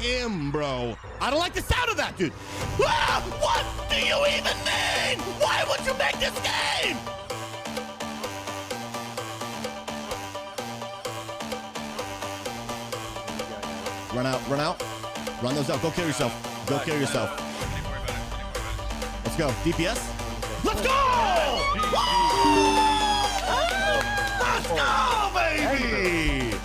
him, bro. I don't like the sound of that, dude. Ah, what do you even mean? Why would you make this game? Run out, run out. Run those out. Go kill yourself. Go kill yourself. Let's go. DPS. Let's go! Let's go, baby!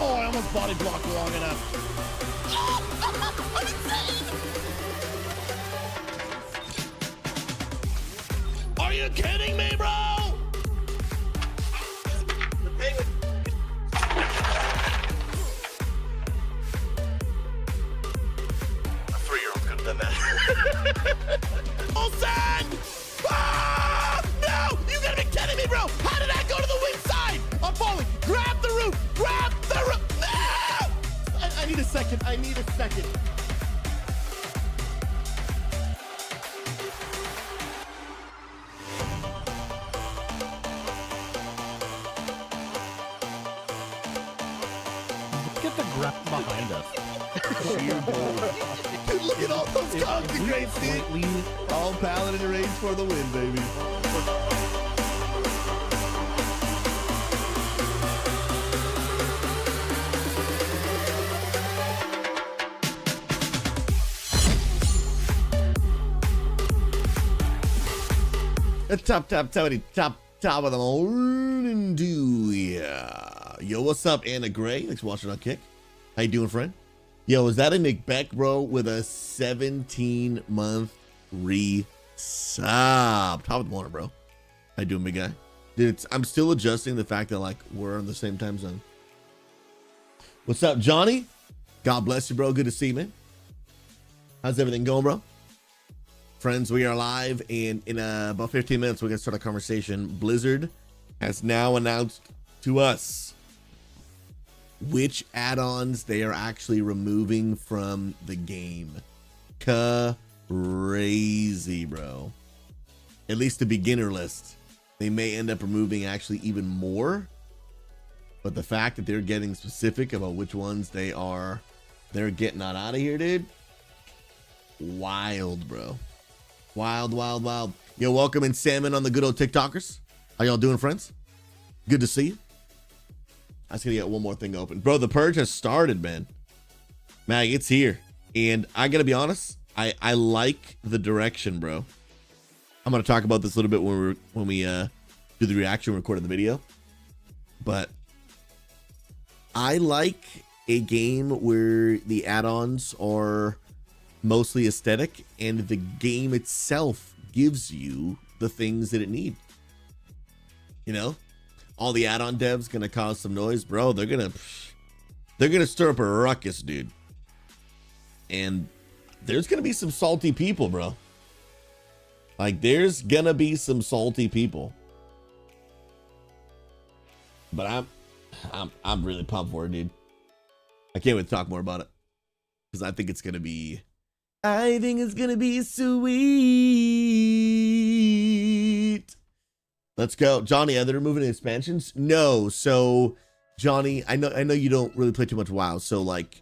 Oh, I almost body blocked long enough. Are you kidding me, bro? A 3-year-old could have done that. Mon-Sat! Ah! No! You gotta be kidding me, bro! How did I go to the wing side? I'm falling. Grab the roof! Grab the roof! No! I need a second. I need a second. Get the grab behind us. Dude, look at all those conjugates, dude. All paladin range for the win, baby. Top of the morning, do ya? Yo, what's up, Anna Gray? Thanks for watching on Kick. How you doing, friend? Yo, is that a McBeck, bro, with a 17-month resub? Top of the morning, bro. How you doing, big guy? Dude, I'm still adjusting the fact that, like, we're on the same time zone. What's up, Johnny? God bless you, bro. Good to see you, man. How's everything going, bro? Friends, we are live, and in about 15 minutes, we're going to start a conversation. Blizzard has now announced to us which add-ons they are actually removing from the game. Crazy, bro. At least the beginner list. They may end up removing actually even more. But the fact that they're getting specific about which ones they're getting out of here, dude. Wild, bro. Wild, wild, wild. Yo, welcome in Salmon on the good old TikTokers. How y'all doing, friends? Good to see you. I was gonna get one more thing open. Bro, the purge has started, man. Mag, it's here. And I gotta be honest, I like the direction, bro. I'm gonna talk about this a little bit when we do the reaction, recording the video. But I like a game where the add-ons are mostly aesthetic and the game itself gives you the things that it needs. You know, all the add-on devs gonna cause some noise, bro. They're gonna stir up a ruckus, dude. And there's gonna be some salty people, bro. Like, there's gonna be some salty people. But I'm really pumped for it, dude. I can't wait to talk more about it, because I think it's gonna be sweet. Let's go. Johnny, are they removing expansions? No. So, Johnny, I know you don't really play too much WoW. So, like,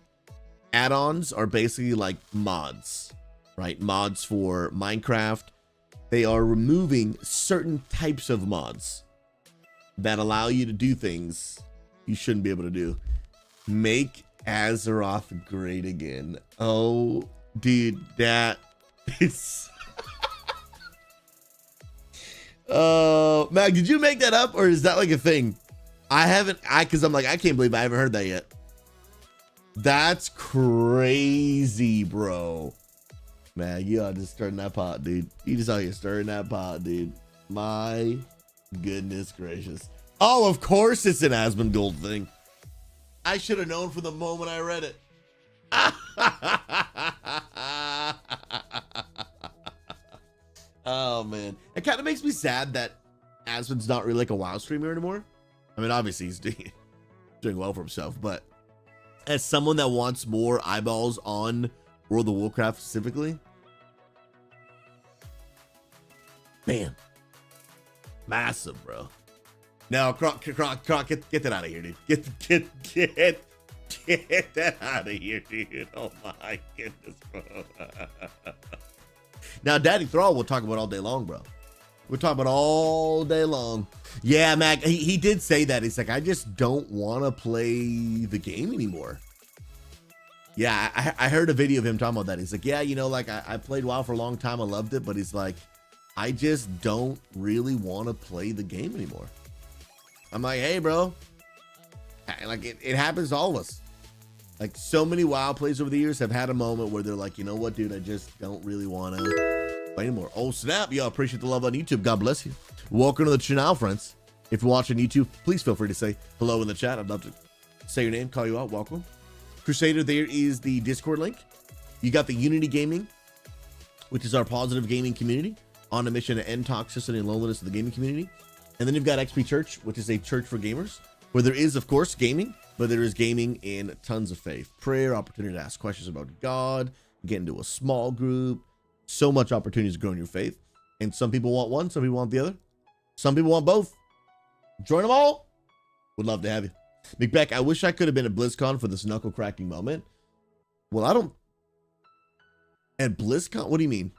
add-ons are basically like mods, right? Mods for Minecraft. They are removing certain types of mods that allow you to do things you shouldn't be able to do. Make Azeroth great again. Oh, dude, that is... Mag, did you make that up, or is that like a thing? Because I'm like, I can't believe I haven't heard that yet. That's crazy, bro. Man, you are just stirring that pot, dude. You just out here stirring that pot, dude. My goodness gracious. Oh, of course it's an Asmongold thing. I should have known from the moment I read it. Oh, man. It kind of makes me sad that Asmon's not really like a WoW streamer anymore. I mean, obviously he's doing well for himself, but as someone that wants more eyeballs on World of Warcraft specifically, Man. Massive, bro. No, Croc, get that out of here, dude. Get that out of here, dude. Oh my goodness, bro. Now, Daddy Thrall we'll talk about all day long, bro. We'll talk about all day long. Yeah, Mac, he did say that. He's like, I just don't want to play the game anymore. Yeah, I heard a video of him talking about that. He's like, yeah, you know, like I played WoW for a long time. I loved it, but he's like, I just don't really want to play the game anymore. I'm like, hey, bro. Like, it happens to all of us. Like, so many WoW players over the years have had a moment where they're like, you know what, dude, I just don't really want to play anymore. Oh, snap. Yo, appreciate the love on YouTube. God bless you. Welcome to the channel, friends. If you're watching YouTube, please feel free to say hello in the chat. I'd love to say your name, call you out. Welcome. Crusader, there is the Discord link. You got the Unity Gaming, which is our positive gaming community on a mission to end toxicity and loneliness of the gaming community. And then you've got XP Church, which is a church for gamers, where there is, of course, gaming, but there is gaming and tons of faith, prayer, opportunity to ask questions about God, get into a small group, so much opportunities to grow in your faith. And some people want one, some people want the other. Some people want both. Join them all. Would love to have you. McBeck, I wish I could have been at BlizzCon for this knuckle cracking moment. Well, I don't. At BlizzCon? What do you mean?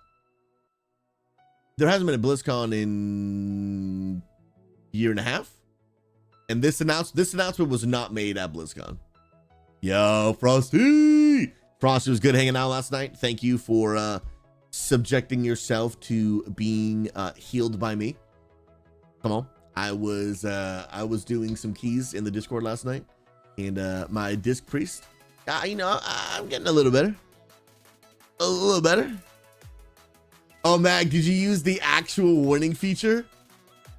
There hasn't been a BlizzCon in a year and a half. And this announcement was not made at BlizzCon. Yo, Frosty! Frosty was good hanging out last night. Thank you for subjecting yourself to being healed by me. Come on. I was doing some keys in the Discord last night, and my disc priest, you know, I'm getting a little better. A little better. Oh, Mag, did you use the actual warning feature?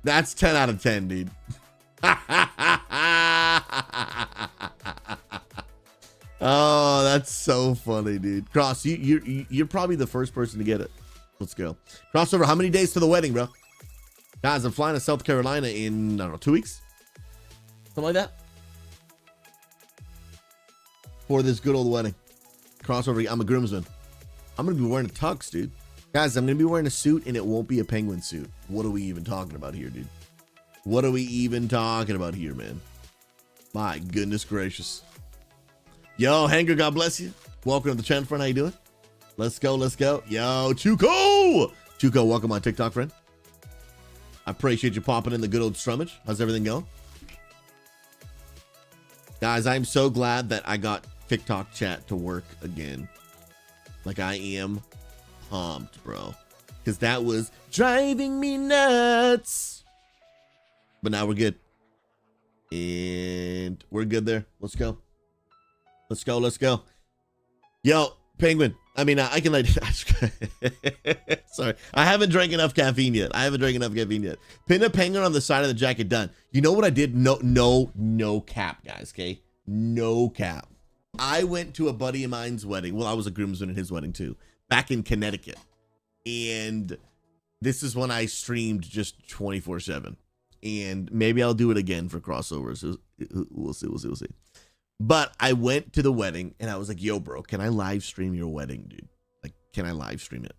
That's 10 out of 10, dude. Oh, that's so funny, dude. Cross, you're probably the first person to get it. Let's go. Crossover, how many days to the wedding, bro? Guys, I'm flying to South Carolina in, I don't know, 2 weeks? Something like that. For this good old wedding. Crossover, I'm a groomsman. I'm going to be wearing a tux, dude. Guys, I'm going to be wearing a suit, and it won't be a penguin suit. What are we even talking about here, dude? What are we even talking about here, man? My goodness gracious. Yo, Hanger, God bless you. Welcome to the channel, friend. How you doing? Let's go, let's go. Yo, Chuko! Chuko, welcome on TikTok, friend. I appreciate you popping in the good old strummage. How's everything going? Guys, I'm so glad that I got TikTok chat to work again. Like, I am pumped, bro. Because that was driving me nuts. But now we're good. And we're good there. Let's go. Let's go, let's go. Yo, Penguin. I mean, I can like, sorry. I haven't drank enough caffeine yet. Pin a penguin on the side of the jacket, done. You know what I did? No cap, guys, okay? No cap. I went to a buddy of mine's wedding. Well, I was a groomsman at his wedding too, back in Connecticut. And this is when I streamed just 24/7. And maybe I'll do it again for crossovers. We'll see. But I went to the wedding and I was like, yo, bro, can I live stream your wedding, dude? Like, can I live stream it?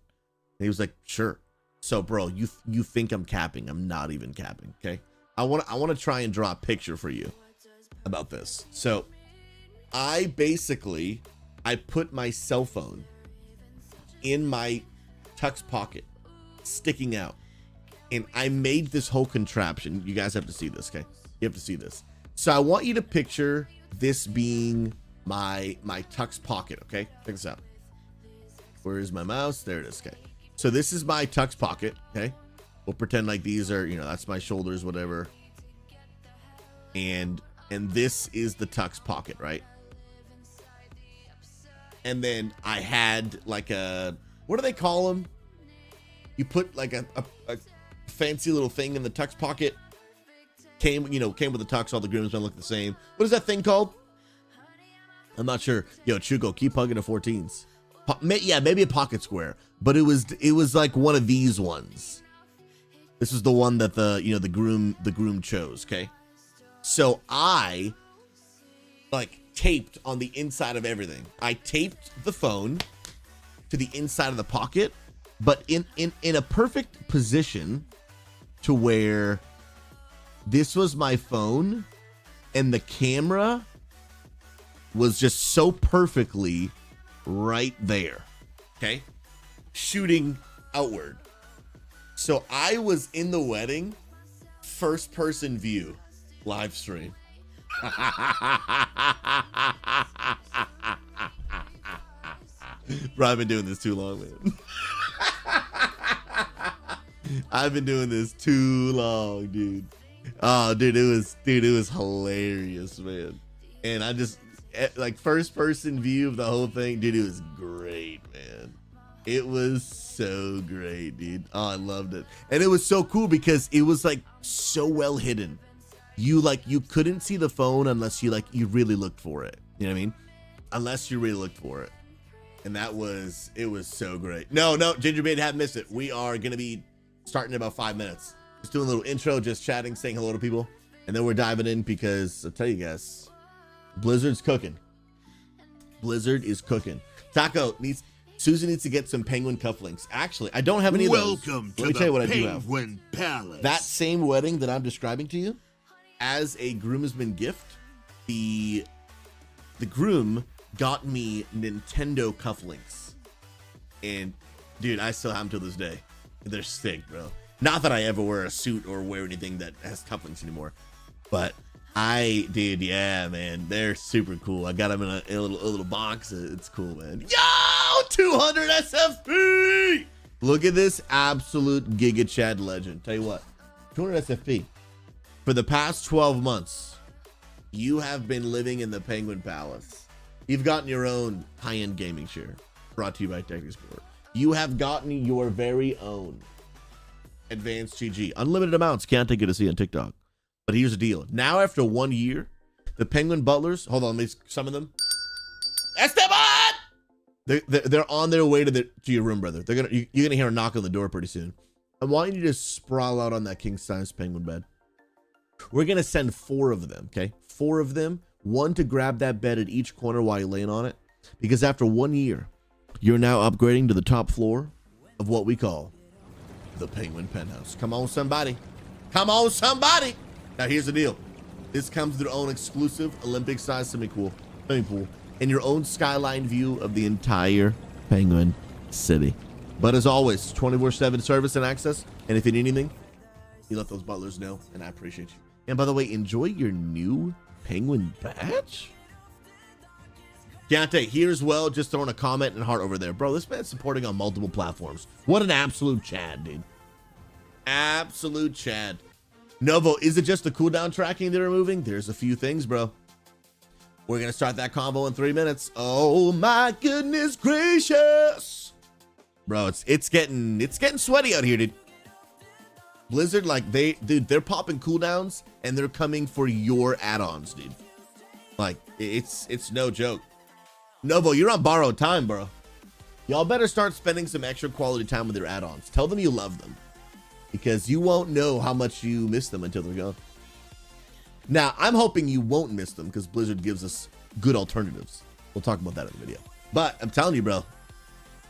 And he was like, sure. So, bro, you think I'm capping. I'm not even capping, okay? I want to try and draw a picture for you about this. So, I put my cell phone in my tux pocket, sticking out. And I made this whole contraption. You guys have to see this, okay? You have to see this. So I want you to picture this being my tux pocket, okay? Check this out. Where is my mouse? There it is, okay. So this is my tux pocket, okay? We'll pretend like these are, you know, that's my shoulders, whatever. And this is the tux pocket, right? And then I had like a, what do they call them? You put like a fancy little thing in the tux pocket. Came with the tux. All the groomsmen look the same. What is that thing called? I'm not sure. Yo, Chuko, keep hugging the 14s. Yeah, maybe a pocket square, but it was like one of these ones. This is the one that the groom chose. Okay, so I like taped on the inside of everything. I taped the phone to the inside of the pocket, but in a perfect position to where this was my phone and the camera was just so perfectly right there. Okay. Shooting outward. So I was in the wedding, first person view, live stream. Bro, I've been doing this too long, man. I've been doing this too long, dude. Oh, dude, it was hilarious, man. And I just, like, first person view of the whole thing, dude, it was great, man. It was so great, dude. Oh, I loved it. And it was so cool because it was like so well hidden. You couldn't see the phone unless you really looked for it. You know what I mean? Unless you really looked for it. And it was so great. No, Gingerbread, haven't missed it. We are going to be starting in about 5 minutes. Just doing a little intro, just chatting, saying hello to people. And then we're diving in because I'll tell you guys, Blizzard's cooking. Blizzard is cooking. SouZy needs to get some penguin cufflinks. Actually, I don't have any of those. Welcome to the Penguin Palace. That same wedding that I'm describing to you, as a groomsman gift, the groom got me Nintendo cufflinks. And dude, I still have them till this day. They're sick, bro. Not that I ever wear a suit or wear anything that has cufflinks anymore, but dude, yeah, man, they're super cool. I got them in a little box. It's cool, man. Yo, 200 SFP. Look at this absolute Giga Chad legend. Tell you what, 200 SFP. For the past 12 months, you have been living in the Penguin Palace. You've gotten your own high-end gaming chair, brought to you by TechniSport. You have gotten your very own advanced GG. Unlimited amounts. Can't take it to see on TikTok. But here's the deal. Now, after 1 year, the Penguin Butlers, hold on, let me summon them. Esteban! They're on their way to your room, brother. You're gonna hear a knock on the door pretty soon. I want you to just sprawl out on that king-size penguin bed. We're gonna send 4 of them, okay? 4 of them, one to grab that bed at each corner while you're laying on it. Because after 1 year, you're now upgrading to the top floor of what we call the Penguin Penthouse. Come on, somebody. Come on, somebody. Now, here's the deal. This comes with their own exclusive Olympic-sized swimming pool and your own skyline view of the entire Penguin City. But as always, 24/7 service and access. And if you need anything, you let those butlers know, and I appreciate you. And by the way, enjoy your new penguin badge. Deontay, here as well, just throwing a comment and heart over there. Bro, this man's supporting on multiple platforms. What an absolute Chad, dude. Absolute Chad. Novo, is it just the cooldown tracking they're removing? There's a few things, bro. We're going to start that combo in 3 minutes. Oh my goodness gracious. Bro, it's getting sweaty out here, dude. Blizzard, like, they're popping cooldowns and they're coming for your add-ons, dude. Like, it's no joke. Novo, you're on borrowed time, bro. Y'all better start spending some extra quality time with your add-ons. Tell them you love them, because you won't know how much you miss them until they're gone. Now, I'm hoping you won't miss them because Blizzard gives us good alternatives. We'll talk about that in the video. But I'm telling you, bro,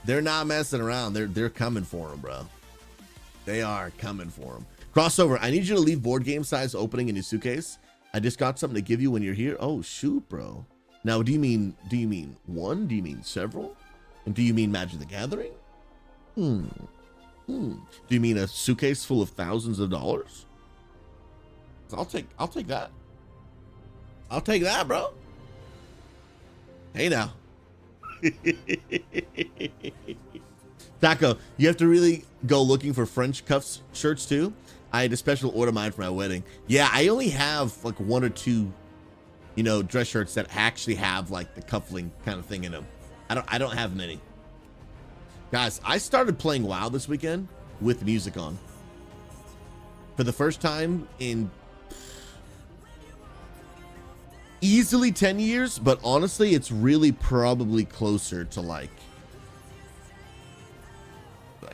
they're not messing around. They're coming for them, bro. They are coming for them. Crossover, I need you to leave board game size opening in your suitcase. I just got something to give you when you're here. Oh, shoot, bro. Now, do you mean one? Do you mean several? And do you mean Magic the Gathering? Do you mean a suitcase full of thousands of dollars? I'll take that. I'll take that, bro. Hey now. Taco, you have to really go looking for French cuffs shirts too. I had a special order mine for my wedding. Yeah, I only have like 1 or 2, dress shirts that actually have like the cuffling kind of thing in them. I don't have many. Guys, I started playing WoW this weekend with music on. For the first time in easily 10 years, but honestly, it's really probably closer to like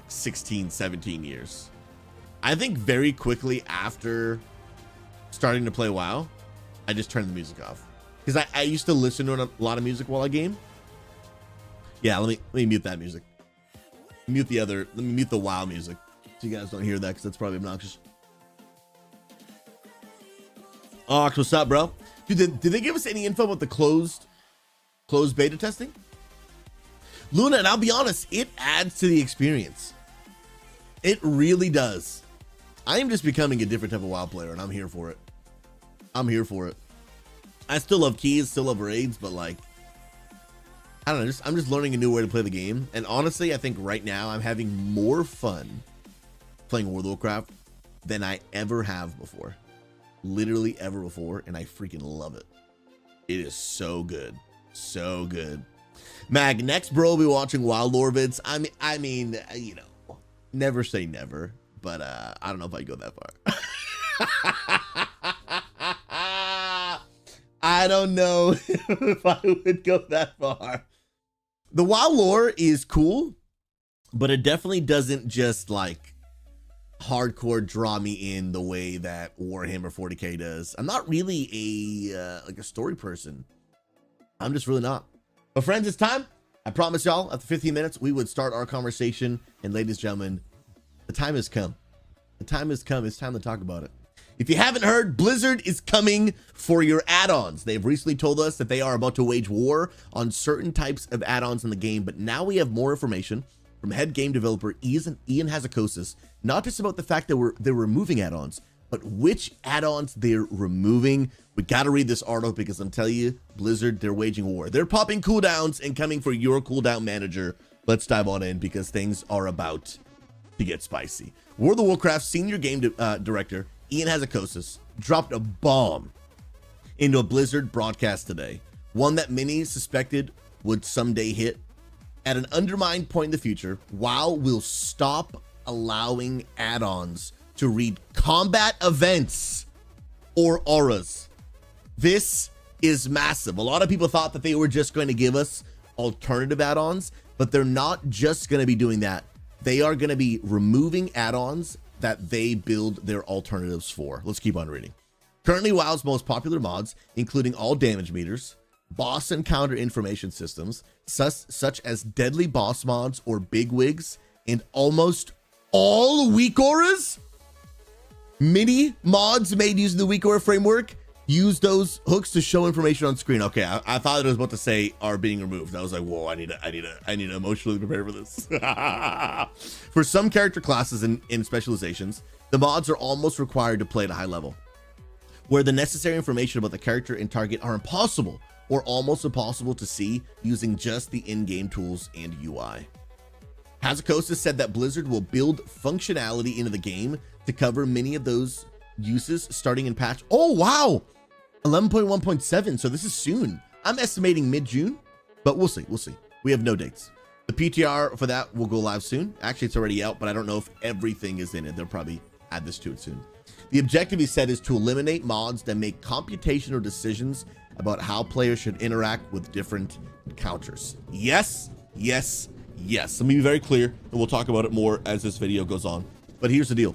16, 17 years. I think very quickly after starting to play WoW, I just turned the music off. Because I used to listen to a lot of music while I game. Yeah, let me mute that music. Mute the other, let me mute the WoW music so you guys don't hear that because that's probably obnoxious. Ox, what's up, bro? Dude, did they give us any info about the closed beta testing? Luna, and I'll be honest, it adds to the experience. It really does. I am just becoming a different type of WoW player, and I'm here for it. I'm here for it. I still love keys, still love raids, but like, I don't know, I'm just learning a new way to play the game. And honestly, I think right now I'm having more fun playing World of Warcraft than I ever have before. Literally ever before, and I freaking love it. It is so good. So good. Mag, next bro will be watching WoW lore vids. I mean, you know, never say never, but I don't know if I go that far. I don't know if I would go that far. The WoW lore is cool, but it definitely doesn't just like hardcore draw me in the way that Warhammer 40k does. I'm not really a like a story person. I'm just really not. But friends, it's time. I promise y'all, after 15 minutes, we would start our conversation. And ladies and gentlemen, the time has come. The time has come. It's time to talk about it. If you haven't heard, Blizzard is coming for your add-ons. They've recently told us that they are about to wage war on certain types of add-ons in the game, but now we have more information from head game developer Ian Hazzikostas, not just about the fact that they're removing add-ons, but which add-ons they're removing. We got to read this article because I'm telling you, Blizzard, they're waging war. They're popping cooldowns and coming for your cooldown manager. Let's dive on in because things are about to get spicy. World of Warcraft senior game director Ian Hazzikostas dropped a bomb into a Blizzard broadcast today, one that many suspected would someday hit. At an undermined point in the future, WoW will stop allowing add-ons to read combat events or auras. This is massive. A lot of people thought that they were just going to give us alternative add-ons, but they're not just going to be doing that. They are going to be removing add-ons that they build their alternatives for. Let's keep on reading. Currently, WoW's most popular mods, including all damage meters, boss encounter information systems, such as deadly boss mods or bigwigs, and almost all weak auras. Mini mods made using the weak aura framework use those hooks to show information on screen. Okay, I thought it was about to say are being removed. I was like, whoa, I need to emotionally prepare for this. For some character classes and specializations, the mods are almost required to play at a high level, where the necessary information about the character and target are impossible or almost impossible to see using just the in-game tools and UI. Hazzikostas said that Blizzard will build functionality into the game to cover many of those uses starting in patch. Oh, wow. 11.1.7. So this is soon. I'm estimating mid-June, but we'll see. We'll see. We have no dates. The PTR for that will go live soon. Actually, it's already out, but I don't know if everything is in it. They'll probably add this to it soon. The objective, he said, is to eliminate mods that make computational decisions about how players should interact with different encounters. Yes, yes, yes. Let me be very clear, and we'll talk about it more as this video goes on. But here's the deal.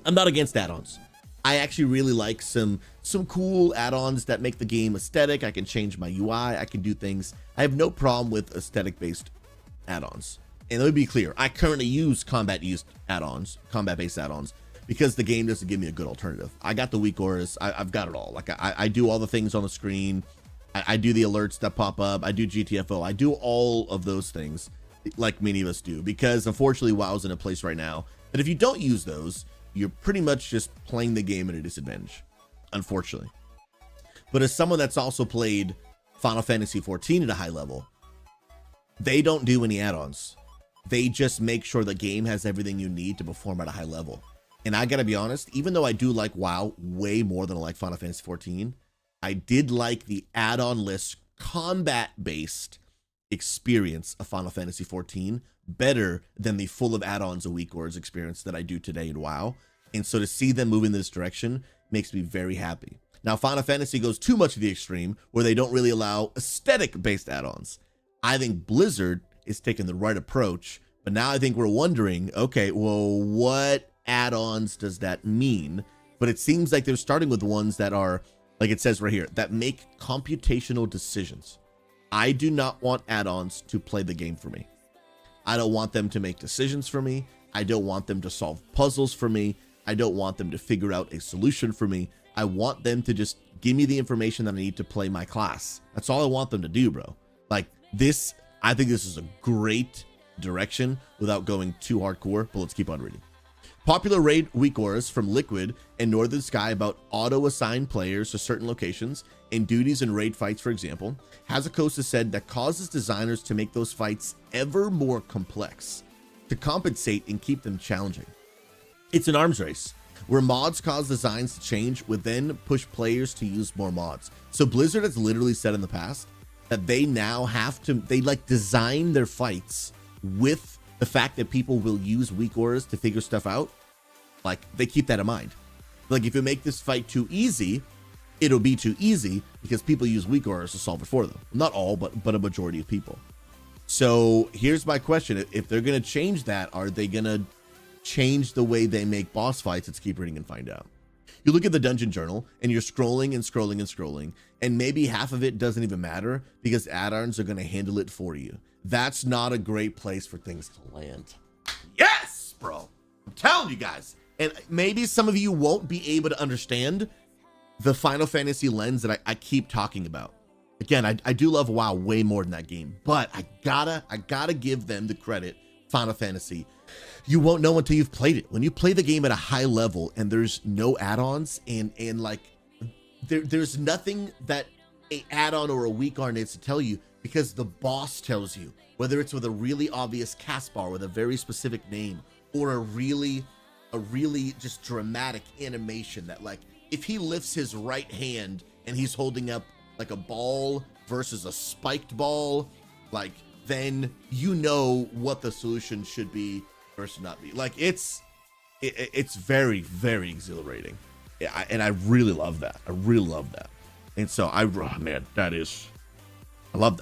I'm not against add-ons. I actually really like some cool add-ons that make the game aesthetic. I can change my UI. I can do things. I have no problem with aesthetic-based add-ons. And let me be clear. I currently use combat-based add-ons, because the game doesn't give me a good alternative. I got the weak auras. I've got it all. Like I do all the things on the screen. I do the alerts that pop up. I do GTFO. I do all of those things like many of us do, because unfortunately WoW's in a place right now that if you don't use those, you're pretty much just playing the game at a disadvantage, unfortunately. But as someone that's also played Final Fantasy 14 at a high level, they don't do any add-ons. They just make sure the game has everything you need to perform at a high level. And I gotta be honest, even though I do like WoW way more than I like Final Fantasy 14, I did like the add-on list combat-based experience of Final Fantasy 14 better than the full of add-ons and weak auras experience that I do today in WoW. And so to see them move in this direction makes me very happy. Now, Final Fantasy goes too much to the extreme where they don't really allow aesthetic-based add-ons. I think Blizzard is taking the right approach, but now I think we're wondering, okay, well, what add-ons does that mean? But it seems like they're starting with ones that are, like it says right here, that make computational decisions. I do not want add-ons to play the game for me. I don't want them to make decisions for me. I don't want them to solve puzzles for me. I don't want them to figure out a solution for me. I want them to just give me the information that I need to play my class. That's all I want them to do, bro. Like this, I think this is a great direction without going too hardcore, but let's keep on reading. Popular raid weak auras from Liquid and Northern Sky about auto-assign players to certain locations and duties in raid fights, for example, Hazukosa said that causes designers to make those fights ever more complex to compensate and keep them challenging. It's an arms race where mods cause designs to change would then push players to use more mods. So Blizzard has literally said in the past that they now have to, they like design their fights with the fact that people will use weak auras to figure stuff out. Like they keep that in mind. Like if you make this fight too easy, it'll be too easy because people use weak auras to solve it for them. Not all, but a majority of people. So here's my question. If they're going to change that, are they going to change the way they make boss fights? Let's keep reading and find out. You look at the dungeon journal and you're scrolling and scrolling and scrolling, and maybe half of it doesn't even matter because add-ons are going to handle it for you. That's not a great place for things to land. Yes, bro. I'm telling you guys. And maybe some of you won't be able to understand the Final Fantasy lens that I keep talking about. Again, I do love WoW way more than that game, but I gotta give them the credit. Final Fantasy, you won't know until you've played it. When you play the game at a high level and there's no add-ons and like there's nothing that a add-on or a weak aura needs to tell you, because the boss tells you, whether it's with a really obvious cast bar with a very specific name or a really just dramatic animation that, like, if he lifts his right hand and he's holding up like a ball versus a spiked ball, like, then you know what the solution should be versus not be. Like, it's very, very exhilarating. And I really love that. I really love that. And so I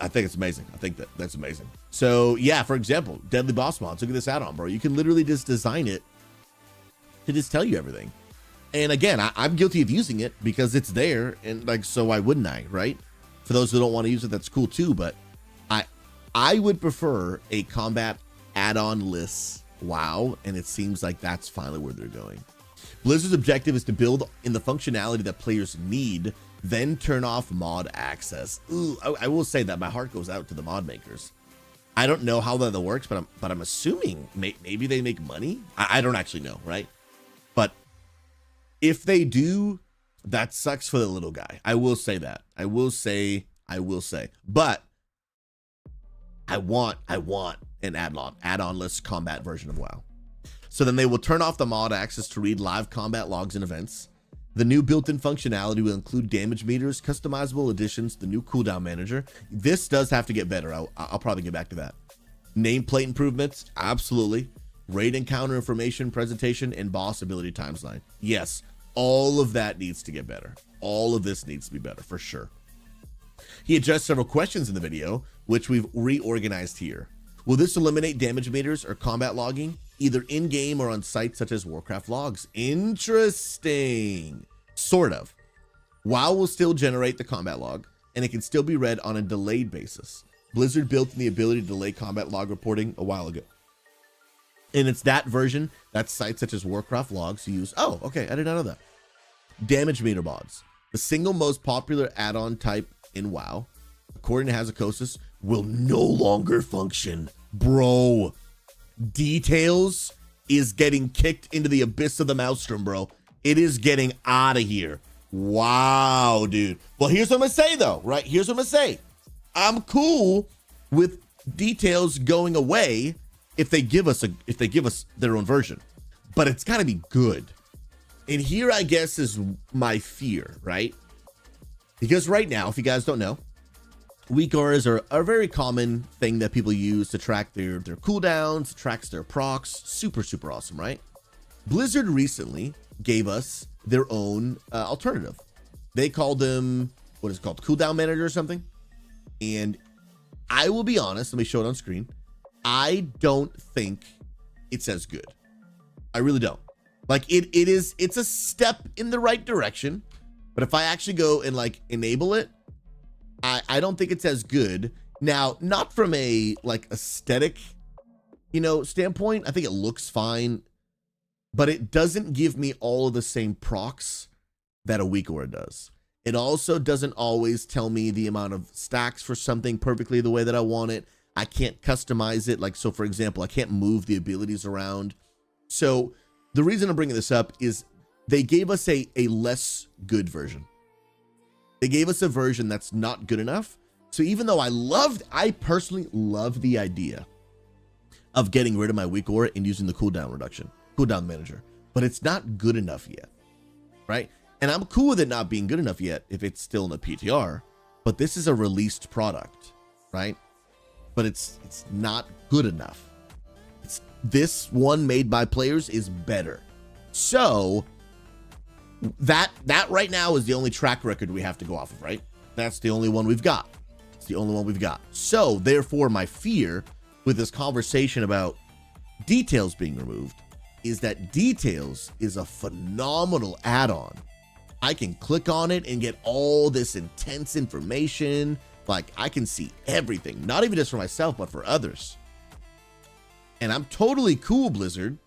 think it's amazing. I think that's amazing. So yeah, for example, Deadly Boss Mods, look at this add-on, bro. You can literally just design it to just tell you everything. And again, I'm guilty of using it because it's there, and like, so why wouldn't I, right? For those who don't want to use it, that's cool too, but I would prefer a combat add-on list WoW, and it seems like that's finally where they're going. Blizzard's objective is to build in the functionality that players need, then turn off mod access. Ooh, I will say that my heart goes out to the mod makers. I don't know how that works, but I'm assuming maybe they make money. I don't actually know, right? But if they do, that sucks for the little guy. I will say that. I will say. But I want an add-on-less combat version of WoW. So then they will turn off the mod access to read live combat logs and events. The new built-in functionality will include damage meters, customizable additions, the new cooldown manager. This does have to get better. I'll probably get back to that. Nameplate improvements, absolutely. Raid encounter information, presentation, and boss ability timeline. Yes, all of that needs to get better. All of this needs to be better, for sure. He addressed several questions in the video, which we've reorganized here. Will this eliminate damage meters or combat logging, either in-game or on sites such as Warcraft logs? Interesting. Sort of. WoW will still generate the combat log, and it can still be read on a delayed basis. Blizzard built in the ability to delay combat log reporting a while ago. And it's that version that sites such as Warcraft logs use. Oh, okay, I did not know that. Damage meter mods. The single most popular add-on type in WoW, according to Hazukosis, will no longer function. Bro, Details is getting kicked into the abyss of the maelstrom, bro. It is getting out of here. Wow, dude. Well, here's what I'm gonna say though, right? Here's what I'm gonna say. I'm cool with Details going away if they give us their own version, but it's got to be good. And here, I guess, is my fear, right? Because right now, if you guys don't know, weak auras are a very common thing that people use to track their cooldowns, tracks their procs. Super, super awesome, right? Blizzard recently gave us their own alternative. They called them, what is it called? Cooldown manager or something. And I will be honest, let me show it on screen. I don't think it's as good. I really don't. Like it's a step in the right direction, but if I actually go and like enable it, I don't think it's as good. Now, not from a like aesthetic standpoint, I think it looks fine, but it doesn't give me all of the same procs that a weak aura does. It also doesn't always tell me the amount of stacks for something perfectly the way that I want it. I can't customize it. Like, so for example, I can't move the abilities around. So the reason I'm bringing this up is they gave us a less good version. They gave us a version that's not good enough. So even though I personally love the idea of getting rid of my weak aura and using the cooldown manager, but it's not good enough yet, right? And I'm cool with it not being good enough yet if it's still in the PTR, but this is a released product, right? But it's not good enough. This one made by players is better. So that right now is the only track record we have to go off of, right? That's the only one we've got. It's the only one we've got. So therefore, my fear with this conversation about details being removed is that details is a phenomenal add-on. I can click on it and get all this intense information. Like, I can see everything, not even just for myself, but for others. And I'm totally cool, Blizzard,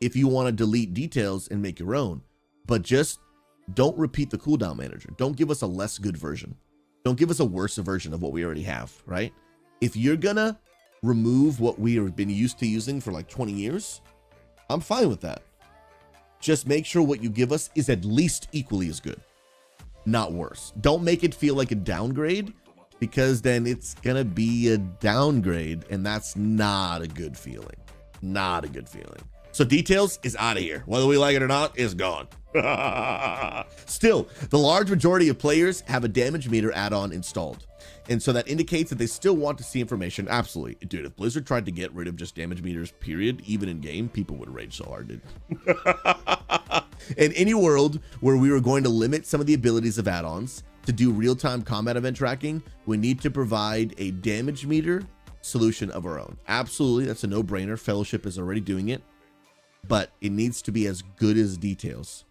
if you want to delete details and make your own, but just don't repeat the cooldown manager. Don't give us a less good version. Don't give us a worse version of what we already have, right? If you're gonna remove what we have been used to using for like 20 years, I'm fine with that. Just make sure what you give us is at least equally as good, not worse. Don't make it feel like a downgrade, because then it's gonna be a downgrade, and that's not a good feeling. Not a good feeling. So details is out of here. Whether we like it or not, it's gone. Still, the large majority of players have a damage meter add-on installed, and so that indicates that they still want to see information. Absolutely, dude. If Blizzard tried to get rid of just damage meters, period, even in game, people would rage so hard, dude. In any world where we were going to limit some of the abilities of add-ons to do real-time combat event tracking, we need to provide a damage meter solution of our own. Absolutely, that's a no-brainer. Fellowship is already doing it, but it needs to be as good as details.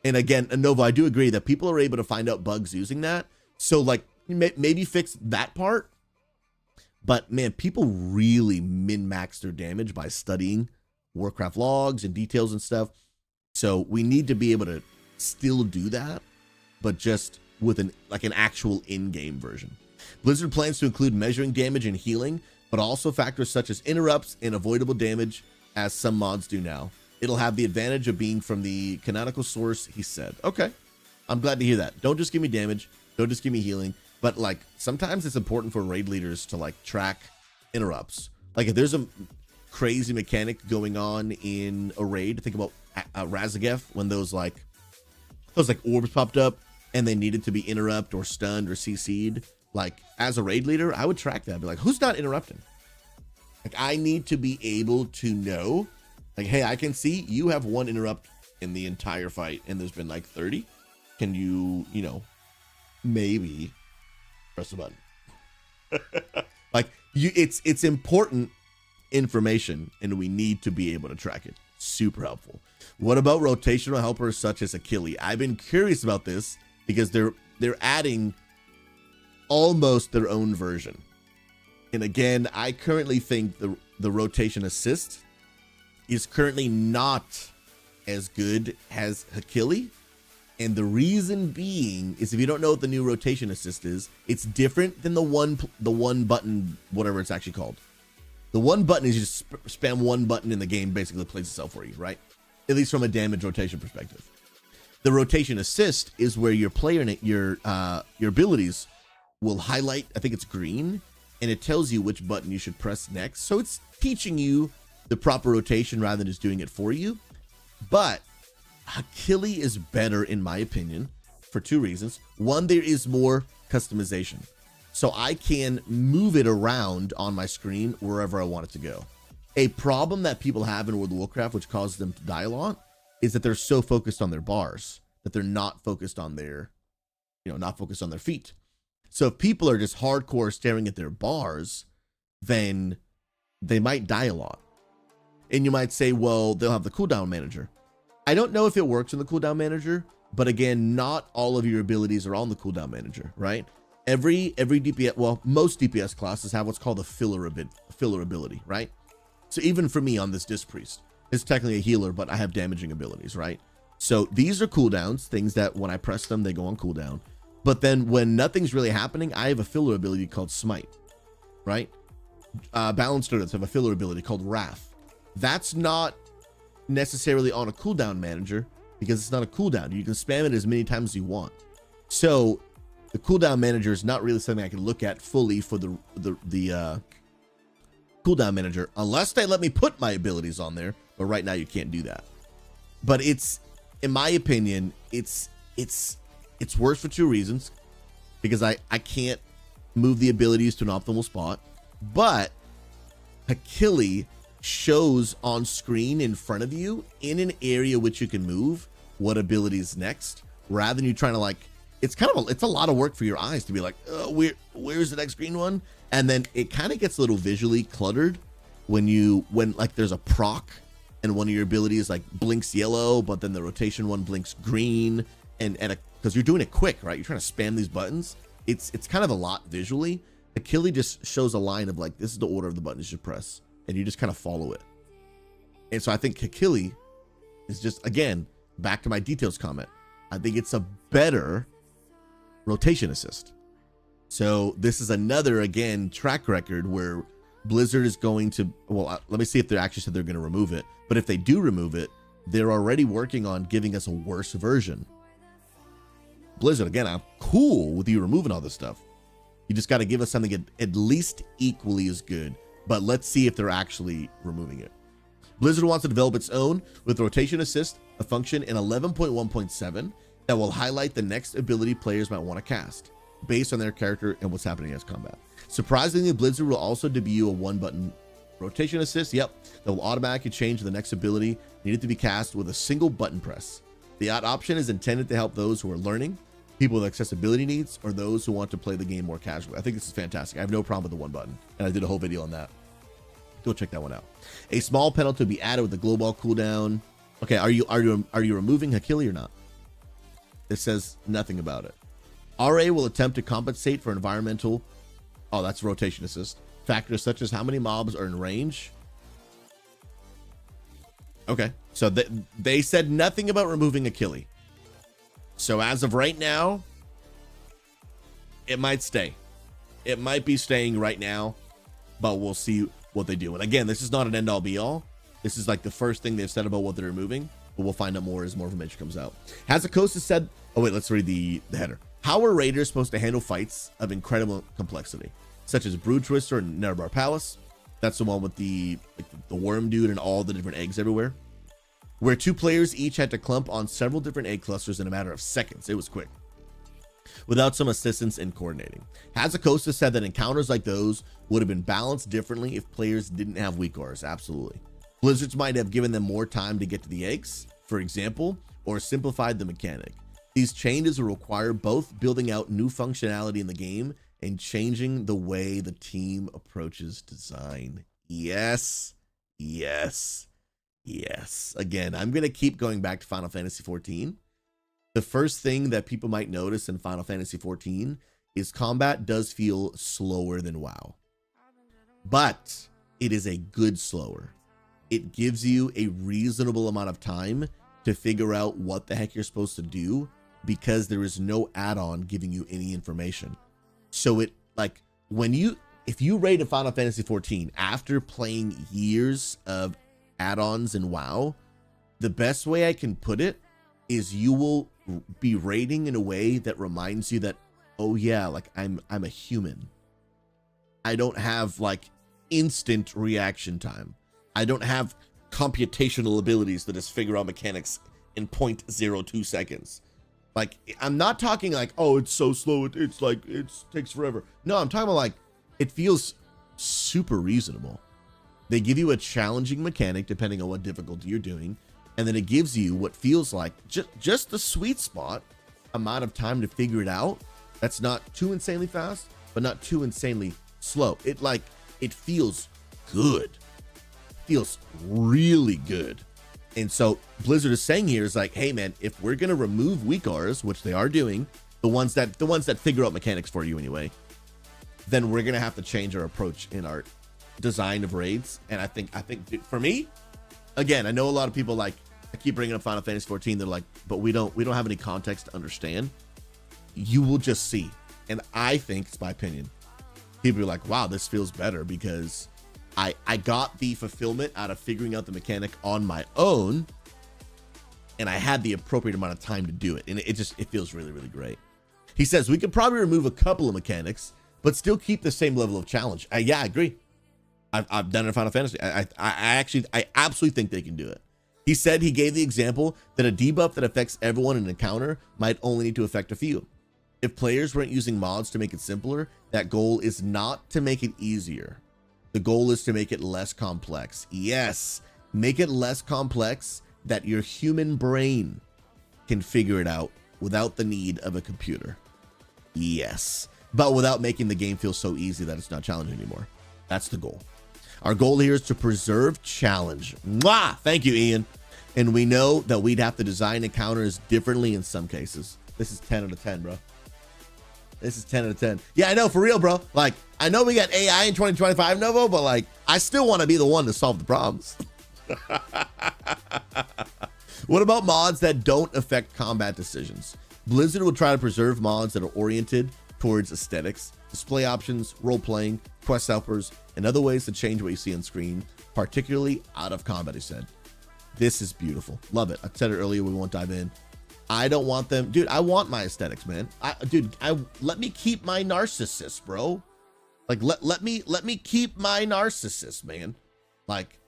And again, Nova, I do agree that people are able to find out bugs using that. So like, maybe fix that part. But man, people really min-max their damage by studying Warcraft logs and details and stuff. So we need to be able to still do that, but just with an actual in-game version. Blizzard plans to include measuring damage and healing, but also factors such as interrupts and avoidable damage, as some mods do now. It'll have the advantage of being from the canonical source, he said. Okay, I'm glad to hear that. Don't just give me damage, don't just give me healing, but like sometimes it's important for raid leaders to like track interrupts. Like if there's a crazy mechanic going on in a raid, think about Razageth, when those orbs popped up and they needed to be interrupt or stunned or CC'd. Like as a raid leader, I would track that. I'd be like, who's not interrupting? Like I need to be able to know, like, hey, I can see you have one interrupt in the entire fight and there's been like 30. Can you, maybe press the button? Like it's important information and we need to be able to track it. Super helpful. What about rotational helpers such as Achilles? I've been curious about this because they're adding almost their own version. And again, I currently think the rotation assist is currently not as good as Achilles. And the reason being is, if you don't know what the new rotation assist is, it's different than the one button, whatever it's actually called. The one button is you just spam one button in the game, basically plays itself for you, right? At least from a damage rotation perspective. The rotation assist is where your player, your abilities will highlight, I think it's green, and it tells you which button you should press next. So it's teaching you the proper rotation rather than just doing it for you. But Achilles is better in my opinion for two reasons. One, there is more customization. So I can move it around on my screen wherever I want it to go. A problem that people have in World of Warcraft, which causes them to die a lot, is that they're so focused on their bars that they're not focused on their, not focused on their feet. So if people are just hardcore staring at their bars, then they might die a lot. And you might say, well, they'll have the cooldown manager. I don't know if it works in the cooldown manager, but again, not all of your abilities are on the cooldown manager, right? Every DPS, well, most DPS classes have what's called a filler ability, right? So even for me on this Disc Priest, it's technically a healer, but I have damaging abilities, right? So these are cooldowns, things that when I press them, they go on cooldown. But then when nothing's really happening, I have a filler ability called Smite, right? Balanced Earths have a filler ability called Wrath. That's not necessarily on a cooldown manager because it's not a cooldown. You can spam it as many times as you want. So the cooldown manager is not really something I can look at fully for the cooldown manager unless they let me put my abilities on there. But right now you can't do that. But it's, in my opinion, it's worse for two reasons. Because I can't move the abilities to an optimal spot. But Hakili shows on screen in front of you in an area which you can move what ability is next, rather than you trying to like, it's a lot of work for your eyes to be like, oh, where's the next green one? And then it kind of gets a little visually cluttered when like there's a proc and one of your abilities like blinks yellow, but then the rotation one blinks green, and because you're doing it quick, right? You're trying to spam these buttons. It's kind of a lot visually. Hakili just shows a line of like, this is the order of the buttons you press, and you just kind of follow it. And so I think Hakili is just, again, back to my details comment, I think it's a better rotation assist. So this is another, again, track record where Blizzard is going to, well, let me see if they actually said they're going to remove it. But if they do remove it, they're already working on giving us a worse version. Blizzard, again, I'm cool with you removing all this stuff. You just got to give us something at least equally as good. But let's see if they're actually removing it. Blizzard wants to develop its own with rotation assist, a function in 11.1.7 that will highlight the next ability players might want to cast based on their character and what's happening as combat. Surprisingly, Blizzard will also debut a one-button rotation assist, that will automatically change the next ability needed to be cast with a single button press. The option is intended to help those who are learning, people with accessibility needs, or those who want to play the game more casually. I think this is fantastic. I have no problem with the one button, and I did a whole video on that. Go check that one out. A small penalty to be added with the glow ball cooldown. Okay, are you removing Hakili or not? It says nothing about it. RA will attempt to compensate for environmental, oh, that's rotation assist, factors such as how many mobs are in range. Okay, so they said nothing about removing Hakili. So as of right now, it might stay. It might be staying right now, but we'll see what they do. And again, this is not an end all be all. This is like the first thing they've said about what they're removing, but we'll find out more as more information comes out. Hazakosa said, oh wait, let's read the header. How are raiders supposed to handle fights of incredible complexity, such as Brood Twister and Nerebar Palace? That's the one with the worm dude and all the different eggs everywhere, where two players each had to clump on several different egg clusters in a matter of seconds. It was quick, without some assistance in coordinating. Hazakosa said that encounters like those would have been balanced differently if players didn't have weak auras. Absolutely. Blizzards might have given them more time to get to the eggs, for example, or simplified the mechanic. These changes will require both building out new functionality in the game and changing the way the team approaches design. Yes, yes, yes. Again, I'm going to keep going back to Final Fantasy XIV. The first thing that people might notice in Final Fantasy XIV is combat does feel slower than WoW. But it is a good slower. It gives you a reasonable amount of time to figure out what the heck you're supposed to do, because there is no add-on giving you any information. So it, like, if you raid a Final Fantasy XIV after playing years of add-ons in WoW, the best way I can put it is you will be raiding in a way that reminds you that, oh yeah, like I'm a human. I don't have like instant reaction time. I don't have computational abilities that just figure out mechanics in 0.02 seconds. Like, I'm not talking like, oh, it's so slow, it's like, it takes forever. No, I'm talking about like, it feels super reasonable. They give you a challenging mechanic depending on what difficulty you're doing, and then it gives you what feels like just the sweet spot amount of time to figure it out. That's not too insanely fast, but not too insanely slow. It feels good. Feels really good. And so Blizzard is saying here is like, hey man, if we're gonna remove weak auras, which they are doing, the ones that figure out mechanics for you anyway, then we're gonna have to change our approach in our design of raids. And I think for me, again, I know a lot of people like, I keep bringing up Final Fantasy 14. They're like, but we don't have any context to understand. You will just see. And I think, it's my opinion, people are like, wow, this feels better because I got the fulfillment out of figuring out the mechanic on my own, and I had the appropriate amount of time to do it. And it feels really, really great. He says, we could probably remove a couple of mechanics, but still keep the same level of challenge. Yeah, I agree. I've done it in Final Fantasy. I absolutely think they can do it. He said he gave the example that a debuff that affects everyone in an encounter might only need to affect a few. If players weren't using mods to make it simpler, that goal is not to make it easier. The goal is to make it less complex. Yes, make it less complex that your human brain can figure it out without the need of a computer. Yes, but without making the game feel so easy that it's not challenging anymore. That's the goal. Our goal here is to preserve challenge. Mwah! Thank you, Ian. And we know that we'd have to design encounters differently in some cases. This is 10 out of 10, bro. This is 10 out of 10. Yeah, I know, for real, bro. Like, I know we got AI in 2025, Novo, but like, I still want to be the one to solve the problems. What about mods that don't affect combat decisions? Blizzard will try to preserve mods that are oriented towards aesthetics, display options, role-playing, quest helpers, and other ways to change what you see on screen, particularly out of combat, he said. This is beautiful. Love it. I said it earlier, we won't dive in. I don't want them, dude. I want my aesthetics, man. Let me keep my narcissist, bro. Like, let me keep my narcissist, man. Like,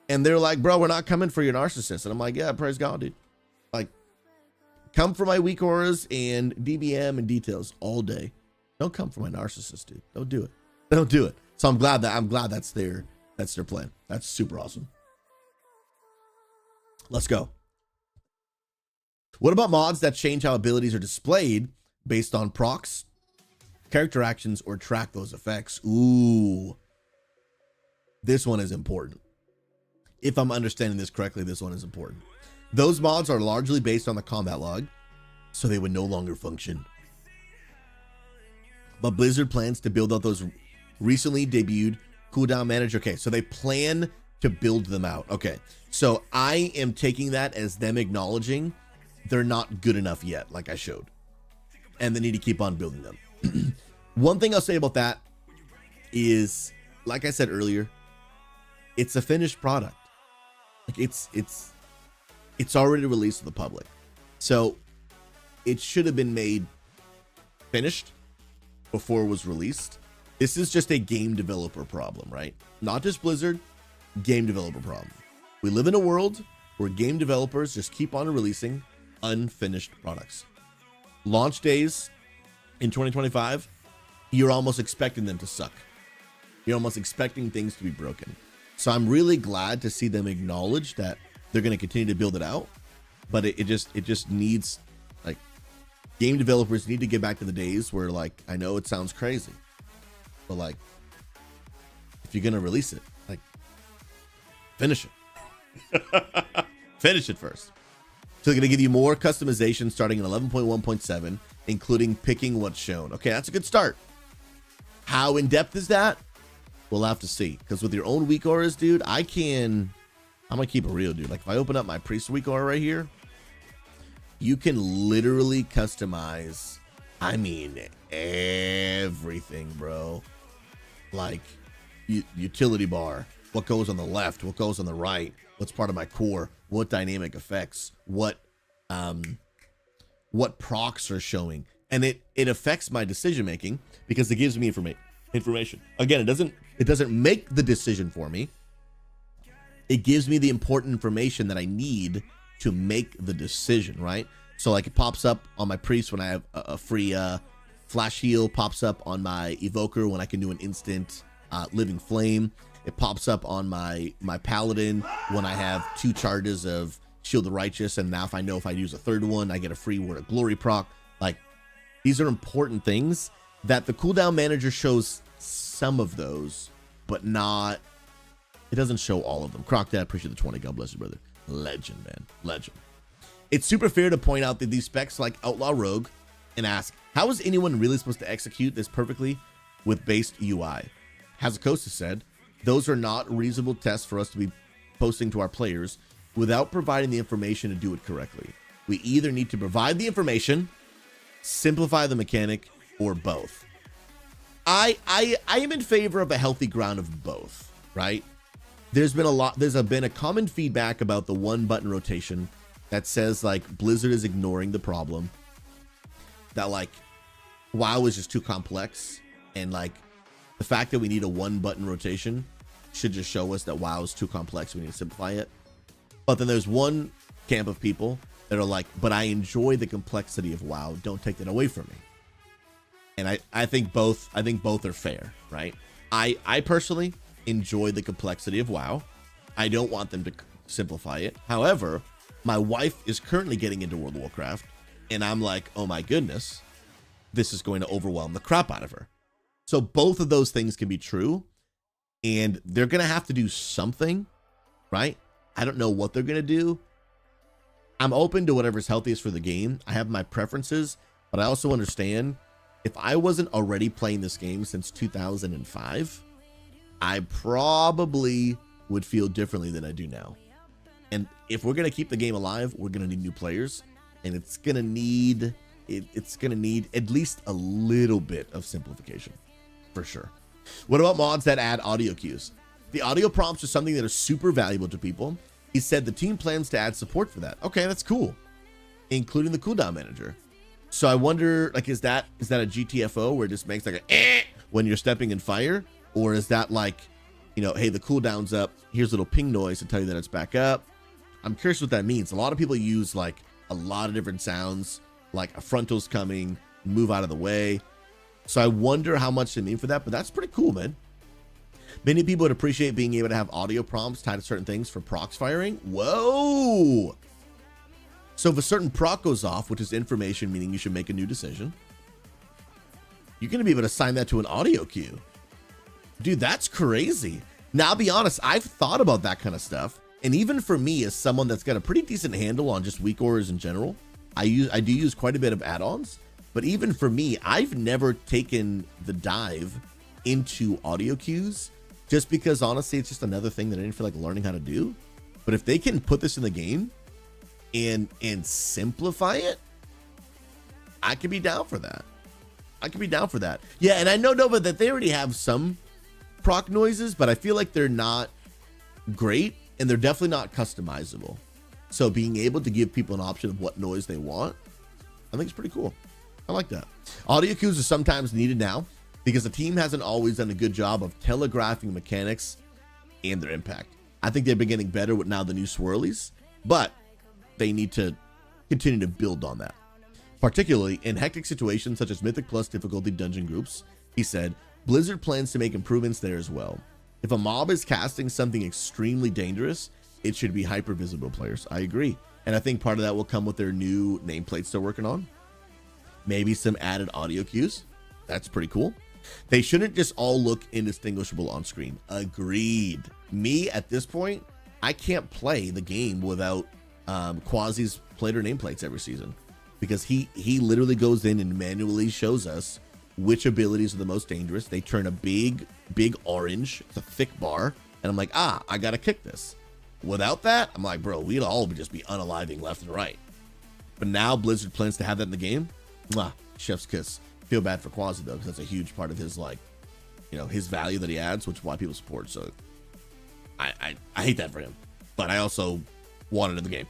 and they're like, bro, we're not coming for your narcissist. And I'm like, yeah, praise God, dude. Like, come for my weak auras and DBM and details all day. Don't come for my narcissist, dude. Don't do it. Don't do it. So I'm glad that's their plan. That's super awesome. Let's go. What about mods that change how abilities are displayed based on procs, character actions, or track those effects? Ooh, this one is important. If I'm understanding this correctly, this one is important. Those mods are largely based on the combat log, so they would no longer function. But Blizzard plans to build out those recently debuted cooldown manager. Okay, so they plan to build them out. Okay, so I am taking that as them acknowledging they're not good enough yet, like I showed, and they need to keep on building them. One thing I'll say about that is, like I said earlier, it's a finished product. Like it's already released to the public, so it should have been made finished before it was released. This is just a game developer problem, right? Not just Blizzard, game developer problem. We live in a world where game developers just keep on releasing unfinished products. Launch days in 2025, you're almost expecting them to suck. You're almost expecting things to be broken. So I'm really glad to see them acknowledge that they're going to continue to build it out, but it just needs, like, game developers need to get back to the days where, like, I know it sounds crazy, but like, if you're going to release it, like, finish it. Finish it first. So they're going to give you more customization starting in 11.1.7, including picking what's shown. Okay, that's a good start. How in depth is that? We'll have to see. Because with your own weak auras, dude, I'm going to keep it real, dude. Like, if I open up my priest weak aura right here, you can literally customize, I mean, everything, bro. Like, utility bar, what goes on the left, what goes on the right, what's part of my core, what dynamic effects, what procs are showing. And it affects my decision making because it gives me information. Again, it doesn't make the decision for me. It gives me the important information that I need to make the decision, right? So like, it pops up on my priest when I have a free flash heal, pops up on my evoker when I can do an instant living flame. It pops up on my paladin when I have 2 charges of Shield the Righteous, and now if I know if I use a third one, I get a free Word of Glory proc. Like, these are important things that the cooldown manager shows some of those, but not, it doesn't show all of them. Croc Dad, appreciate the 20. God bless you, brother. Legend, man. Legend. It's super fair to point out that these specs like Outlaw Rogue and ask, how is anyone really supposed to execute this perfectly with based UI? Hazakosa said, those are not reasonable tests for us to be posting to our players without providing the information to do it correctly. We either need to provide the information, simplify the mechanic, or both. I am in favor of a healthy ground of there's been a common feedback about the one button rotation that says like Blizzard is ignoring the problem, that like WoW is just too complex, and like the fact that we need a one button rotation should just show us that WoW is too complex, we need to simplify it. But then there's one camp of people that are like, but I enjoy the complexity of WoW, don't take that away from me. And I think both are fair, right? I personally enjoy the complexity of WoW. I don't want them to simplify it. However, my wife is currently getting into World of Warcraft, and I'm like, oh my goodness, this is going to overwhelm the crap out of her. So both of those things can be true, and they're going to have to do something, right? I don't know what they're going to do. I'm open to whatever's healthiest for the game. I have my preferences, but I also understand if I wasn't already playing this game since 2005, I probably would feel differently than I do now. And if we're going to keep the game alive, we're going to need new players, and it's going to need at least a little bit of simplification for sure. What about mods that add audio cues? The audio prompts are something that are super valuable to people. He said the team plans to add support for that. Okay, that's cool, including the cooldown manager. So I wonder, like, is that a GTFO where it just makes like a eh when you're stepping in fire, or is that like, you know, hey, the cooldown's up, here's a little ping noise to tell you that it's back up? I'm curious what that means. A lot of people use like a lot of different sounds, like a frontal's coming, move out of the way. So I wonder how much they mean for that, but that's pretty cool, man. Many people would appreciate being able to have audio prompts tied to certain things for procs firing. Whoa! So if a certain proc goes off, which is information, meaning you should make a new decision, you're going to be able to assign that to an audio cue. Dude, that's crazy. Now, I'll be honest, I've thought about that kind of stuff. And even for me, as someone that's got a pretty decent handle on just weak auras in general, I do use quite a bit of add-ons. But even for me, I've never taken the dive into audio cues, just because honestly, it's just another thing that I didn't feel like learning how to do. But if they can put this in the game and simplify it, I could be down for that. Yeah, and I know, Nova, that they already have some proc noises, but I feel like they're not great, and they're definitely not customizable. So being able to give people an option of what noise they want, I think it's pretty cool. I like that. Audio cues are sometimes needed now because the team hasn't always done a good job of telegraphing mechanics and their impact. I think they've been getting better with now the new swirlies, but they need to continue to build on that. Particularly in hectic situations such as Mythic Plus difficulty dungeon groups, he said, Blizzard plans to make improvements there as well. If a mob is casting something extremely dangerous, it should be hyper visible players. I agree. And I think part of that will come with their new nameplates they're working on. Maybe some added audio cues. That's pretty cool. They shouldn't just all look indistinguishable on screen. Agreed. Me, at this point, I can't play the game without Quasi's player nameplates every season, because he literally goes in and manually shows us which abilities are the most dangerous. They turn a big orange, it's a thick bar, and I'm like, I gotta kick this. Without that, I'm like, bro, we'd all just be unaliving left and right. But now Blizzard plans to have that in the game. Mwah, chef's kiss. Feel bad for Quasi though, because that's a huge part of his, like, you know, his value that he adds, which is why people support. So I hate that for him, but I also want it in the game.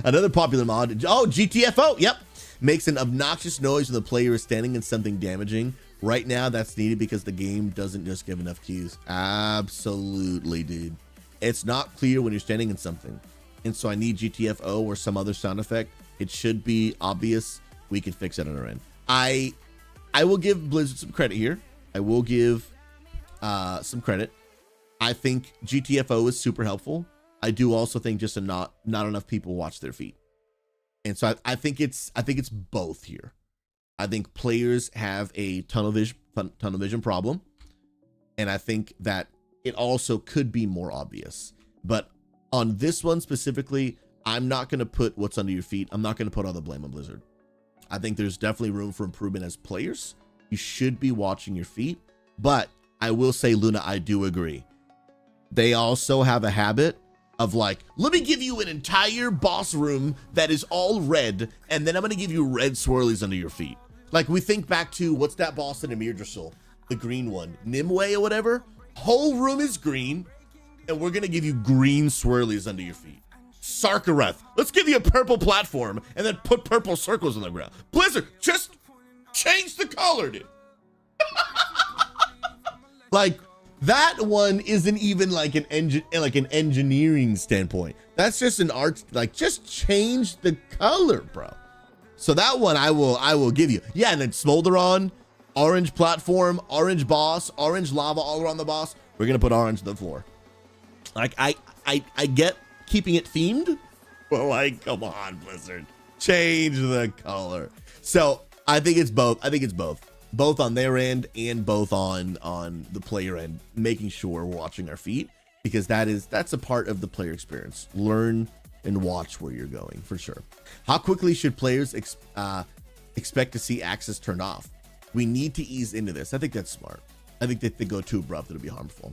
Another popular mod, GTFO, yep, makes an obnoxious noise when the player is standing in something damaging. Right now that's needed because the game doesn't just give enough cues. Absolutely, dude. It's not clear when you're standing in something, and so I need GTFO or some other sound effect. It should be obvious. We can fix it on our end. I will give Blizzard some credit here. I will give some credit. I think GTFO is super helpful. I do also think just not enough people watch their feet, and so I think it's both here. I think players have a tunnel vision problem, and I think that it also could be more obvious. But on this one specifically, I'm not going to put what's under your feet. I'm not going to put all the blame on Blizzard. I think there's definitely room for improvement as players. You should be watching your feet, but I will say, Luna, I do agree. They also have a habit of like, let me give you an entire boss room that is all red, and then I'm gonna give you red swirlies under your feet. Like, we think back to, what's that boss in Emirdrasul? The green one, Nimue or whatever. Whole room is green, and we're gonna give you green swirlies under your feet. Sarkareth, let's give you a purple platform and then put purple circles on the ground. Blizzard, just change the color, dude. Like, that one isn't even like an engineering standpoint. That's just an art, like, just change the color, bro. So that one I will give you. Yeah, and then Smolderon, orange platform, orange boss, orange lava all around the boss. We're gonna put orange on the floor. Like, I get keeping it themed, but like, come on, Blizzard, change the color. So I think it's both. I think it's both on their end and both on the player end, making sure we're watching our feet, because that's a part of the player experience. Learn and watch where you're going, for sure. How quickly should players expect to see access turned off? We need to ease into this. I think that's smart. I think that if they go too abrupt, it'll be harmful.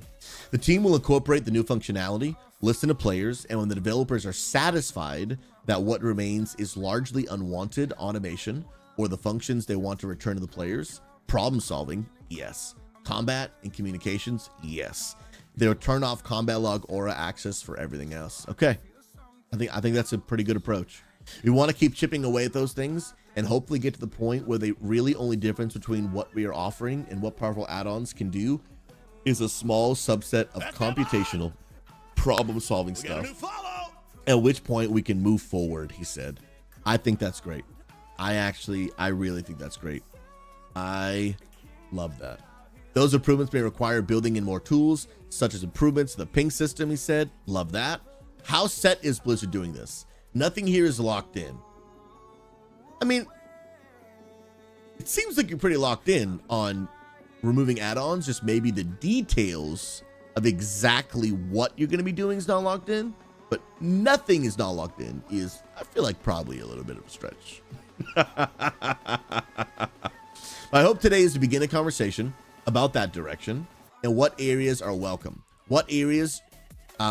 The team will incorporate the new functionality, listen to players, and when the developers are satisfied that what remains is largely unwanted automation or the functions they want to return to the players, problem solving, yes. Combat and communications, yes. They'll turn off combat log aura access for everything else. Okay. I think that's a pretty good approach. We want to keep chipping away at those things and hopefully get to the point where the really only difference between what we are offering and what powerful add-ons can do is a small subset of computational problem-solving stuff. At which point we can move forward, he said. I think that's great. I really think that's great. I love that. Those improvements may require building in more tools, such as improvements to the ping system, he said. Love that. How set is Blizzard doing this? Nothing here is locked in. I mean, it seems like you're pretty locked in on removing add-ons, just maybe the details of exactly what you're going to be doing is not locked in, but nothing is not locked in is, I feel like, probably a little bit of a stretch. I hope today is to begin a conversation about that direction and what areas are welcome, what areas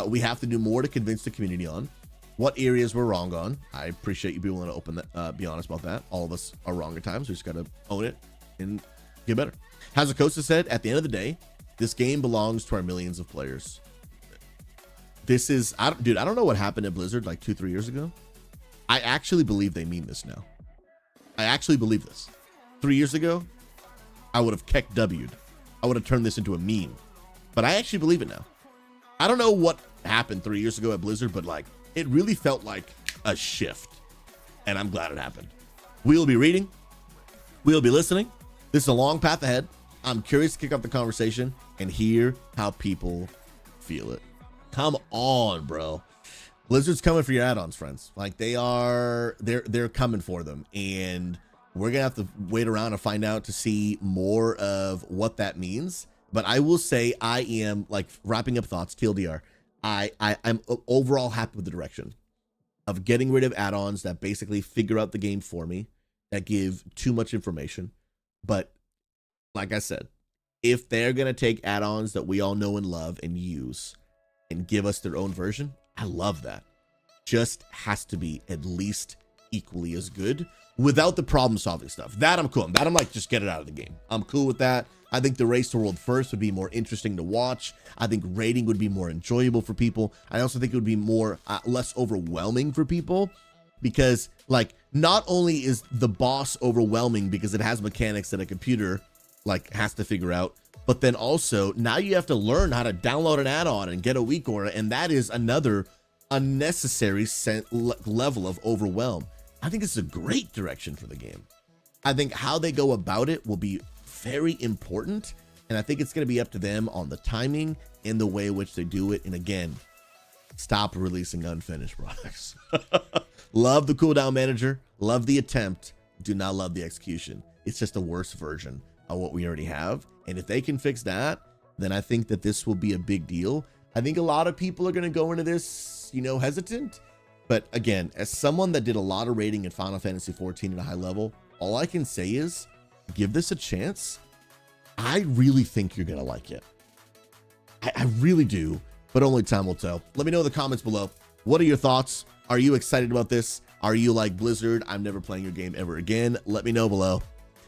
we have to do more to convince the community on, what areas we're wrong on. I appreciate you being willing to open that, be honest about that. All of us are wrong at times. We just got to own it and get better. Hazukosa said, at the end of the day, this game belongs to our millions of players. This is, dude, I don't know what happened at Blizzard like 2-3 years ago. I actually believe they mean this now. I actually believe this. 3 years ago, I would have keck W'd. I would have turned this into a meme. But I actually believe it now. I don't know what happened 3 years ago at Blizzard, but like, it really felt like a shift. And I'm glad it happened. We'll be reading. We'll be listening. This is a long path ahead. I'm curious to kick off the conversation and hear how people feel it. Come on, bro. Blizzard's coming for your add-ons, friends. Like, they're coming for them. And we're gonna have to wait around and find out to see more of what that means. But I will say, I am, like, wrapping up thoughts, TLDR, I'm overall happy with the direction of getting rid of add-ons that basically figure out the game for me, that give too much information. But like I said, if they're gonna take add-ons that we all know and love and use and give us their own version, I love that. Just has to be at least equally as good without the problem-solving stuff. That I'm cool. That I'm like, just get it out of the game. I'm cool with that. I think the race to world first would be more interesting to watch. I think raiding would be more enjoyable for people. I also think it would be more less overwhelming for people, because like, not only is the boss overwhelming because it has mechanics that a computer like has to figure out, but then also now you have to learn how to download an add-on and get a weak aura, and that is another unnecessary level of overwhelm. I think it's a great direction for the game. I think how they go about it will be very important, and I think it's going to be up to them on the timing and the way in which they do it. And again, stop releasing unfinished products. Love the cooldown manager, love the attempt, do not love the execution. It's just a worse version of what we already have, and if they can fix that, then I think that this will be a big deal. I think a lot of people are going to go into this, you know, hesitant, but again, as someone that did a lot of raiding in Final Fantasy 14 at a high level, all I can say is give this a chance. I really think you're gonna like it. I really do, but only time will tell. Let me know in the comments below. What are your thoughts? Are you excited about this? Are you like Blizzard? I'm never playing your game ever again. Let me know below.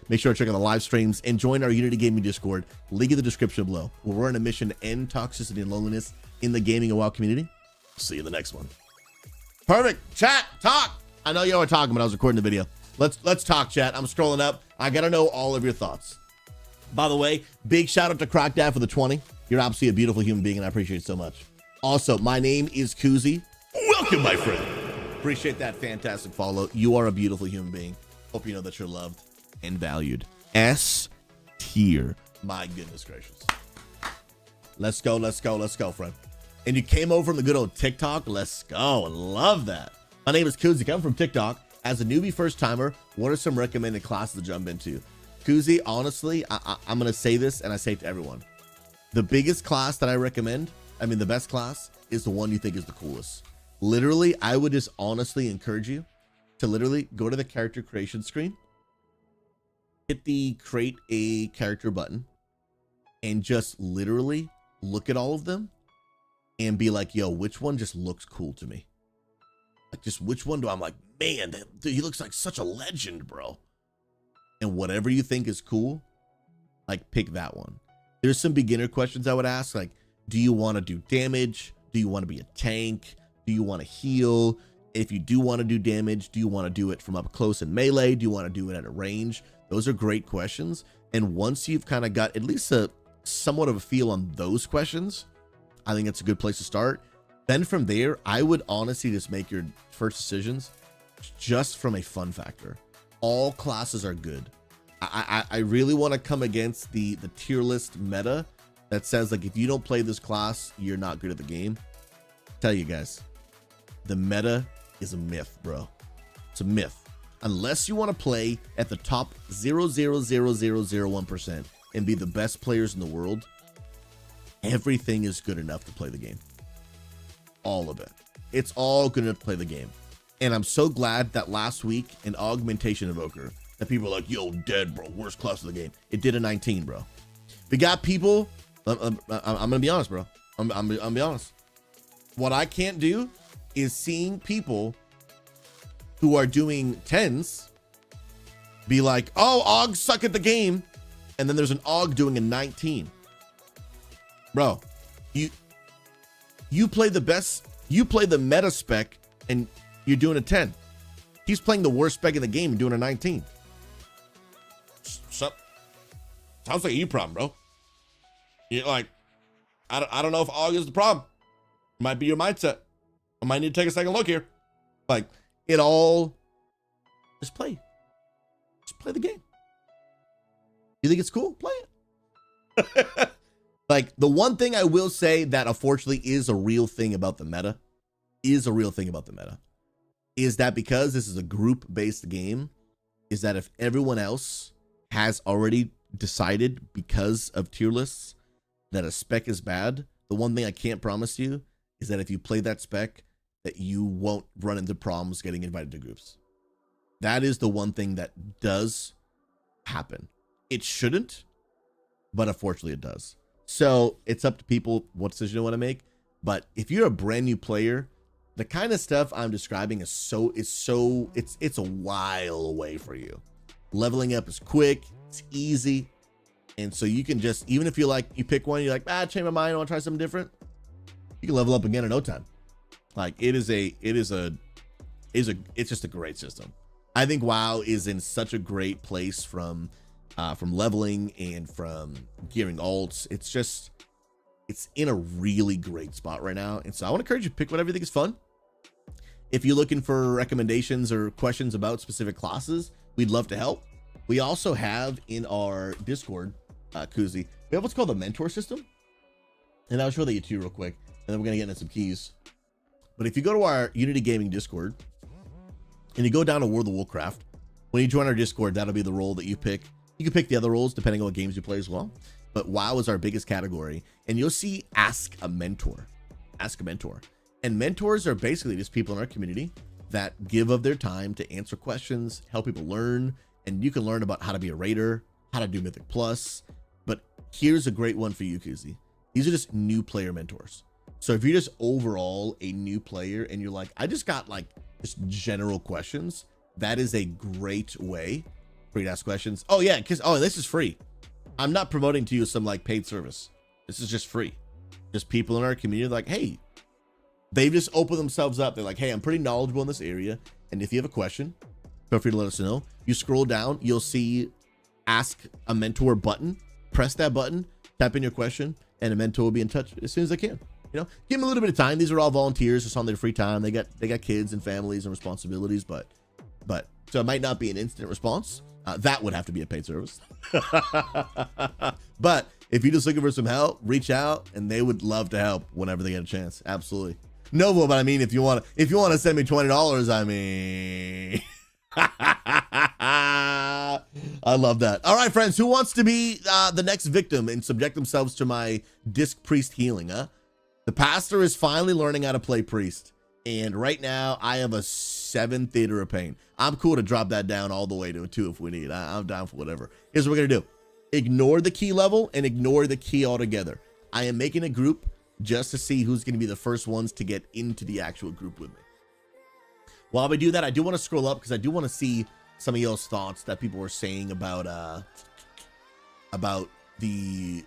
Make sure to check out the live streams and join our Unity Gaming Discord. Link in the description below. We're on a mission to end toxicity and loneliness in the gaming and WoW community. See you in the next one. Perfect. Chat, talk. I know y'all are talking, but I was recording the video. Let's talk, chat. I'm scrolling up. I gotta know all of your thoughts. By the way, big shout out to Crockdad for the 20. You're obviously a beautiful human being, and I appreciate it so much. Also, my name is SouZy. Welcome, my friend. Appreciate that fantastic follow. You are a beautiful human being. Hope you know that you're loved and valued. S tier. My goodness gracious. Let's go, let's go, let's go, friend. And you came over from the good old TikTok. Let's go. I love that. My name is SouZy. I'm from TikTok. As a newbie first timer, what are some recommended classes to jump into? SouZy, honestly, I'm going to say this, and I say it to everyone. The biggest class that I recommend, the best class, is the one you think is the coolest. Literally, I would just honestly encourage you to literally go to the character creation screen, hit the create a character button, and just literally look at all of them and be like, yo, which one just looks cool to me? Like, just which one do I'm like, man, dude, he looks like such a legend, bro. And whatever you think is cool, like, pick that one. There's some beginner questions I would ask, like, do you want to do damage? Do you want to be a tank? Do you want to heal? If you do want to do damage, do you want to do it from up close and melee? Do you want to do it at a range? Those are great questions. And once you've kind of got at least a somewhat of a feel on those questions, I think it's a good place to start. Then from there, I would honestly just make your first decisions just from a fun factor. All classes are good. I really want to come against the tier list meta that says, like, if you don't play this class, you're not good at the game. Tell you guys, the meta is a myth, bro. It's a myth. Unless you want to play at the top 0.00001% and be the best players in the world, everything is good enough to play the game. All of it. It's all good enough to play the game. And I'm so glad that last week in Augmentation Invoker, that people are like, yo, dead, bro. Worst class of the game. It did a 19, bro. We got people. I'm gonna be honest, bro. I'm gonna be honest. What I can't do is seeing people who are doing 10s be like, oh, Augs suck at the game. And then there's an Aug doing a 19. Bro, you play the best, you play the meta spec and you're doing a 10. He's playing the worst spec in the game and doing a 19. Sounds like a you problem, bro. You're like, I don't know if Aug is the problem. It might be your mindset. I might need to take a second look here. Like, it all, just play the game. You think it's cool? Play it. Like, the one thing I will say that unfortunately is a real thing about the meta, is that because this is a group-based game, is that if everyone else has already decided because of tier lists that a spec is bad, the one thing I can't promise you is that if you play that spec, that you won't run into problems getting invited to groups. That is the one thing that does happen. It shouldn't, but unfortunately it does. So it's up to people what decision they want to make. But if you're a brand new player, the kind of stuff I'm describing it's a while away for you. Leveling up is quick, it's easy. And so you can just, even if you like, you pick one, you're like, change my mind, I want to try something different. You can level up again in no time. Like, it's just a great system. I think WoW is in such a great place from leveling and from gearing alts. It's in a really great spot right now. And so I want to encourage you to pick whatever you think is fun. If you're looking for recommendations or questions about specific classes, we'd love to help. We also have in our Discord, SouZy, we have what's called the mentor system. And I'll show that to you real quick. And then we're going to get into some keys. But if you go to our Unity Gaming Discord and you go down to World of Warcraft, when you join our Discord, that'll be the role that you pick. You can pick the other roles depending on what games you play as well. But WoW is our biggest category. And you'll see Ask a Mentor. Ask a Mentor. And mentors are basically just people in our community that give of their time to answer questions, help people learn. And you can learn about how to be a raider, how to do Mythic Plus, But here's a great one for you, Kuzi. These are just new player mentors. So if you're just overall a new player and you're like, I just got like just general questions, that is a great way for you to ask questions. Oh yeah, because this is free. I'm not promoting to you some like paid service. This is just free. Just people in our community like, hey, they've just opened themselves up. They're like, hey, I'm pretty knowledgeable in this area. And if you have a question, feel free to let us know. You scroll down, you'll see ask a mentor button. Press that button, type in your question, and a mentor will be in touch as soon as they can. You know, give them a little bit of time. These are all volunteers just on their free time. They got kids and families and responsibilities, but so it might not be an instant response. That would have to be a paid service. But if you're just looking for some help, reach out and they would love to help whenever they get a chance. Absolutely. No, but I mean, if you want to send me $20, I mean, I love that. All right, friends, who wants to be the next victim and subject themselves to my disc priest healing, huh? The pastor is finally learning how to play priest. And right now I have a 7 Theater of Pain. I'm cool to drop that down all the way to a 2 if we need. I'm down for whatever. Here's what we're going to do. Ignore the key level and ignore the key altogether. I am making a group just to see who's going to be the first ones to get into the actual group with me. While we do that, I do want to scroll up because I do want to see some of y'all's thoughts that people were saying about the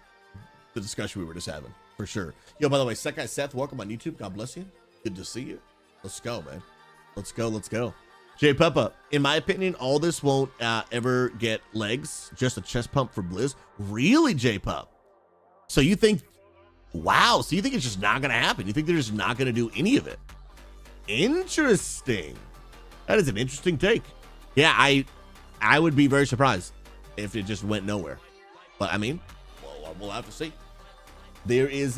discussion we were just having, for sure. Yo, by the way, Sekai Seth, welcome on YouTube. God bless you. Good to see you. Let's go, man. Let's go. J Peppa, in my opinion, all this won't ever get legs. Just a chest pump for Blizz. Really, J Pup? So you think, wow, so you think it's just not going to happen? You think they're just not going to do any of it? Interesting. That is an interesting take. Yeah, I would be very surprised if it just went nowhere. But I mean, well, we'll have to see. There is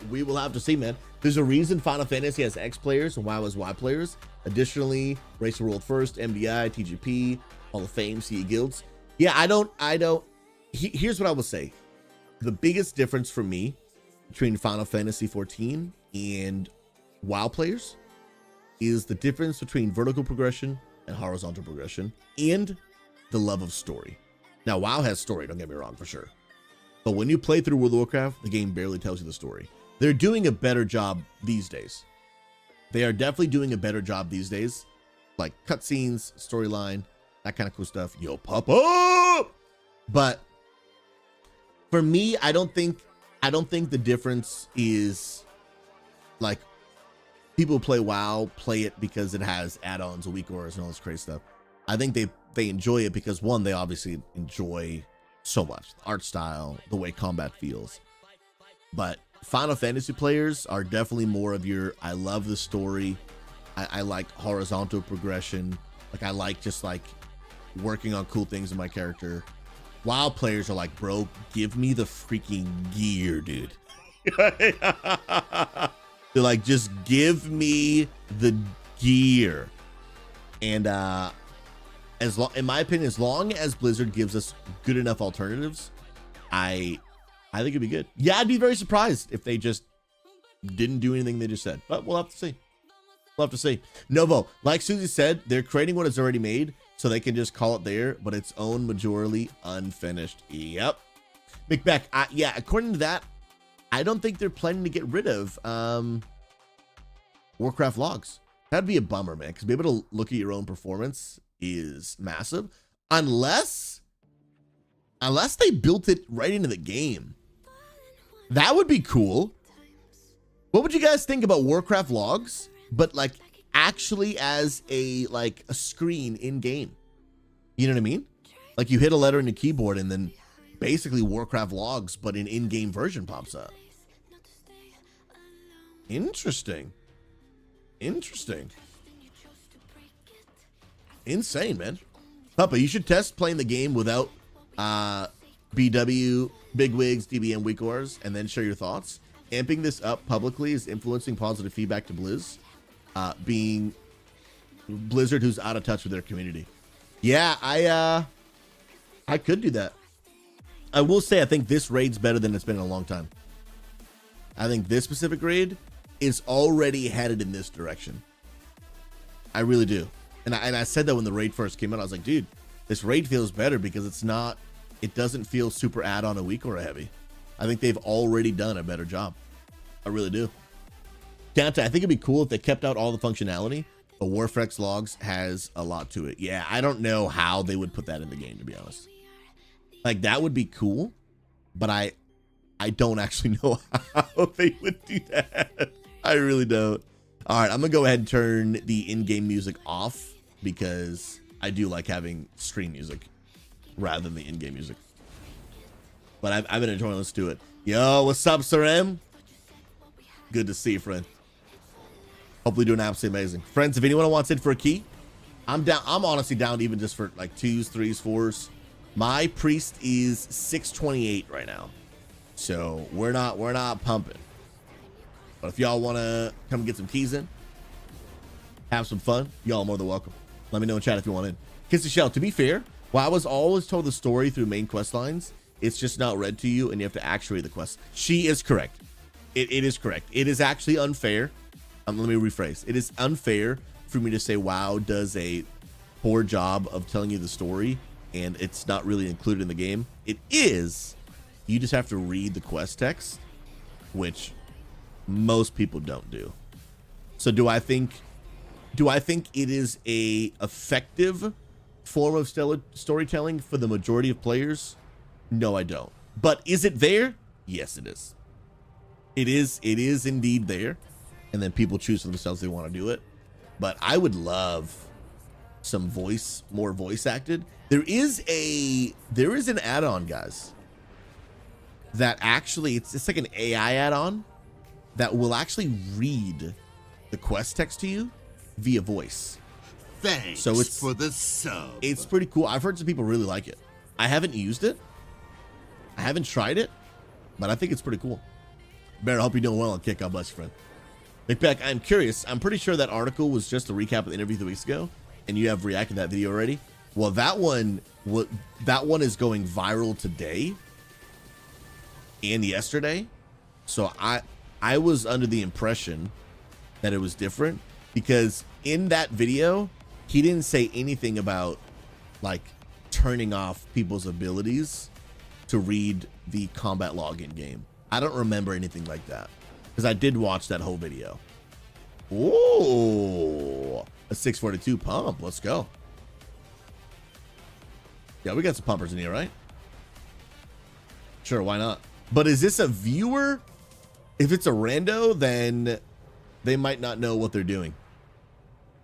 we will have to see, man. There's a reason Final Fantasy has X players and WoW has Y players. Additionally, Race the World First, MDI, TGP, Hall of Fame, CE Guilds. Yeah, here's what I will say. The biggest difference for me between Final Fantasy 14 and WoW players is the difference between vertical progression and horizontal progression and the love of story. Now, WoW has story, don't get me wrong, for sure. But when you play through World of Warcraft, the game barely tells you the story. They're doing a better job these days. They are definitely doing a better job these days. Like cutscenes, storyline, that kind of cool stuff. Yo, pop up! But for me, I don't think the difference is like people who play WoW play it because it has add-ons, weak auras, and all this crazy stuff. I think they enjoy it because, one, they obviously enjoy so much the art style, the way combat feels. But Final Fantasy players are definitely more of your, I love the story, I like horizontal progression, like I like just like working on cool things in my character. WoW players are like, bro, give me the freaking gear, dude. They're like, just give me the gear. And in my opinion, as long as Blizzard gives us good enough alternatives, I think it'd be good. Yeah, I'd be very surprised if they just didn't do anything they just said, but we'll have to see. We'll have to see. Novo, like SouZy said, they're creating what is already made so they can just call it there, but its own majorly unfinished. Yep. McBeck, yeah, according to that, I don't think they're planning to get rid of Warcraft logs. That'd be a bummer, man, because being able to look at your own performance is massive. Unless they built it right into the game. That would be cool. What would you guys think about Warcraft logs, but like actually as a screen in game? You know what I mean? Like you hit a letter in your keyboard and then basically Warcraft logs, but an in-game version pops up. Interesting. Insane, man. Papa, you should test playing the game without BW, bigwigs, DBM, weak auras, and then share your thoughts. Amping this up publicly is influencing positive feedback to Blizz, being Blizzard who's out of touch with their community. Yeah, I could do that. I will say I think this raid's better than it's been in a long time. I think this specific raid is already headed in this direction. I really do. And I said that when the raid first came out. I was like, dude, this raid feels better because it's not it doesn't feel super add-on a week or a heavy. I think they've already done a better job. I really do. Dante, I think it'd be cool if they kept out all the functionality, but Warcraft logs has a lot to it. Yeah, I don't know how they would put that in the game, to be honest. Like, that would be cool, but I don't actually know how they would do that. I really don't. All right, I'm gonna go ahead and turn the in-game music off because I do like having stream music rather than the in-game music. But I've been enjoying. Let's do it. Yo, what's up, Sir M? Good to see you, friend. Hopefully doing absolutely amazing. Friends, if anyone wants in for a key, I'm down. I'm honestly down even just for like 2s, 3s, 4s. My priest is 628 right now. So we're not pumping. But if y'all want to come get some keys in, have some fun, y'all are more than welcome. Let me know in chat if you want in. Kiss the Shell. To be fair, while I was always told the story through main quest lines, it's just not read to you and you have to actually read the quest. She is correct. It is correct. It is actually unfair. Let me rephrase. It is unfair for me to say WoW does a poor job of telling you the story and it's not really included in the game. It is. You just have to read the quest text, which most people don't do. So do I think it is a effective form of storytelling for the majority of players? No, I don't. But is it there? Yes, it is. It is indeed there. And then people choose for themselves if they want to do it. But I would love some more voice acted. There is an add-on, guys, that actually it's like an AI add-on that will actually read the quest text to you via voice. Thanks so it's for the sub. It's pretty cool. I've heard some people really like it. I haven't used it. I haven't tried it, but I think it's pretty cool. Bear, I hope you're doing well on Kick. God bless you, friend. McBeck, I'm curious. I'm pretty sure that article was just a recap of the interview 3 weeks ago, and you have reacted to that video already. Well, that one is going viral today and yesterday. So I was under the impression that it was different because in that video, he didn't say anything about like turning off people's abilities to read the combat log in game. I don't remember anything like that because I did watch that whole video. Ooh, a 642 pump. Let's go. Yeah, we got some pumpers in here, right? Sure, why not? But is this a viewer? If it's a rando, then they might not know what they're doing.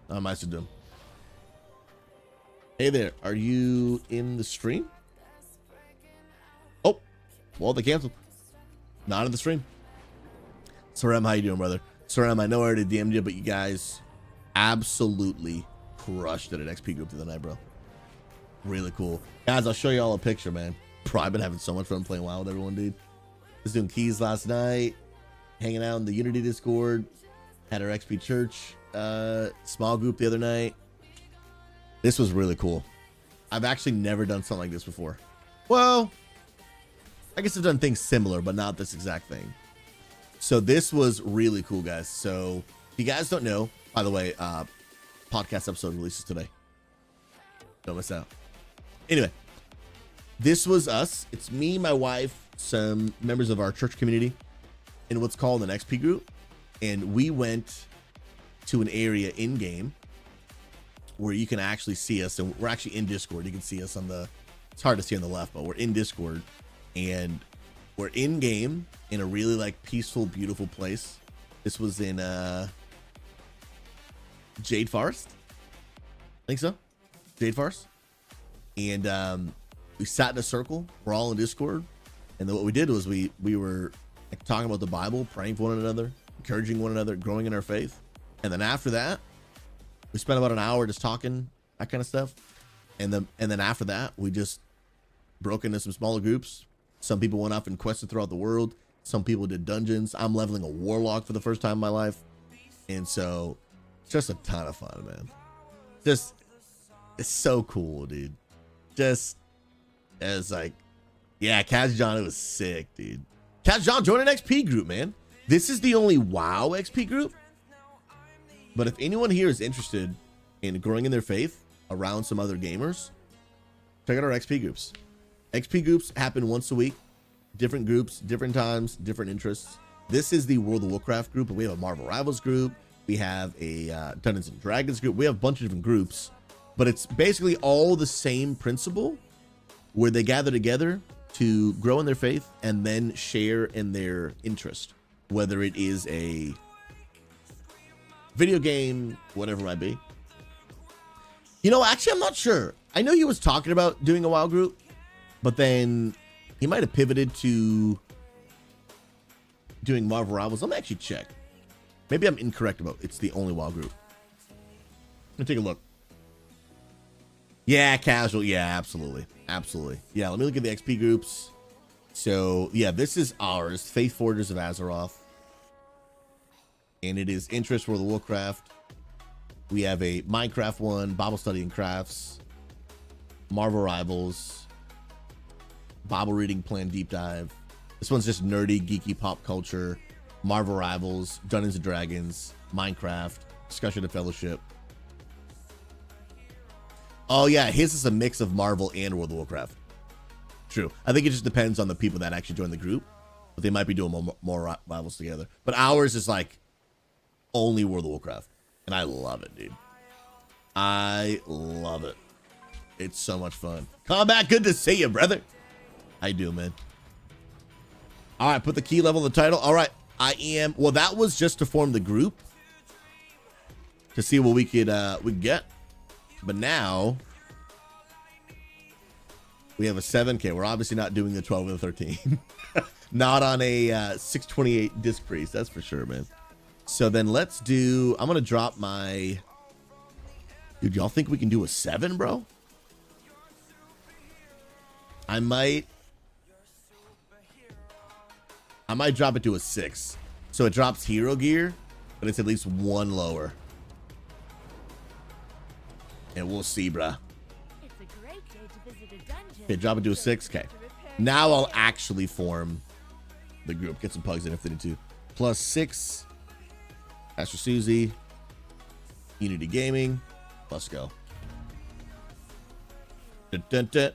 I might have do. Hey there, are you in the stream? Oh, well, they canceled. Not in the stream. Saram, how you doing, brother? Saram, I know I already DM'd you, but you guys absolutely crushed it at XP group the other night, bro. Really cool. Guys, I'll show you all a picture, man. Bro, I've been having so much fun playing WoW with everyone, dude. Was doing keys last night, hanging out in the Unity Discord, had our XP Church small group the other night. This was really cool. I've actually never done something like this before. Well, I guess I've done things similar, but not this exact thing. So this was really cool, guys. So if you guys don't know, by the way, podcast episode releases today. Don't miss out. Anyway, this was us. It's me, my wife, some members of our church community in what's called an XP group. And we went to an area in game where you can actually see us. And we're actually in Discord. You can see us on the, it's hard to see on the left, but we're in Discord and we're in game in a really like peaceful, beautiful place. This was in Jade Forest. I think so. Jade Forest. And we sat in a circle. We're all in Discord. And then what we did was we were like talking about the Bible, praying for one another, encouraging one another, growing in our faith. And then after that, we spent about an hour just talking, that kind of stuff. And then after that, we just broke into some smaller groups. Some people went off and quested throughout the world. Some people did dungeons. I'm leveling a warlock for the first time in my life. And so it's just a ton of fun, man. Just, it's so cool, dude. Just as like, yeah, Kaz John, it was sick, dude. Kaz John, join an XP group, man. This is the only WoW XP group. But if anyone here is interested in growing in their faith around some other gamers, check out our XP groups. XP groups happen once a week. Different groups, different times, different interests. This is the World of Warcraft group, but we have a Marvel Rivals group. We have a Dungeons and Dragons group. We have a bunch of different groups, but it's basically all the same principle where they gather together to grow in their faith and then share in their interest, whether it is a video game, whatever it might be. You know, actually, I'm not sure. I know he was talking about doing a WoW group, but then he might have pivoted to doing Marvel Rivals. Let me actually check. Maybe I'm incorrect about it's the only WoW group. Let me take a look. Yeah, casual. Yeah, absolutely. Absolutely. Yeah, let me look at the XP groups. So, yeah, this is ours. Faith Forgers of Azeroth. And it is Interest World of Warcraft. We have a Minecraft one, Bible Study and Crafts, Marvel Rivals, Bible Reading Plan Deep Dive. This one's just nerdy, geeky pop culture, Marvel Rivals, Dungeons and Dragons, Minecraft, Discussion of Fellowship. Oh yeah, his is a mix of Marvel and World of Warcraft. True. I think it just depends on the people that actually join the group, but they might be doing more Rivals together. But ours is like only World of Warcraft. And I love it, dude. I love it. It's so much fun. Combat, good to see you, brother. How you doing, man? All right, put the key level in the title. All right, I am. Well, that was just to form the group to see what we could get. But now we have a 7K. We're obviously not doing the 12 and the 13. Not on a 628 disc priest, that's for sure, man. So then let's do, I'm going to drop my, dude, y'all think we can do a 7, bro? I might drop it to a 6. So it drops hero gear, but it's at least 1 lower. And we'll see, bruh. Okay, drop it to a 6. Okay. Now I'll actually form the group. Get some pugs in if they need to. Plus 6. Master SouZy, Unity Gaming. Let's go. Dun, dun, dun.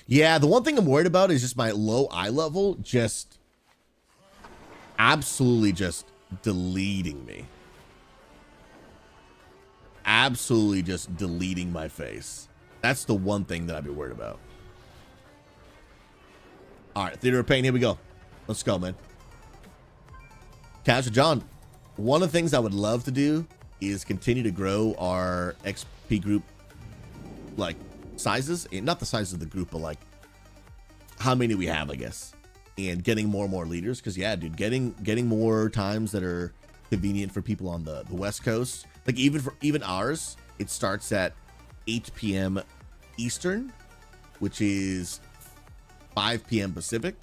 Yeah, the one thing I'm worried about is just my low eye level just absolutely just deleting me. Absolutely just deleting my face. That's the one thing that I'd be worried about. All right, Theater of Pain, here we go. Let's go, man. Casual John. One of the things I would love to do is continue to grow our XP group, like sizes, and not the size of the group, but like how many we have, I guess, and getting more and more leaders. Because yeah, dude, getting more times that are convenient for people on the West Coast. Like even ours, it starts at 8 p.m. Eastern, which is 5 p.m. Pacific,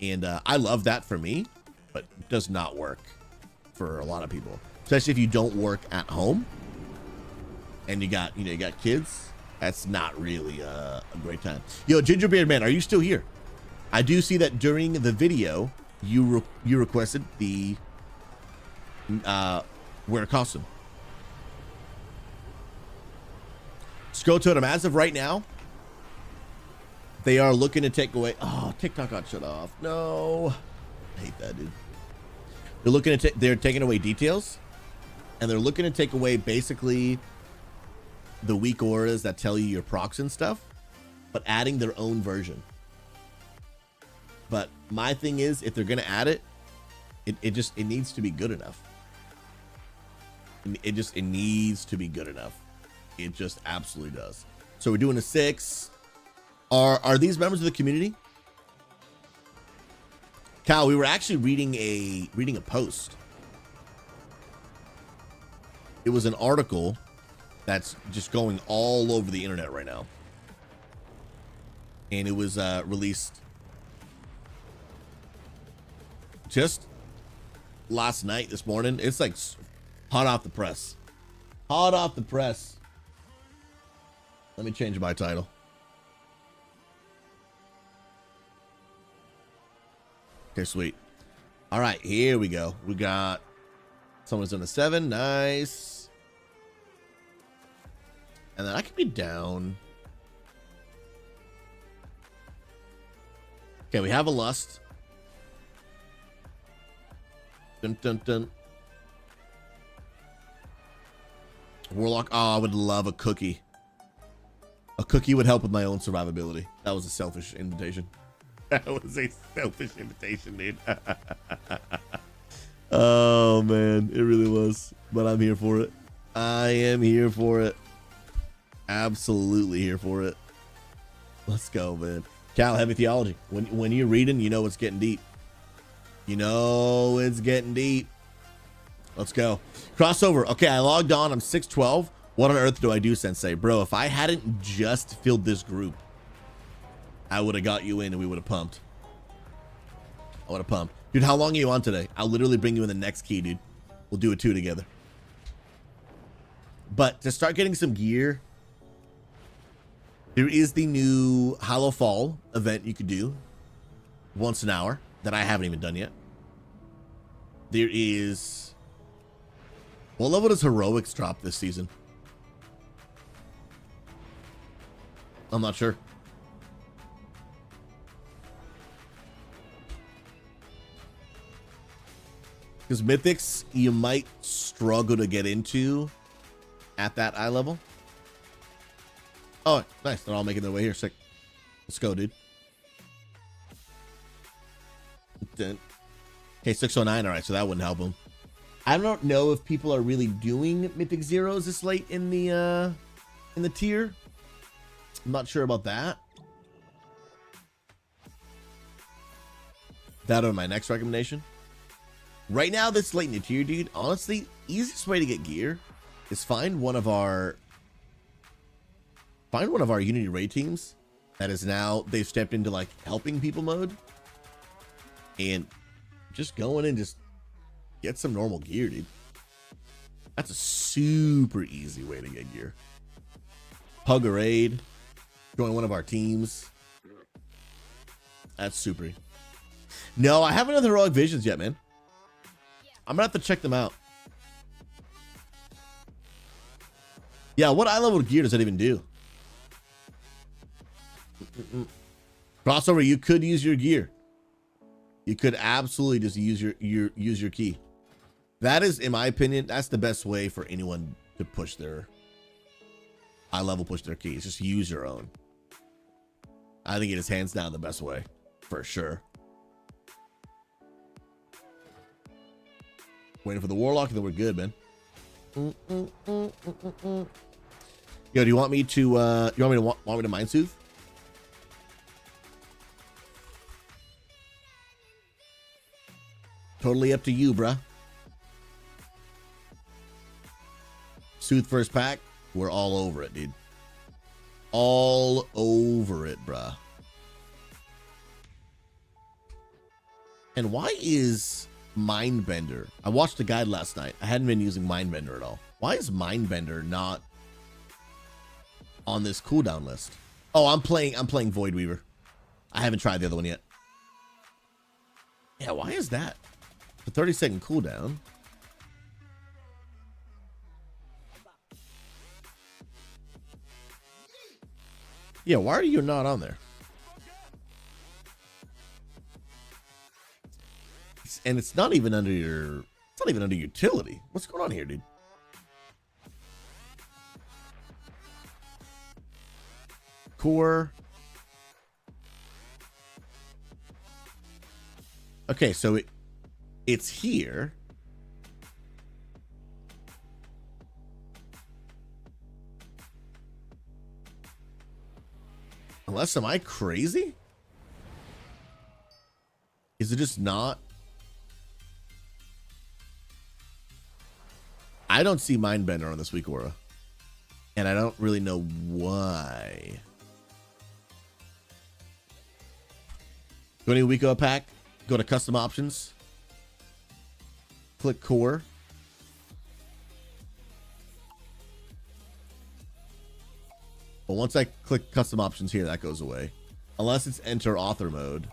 and I love that for me, but it does not work for a lot of people, especially if you don't work at home and you got kids. That's not really a great time. Yo, Gingerbeard Man, are you still here? I do see that during the video you requested the wear a costume. Scroll Totem, as of right now, they are looking to take away. Oh, TikTok got shut off. No, I hate that, dude. They're looking to they're taking away details, and they're looking to take away basically the weak auras that tell you your procs and stuff, but adding their own version. But my thing is, if they're gonna add it, it needs to be good enough. It needs to be good enough. It just absolutely does. So we're doing a 6. Are these members of the community? Cal, we were actually reading a post. It was an article that's just going all over the internet right now. And it was released just last night, this morning. It's like hot off the press. Hot off the press. Let me change my title. Okay, sweet. All right, here we go. We got someone's on a 7. Nice. And then I could be down. Okay, we have a lust. Dun, dun, dun. Warlock. Oh, I would love a cookie. A cookie would help with my own survivability. That was a selfish invitation. That was a selfish invitation, dude. Oh, man. It really was. But I'm here for it. I am here for it. Absolutely here for it. Let's go, man. Cal, heavy theology. When you're reading, you know it's getting deep. You know it's getting deep. Let's go. Crossover. Okay, I logged on. I'm 612. What on earth do I do, Sensei? Bro, if I hadn't just filled this group, I would have got you in and we would have pumped. I would have pumped. Dude, how long are you on today? I'll literally bring you in the next key, dude. We'll do a 2 together. But to start getting some gear, there is the new Hollow Fall event you could do once an hour that I haven't even done yet. There is... What level does Heroics drop this season? I'm not sure. Because Mythics, you might struggle to get into at that eye level. Oh, nice. They're all making their way here. Sick. Let's go, dude. Okay, 609. All right, so that wouldn't help them. I don't know if people are really doing Mythic Zeros this late in the tier. I'm not sure about that. That or my next recommendation. Right now, this late in the tier, dude, honestly, easiest way to get gear is find one of our Unity raid teams that is now, they've stepped into like helping people mode, and just go in and just get some normal gear, dude. That's a super easy way to get gear. Hug a raid, join one of our teams. That's super. No, I haven't done the Heroic Visions yet, man. I'm gonna have to check them out. Yeah, what eye level gear does that even do? Crossover, you could use your gear. You could absolutely just use your key. That is, in my opinion, that's the best way for anyone to push their eye level, push their keys. Just use your own. I think it is hands down the best way, for sure. Waiting for the Warlock, and then we're good, man. Yo, do you want me to want me to mind soothe? Totally up to you, bruh. Soothe first pack. We're all over it, dude. All over it, bruh. And why is Mindbender? I watched the guide last night. I hadn't been using Mindbender at all. Why is Mindbender not on this cooldown list? Oh, I'm playing Void Weaver. I haven't tried the other one yet. Yeah, why is that? The 30-second cooldown. Yeah, why are you not on there? And it's not even under your, it's not even under utility. What's going on here, dude? Core. Okay, so it's here. Unless, am I crazy? Is it just not? I don't see Mindbender on this week aura, and I don't really know why. Go to Week pack, go to custom options, click core. But once I click custom options here, that goes away. Unless it's enter author mode.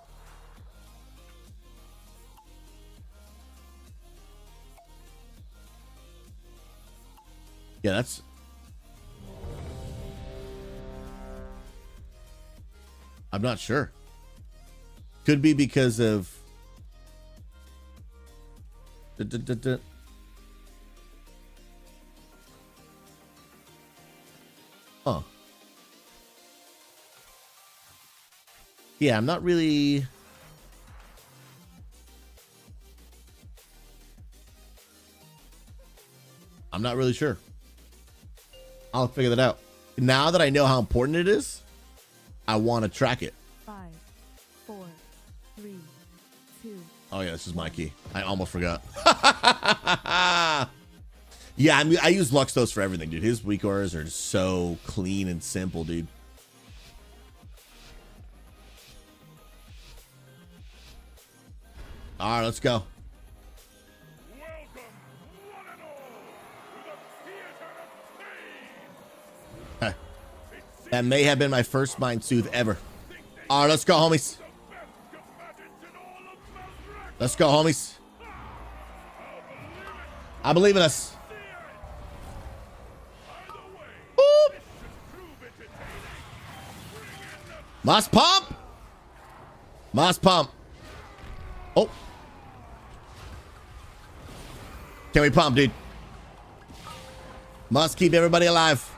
Yeah, that's... I'm not sure. Could be because of huh. Yeah, I'm not really. I'm not really sure. I'll figure that out. Now that I know how important it is, I want to track it. 5, 4, 3, 2. Oh yeah, this is my key. I almost forgot. Yeah, I mean, I use Luxtos for everything, dude. His weak auras are so clean and simple, dude. All right, let's go. That may have been my first Mind Soothe ever. All right, let's go, homies. Let's go, homies. I believe in us. Boop. Must pump. Must pump. Oh. Can we pump, dude? Must keep everybody alive.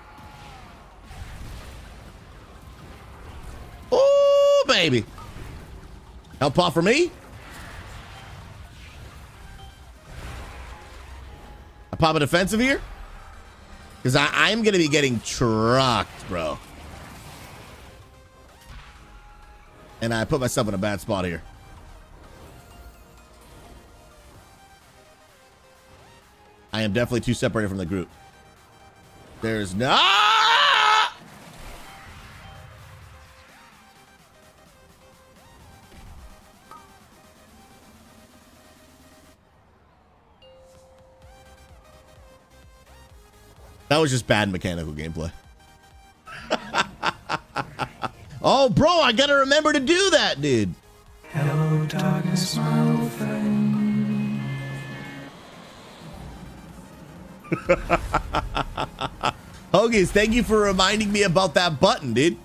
Oh, baby. Help pop for me. I pop a defensive here. Because I'm going to be getting trucked, bro. And I put myself in a bad spot here. I am definitely too separated from the group. There's no... That was just bad mechanical gameplay. Oh, bro, I gotta remember to do that, dude. Hello, darkness, my old friend. Hoagies, thank you for reminding me about that button, dude.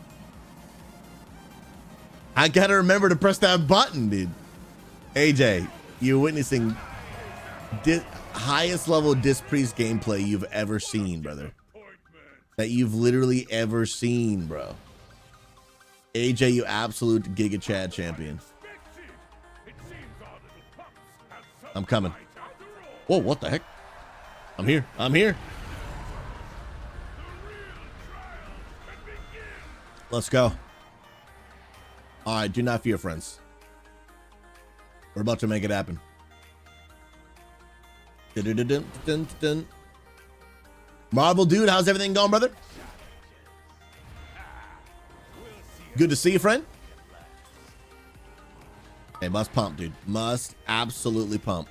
I gotta remember to press that button, dude. AJ, you're witnessing highest level Disc Priest gameplay you've ever seen, brother. That you've literally ever seen, bro. AJ, you absolute Giga Chad champion. I'm coming. Whoa, what the heck? I'm here. I'm here. Let's go. All right, do not fear, friends. We're about to make it happen. Dun-dun-dun-dun-dun-dun. Marvel dude, how's everything going, brother? Good to see you, friend. Hey, must pump, dude. Must absolutely pump.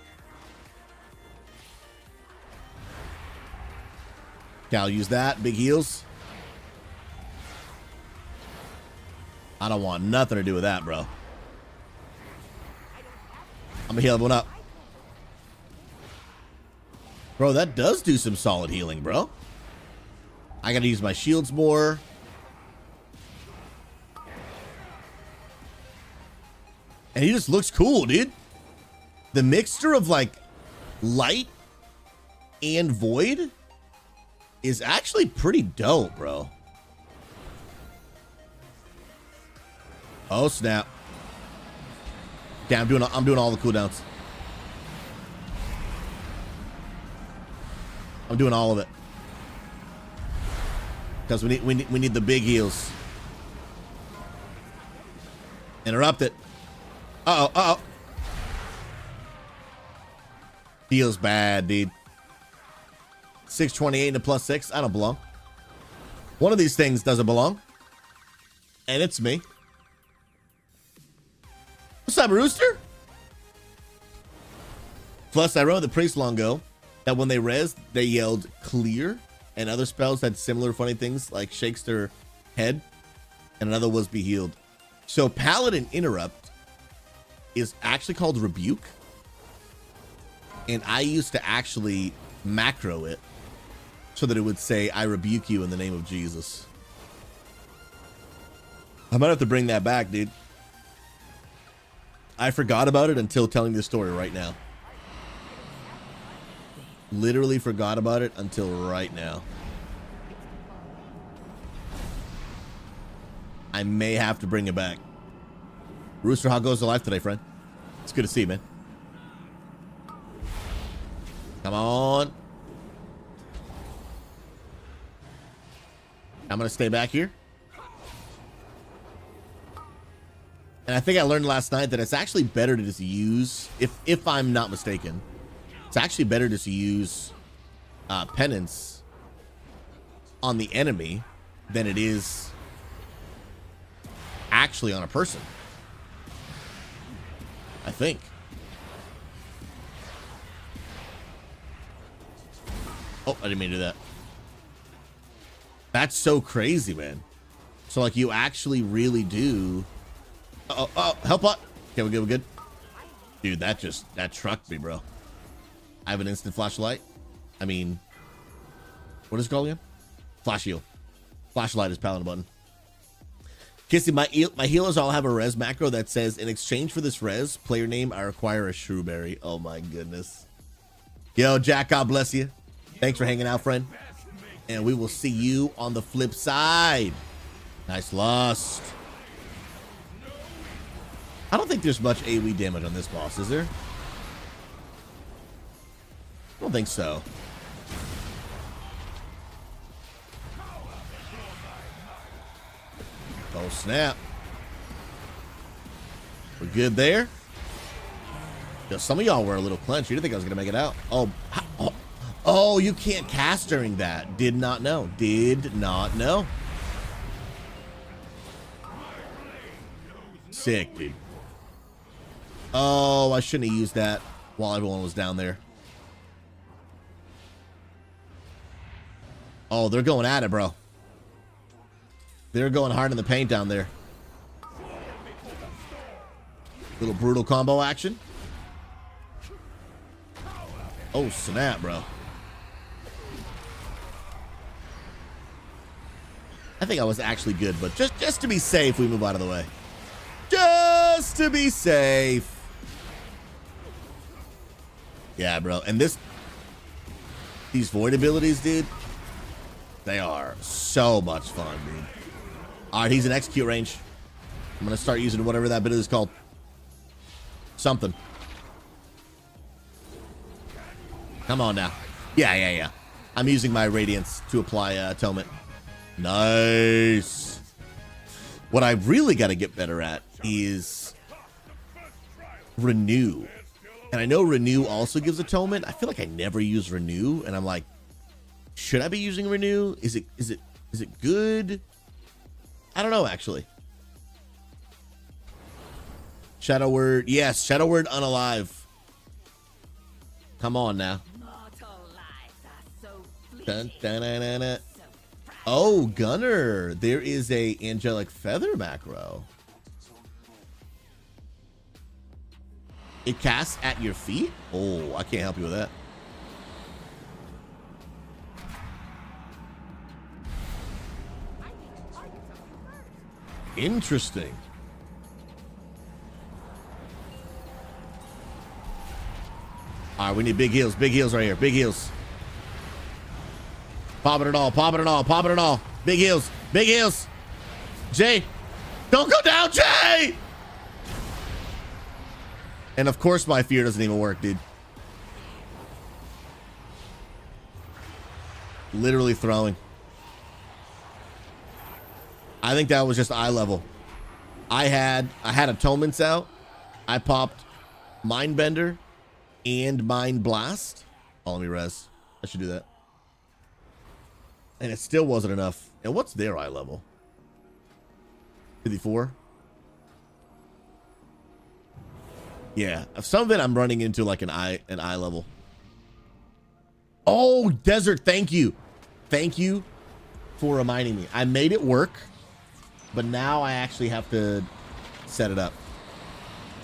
Okay, I'll use that. Big heals. I don't want nothing to do with that, bro. I'm gonna heal everyone up. Bro, that does do some solid healing, bro. I gotta use my shields more. And he just looks cool, dude. The mixture of like light and void is actually pretty dope, bro. Oh snap. Okay, I'm doing all the cooldowns. I'm doing all of it. Because we need the big heals. Interrupt it. Uh-oh, uh-oh. Feels bad, dude. 628 and a +6. I don't belong. One of these things doesn't belong. And it's me. What's up, Rooster? Plus, I wrote the priest long ago that when they rezzed, they yelled clear, and other spells had similar funny things like shakes their head, and another was be healed. So Paladin Interrupt is actually called Rebuke, and I used to actually macro it so that it would say, I rebuke you in the name of Jesus. I might have to bring that back, dude. I forgot about it until telling this story right now. Literally forgot about it until right now. I may have to bring it back. Rooster, how goes the life today, friend? It's good to see you, man. Come on. I'm going to stay back here. And I think I learned last night that it's actually better to just use, if I'm not mistaken, it's actually better to just use penance on the enemy than it is actually on a person. I think. Oh, I didn't mean to do that. That's so crazy, man. So like you actually really do. Oh, help up. Okay, we're good, we're good. Dude, that trucked me, bro. I have an instant flashlight. I mean, what is it called again? Flash heal. Flashlight is paladin button. Kissy, my healers all have a res macro that says, in exchange for this res, player name, I require a shrewberry. Oh my goodness. Yo, Jack, God bless you. Thanks for hanging out, friend. And we will see you on the flip side. Nice lust. I don't think there's much AoE damage on this boss, is there? I don't think so. Oh, snap. We're good there. Yo, some of y'all were a little clenched. You didn't think I was going to make it out. Oh, you can't cast during that. Did not know. Did not know. Sick, dude. Oh, I shouldn't have used that while everyone was down there. Oh, they're going at it, bro. They're going hard in the paint down there. Little brutal combo action. Oh, snap, bro. I think I was actually good, but just to be safe, we move out of the way. Just to be safe. Yeah, bro. And these void abilities, dude, they are so much fun, dude. All right, he's in execute range. I'm going to start using whatever that bit is called. Something. Come on now. Yeah. I'm using my radiance to apply atonement. Nice. What I really got to get better at is renew. And I know renew also gives atonement. I feel like I never use renew, and I'm like, should I be using renew? Is it good? I don't know, actually. Shadow word. Yes, shadow word unalive. Come on now. Dun, dun, dun, dun, dun. Oh, Gunner. There is a angelic feather macro. It casts at your feet? Oh, I can't help you with that. Interesting. All right, we need big heals. Big heals right here. Big heals. Popping it all. Popping it all. Popping it all. Big heals. Big heals. Jay, don't go down, Jay! And of course my fear doesn't even work, dude. Literally throwing. I think that was just eye level. I had atonements out. I popped Mindbender and Mind Blast. Oh, let me res. I should do that. And it still wasn't enough. And what's their eye level? 54? Yeah, some of it I'm running into like an eye level. Oh, Desert, thank you. Thank you for reminding me. I made it work, but now I actually have to set it up.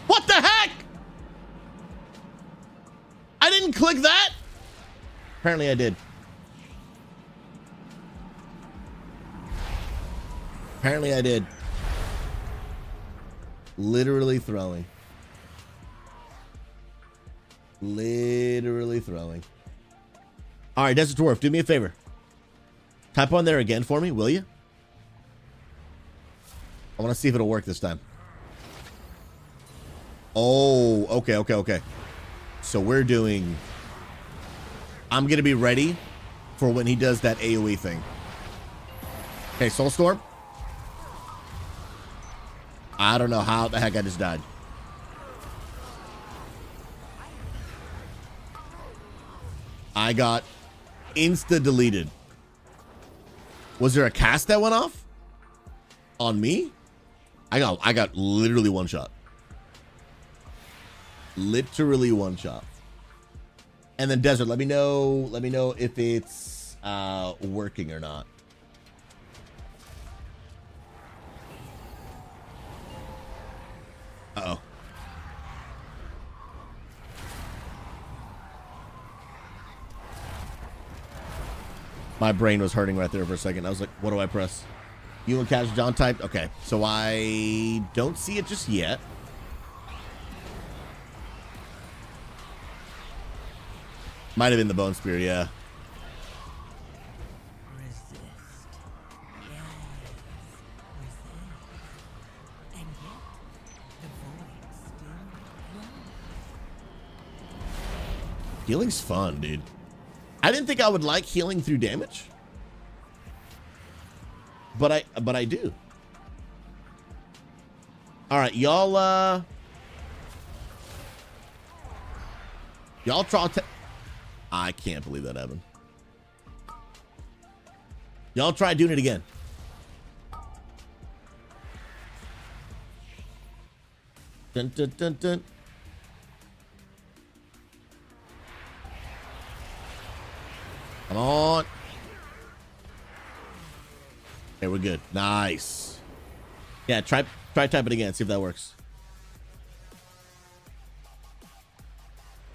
What the heck? I didn't click that. Apparently I did. Apparently I did. Literally throwing. Literally throwing. All right, Desert Dwarf, do me a favor. Type on there again for me, will you? I want to see if it'll work this time. Oh, okay. So we're doing... I'm going to be ready for when he does that AoE thing. Okay, Soulstorm. I don't know how the heck I just died. I got insta-deleted. Was there a cast that went off? On me? I got literally one shot. Literally one shot. And then Desert, let me know if it's working or not. Uh-oh. My brain was hurting right there for a second. I was like, what do I press? You and Cash John typed? Okay. So I don't see it just yet. Might have been the Bone Spear, yeah. Healing's fun, dude. I didn't think I would like healing through damage. But I do. All right, y'all try. I can't believe that happened. Y'all try doing it again. Dun, dun, dun, dun. Come on. Okay, we're good. Nice. Yeah, try type it again. See if that works.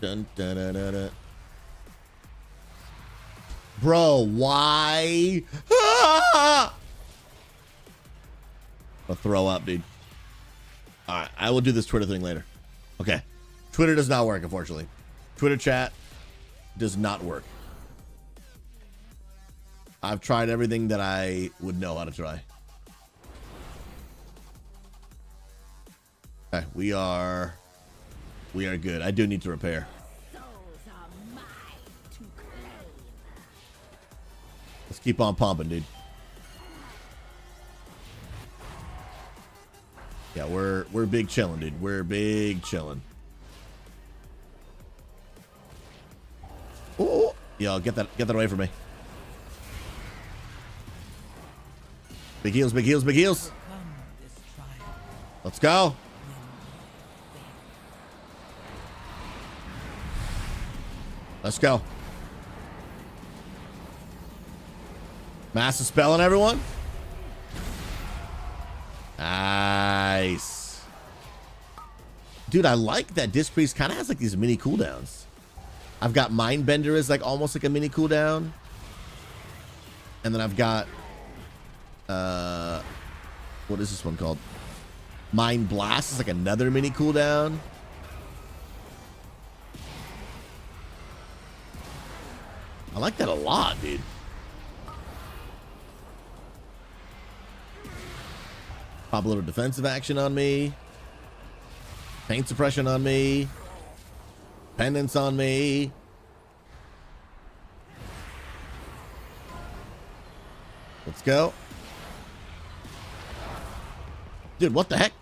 Dun, dun, dun, dun, dun. Bro, why? Ah! I'll throw up, dude. All right, I will do this Twitter thing later. Okay. Twitter does not work, unfortunately. Twitter chat does not work. I've tried everything that I would know how to try. Okay, we are good. I do need to repair. Let's keep on pumping, dude. Yeah, we're big chilling, dude. We're big chilling. Oh, yo, get that away from me. Big heals, big heals, big heals. Let's go. Let's go. Massive spell on everyone. Nice. Dude, I like that Disc Priest kind of has like these mini cooldowns. I've got Mindbender as like almost like a mini cooldown. And then I've got what is this one called? Mind Blast is like another mini cooldown. I like that a lot, dude. Pop a little defensive action on me. Pain suppression on me. Pendants on me. Let's go. Dude, what the heck?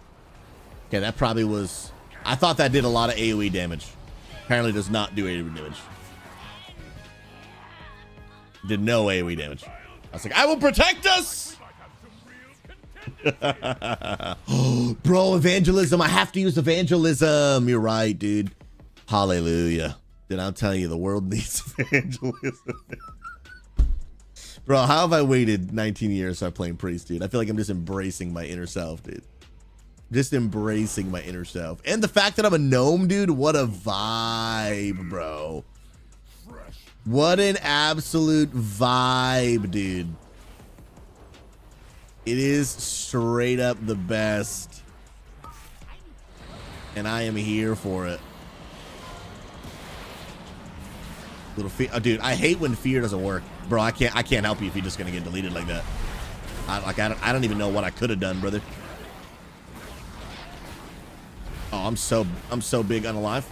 Okay, that probably was... I thought that did a lot of AoE damage. Apparently does not do AoE damage. Did no AoE damage. I was like, I will protect us! Bro, evangelism. I have to use evangelism. You're right, dude. Hallelujah. Dude, I'll tell you, the world needs evangelism. Bro, how have I waited 19 years to start playing Priest, dude? I feel like I'm just embracing my inner self, dude. Just embracing my inner self. And the fact that I'm a gnome, dude, what a vibe, bro. What an absolute vibe, dude. It is straight up the best. And I am here for it. Little fear. Oh, dude, I hate when fear doesn't work. Bro, I can't help you if you're just gonna get deleted like that. I don't even know what I could have done, brother. Oh, I'm so big unalive.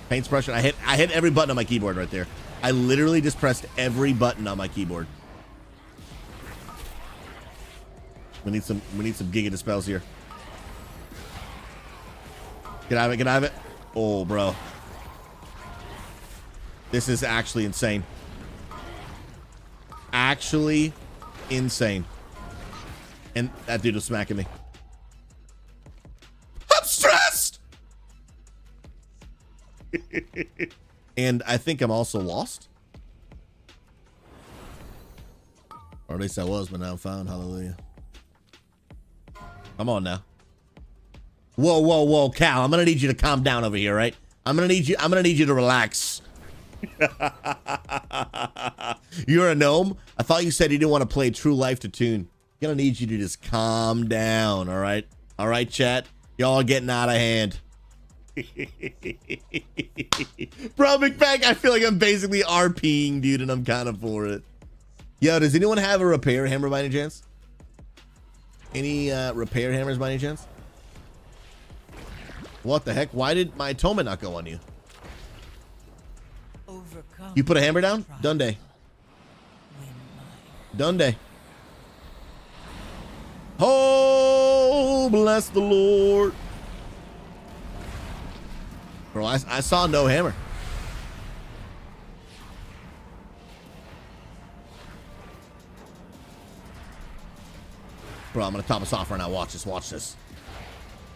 Paint suppression. I hit every button on my keyboard right there. I literally just pressed every button on my keyboard. We need some Giga Dispels here. Get out of it, get out of it. Oh, bro. This is actually insane. Actually insane. And that dude was smacking me. I'm stressed! And I think I'm also lost. Or at least I was, but now I'm found. Hallelujah. Come on now. Whoa, whoa, whoa, Cal. I'm gonna need you to calm down over here, right? I'm gonna need you to relax. You're a gnome? I thought you said you didn't want to play True Life to tune. Gonna need you to just calm down, all right? All right, chat? Y'all getting out of hand. Bro, McBack, I feel like I'm basically RPing, dude, and I'm kind of for it. Yo, does anyone have a repair hammer by any chance? Any repair hammers by any chance? What the heck? Why did my atonement not go on you? You put a hammer down? Done day. Done day. Oh, bless the Lord. Bro, I saw no hammer. Bro, I'm gonna top us off right now. Watch this, watch this.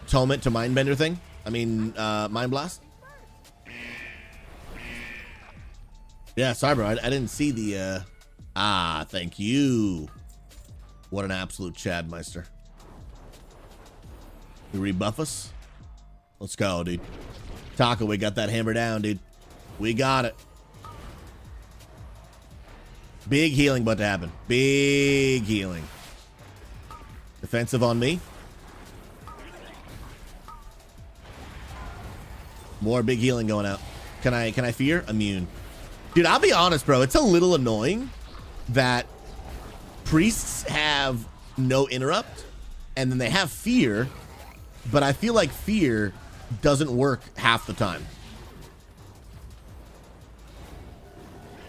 Atonement to Mindbender thing. I mean, Mind Blast. Yeah, sorry, bro. I didn't see the, thank you. What an absolute Chadmeister. You rebuff us? Let's go, dude. Taco, we got that hammer down, dude. We got it. Big healing about to happen. Big healing. Defensive on me. More big healing going out. Can I fear? Immune. Dude, I'll be honest, bro. It's a little annoying that priests have no interrupt and then they have fear, but I feel like fear doesn't work half the time.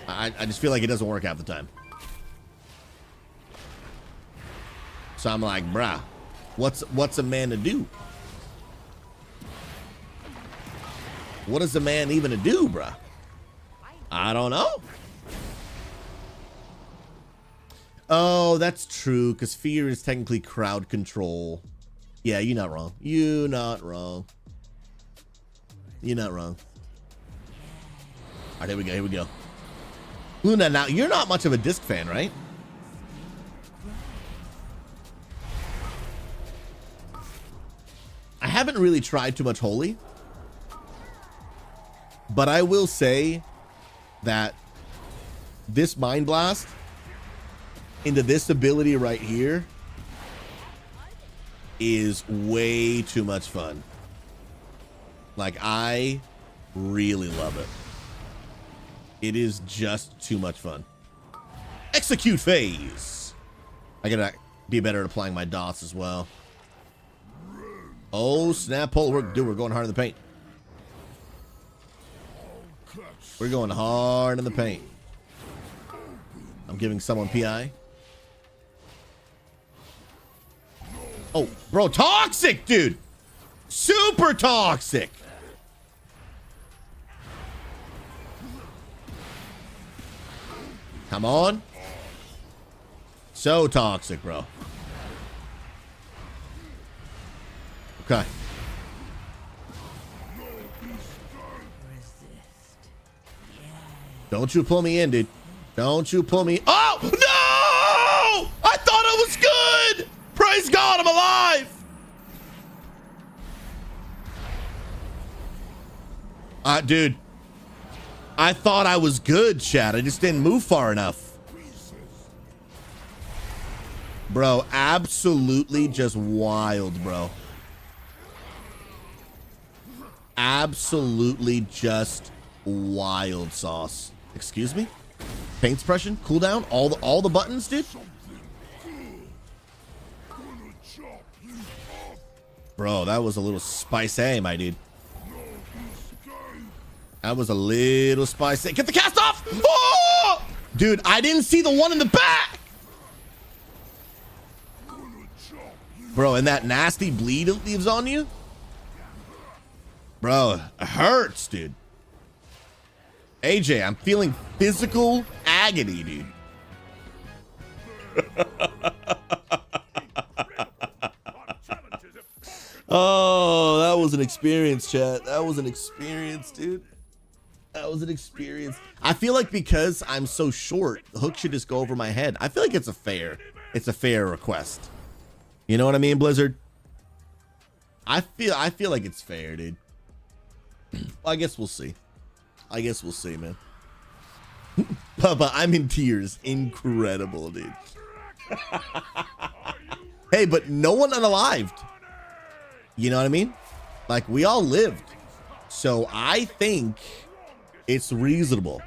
I just feel like it doesn't work half the time. So I'm like, bruh, what's a man to do? What is a man even to do, bruh? I don't know. Oh, that's true, because fear is technically crowd control. Yeah, you're not wrong. You're not wrong. You're not wrong. All right, here we go. Here we go. Luna, now, you're not much of a disc fan, right? I haven't really tried too much Holy. But I will say that this Mind Blast into this ability right here is way too much fun. Like, I really love it. It is just too much fun. Execute phase. I gotta be better at applying my dots as well. Oh, snap, pull. We're going hard in the paint. We're going hard in the paint. I'm giving someone PI. Oh, bro, toxic, dude. Super toxic. Come on. So toxic, bro. Okay. Don't you pull me in, dude. Don't you pull me. Oh, no! I thought I was good. Praise God, I'm alive. Dude. I thought I was good, chat. I just didn't move far enough. Bro, absolutely just wild, bro. Absolutely just wild sauce. Excuse me? Paint suppression, cooldown, all the buttons, dude. Bro, that was a little spicy, my dude. That was a little spicy. Get the cast off! Oh! Dude, I didn't see the one in the back. Bro, and that nasty bleed it leaves on you? Bro, it hurts, dude. AJ, I'm feeling physical agony, dude. Oh, that was an experience, chat. That was an experience, dude. That was an experience. I feel like because I'm so short, the hook should just go over my head. I feel like it's a fair request. You know what I mean, Blizzard? I feel like it's fair, dude. Well, I guess we'll see. I guess we'll see, man. Papa, I'm in tears. Incredible, dude. Hey, but no one unalived. You know what I mean? Like, we all lived. So I think it's reasonable.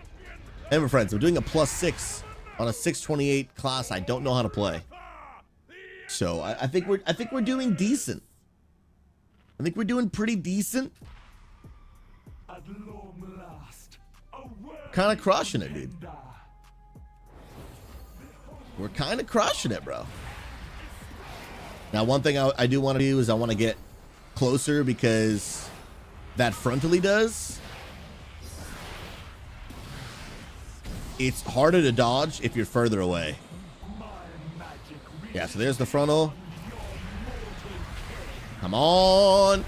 Remember, friends, I'm doing a +6 on a 628 class I don't know how to play. So I think we're doing decent. I think we're doing pretty decent. Kind of crushing it, dude. We're kind of crushing it, bro. Now, one thing I do want to do is I want to get closer because that frontally does. It's harder to dodge if you're further away. Yeah, so there's the frontal. Come on.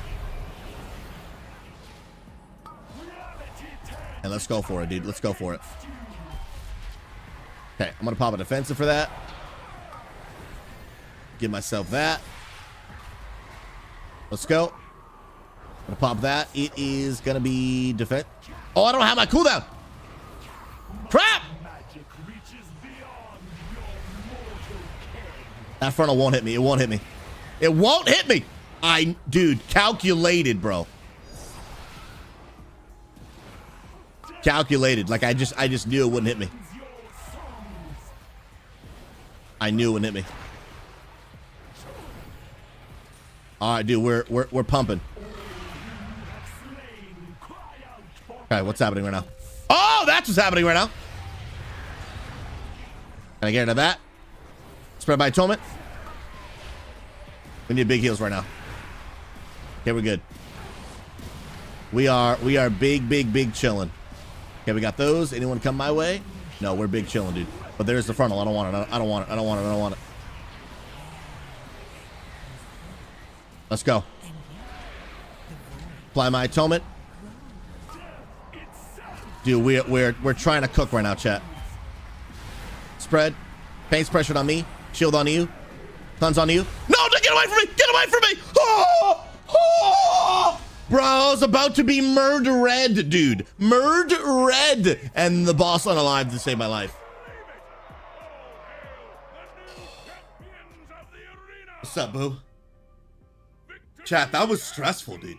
And let's go for it, dude. Let's go for it. Okay, I'm going to pop a defensive for that. Give myself that. Let's go. I'm going to pop that. It is going to be defense. Oh, I don't have my cooldown. Crap! That frontal won't hit me. It won't hit me. It won't hit me. Dude, calculated, bro. Calculated. Like I just knew it wouldn't hit me. I knew it wouldn't hit me. All right, dude, we're pumping. Okay, what's happening right now? Oh, that's what's happening right now. Can I get into that? Spread by atonement. We need big heals right now. Okay, we're good. We are big chilling. Okay, we got those. Anyone come my way? No, we're big chilling, dude. But there's the frontal. I don't want it. I don't want it. I don't want it. I don't want it. Let's go. Apply my atonement. Dude, we're trying to cook right now, chat. Spread. Paint pressure on me. Shield on you. Guns on you. No, get away from me! Get away from me! Oh! Oh! Bro, I was about to be murdered, dude. Murdered! And the boss unalive to save my life. What's up, boo? Chat, that was stressful, dude.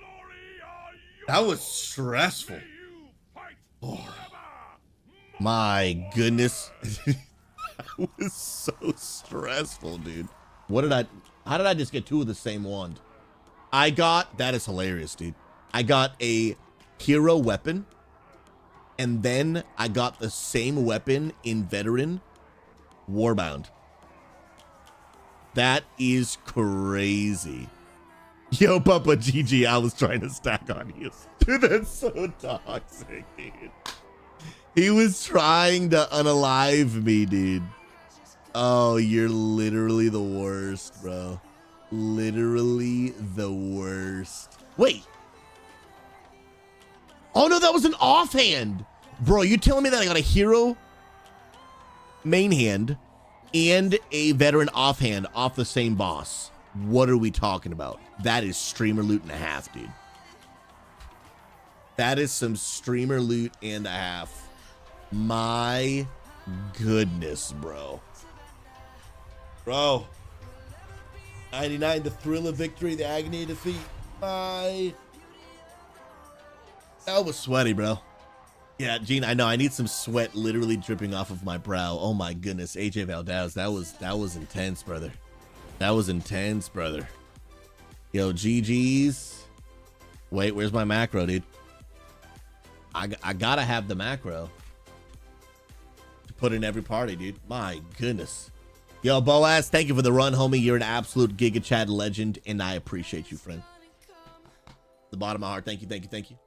That was stressful. Oh. My goodness. That was so stressful, dude. How did I just get two of the same wand? That is hilarious, dude. I got a hero weapon, and then I got the same weapon in veteran warbound. That is crazy. Yo, Papa GG, I was trying to stack on you. Dude, that's so toxic, dude. He was trying to unalive me, dude. Oh, you're literally the worst, bro. Literally the worst. Wait. Oh, no, that was an offhand. Bro, you telling me that I got a hero main hand and a veteran offhand off the same boss? What are we talking about? That is streamer loot and a half, dude. That is some streamer loot and a half. My goodness, bro. Bro. 99, the thrill of victory, the agony of defeat. That was sweaty, bro. Yeah, Gene, I know. I need some sweat literally dripping off of my brow. Oh my goodness, AJ Valdez, that was intense, brother. That was intense, brother. Yo, GG's. Wait, where's my macro, dude? I gotta have the macro to put in every party, dude. My goodness. Yo, Boaz, thank you for the run, homie. You're an absolute Giga Chad legend, and I appreciate you, friend. The bottom of my heart, thank you, thank you, thank you.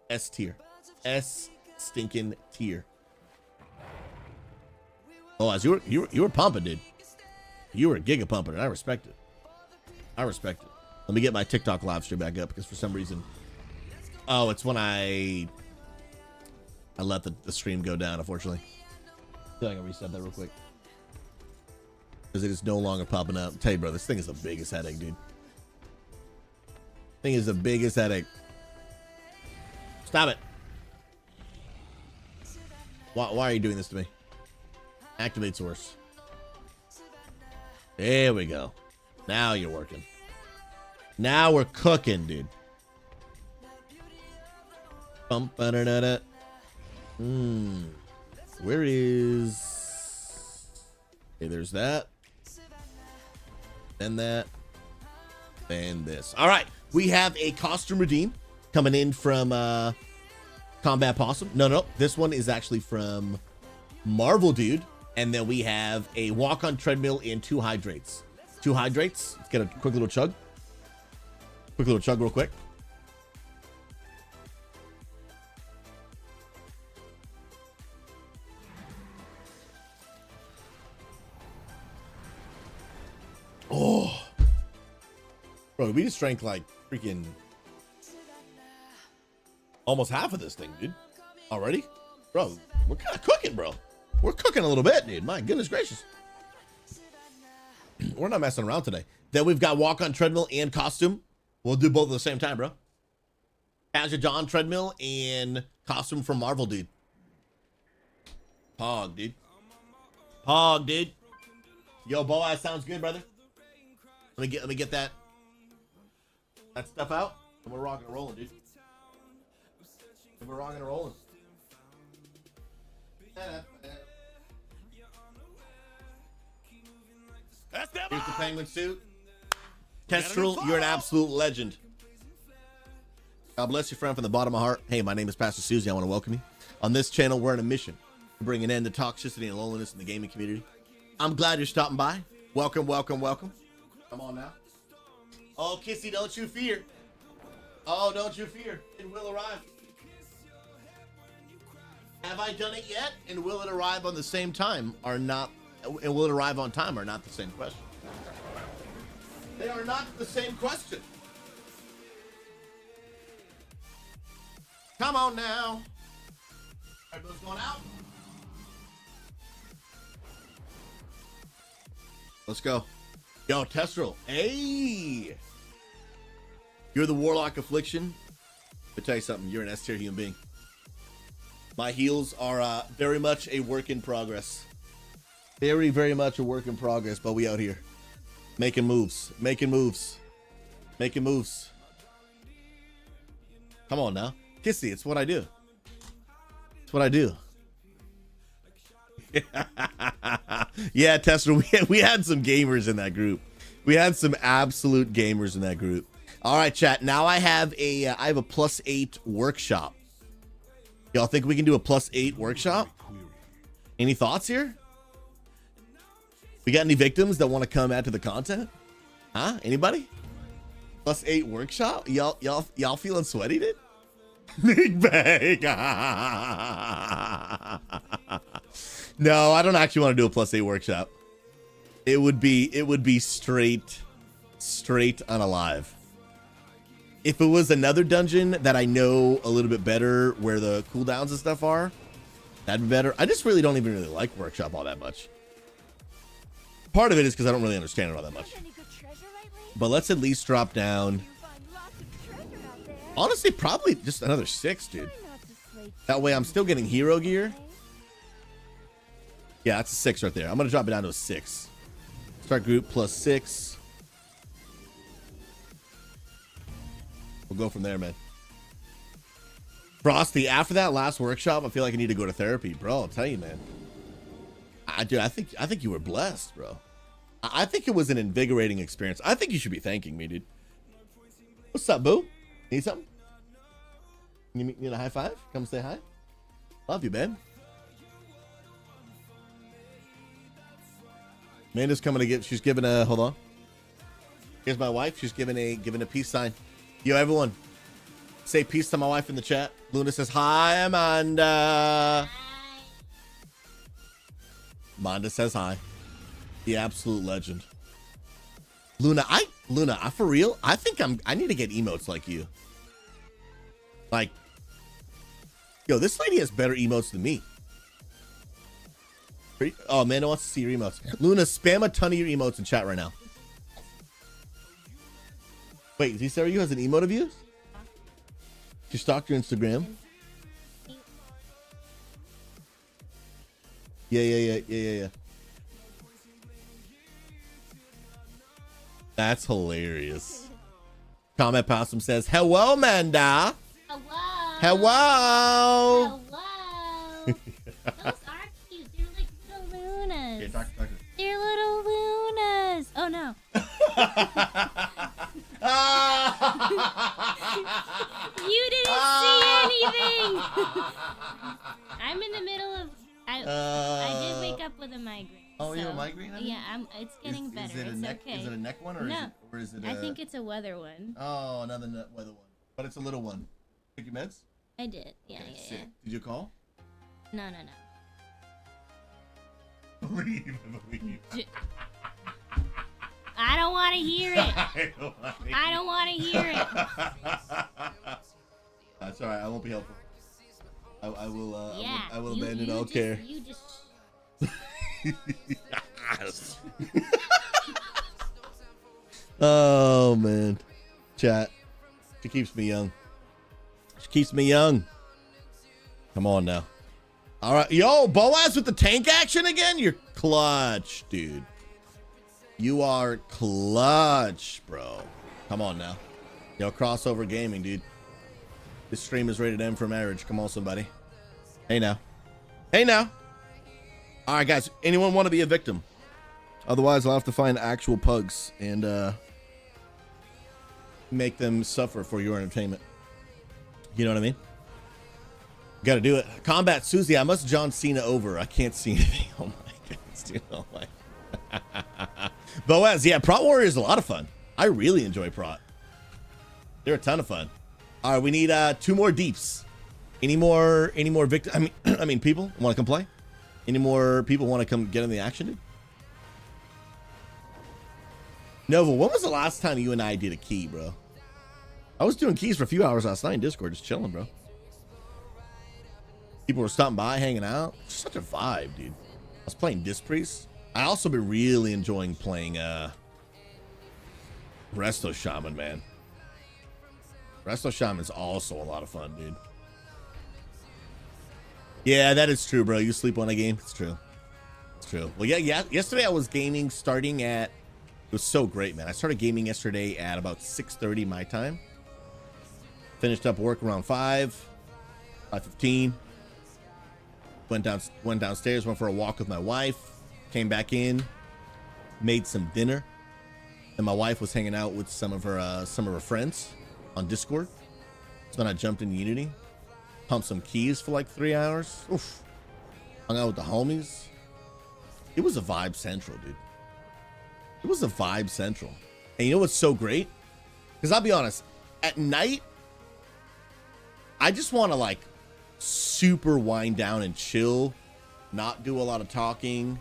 S tier. S stinking tier. Boaz, you were pumping, dude. You were giga pumping, and I respect it. I respect it. Let me get my TikTok live stream back up because for some reason, oh, it's when I let the stream go down, unfortunately. So I'm gonna reset that real quick because it is no longer popping up. Tell you, bro, this thing is the biggest headache, dude. Thing is the biggest headache. Stop it. Why are you doing this to me? Activate source. There we go. Now you're working. Now we're cooking, dude. Where is... Okay, there's that. Then that. Then this. All right. We have a costume redeem coming in from Combat Possum. No. This one is actually from Marvel Dude. And then we have a walk on treadmill and 2 hydrates. 2 hydrates. Let's get a quick little chug. Quick little chug real quick. Oh. Bro, we just drank like freaking almost half of this thing, dude. Already? Bro, we're kind of cooking, bro. We're cooking a little bit, dude. My goodness gracious. We're not messing around today. Then we've got walk on treadmill and costume. We'll do both at the same time, bro. How's your John treadmill and costume from Marvel, dude? Pog, dude. Pog, dude. Yo, Boaz, sounds good, brother. Let me get that stuff out. And we're rocking and rolling, dude. And we're rocking and rolling. Here's the penguin suit. Kestrel, you're an absolute legend. God bless you, friend, from the bottom of my heart. Hey, my name is Pastor SouZy. I want to welcome you. On this channel, we're on a mission to bring an end to toxicity and loneliness in the gaming community. I'm glad you're stopping by. Welcome, welcome, welcome. Come on now. Oh, Kissy, don't you fear. Oh, don't you fear. It will arrive. Have I done it yet? And will it arrive on the same time or not? And will it arrive on time or not? The same question. They are not the same question. Come on now. Everybody's going out. Let's go. Yo, Testrel. Hey. You're the Warlock Affliction. Let me tell you something. You're an S-tier human being. My heals are very much a work in progress. Very, very much a work in progress, but we out here. Making moves. Making moves. Making moves. Come on now. Kissy, it's what I do. It's what I do. Yeah, Tester, we had some gamers in that group. We had some absolute gamers in that group. All right, chat. Now I have a +8 workshop. Y'all think we can do a +8 workshop? Any thoughts here? We got any victims that want to come add to the content? Huh? Anybody? +8 workshop? Y'all feeling sweaty, dude? Big bang. No, I don't actually want to do a +8 workshop. It would be straight unalive. If it was another dungeon that I know a little bit better where the cooldowns and stuff are, that'd be better. I just really don't even really like workshop all that much. Part of it is because I don't really understand it all that much. But let's at least drop down. Honestly, probably just another 6, dude. That way I'm still getting hero gear. Yeah, that's a 6 right there. I'm going to drop it down to a 6. Start group +6. We'll go from there, man. Frosty, after that last workshop, I feel like I need to go to therapy, bro. I'll tell you, man. I think you were blessed, bro. I think it was an invigorating experience. I think you should be thanking me, dude. What's up, boo? Need something? You need a high five? Come say hi. Love you, man. Amanda's coming to give. She's giving a. Hold on. Here's my wife. She's giving a peace sign. Yo, everyone, say peace to my wife in the chat. Luna says hi, Amanda. Amanda says hi. The absolute legend. Luna, I for real, I think I need to get emotes like you. Like, yo, this lady has better emotes than me. Oh, Amanda wants to see your emotes. Luna, spam a ton of your emotes in chat right now. Wait, Z Sarah, you has an emote of you? She stalked your Instagram. Yeah. That's hilarious. Comment Possum says, hello, Amanda. Hello. Hello. Those are cute. They're like little Lunas. Okay, talk. They're little Lunas. Oh no. You didn't see anything. I'm in the middle of. I did wake up with a migraine. Oh, you have a migraine? Yeah, it's getting better. Is it it's neck? okay. Is it a neck one or No. is it? I think it's a weather one. Oh, another weather one, but it's a little one. Take your meds. I did. Yeah. Did you call? No. Believe. I don't want to hear it. I don't want to hear it. That's all right. I won't be helpful. I will. Yeah. I will abandon all care. You just. Oh man, chat. She keeps me young. Come on now. All right, yo, Boaz with the tank action again. You're clutch, dude. You are clutch, bro. Come on now. Yo, crossover gaming, dude. This stream is rated M for marriage. Come on, somebody. Hey now. All right, guys. Anyone want to be a victim? Otherwise, I'll have to find actual pugs and make them suffer for your entertainment. You know what I mean? Got to do it. Combat SouZy. I must John Cena over. I can't see anything. Oh my goodness, dude. Oh my. Boaz, yeah, Prot Warrior is a lot of fun. I really enjoy Prot. They're a ton of fun. All right, we need 2 more deeps. Any more victim? I mean, people want to come play? Any more people want to come get in the action, dude? Nova, when was the last time you and I did a key, bro? I was doing keys for a few hours last night in Discord, just chilling, bro. People were stopping by, hanging out. It's such a vibe, dude. I was playing Disc Priest. I also been really enjoying playing Resto Shaman, man. Resto Shaman's also a lot of fun, dude. Yeah, that is true, bro. You sleep on a game. It's true. Well, yeah. Yesterday I was gaming starting at. It was so great, man. I started gaming yesterday at about 6:30 my time. Finished up work around 5:15. Went downstairs, went for a walk with my wife. Came back in, made some dinner, and my wife was hanging out with some of her friends on Discord. So then I jumped into Unity, pumped some keys for like 3 hours. Oof. Hung out with the homies. It was a vibe central, dude. It was a vibe central. And you know what's so great? Because I'll be honest, at night, I just want to like super wind down and chill, not do a lot of talking.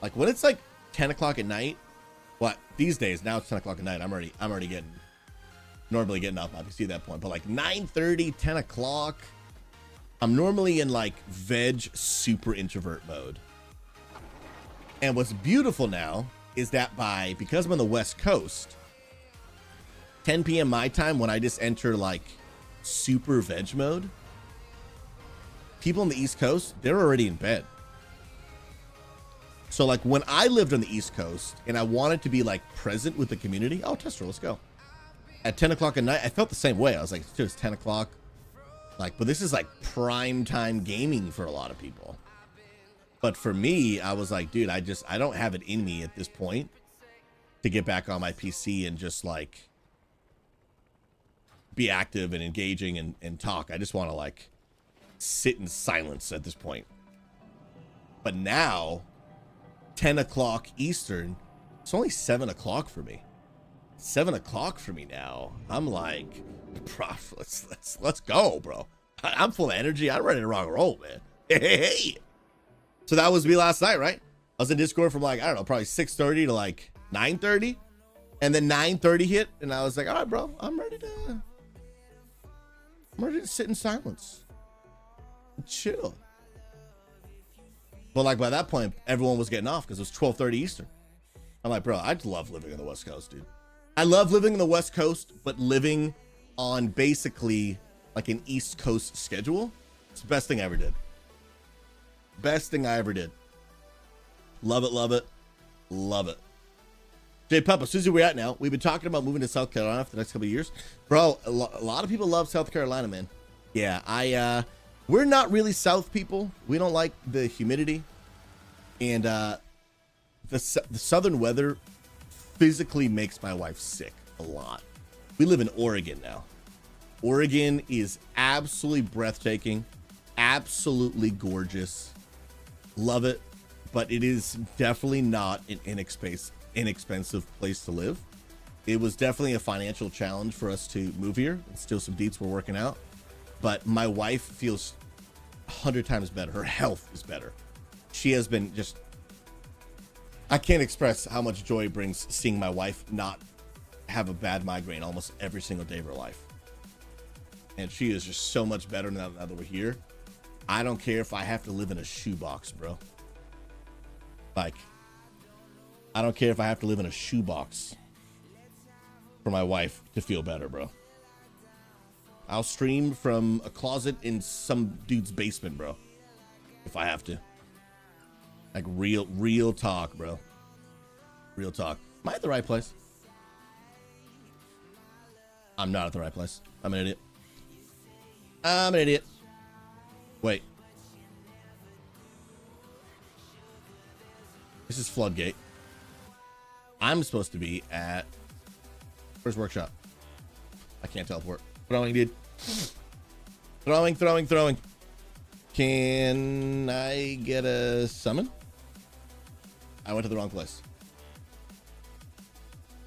Like when it's like 10 o'clock at night, well, these days, now it's 10 o'clock at night. I'm already normally getting up, obviously, at that point. But like 9:30, 10 o'clock, I'm normally in like veg super introvert mode. And what's beautiful now is that because I'm on the West Coast, 10 p.m. my time, when I just enter like super veg mode, people on the East Coast, they're already in bed. So like when I lived on the East Coast and I wanted to be like present with the community, oh, Tester, let's go. At 10 o'clock at night, I felt the same way. I was like, it's 10 o'clock. Like, but this is like prime time gaming for a lot of people. But for me, I was like, dude, I don't have it in me at this point to get back on my PC and just like be active and engaging and talk. I just want to like sit in silence at this point. But now, 10 o'clock Eastern, it's only 7 o'clock for me. 7 o'clock for me now. I'm like, prof, let's go, bro. I'm full of energy. I'm ready to rock and roll, man. Hey. So that was me last night, right? I was in Discord from like, I don't know, probably 6:30 to like 9:30. And then 9:30 hit, and I was like, all right, bro, I'm ready to sit in silence and chill. But like by that point, everyone was getting off because it was 12:30 Eastern. I'm like, bro, I love living on the West Coast, dude. I love living on the West Coast, but living on basically like an East Coast schedule. It's the best thing I ever did. Best thing I ever did. Love it, love it, love it. J Papa, SouZy, where we at now? We've been talking about moving to South Carolina for the next couple of years. Bro, a lot of people love South Carolina, man. Yeah, we're not really South people. We don't like the humidity. And the southern weather physically makes my wife sick a lot. We live in Oregon now. Oregon is absolutely breathtaking, absolutely gorgeous. Love it, but it is definitely not an inexpensive place to live. It was definitely a financial challenge for us to move here. It's still some deets we're working out, but my wife feels 100 times better. Her health is better. She has been just, I can't express how much joy it brings seeing my wife not have a bad migraine almost every single day of her life. And she is just so much better now that we're here. I don't care if I have to live in a shoebox, bro. Like, I don't care if I have to live in a shoebox for my wife to feel better, bro. I'll stream from a closet in some dude's basement, bro, if I have to. Like real talk, bro. Real talk. Am I at the right place? I'm not at the right place. I'm an idiot. I'm an idiot. Wait. This is Floodgate. I'm supposed to be at... Where's Workshop? I can't teleport. Throwing, dude. Throwing. Can I get a summon? I went to the wrong place.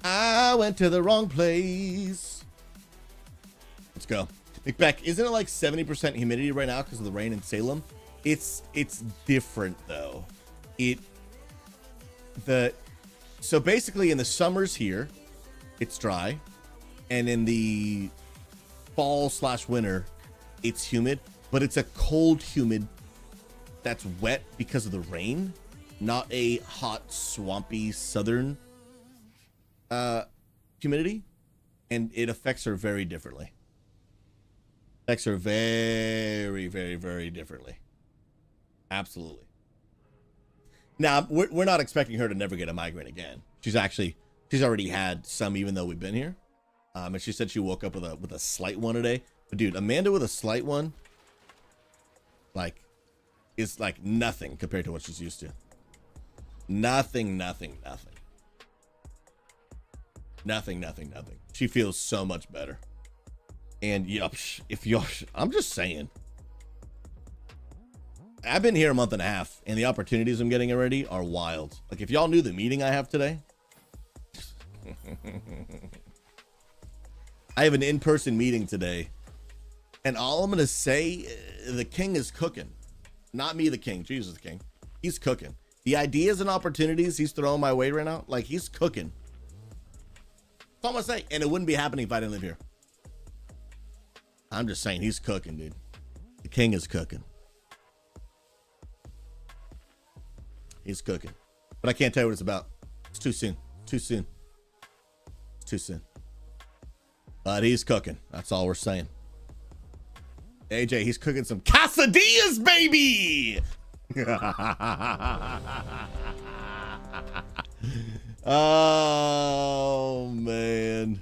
I went to the wrong place. Let's go. Beck, isn't it like 70% humidity right now because of the rain in Salem? It's different though. So basically in the summers here, it's dry, and in the fall/winter, it's humid, but it's a cold humid that's wet because of the rain, not a hot, swampy southern humidity, and it affects her very differently. Affects her very, very, very differently. Absolutely. Now, we're not expecting her to never get a migraine again. She's already had some, even though we've been here. And she said she woke up with a slight one today. But dude, Amanda with a slight one, like, is like nothing compared to what she's used to. Nothing. She feels so much better. And I'm just saying, I've been here a month and a half, and the opportunities I'm getting already are wild. Like, if y'all knew the meeting I have today, I have an in-person meeting today, and all I'm gonna say, the king is cooking. Not me, the king. Jesus, the king. He's cooking. The ideas and opportunities he's throwing my way right now, like, he's cooking. That's all I'm gonna say, and it wouldn't be happening if I didn't live here. I'm just saying, he's cooking, dude. The king is cooking. He's cooking. But I can't tell you what it's about. It's too soon. But he's cooking. That's all we're saying. AJ, he's cooking some quesadillas, baby! Oh, man.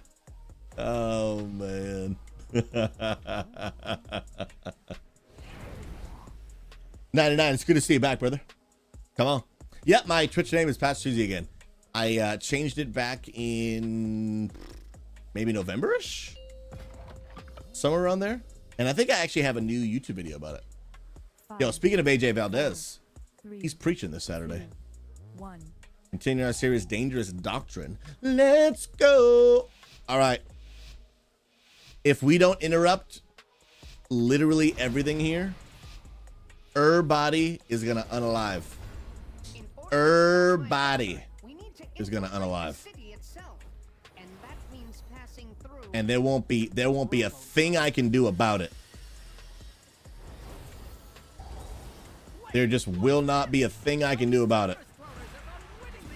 99, it's good to see you back, brother. Come on. Yep, my Twitch name is Pat SouZy again. I changed it back in maybe November-ish? Somewhere around there. And I think I actually have a new YouTube video about it. Yo, speaking of AJ Valdez, he's preaching this Saturday. 1. Continuing our series, Dangerous Doctrine. Let's go. All right. If we don't interrupt literally everything here, everybody is going to unalive. Everybody is going to unalive. And there won't be a thing I can do about it. There just will not be a thing I can do about it.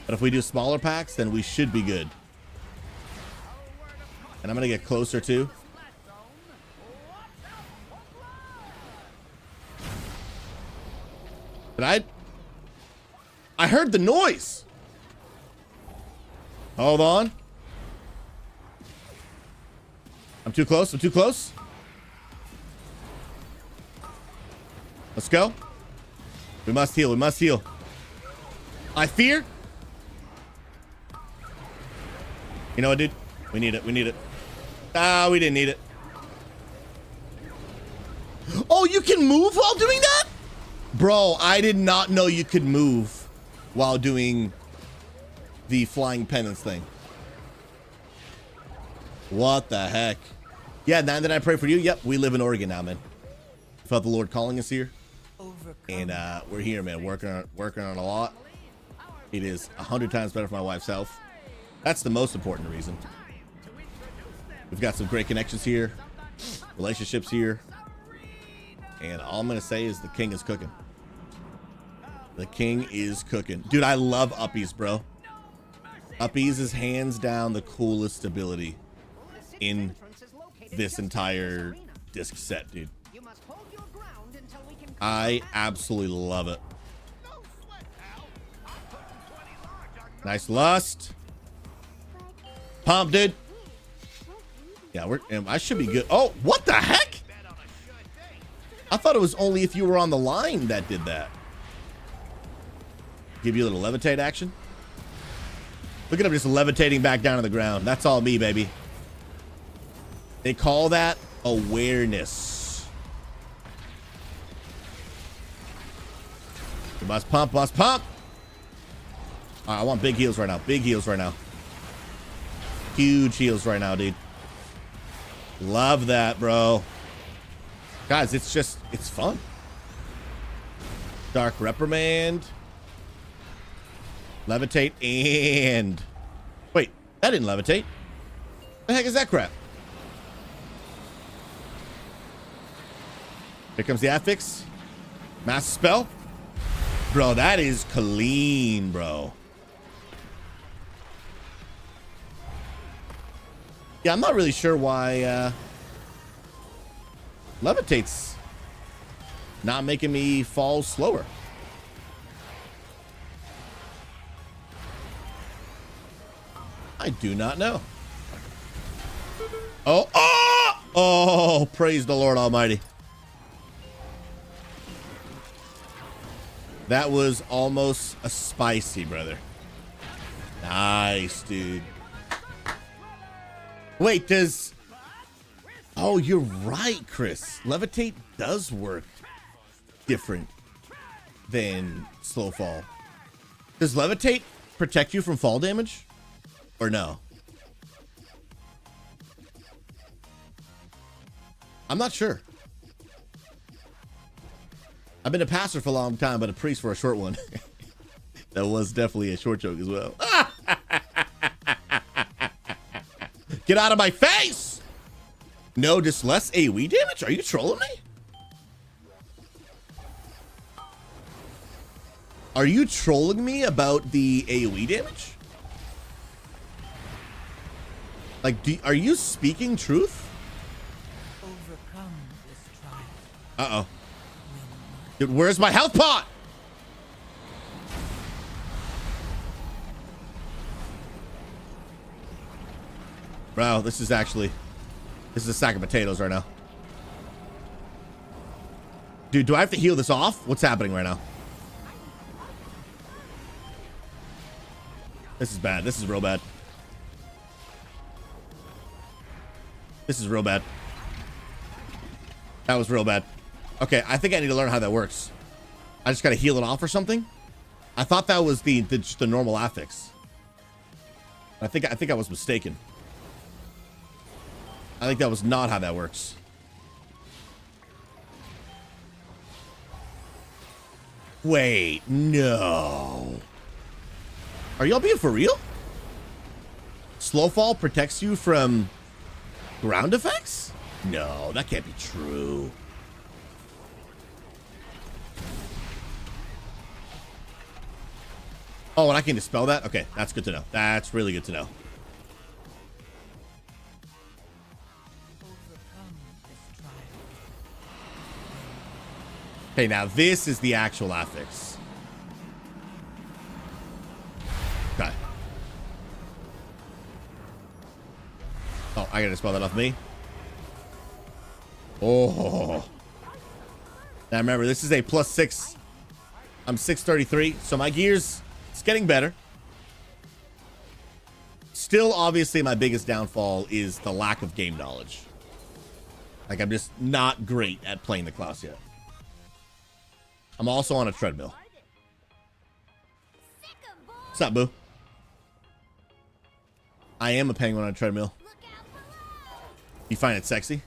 But if we do smaller packs, then we should be good. And I'm going to get closer too. But I heard the noise. Hold on. I'm too close. I'm too close. Let's go. We must heal. We must heal. I fear. You know what, dude? We need it. We need it. Ah, we didn't need it. Oh, you can move while doing that? Bro, I did not know you could move while doing the flying penance thing. What the heck? Yeah, now that I pray for you, yep, we live in Oregon now, man. Felt the Lord calling us here. And we're here, man, working on a lot. It is 100 times better for my wife's health. That's the most important reason. We've got some great connections here, relationships here. And all I'm going to say is the king is cooking. The king is cooking. Dude, I love Uppies, bro. Uppies is hands down the coolest ability in this entire disc set, dude. I absolutely love it. Nice lust. Pump, dude. Yeah, I should be good. Oh, what the heck? I thought it was only if you were on the line that did that. Give you a little levitate action. Look at him just levitating back down to the ground. That's all me, baby. They call that awareness. You must pump, must pump. All right, I want big heals right now. Big heals right now. Huge heals right now, dude. Love that, bro. Guys, it's fun. Dark Reprimand. Levitate and... Wait, that didn't levitate. The heck is that crap? Here comes the affix. Master spell. Bro, that is clean, bro. Yeah, I'm not really sure why levitate's not making me fall slower. I do not know. Oh, oh, oh, praise the Lord Almighty. That was almost a spicy, brother. Nice, dude. Wait, does... Oh, you're right, Chris. Levitate does work different than slow fall. Does levitate protect you from fall damage? Or no? I'm not sure. I've been a pastor for a long time, but a priest for a short one. That was definitely a short joke as well. Get out of my face! No, just less AoE damage? Are you trolling me? Are you trolling me about the AoE damage? Like, are you speaking truth? Overcome this trial. Uh-oh. Dude, where's my health pot? Bro, this is a sack of potatoes right now. Dude, do I have to heal this off? What's happening right now? This is bad. This is real bad. This is real bad. That was real bad. Okay, I think I need to learn how that works. I just gotta heal it off or something. I thought that was just the normal affix. I think I was mistaken. I think that was not how that works. Wait, no. Are y'all being for real? Slow fall protects you from ground effects? No, that can't be true. Oh, and I can dispel that? Okay, that's good to know. That's really good to know. Okay, now this is the actual affix. Okay. Oh, I gotta spell that off me. Oh. Now remember, this is a +6. I'm 633, so my gears, it's getting better. Still, obviously, my biggest downfall is the lack of game knowledge. Like, I'm just not great at playing the class yet. I'm also on a treadmill. What's up, boo? I am a penguin on a treadmill. You find it sexy?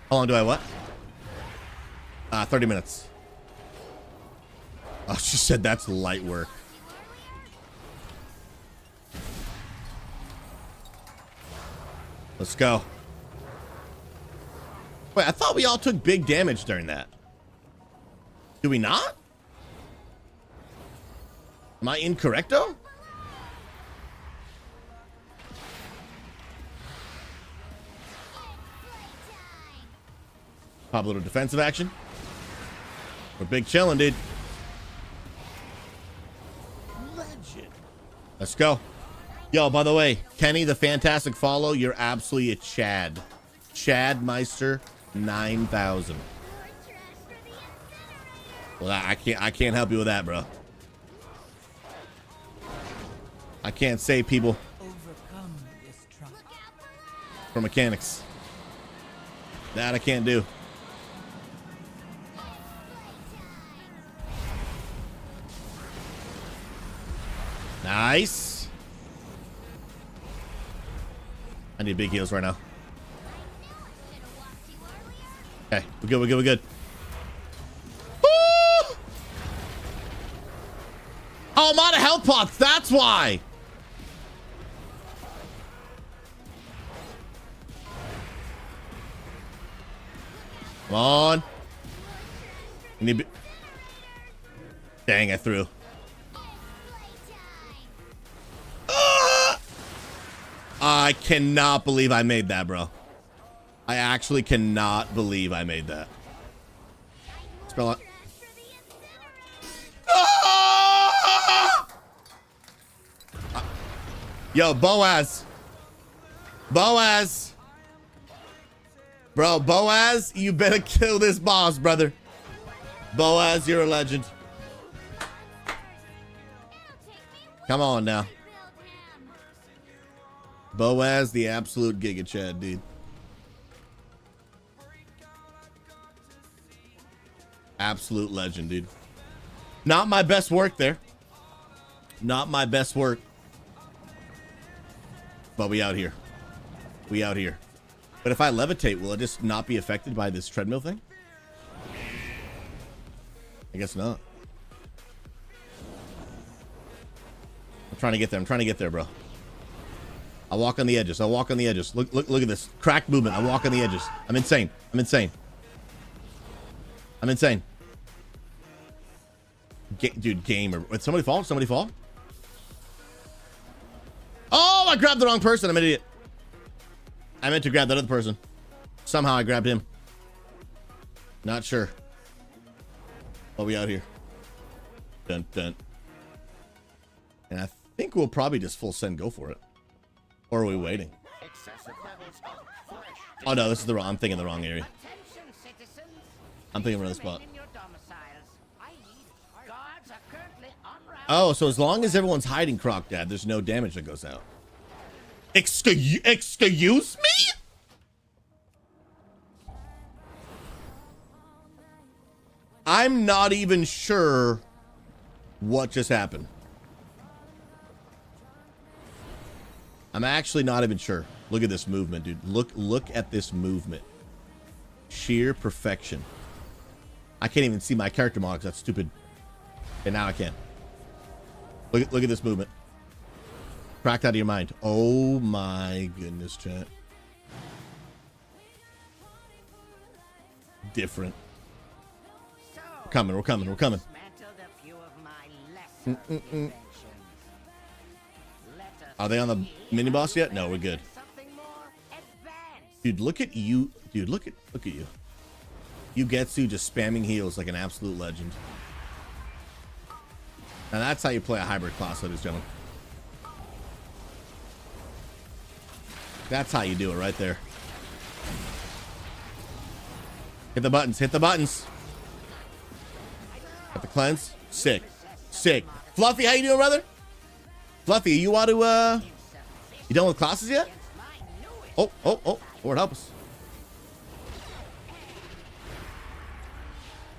How long do I what? 30 minutes. Oh, she said that's light work. Let's go. Wait, I thought we all took big damage during that. Do we not? Am I incorrecto? Pop a little defensive action. We're big chilling, dude. Legend. Let's go. Yo, by the way, Kenny, the fantastic follow. You're absolutely a Chad. Chad Meister 9000. Well, I can't help you with that, bro. I can't save people for mechanics. That I can't do. Nice. I need big heals right now. Okay, we're good, we're good, we're good. Woo! Oh, I'm out of health pots, that's why. Come on. I need Dang, I threw. I cannot believe I made that, bro. I actually cannot believe I made that. Spell it. Yo, Boaz. Boaz. Bro, Boaz, you better kill this boss, brother. Boaz, you're a legend. Come on now. Boaz, the absolute Giga Chad, dude. Absolute legend, dude. Not my best work there. Not my best work. But we out here. We out here. But if I levitate, will it just not be affected by this treadmill thing? I guess not. I'm trying to get there. I'm trying to get there, bro. I walk on the edges. I walk on the edges. Look at this. Crack movement. I walk on the edges. I'm insane. I'm insane. I'm insane. Dude, gamer. Did somebody fall? Somebody fall? Oh, I grabbed the wrong person. I'm an idiot. I meant to grab that other person. Somehow I grabbed him. Not sure. But we out here. Dun, dun. And I think we'll probably just full send go for it. Or are we waiting? Oh no, this is the wrong. I'm thinking the wrong area. I'm thinking of another spot. Oh, so as long as everyone's hiding Croc Dad, there's no damage that goes out. Excuse me? I'm not even sure what just happened. I'm actually not even sure. Look at this movement, dude. Look at this movement. Sheer perfection. I can't even see my character model because that's stupid. And now I can. Look at this movement. Cracked out of your mind. Oh my goodness, chat. Different. We're coming. Are they on the mini boss yet? No, we're good. Dude, look at you. Dude, look at you. Yugetsu just spamming heals like an absolute legend. Now that's how you play a hybrid class, ladies and gentlemen. That's how you do it right there. Hit the buttons. Got the cleanse. Sick. Fluffy, how you doing, brother? Fluffy, you want to, you done with classes yet? Oh, Lord help us.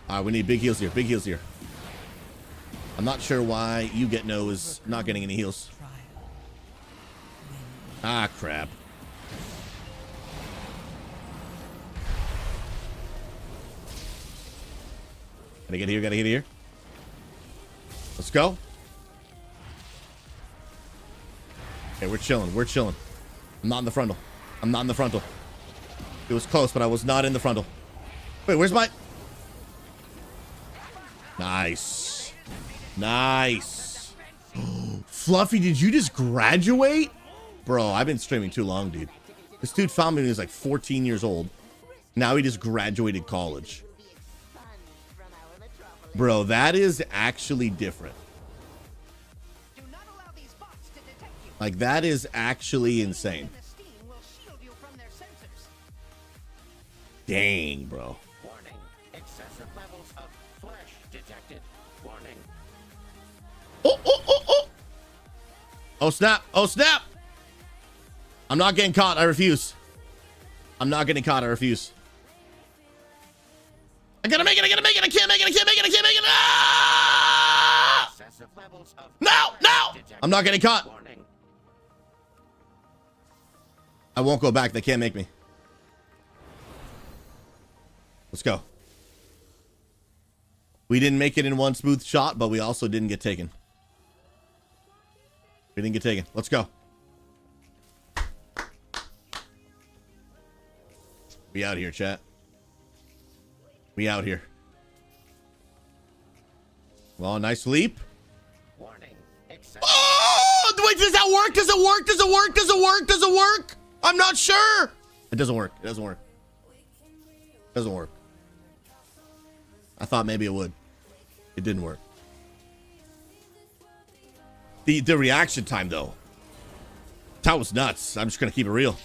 All right, we need big heals here. I'm not sure why Yugetno is not getting any heals. Ah, crap. Gotta get here. Let's go. Okay, we're chilling. I'm not in the frontal. It was close, but I was not in the frontal. Wait, where's my... Nice. Fluffy, did you just graduate? Bro, I've been streaming too long, dude. This dude found me when he was like 14 years old. Now he just graduated college. Bro, that is actually different. Like, that is actually insane. Dang, bro. Warning. Excessive levels of flesh detected. Warning. Oh, snap. I'm not getting caught. I refuse. I gotta make it. I can't make it. Ah! No. I'm not getting caught. I won't go back. They can't make me. Let's go. We didn't make it in one smooth shot, but we also didn't get taken. Let's go. We out here, chat. Well, nice leap. Oh, wait, does that work? Does it work? I'm not sure. It doesn't work. I thought maybe it would. It didn't work. The reaction time, though. That was nuts. I'm just going to keep it real.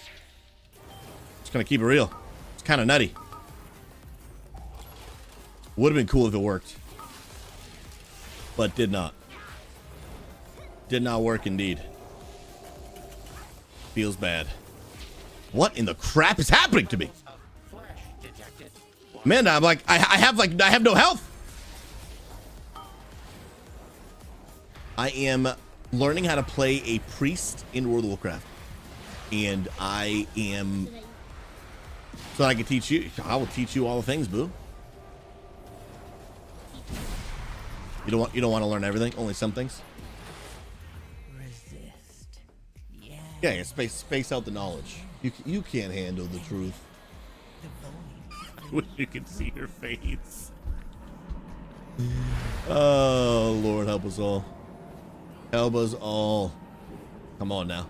It's kind of nutty. Would have been cool if it worked. But did not. Did not work indeed. Feels bad. What in the crap is happening to me? Man, I'm like, I have no health. I am learning how to play a priest in World of Warcraft. And I am... So I can teach you. I will teach you all the things, boo. You don't want to learn everything, only some things. Resist. Yeah, space out the knowledge. You can't handle the truth. I wish you could see her face. Oh, Lord, help us all. Come on now.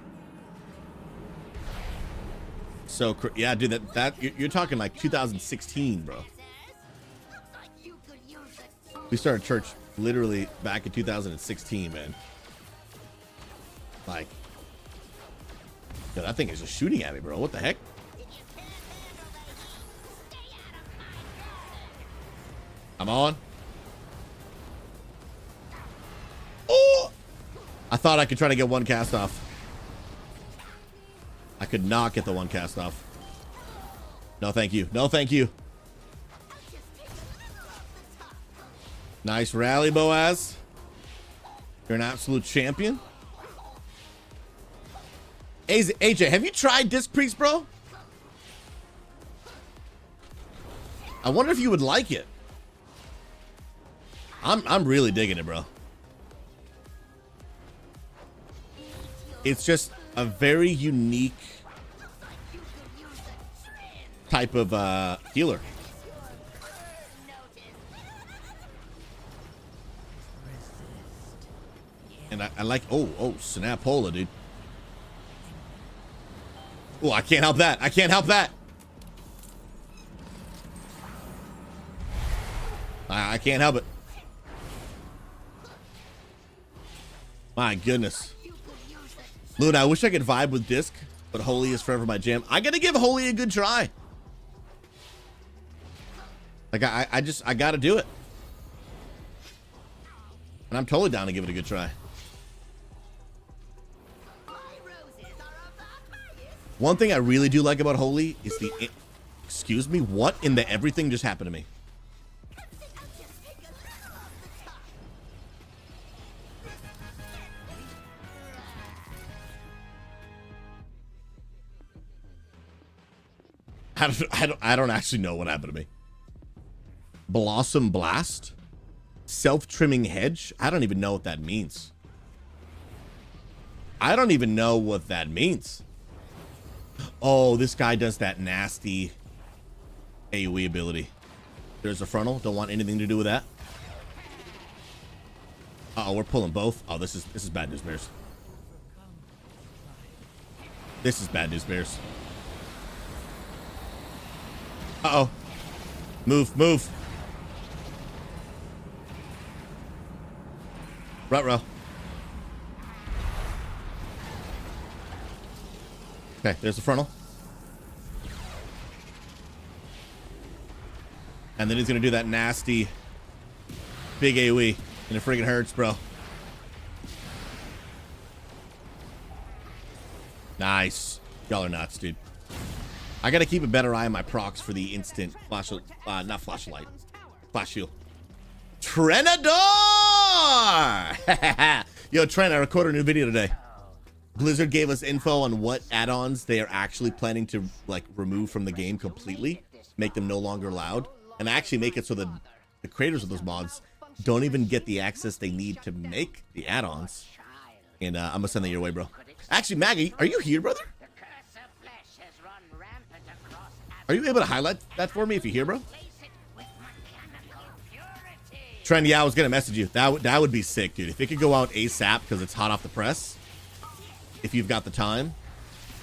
So, yeah, dude, you're talking like 2016, bro. We started church literally back in 2016, man. Like, yo, that thing is just shooting at me, bro. What the heck? I'm on. Oh! I thought I could try to get one cast off. I could not get the one cast off. No, thank you. No, thank you. Nice rally, Boaz. You're an absolute champion. AJ, have you tried Disc Priest, bro? I wonder if you would like it. I'm really digging it, bro. It's just a very unique type of healer. And I like, oh, Snapola, dude. Oh, I can't help that. I can't help that. I can't help it. My goodness. Luna, I wish I could vibe with Disc, but Holy is forever my jam. I gotta give Holy a good try. Like, I gotta do it. And I'm totally down to give it a good try. One thing I really do like about Holy is the... Excuse me? What in the everything just happened to me? I don't actually know what happened to me. Blossom Blast? Self-trimming hedge? I don't even know what that means. I don't even know what that means. Oh, this guy does that nasty AoE ability. There's a frontal. Don't want anything to do with that. Uh-oh, we're pulling both. Oh, this is bad news, Bears. This is bad news, Bears. Uh-oh. Move, move. Ruh-roh. Okay, there's the frontal. And then he's gonna do that nasty big AoE. And it friggin' hurts, bro. Nice. Y'all are nuts, dude. I gotta keep a better eye on my procs for the instant flash, not flashlight, flash shield. Trenador! Yo, Trent, I recorded a new video today. Blizzard gave us info on what add-ons they are actually planning to like remove from the game completely, make them no longer allowed, and actually make it so that the creators of those mods don't even get the access they need to make the add-ons. And I'm gonna send that your way, bro. Actually, Maggie, are you here, brother? Are you able to highlight that for me if you're here, bro? Trent, yeah, I was gonna message you. That would be sick, dude. If it could go out ASAP because it's hot off the press. If you've got the time.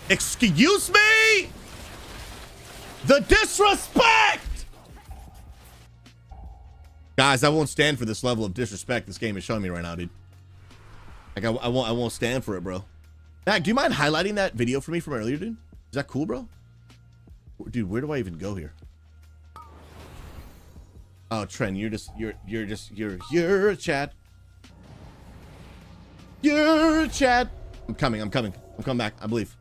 Excuse me? The disrespect! Guys, I won't stand for this level of disrespect this game is showing me right now, dude. Like, I won't stand for it, bro. Mac, do you mind highlighting that video for me from earlier, dude? Is that cool, bro? Dude, where do I even go here? Oh, Trent, you're a chat. You're a chat. I'm coming back, I believe.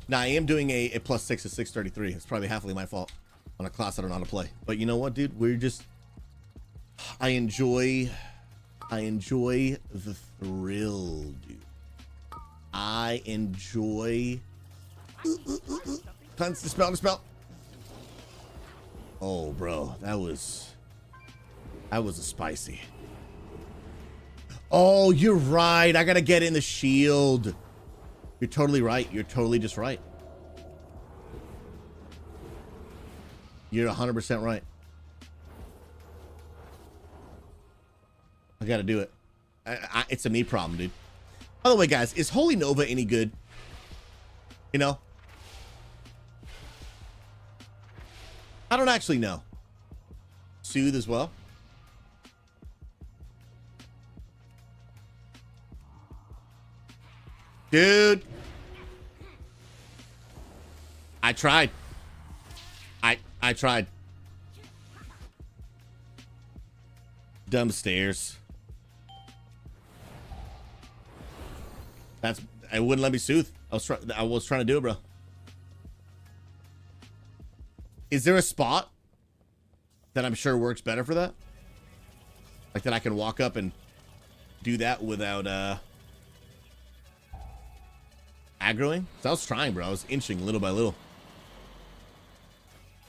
Now, I am doing a +6 at 633. It's probably halfly my fault on a class I don't know how to play. But you know what, dude? I enjoy the thrill, dude. I enjoy... Cleanse, dispel. Oh, bro, that was a spicy. Oh, you're right. I gotta get in the shield. You're totally right. You're totally just right. You're 100% right. I gotta do it. It's a me problem, dude. By the way, guys, is Holy Nova any good? You know? I don't actually know. Soothe as well. Dude. I tried. I tried. Dumb stairs. That's. I wouldn't let me soothe. I was trying to do it, bro. Is there a spot that I'm sure works better for that? Like that I can walk up and do that without aggroing? So I was trying, bro. I was inching little by little.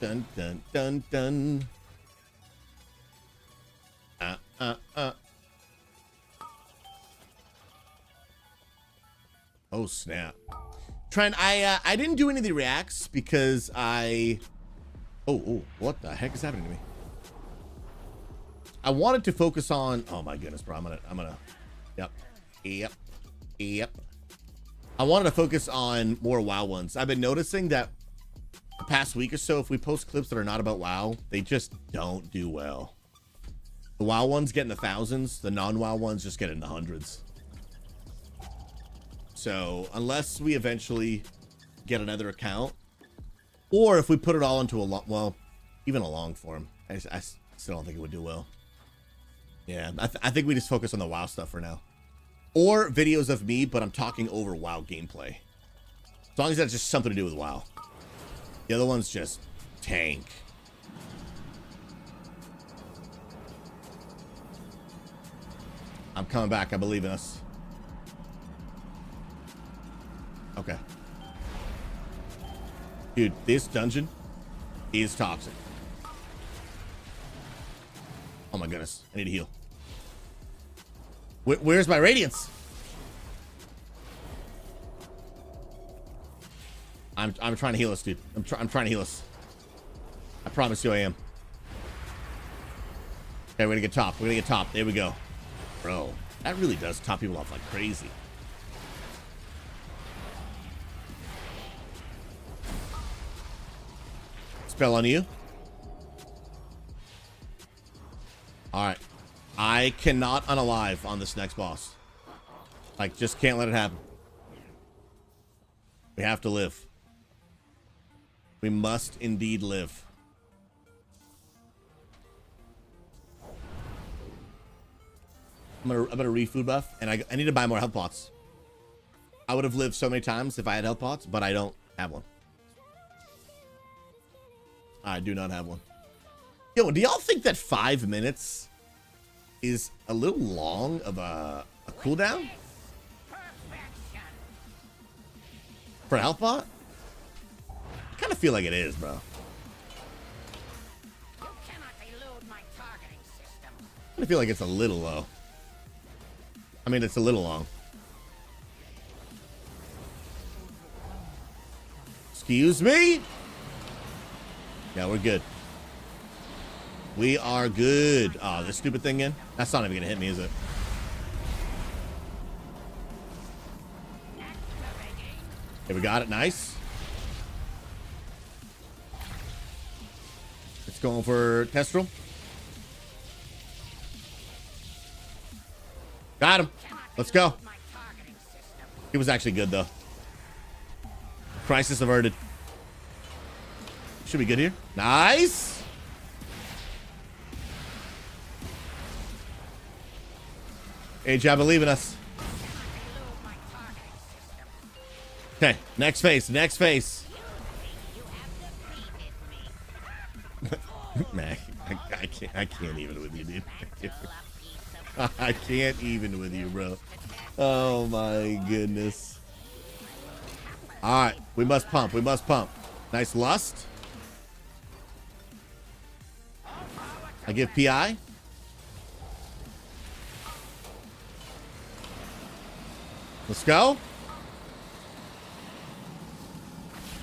Dun dun dun dun. Oh snap. Trying. I didn't do any of the reacts because I. Oh, what the heck is happening to me? I wanted to focus on. Oh my goodness, bro. I'm gonna. Yep. I wanted to focus on more WoW ones. I've been noticing that the past week or so, if we post clips that are not about WoW, they just don't do well. The WoW ones get in the thousands. The non-WoW ones just get in the hundreds. So unless we eventually get another account, or if we put it all into a long, well, even a long form, I still don't think it would do well. Yeah, I think we just focus on the WoW stuff for now. Or videos of me, but I'm talking over WoW gameplay. As long as that's just something to do with WoW. The other ones just tank. I'm coming back. I believe in us. Okay. Dude, this dungeon is toxic. Oh my goodness. I need to heal. Where's my radiance? I'm trying to heal us, dude. I'm trying to heal us. I promise you I am. Okay, we're gonna get top. We're gonna get top. There we go. Bro, that really does top people off like crazy. Spell on you. All right. I cannot unalive on this next boss. Like, just can't let it happen. We have to live. We must indeed live. I'm gonna refood buff, and I need to buy more health pots. I would have lived so many times if I had health pots, but I don't have one. I do not have one. Yo, do y'all think that 5 minutes is a little long of a cooldown? For a health pot? I kind of feel like it is, bro. You cannot elude my targeting system. I kind of feel like it's a little low. I mean, it's a little long. Excuse me? Yeah, we're good. We are good. Oh, this stupid thing again? That's not even gonna hit me, is it? Okay, we got it. Nice. Let's go for Kestrel. Got him. Let's go. He was actually good, though. Crisis averted. Should be good here. Nice. AJ, I believe in us. Okay, next phase. Next phase. Man, I can't even with you, dude. I can't even with you, bro. Oh my goodness. All right, we must pump. We must pump. Nice lust. I give PI. Let's go.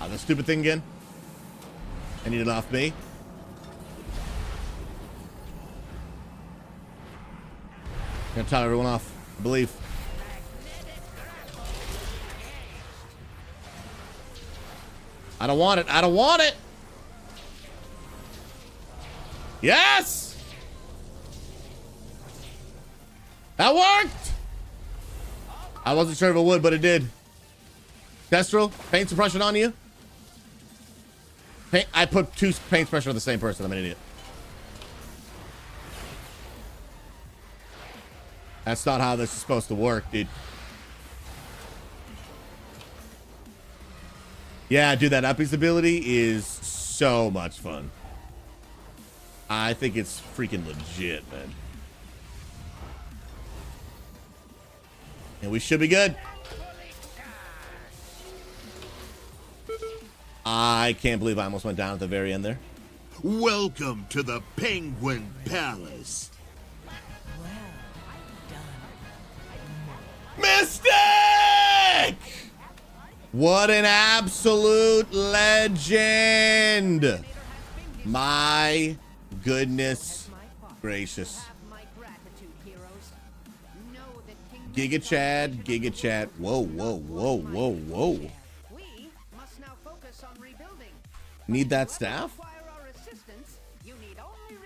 Oh, that stupid thing again. I need it off me. Gonna tell everyone off, I believe. I don't want it. I don't want it. Yes! That worked! I wasn't sure if it would, but it did. Kestrel, paint suppression on you. I put 2 paint suppression on the same person. I'm an idiot. That's not how this is supposed to work, dude. Yeah, dude, that Uppy's ability is so much fun. I think it's freaking legit, man. And we should be good. I can't believe I almost went down at the very end there. Welcome to the Penguin Palace. Mystic! What an absolute legend. My goodness gracious. Giga Chad, Giga Chad. Whoa, whoa, whoa, whoa, whoa. Need that staff?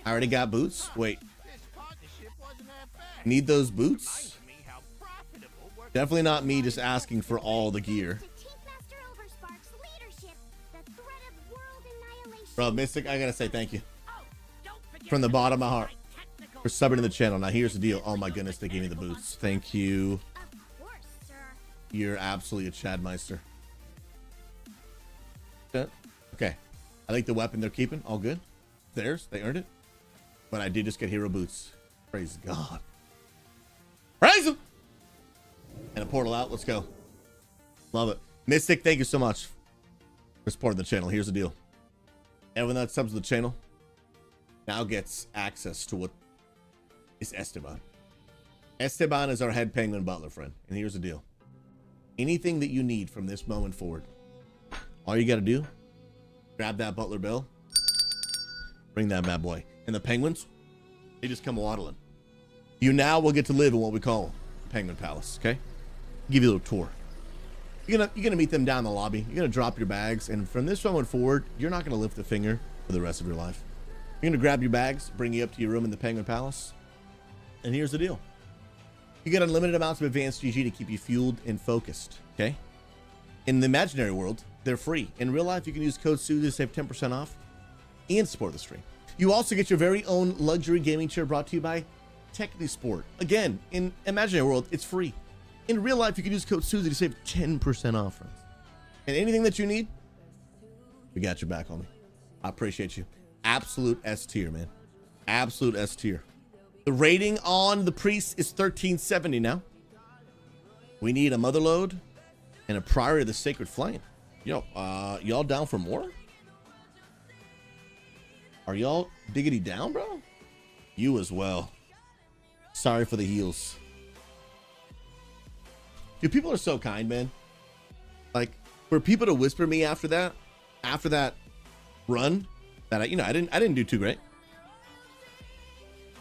I already got boots. Wait. Need those boots? Definitely not me just asking for all the gear. Bro, Mystic, I gotta say thank you. From the bottom of my heart. For subbing to the channel. Now here's the deal. Oh my goodness, they gave me the boots. Thank you. You're absolutely a Chadmeister. Okay. I like the weapon they're keeping. All good. Theirs. They earned it. But I did just get hero boots. Praise God. Praise him! And a portal out. Let's go. Love it. Mystic, thank you so much for supporting the channel. Here's the deal. Everyone that subs to the channel now gets access to what is Esteban. Esteban is our head penguin butler friend. And here's the deal. Anything that you need from this moment forward, all you got to do, grab that butler bill, bring that bad boy. And the penguins, they just come waddling. You now will get to live in what we call Penguin Palace, okay? Give you a little tour. You're gonna meet them down the lobby. You're gonna drop your bags, and from this moment forward, you're not gonna lift a finger for the rest of your life. You're gonna grab your bags, bring you up to your room in the Penguin Palace, and here's the deal. You get unlimited amounts of advanced GG to keep you fueled and focused, okay? In the imaginary world, they're free. In real life, you can use code SouZy to save 10% off and support the stream. You also get your very own luxury gaming chair brought to you by Technisport. Again, in imaginary world, it's free. In real life, you can use code SouZy to save 10% off, friends. And anything that you need, we got your back, homie. I appreciate you. Absolute S tier, man. Absolute S tier. The rating on the priest is 1370 now. We need a mother load and a priory of the sacred flame. Yo, y'all down for more? Are y'all diggity down, bro? You as well. Sorry for the heels. Dude, people are so kind, man. Like, for people to whisper me after that run, that I didn't do too great,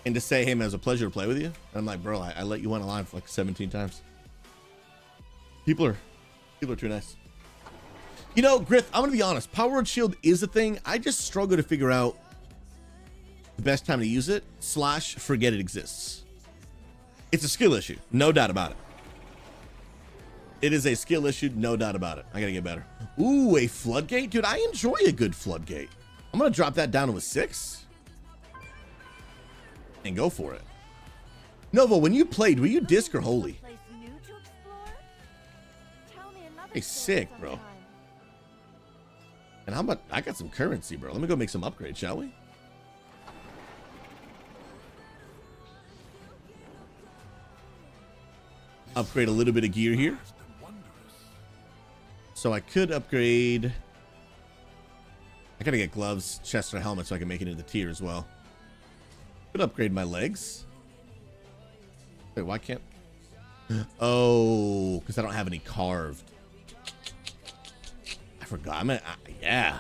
and to say, hey man, it was a pleasure to play with you. And I'm like, bro, I let you win alive like 17 times. People are too nice. You know, Griff, I'm gonna be honest. Power Word Shield is a thing. I just struggle to figure out the best time to use it / forget it exists. It's a skill issue, no doubt about it. It is a skill issue, no doubt about it. I gotta get better. Ooh, a floodgate? Dude, I enjoy a good floodgate. I'm gonna drop that down to a 6 and go for it. Nova, when you played, were you disc or holy? Hey, sick, bro. And how about, I got some currency, bro. Let me go make some upgrades, shall we? Upgrade a little bit of gear here. So I could upgrade. I gotta get gloves, chest, or helmet so I can make it into the tier as well. Could upgrade my legs. Wait, why can't? Oh, because I don't have any carved. I forgot. Yeah.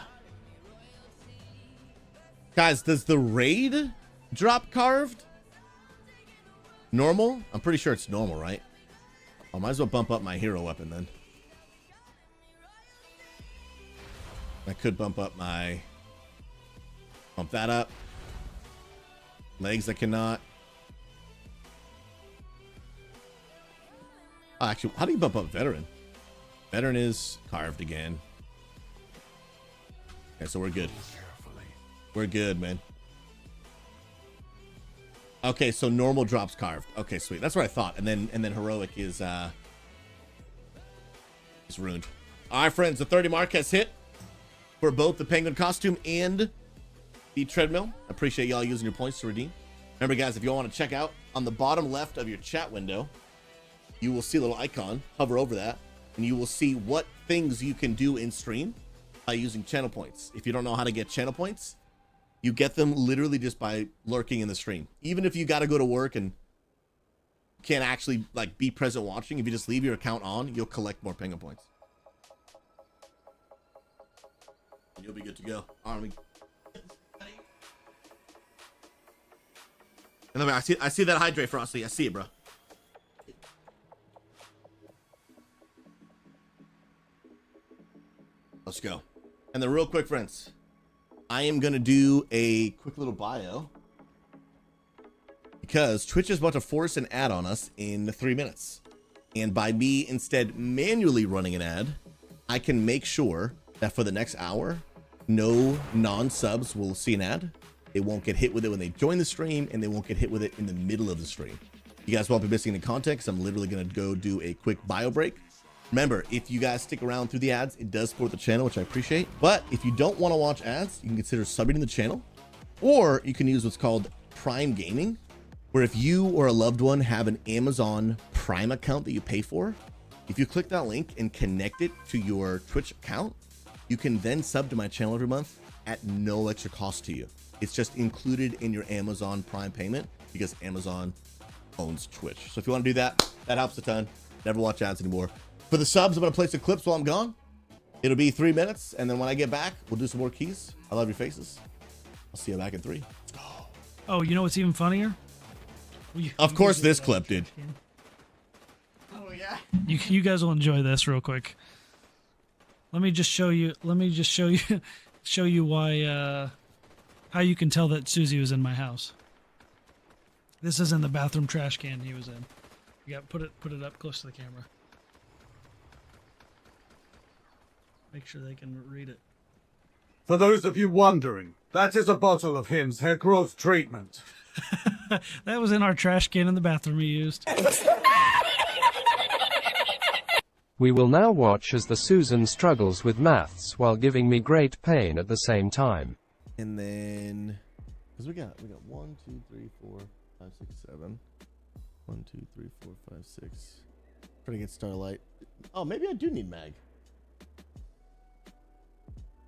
Guys, does the raid drop carved? Normal? I'm pretty sure it's normal, right? I might as well bump up my hero weapon then. I could bump up my... Bump that up. Legs I cannot. Oh, actually, how do you bump up veteran? Veteran is carved again. Okay, so we're good. We're good, man. Okay, so normal drops carved. Okay, sweet. That's what I thought. And then heroic is ruined. All right, friends, the 30 mark has hit for both the penguin costume and the treadmill. I appreciate y'all using your points to redeem. Remember, guys, if you want to check out on the bottom left of your chat window, you will see a little icon. Hover over that, and you will see what things you can do in stream by using channel points. If you don't know how to get channel points, you get them literally just by lurking in the stream. Even if you got to go to work and can't actually like be present watching, if you just leave your account on, you'll collect more penguin points. And you'll be good to go. All right, and I see that hydrate, Frosty. I see it, bro. Let's go. And then real quick, friends, I am going to do a quick little bio because Twitch is about to force an ad on us in 3 minutes. And by me instead manually running an ad, I can make sure that for the next hour, no non-subs will see an ad. They won't get hit with it when they join the stream, and they won't get hit with it in the middle of the stream. You guys won't be missing the content because I'm literally going to go do a quick bio break. Remember, if you guys stick around through the ads, it does support the channel, which I appreciate. But if you don't want to watch ads, you can consider subbing to the channel, or you can use what's called Prime Gaming, where if you or a loved one have an Amazon Prime account that you pay for, if you click that link and connect it to your Twitch account, you can then sub to my channel every month at no extra cost to you. It's just included in your Amazon Prime payment because Amazon owns Twitch. So if you want to do that, that helps a ton. Never watch ads anymore. For the subs, I'm going to play some clips while I'm gone. It'll be 3 minutes, and then when I get back, we'll do some more keys. I love your faces. I'll see you back in 3. Let's go. Oh, you know what's even funnier? Of course this clip, dude. Oh yeah. You guys will enjoy this real quick. Let me just show you. Show you why. How you can tell that SouZy was in my house. This is in the bathroom trash can he was in. You got put it up close to the camera. Make sure they can read it. For those of you wondering, that is a bottle of Hims hair growth treatment. That was in our trash can in the bathroom we used. We will now watch as the Susan struggles with maths while giving me great pain at the same time. And then, because we got 1, 2, 3, 4, 5, 6, 7. 1, 2, 3, 4, 5, 6. Trying to get Starlight. Oh, maybe I do need Mag.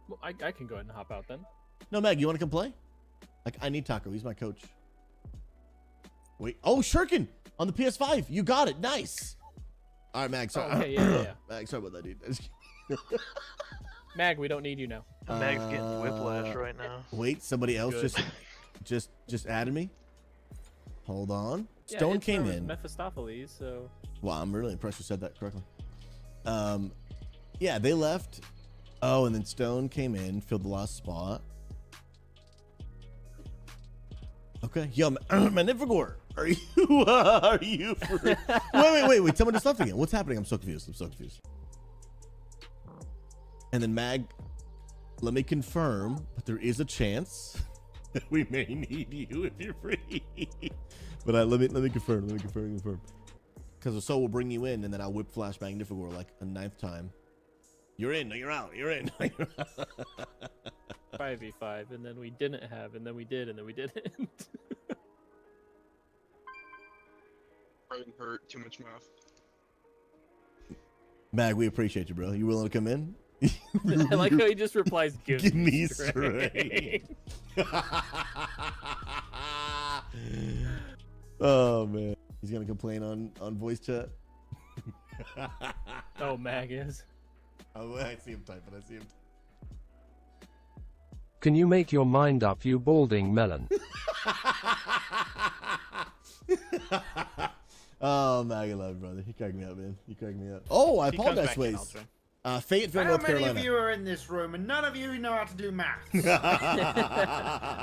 Well, I can go ahead and hop out then. No, Mag, you want to come play? Like, I need Taco. He's my coach. Wait. Oh, Shurkin on the PS5. You got it. Nice. All right, Mag. Sorry. Oh, okay, yeah. Mag, sorry about that, dude. Mag, we don't need you now. Mag's getting whiplash right now. Wait, somebody else Good. just added me. Hold on. Yeah, Stone it's came from in. Mephistopheles, so. Wow, I'm really impressed you said that correctly. Yeah, they left. Oh, and then Stone came in, filled the last spot. Okay, yo, Manifigor, are you free? Wait, tell me the stuff again. What's happening? I'm so confused. And then Mag, let me confirm, but there is a chance that we may need you if you're free. But let me confirm. Because so we'll bring you in, and then I'll whip flashbang Nifigor like a 9th time. You're in, no, you're out. You're in. 5v5, and then we didn't have, and then we did, and then we didn't. Brain hurt, too much mouth. Mag, we appreciate you, bro. You willing to come in? I like how he just replies, give me strength. Oh, man. He's going to complain on voice chat. Oh, Mag is. Oh, I see him typing. Can you make your mind up, you balding melon? Oh, Mag, I love you, brother. You cracked me up, man. You cracked me up. Oh, I apologize, Waze. Fayetteville, North Carolina. How many of you are in this room and none of you know how to do maths?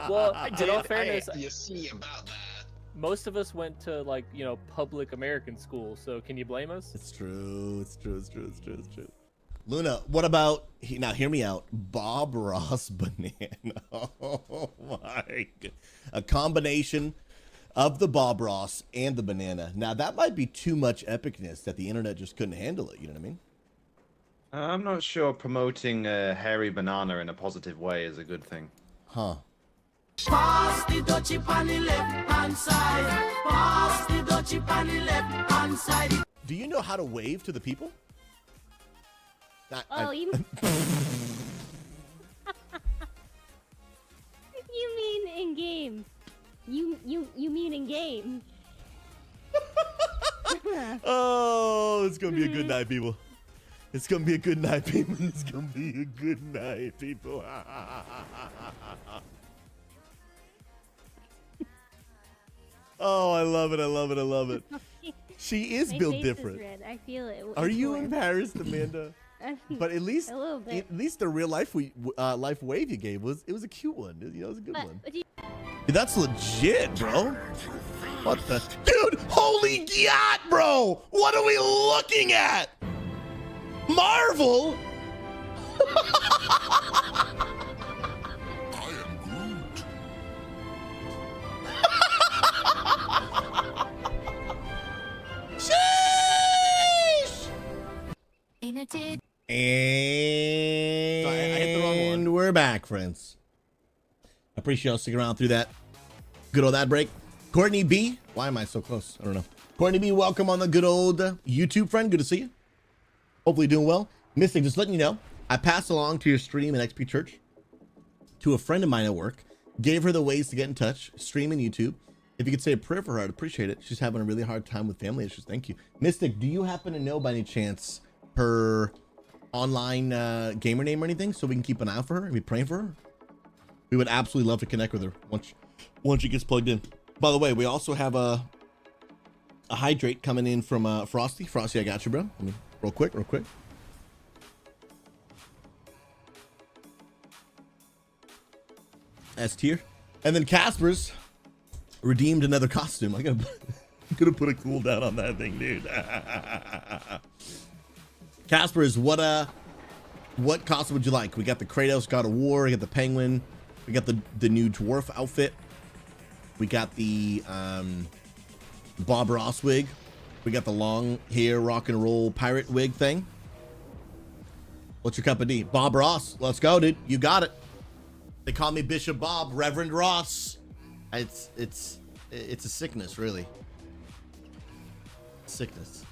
Well, in all fairness, You see about that. most of us went to, like, public American school, so can you blame us? It's true. Luna, what about, now hear me out, Bob Ross Banana. Oh my God. A combination of the Bob Ross and the banana. Now, that might be too much epicness that the internet just couldn't handle it. You know what I mean? I'm not sure promoting a hairy banana in a positive way is a good thing. Huh. Pass the dutchie on the left hand side. Pass the dutchie on the left hand side. Do you know how to wave to the people? You you mean in game? You mean in game? Oh, it's gonna be a good night, people. It's gonna be a good night, people. It's gonna be a good night, people. Oh, I love it. I love it. I love it. She is My built face different. Is red. I feel it. Are you more. embarrassed, Amanda? But at least, a little bit. at least the real life life wave you gave was a cute one. You know, it was a good one. But Dude, that's legit, bro. What the dude? Holy yacht, bro! What are we looking at? Marvel. Sheesh! And I hit the wrong one. We're back, friends. Appreciate y'all sticking around through that good old ad break. Courtney B, why am I so close? I don't know. Courtney B, welcome on the good old YouTube, friend. Good to see you. Hopefully doing well. Mystic, just letting you know, I passed along to your stream at XP Church to a friend of mine at work. Gave her the ways to get in touch, stream and YouTube. If you could say a prayer for her, I'd appreciate it. She's having a really hard time with family issues. Thank you. Mystic, do you happen to know by any chance her online gamer name or anything so we can keep an eye out for her and be praying for her? We would absolutely love to connect with her once she gets plugged in. By the way, we also have a hydrate coming in from Frosty. Frosty, I got you, bro. Let me real quick. S tier. And then Casper's redeemed another costume. I'm gonna put a cooldown on that thing, dude. Casper is what costume would you like? We got the Kratos God of War, we got the Penguin, we got the new dwarf outfit, we got the Bob Ross wig, we got the long hair rock and roll pirate wig thing. What's your cup of tea? Bob Ross, let's go, dude. You got it. They call me Bishop Bob, Reverend Ross. It's a sickness, really. Sickness.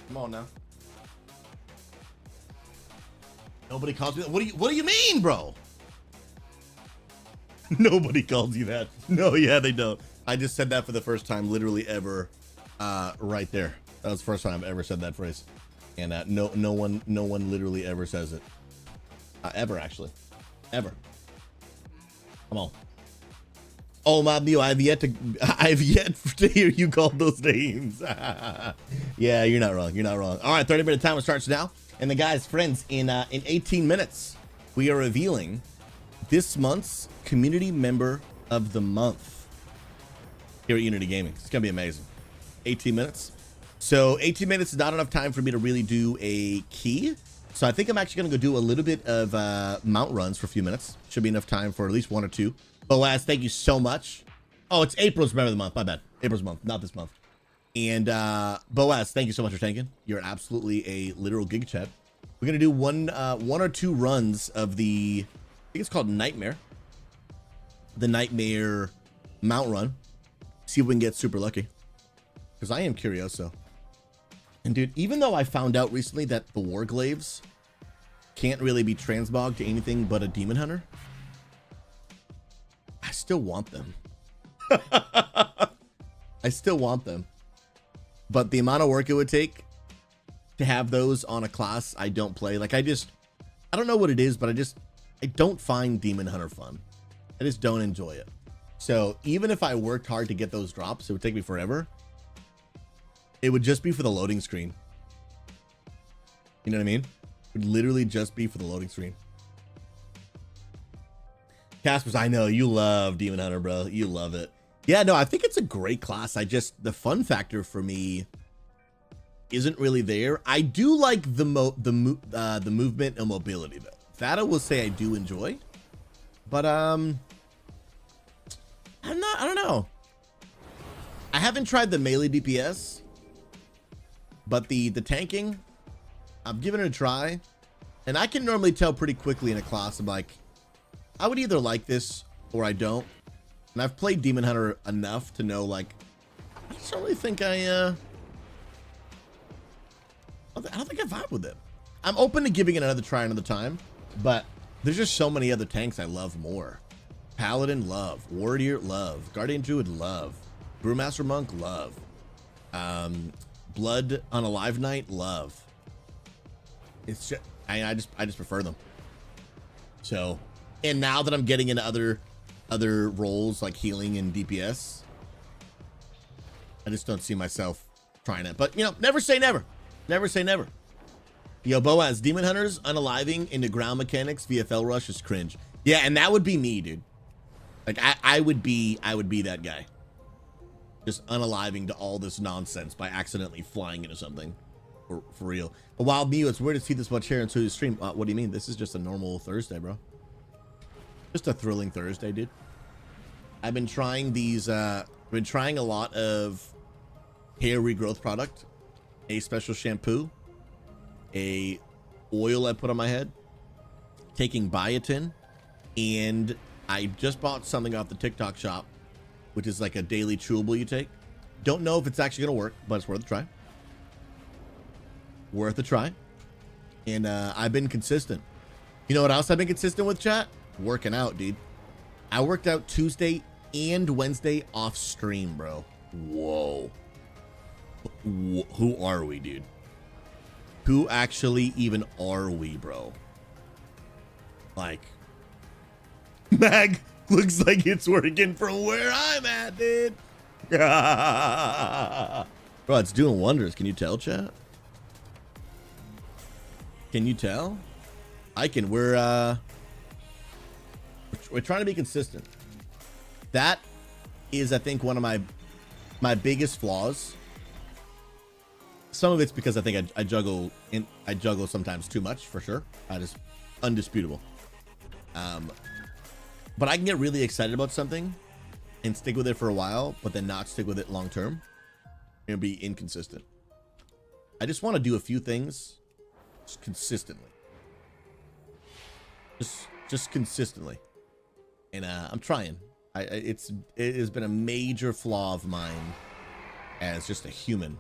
Come on now. Nobody calls me that. What do you mean, bro? Nobody calls you that. No, yeah, they don't. I just said that for the first time, literally ever, right there. That was the first time I've ever said that phrase, and no one literally ever says it, ever actually, ever. Come on. Oh my Bio, I've yet to hear you call those names. Yeah, you're not wrong. You're not wrong. All right, 30-minute timer starts now, and the guys, friends, in 18 minutes, we are revealing this month's community member of the month here at Unity Gaming. It's gonna be amazing. 18 minutes. So 18 minutes is not enough time for me to really do a key. So I think I'm actually going to go do a little bit of mount runs for a few minutes. Should be enough time for at least one or two. Boaz, thank you so much. Oh, it's April's member of the month. My bad. April's month, not this month. And Boaz, thank you so much for tanking. You're absolutely a literal gig chat. We're going to do one or two runs of the, I think it's called Nightmare. The Nightmare mount run. See if we can get super lucky. Because I am curioso. And dude, even though I found out recently that the Warglaives can't really be transmogged to anything but a Demon Hunter, I still want them. I still want them. But the amount of work it would take to have those on a class I don't play, like I don't know what it is, but I don't find Demon Hunter fun. I just don't enjoy it. So even if I worked hard to get those drops, it would take me forever. It would just be for the loading screen. You know what I mean? It would literally just be for the loading screen. Casper's, I know you love Demon Hunter, bro. You love it. Yeah, no, I think it's a great class. The fun factor for me isn't really there. I do like the movement and mobility though. That I will say I do enjoy. But I don't know. I haven't tried the melee DPS, but the tanking, I've given it a try, and I can normally tell pretty quickly in a class. I'm like, I would either like this or I don't. And I've played Demon Hunter enough to know, like, I just don't really think I don't think I vibe with it. I'm open to giving it another try another time, but there's just so many other tanks I love more. Paladin, love. Warrior, love. Guardian Druid, love. Brewmaster Monk, love. Blood on a Live Knight, love. It's just, I just prefer them. So, and now that I'm getting into other roles like healing and DPS, I just don't see myself trying it. But, you know, never say never. Never say never. Yo, Boaz, Demon Hunters unaliving into ground mechanics via Fell Rush is cringe. Yeah, and that would be me, dude. Like, I would be that guy. Just unaliving to all this nonsense by accidentally flying into something. For real. But Wild Mew, it's weird to see this much hair into the stream. What do you mean? This is just a normal Thursday, bro. Just a thrilling Thursday, dude. I've been trying these, I've been trying a lot of hair regrowth product. A special shampoo. A oil I put on my head. Taking biotin. And I just bought something off the TikTok shop, which is like a daily chewable you take. Don't know if it's actually gonna work, but it's worth a try. Worth a try. And I've been consistent. You know what else I've been consistent with, chat? Working out, dude. I worked out Tuesday and Wednesday off stream, bro. Whoa. Who are we, dude? Who actually even are we, bro? Like, Mag, looks like it's working from where I'm at, dude. Bro, it's doing wonders. Can you tell, chat? Can you tell? I can. We're trying to be consistent. That is, I think, one of my biggest flaws. Some of it's because I think I juggle sometimes too much, for sure. That is undisputable. But I can get really excited about something and stick with it for a while, but then not stick with it long term and be inconsistent. I just want to do a few things just consistently. Just consistently. And I'm trying. It has been a major flaw of mine as just a human.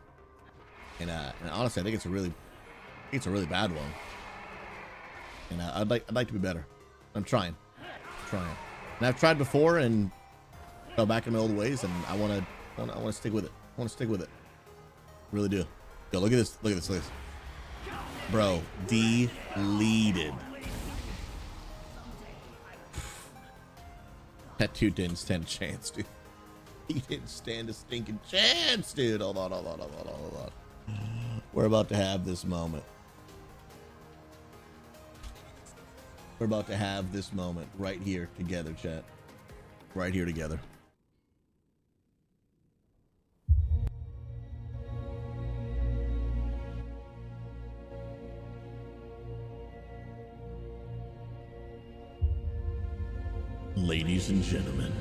And honestly, I think it's a really bad one. And I'd like to be better. I'm trying. And I've tried before and fell back in my old ways, and I want to stick with it. I want to stick with it. Really do. Yo, look at this. Look at this. Bro, deleted. That dude didn't stand a chance, dude. He didn't stand a stinking chance, dude. Hold on. We're about to have this moment. We're about to have this moment right here together, chat. Right here together. Ladies and gentlemen,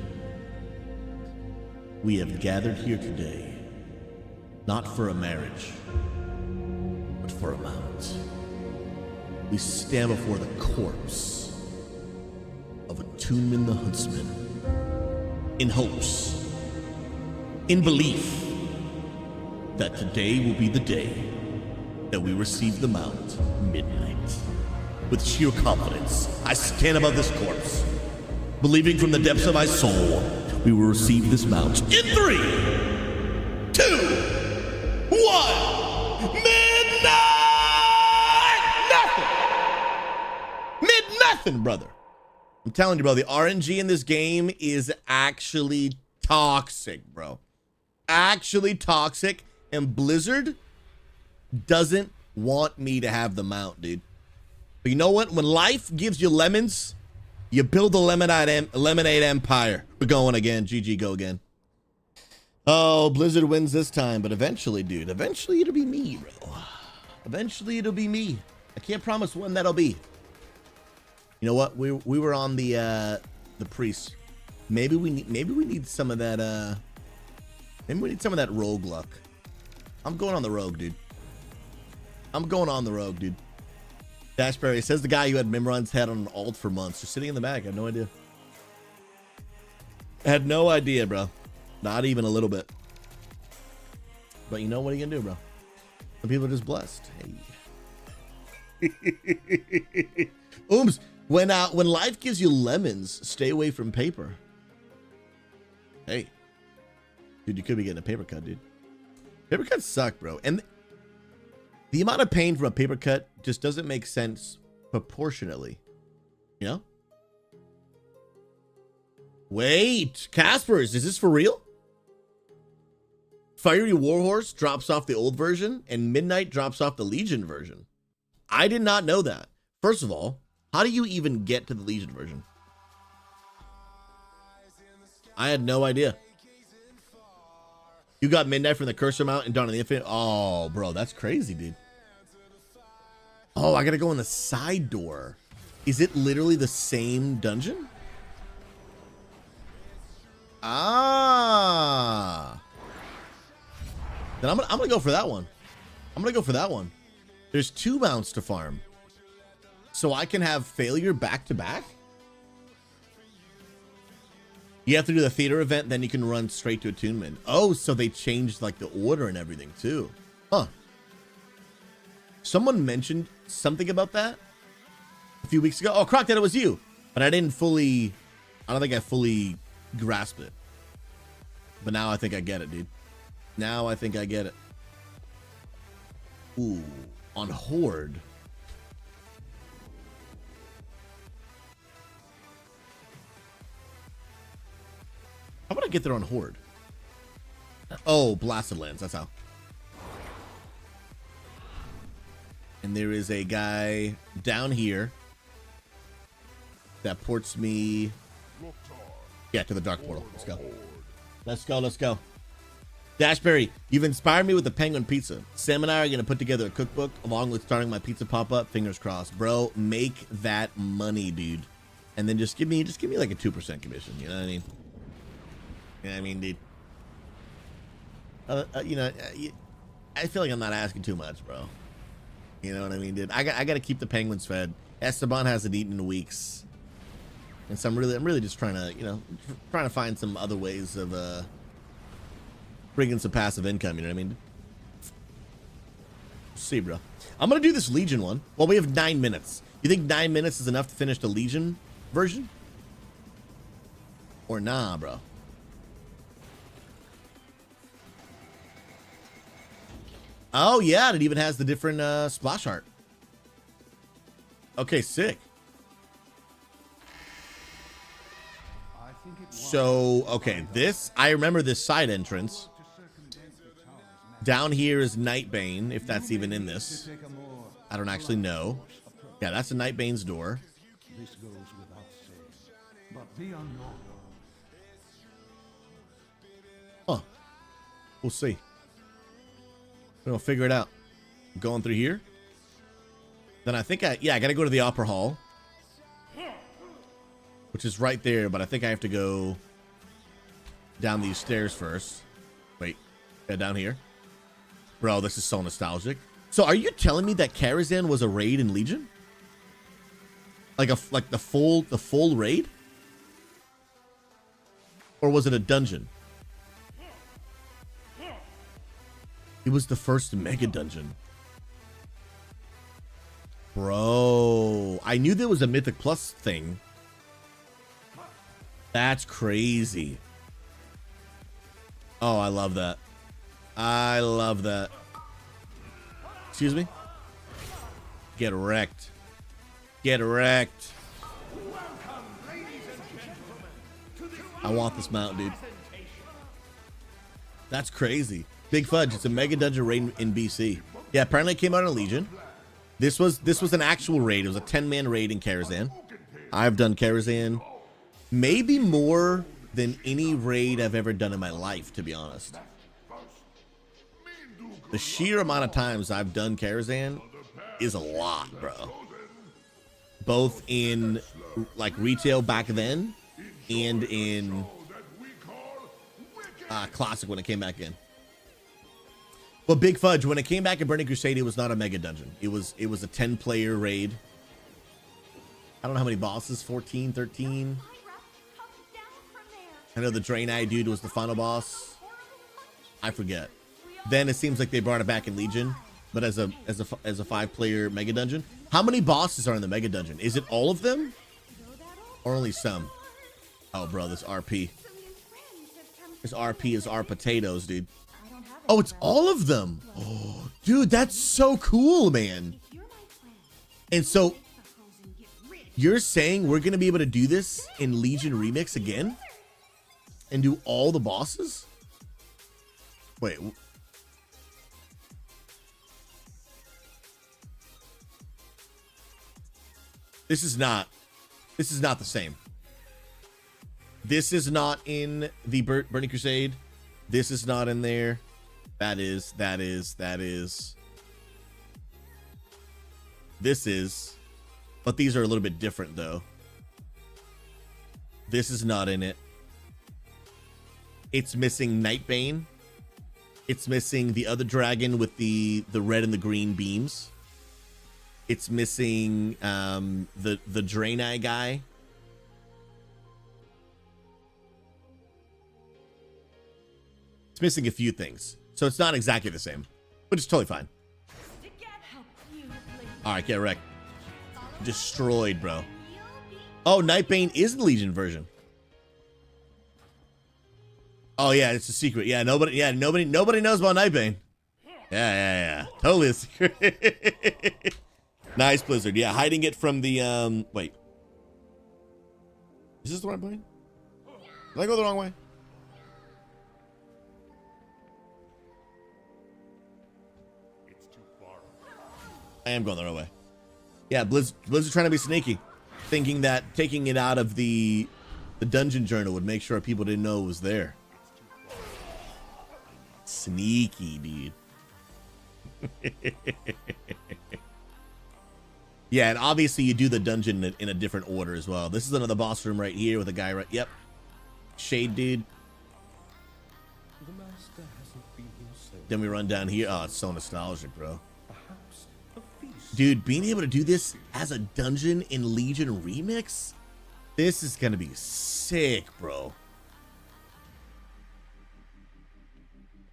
we have gathered here today, not for a marriage, but for a mount. We stand before the corpse of Attunement the Huntsman, in hopes, in belief, that today will be the day that we receive the mount, midnight. With sheer confidence, I stand above this corpse, believing from the depths of my soul, we will receive this mount in 3, 2, 1, midnight! Nothing, brother. I'm telling you, bro, the RNG in this game is actually toxic, bro. Actually toxic, and Blizzard doesn't want me to have the mount, dude. But you know what? When life gives you lemons, you build a lemonade empire. We're going again. GG, go again. Oh, Blizzard wins this time, but eventually, dude, eventually it'll be me, bro. Eventually it'll be me. I can't promise when that'll be. You know what? We were on the priest. Maybe we need some of that maybe we need some of that rogue luck. I'm going on the rogue, dude. I'm going on the rogue, dude. Dashberry says the guy who had Mimron's head on an alt for months, just sitting in the back. I had no idea. I had no idea, bro. Not even a little bit. But you know what are you gonna do, bro? Some people are just blessed. Hey. Ooms. When life gives you lemons, stay away from paper. Hey. Dude, you could be getting a paper cut, dude. Paper cuts suck, bro. And the amount of pain from a paper cut just doesn't make sense proportionately. You know? Wait, Caspers, is this for real? Fiery Warhorse drops off the old version and Midnight drops off the Legion version. I did not know that. First of all, how do you even get to the Legion version? I had no idea. You got Midnight from the Cursor Mount and Dawn of the Infinite? Oh, bro, that's crazy, dude. Oh, I gotta go in the side door. Is it literally the same dungeon? Ah. Then I'm gonna go for that one. I'm gonna go for that one. There's 2 mounts to farm. So I can have failure back to back? You have to do the theater event, then you can run straight to attunement. Oh, so they changed like the order and everything too. Huh. Someone mentioned something about that a few weeks ago. Oh, Croc, that it was you. But I don't think I fully grasped it. But now I think I get it, dude. Now I think I get it. Ooh, on Horde. How about I get there on Horde? Oh, Blasted Lands, that's how. And there is a guy down here that ports me, yeah, to the Dark Portal. Let's go. Let's go, let's go. Dashberry, you've inspired me with the Penguin Pizza. Sam and I are going to put together a cookbook along with starting my pizza pop-up. Fingers crossed. Bro, make that money, dude. And then just give me like a 2% commission. You know what I mean? You know what I mean, dude? You know, I feel like I'm not asking too much, bro. You know what I mean, dude? I got to keep the Penguins fed. Esteban hasn't eaten in weeks. And so I'm really just trying to, you know, trying to find some other ways of bringing some passive income, you know what I mean? See, bro. I'm going to do this Legion one. Well, we have 9 minutes. You think 9 minutes is enough to finish the Legion version? Or nah, bro? Oh, yeah, it even has the different splash art. Okay, sick. So, okay, I remember this side entrance. Down here is Nightbane, if that's even in this. I don't actually know. Yeah, that's a Nightbane's door. Huh. We'll see. We'll figure it out. I'm going through here. Then I think I gotta go to the Opera Hall. Which is right there, but I think I have to go down these stairs first. Wait, yeah, down here. Bro, this is so nostalgic. So are you telling me that Karazhan was a raid in Legion? Like the full raid? Or was it a dungeon? It was the first mega dungeon. Bro, I knew there was a Mythic Plus thing. That's crazy. Oh, I love that. I love that. Excuse me? Get wrecked. Get wrecked. I want this mount, dude. That's crazy. Big Fudge, it's a mega dungeon raid in BC. Yeah, apparently it came out in Legion. This was an actual raid. It was a 10-man raid in Karazhan. I've done Karazhan maybe more than any raid I've ever done in my life, to be honest. The sheer amount of times I've done Karazhan is a lot, bro. Both in like retail back then and in classic when it came back in. But Big Fudge, when it came back in Burning Crusade, it was not a mega dungeon. It was a 10-player raid. I don't know how many bosses, 14, 13. I know the Draenei dude was the final boss. I forget. Then it seems like they brought it back in Legion, but as a 5-player mega dungeon. How many bosses are in the mega dungeon? Is it all of them? Or only some? Oh, bro, this RP. This RP is our potatoes, dude. Oh, it's all of them. Oh, dude, that's so cool, man. And so you're saying we're going to be able to do this in Legion Remix again? And do all the bosses? Wait. This is not the same. This is not in the Burning Crusade. This is not in there. That is. This is. But these are a little bit different, though. This is not in it. It's missing Nightbane. It's missing the other dragon with the red and the green beams. It's missing the Draenei guy. It's missing a few things. So it's not exactly the same, but it's totally fine. All right, get wrecked. Destroyed, bro. Oh, Nightbane is the Legion version. Oh yeah, it's a secret. Yeah, nobody knows about Nightbane. Yeah. Totally a secret. Nice, Blizzard. Yeah, hiding it from the wait. Is this the right plane? Did I go the wrong way? I am going the right way. Yeah, Blizzard trying to be sneaky, thinking that taking it out of the dungeon journal would make sure people didn't know it was there. Sneaky, dude. Yeah, and obviously you do the dungeon in a different order as well. This is another boss room right here with a guy right. Yep. Shade dude. Then we run down here. Oh, it's so nostalgic, bro. Dude, being able to do this as a dungeon in Legion Remix, this is gonna be sick, bro.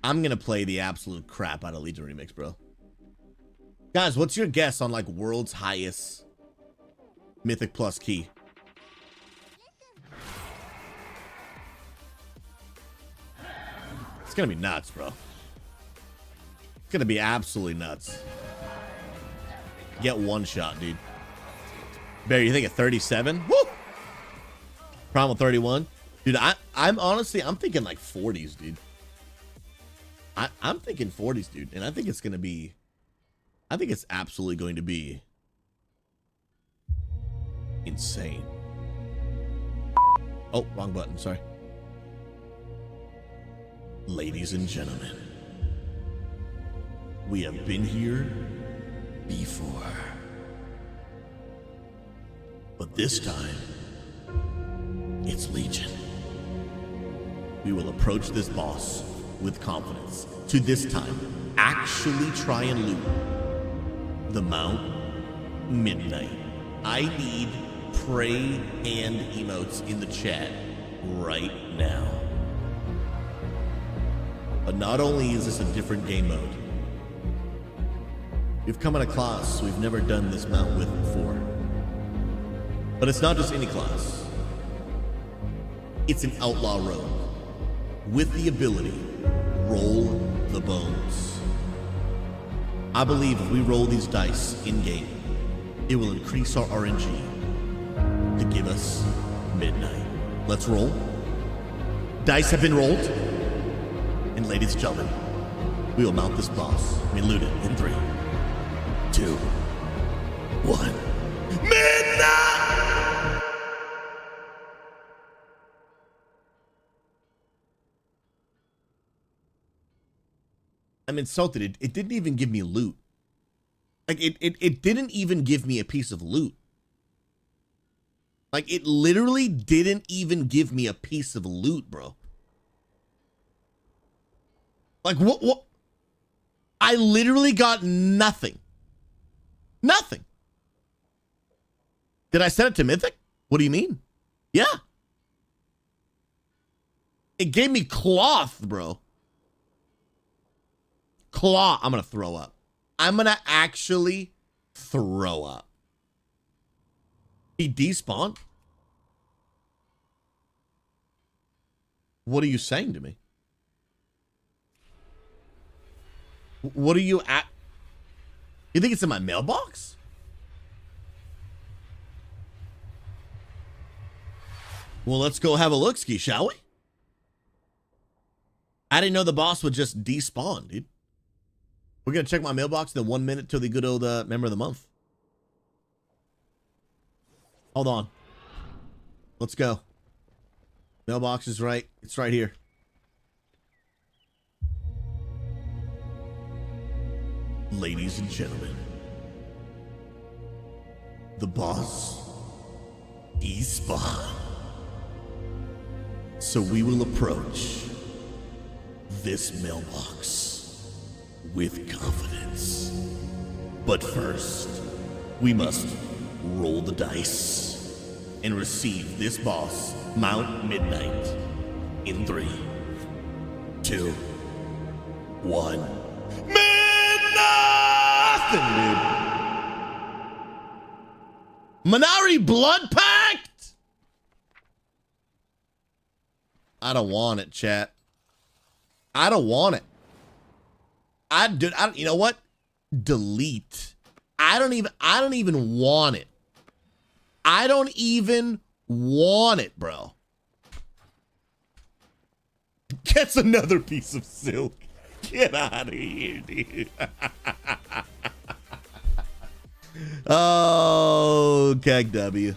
I'm gonna play the absolute crap out of Legion Remix, bro. Guys, what's your guess on like world's highest Mythic Plus key? It's gonna be nuts, bro. It's gonna be absolutely nuts. Get one shot, dude. Barry, you think at 37? Woo! Primal 31. Dude, I'm honestly, I'm thinking like 40s, dude. I'm thinking 40s, dude. And I think it's going to be, I think it's absolutely going to be insane. Oh, wrong button. Sorry. Ladies and gentlemen, we have been here before. But this time, it's Legion. We will approach this boss with confidence. To this time, actually try and loot the Mount Midnight. I need pray and emotes in the chat right now. But not only is this a different game mode, we've come in a class we've never done this mount with before. But it's not just any class. It's an outlaw rogue with the ability roll the bones. I believe if we roll these dice in-game, it will increase our RNG to give us midnight. Let's roll. Dice have been rolled. And ladies and gentlemen, we will mount this boss. We loot it in 3, 2, 1. Midnight! I'm insulted. It didn't even give me loot. Like, it didn't even give me a piece of loot. Like, it literally didn't even give me a piece of loot, bro. Like, what? I literally got nothing. Nothing. Did I send it to Mythic? What do you mean? Yeah. It gave me cloth, bro. Cloth. I'm going to throw up. I'm going to actually throw up. He despawned? What are you saying to me? What are you at? You think it's in my mailbox? Well, let's go have a look-ski, shall we? I didn't know the boss would just despawn, dude. We're going to check my mailbox in the 1 minute till the good old member of the month. Hold on. Let's go. Mailbox is right. It's right here. Ladies and gentlemen, the boss despawned. So we will approach this mailbox with confidence. But first, we must roll the dice and receive this boss, Mount Midnight, in 3, 2, 1. Nothing, dude. Minari Blood Pact? I don't want it, chat. I don't want it. You know what? Delete. I don't even want it. I don't even want it, bro. Gets another piece of silk. Get out of here, dude. Oh, Keg W.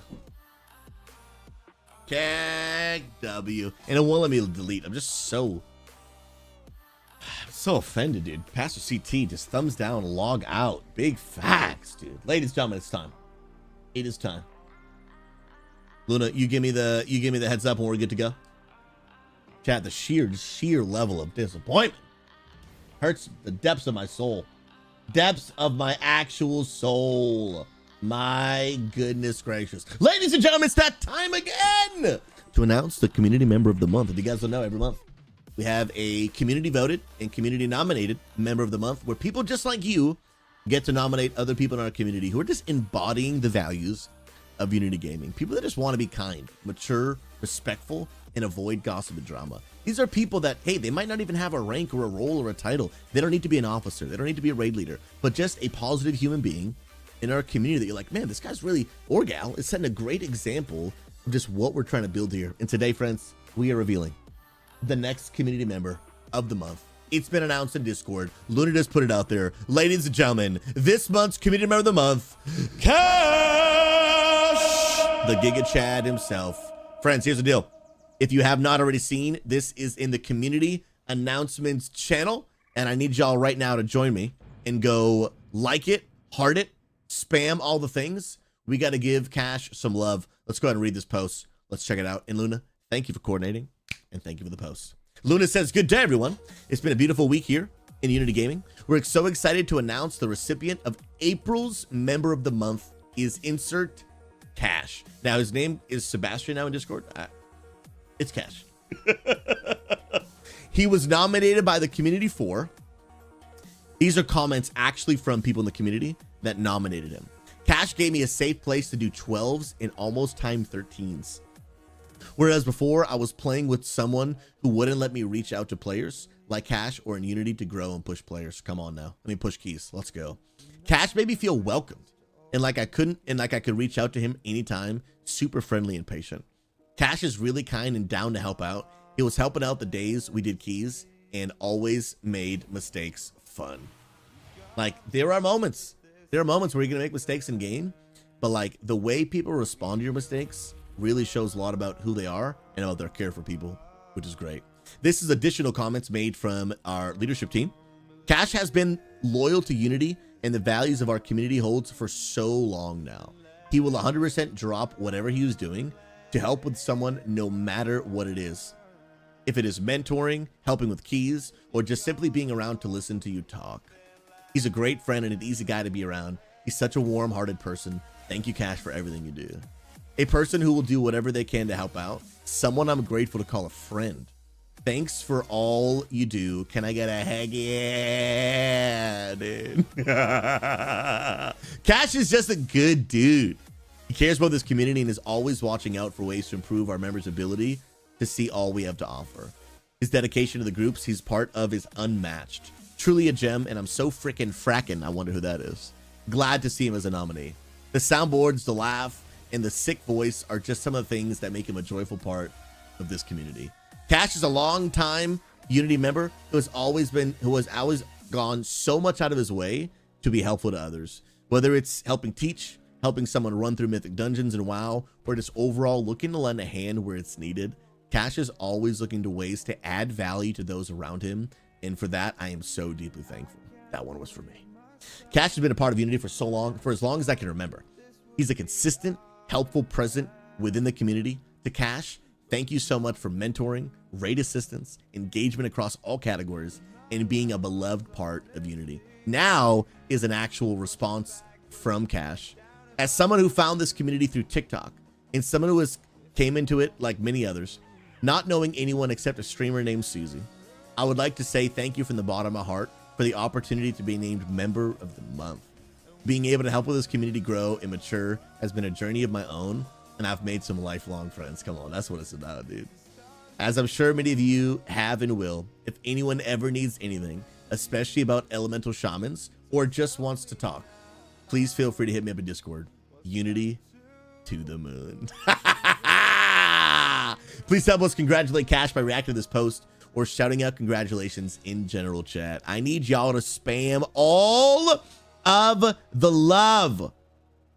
Keg W. And it won't let me delete. I'm just so offended, dude. Pastor CT just thumbs down, log out. Big facts, dude. Ladies and gentlemen, it's time. It is time. Luna, you give me the heads up when we're good to go. Chat, the sheer level of disappointment hurts the depths of my soul. Depths of my actual soul. My goodness gracious. Ladies and gentlemen, it's that time again to announce the community member of the month. If you guys don't know, every month we have a community voted and community nominated member of the month where people just like you get to nominate other people in our community who are just embodying the values of Unity Gaming. People that just want to be kind, mature, respectful, and avoid gossip and drama. These are people that, hey, they might not even have a rank or a role or a title. They don't need to be an officer. They don't need to be a raid leader, but just a positive human being in our community that you're like, man, this guy's really, or gal, is setting a great example of just what we're trying to build here. And today, friends, we are revealing the next community member of the month. It's been announced in Discord. Luna just put it out there. Ladies and gentlemen, this month's community member of the month, Cash, the Giga Chad himself. Friends, here's the deal. If you have not already seen, this is in the community announcements channel, and I need y'all right now to join me and go like it, heart it, spam all the things. We got to give Cash some love. Let's go ahead and read this post. Let's check it out. And Luna, thank you for coordinating, and thank you for the post. Luna says, good day, everyone. It's been a beautiful week here in Unity Gaming. We're so excited to announce the recipient of April's Member of the Month is insert Cash. Now, his name is Sebastian now in Discord. It's Cash. He was nominated by the community for. These are comments actually from people in the community that nominated him. Cash gave me a safe place to do 12s and almost time 13s. Whereas before I was playing with someone who wouldn't let me reach out to players like Cash or in Unity to grow and push players. Come on now. Let me push keys. Let's go. Cash made me feel welcomed and like I could reach out to him anytime. Super friendly and patient. Cash is really kind and down to help out. He was helping out the days we did keys and always made mistakes fun. Like, there are moments where you're gonna make mistakes in game, but like the way people respond to your mistakes really shows a lot about who they are and about their care for people, which is great. This is additional comments made from our leadership team. Cash has been loyal to Unity and the values of our community holds for so long now. He will 100% drop whatever he was doing to help with someone no matter what it is. If it is mentoring, helping with keys, or just simply being around to listen to you talk. He's a great friend and an easy guy to be around. He's such a warm-hearted person. Thank you, Cash, for everything you do. A person who will do whatever they can to help out. Someone I'm grateful to call a friend. Thanks for all you do. Can I get a heck yeah, dude? Cash is just a good dude. He cares about this community and is always watching out for ways to improve our members' ability to see all we have to offer. His dedication to the groups he's part of is unmatched. Truly a gem, and I'm so frickin' frackin', I wonder who that is. Glad to see him as a nominee. The soundboards, the laugh, and the sick voice are just some of the things that make him a joyful part of this community. Cash is a long-time Unity member who has always gone so much out of his way to be helpful to others. Whether it's helping teach, helping someone run through mythic dungeons and WoW, or just overall looking to lend a hand where it's needed, Cash is always looking to ways to add value to those around him, and for that, I am so deeply thankful. That one was for me. Cash has been a part of Unity for as long as I can remember. He's a consistent, helpful presence within the community. To Cash, thank you so much for mentoring, raid assistance, engagement across all categories, and being a beloved part of Unity. Now is an actual response from Cash. As someone who found this community through TikTok, and someone who came into it like many others, not knowing anyone except a streamer named SouZy, I would like to say thank you from the bottom of my heart for the opportunity to be named Member of the Month. Being able to help with this community grow and mature has been a journey of my own, and I've made some lifelong friends. Come on, that's what it's about, dude. As I'm sure many of you have and will, if anyone ever needs anything, especially about elemental shamans, or just wants to talk, please feel free to hit me up in Discord. Unity to the moon. Please help us congratulate Cash by reacting to this post or shouting out congratulations in general chat. I need y'all to spam all of the love.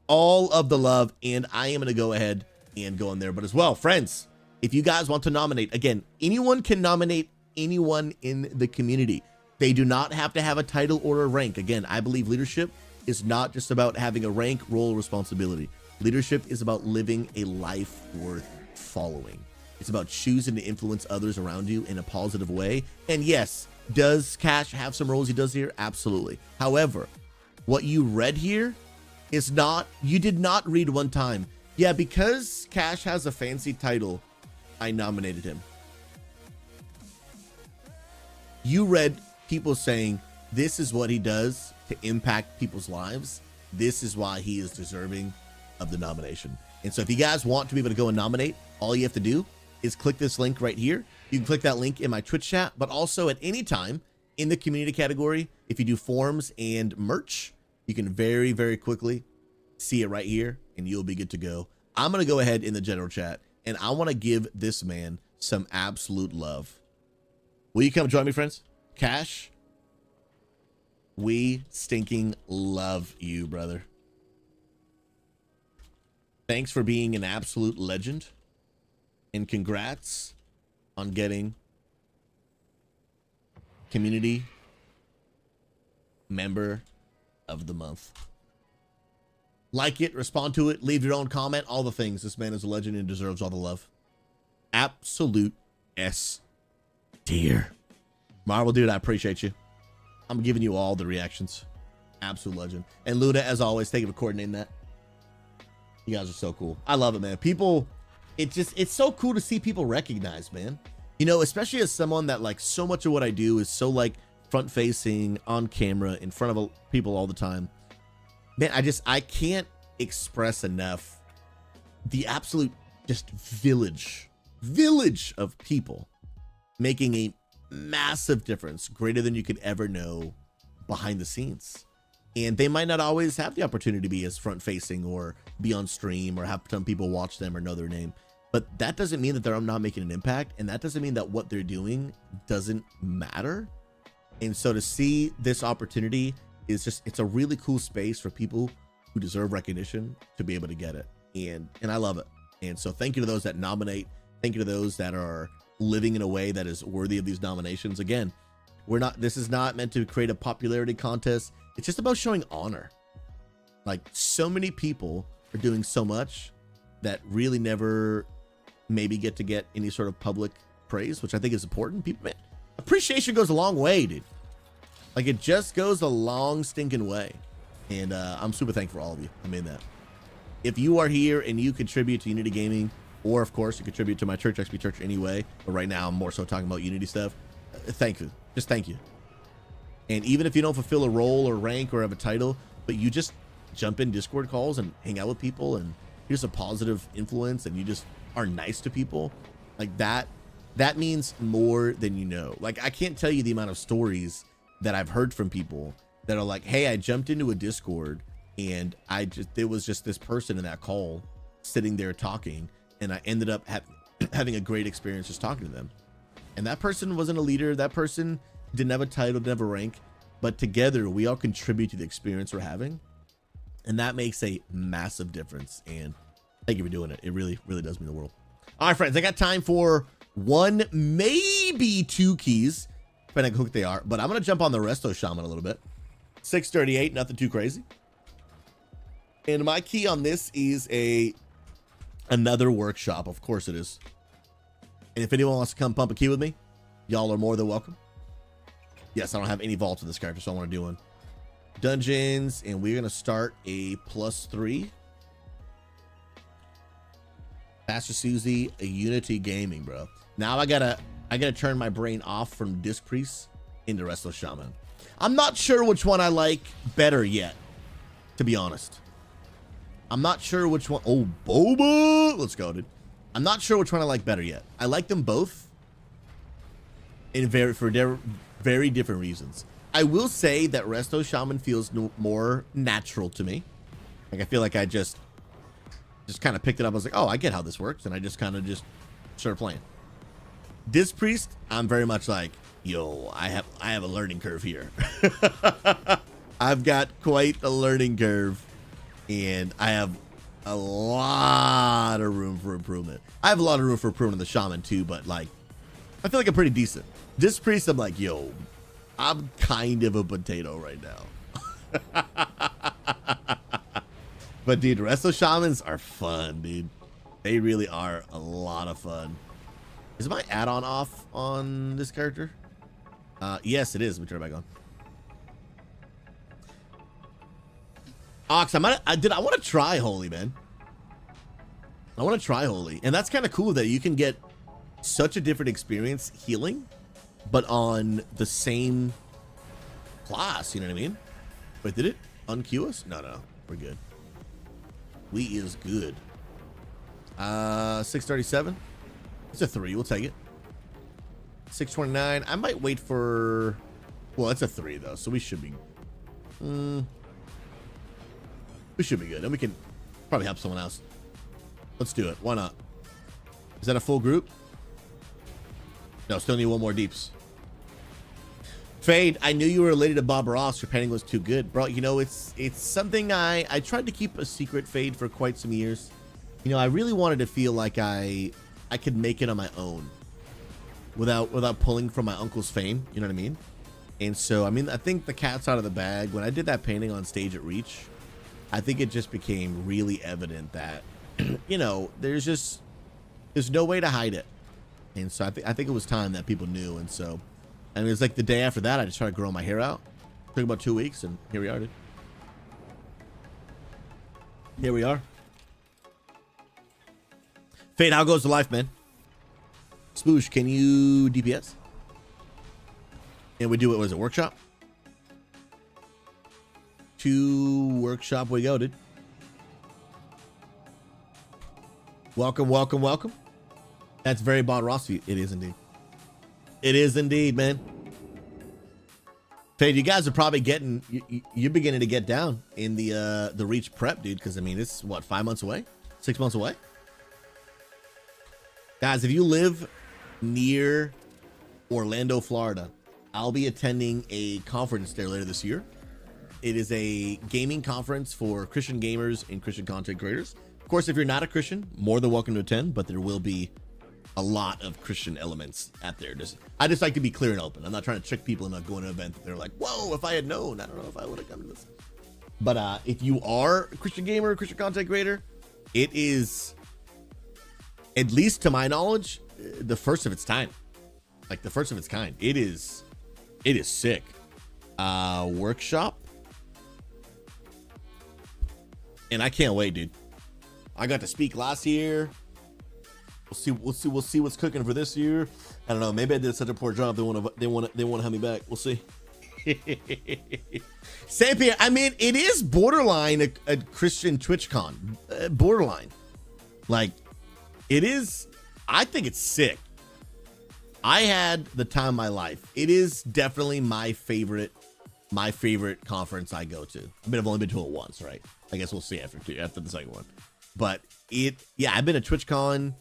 All of the love. And I am going to go ahead and go in there. But as well, friends, if you guys want to nominate, again, anyone can nominate anyone in the community. They do not have to have a title or a rank. Again, I believe leadership is not just about having a rank, role, responsibility. Leadership is about living a life worth following. It's about choosing to influence others around you in a positive way. And yes, does Cash have some roles he does here? Absolutely. However, what you read here is not, you did not read one time. Yeah, because Cash has a fancy title, I nominated him. You read people saying, this is what he does to impact people's lives. This is why he is deserving of the nomination. And so if you guys want to be able to go and nominate, all you have to do is click this link right here. You can click that link in my Twitch chat, but also at any time in the community category, if you do forums and merch, you can very, very quickly see it right here and you'll be good to go. I'm going to go ahead in the general chat and I want to give this man some absolute love. Will you come join me, friends? Cash, we stinking love you, brother. Thanks for being an absolute legend. And congrats on getting Community Member of the Month. Like it, respond to it, leave your own comment, all the things. This man is a legend and deserves all the love. Absolute S tier. Marvel, dude, I appreciate you. I'm giving you all the reactions. Absolute legend. And Luda, as always, thank you for coordinating that. You guys are so cool. I love it, man. People, it's so cool to see people recognized, man. You know, especially as someone that, like, so much of what I do is so, like, front facing, on camera, in front of people all the time. Man, I can't express enough the absolute just village of people making a massive difference, greater than you could ever know behind the scenes. And they might not always have the opportunity to be as front facing or be on stream or have some people watch them or know their name. But that doesn't mean that they're not making an impact. And that doesn't mean that what they're doing doesn't matter. And so to see this opportunity is just, it's a really cool space for people who deserve recognition to be able to get it. And I love it. And so thank you to those that nominate. Thank you to those that are living in a way that is worthy of these nominations. Again, This is not meant to create a popularity contest. It's just about showing honor. Like, so many people are doing so much that really never maybe get any sort of public praise, which I think is important. People, man, appreciation goes a long way, dude. Like, it just goes a long stinking way. And I'm super thankful for all of you. I mean that. If you are here and you contribute to Unity Gaming, or of course you contribute to my church, XP Church anyway, but right now I'm more so talking about Unity stuff, thank you. Just thank you. And even if you don't fulfill a role or rank or have a title, but you just jump in Discord calls and hang out with people and you're just a positive influence and you just are nice to people, like that means more than you know. Like, I can't tell you the amount of stories that I've heard from people that are like, hey, I jumped into a Discord and there was just this person in that call sitting there talking, and I ended up having a great experience just talking to them. And that person wasn't a leader. That person didn't have a title, didn't have a rank, but together we all contribute to the experience we're having. And that makes a massive difference. And thank you for doing it. It really, really does mean the world. All right, friends, I got time for one, maybe two keys, depending on how quick they are. But I'm going to jump on the Resto Shaman a little bit. 638, nothing too crazy. And my key on this is another workshop. Of course it is. And if anyone wants to come pump a key with me, y'all are more than welcome. Yes, I don't have any vaults with this character, so I want to do one. Dungeons, and we're going to start a +3. Master SouZy, a Unity Gaming, bro. Now I gotta turn my brain off from Disc Priest into Resto Shaman. I'm not sure which one I like better yet, to be honest. I'm not sure which one. Oh, Boba. Let's go, dude. I'm not sure which one I like better yet. I like them both for very different reasons. I will say that Resto Shaman feels more natural to me. Like, I feel like I just kind of picked it up. I was like, oh, I get how this works. And I just kind of started playing. Disc Priest, I'm very much like, yo, I have a learning curve here. I've got quite a learning curve. And I have a lot of room for improvement. I have a lot of room for improvement in the Shaman too, but like, I feel like I'm pretty decent. Disc Priest, I'm like, yo, I'm kind of a potato right now. But dude, Resto Shamans are fun, dude. They really are a lot of fun. Is my add-on off on this character? Yes, it is. Let me turn it back on. Ox, I want to try Holy, man. I want to try Holy. And that's kind of cool that you can get such a different experience healing, but on the same class, you know what I mean? Wait, did it unqueue us? No, we're good. We is good. 637. It's a 3. We'll take it. 629. I might wait for... Well, it's a 3, though, so we should be... We should be good. And we can probably help someone else. Let's do it. Why not? Is that a full group? No, still need one more deeps. Fade, I knew you were related to Bob Ross. Your painting was too good. Bro, you know, it's something I tried to keep a secret, Fade, for quite some years. You know, I really wanted to feel like I could make it on my own without pulling from my uncle's fame. You know what I mean? And so, I mean, I think the cat's out of the bag. When I did that painting on stage at Reach, I think it just became really evident that, you know, there's no way to hide it. And so I think it was time that people knew. And so, and it was like the day after that, I just started growing my hair out. Took about 2 weeks, and here we are, dude. Here we are. Fade, how goes the life, man? Spoosh, can you DPS? And we do it, was it workshop? 2 workshop we go, dude. Welcome, welcome, welcome. That's very Bob Ross. It is indeed. It is indeed, man. Fade, you guys are probably getting, you're beginning to get down in the Reach prep, dude. Because I mean, it's what, 5 months away, 6 months away. Guys, if you live near Orlando, Florida, I'll be attending a conference there later this year. It is a gaming conference for Christian gamers and Christian content creators. Of course, if you're not a Christian, more than welcome to attend, but there will be a lot of Christian elements at there. I just like to be clear and open. I'm not trying to trick people into going to an event that they're like, whoa, if I had known, I don't know if I would have come to this. But if you are a Christian gamer, a Christian content creator, it is, at least to my knowledge, the first of its time. Like the first of its kind. It is sick. Workshop. And I can't wait, dude. I got to speak last year. We'll see what's cooking for this year. I don't know. Maybe I did such a poor job. They want to have me back. We'll see. St. Pierre, I mean, it is borderline a Christian TwitchCon. Borderline. Like, it is. I think it's sick. I had the time of my life. It is definitely my favorite conference I go to. I mean, I've only been to it once, right? I guess we'll see after the second one. But I've been to TwitchCon.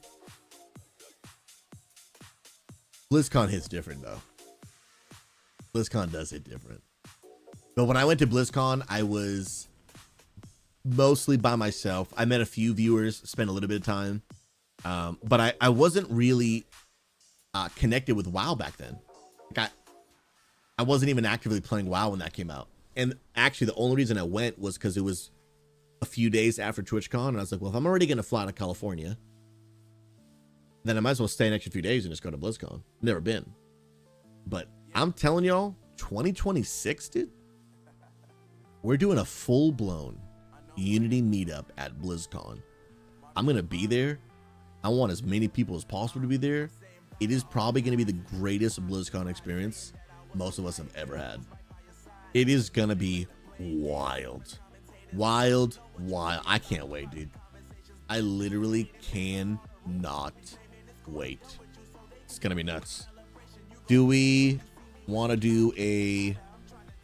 BlizzCon hits different though. BlizzCon does hit different. But when I went to BlizzCon, I was mostly by myself. I met a few viewers, spent a little bit of time. But I wasn't really connected with WoW back then. Like I wasn't even actively playing WoW when that came out. And actually the only reason I went was because it was a few days after TwitchCon. And I was like, well, if I'm already going to fly to California, then I might as well stay an extra few days and just go to BlizzCon. Never been. But I'm telling y'all, 2026, dude, we're doing a full-blown Unity meetup at BlizzCon. I'm going to be there. I want as many people as possible to be there. It is probably going to be the greatest BlizzCon experience most of us have ever had. It is going to be wild. Wild. I can't wait, dude. I literally cannot wait. It's going to be nuts. Do we want to do a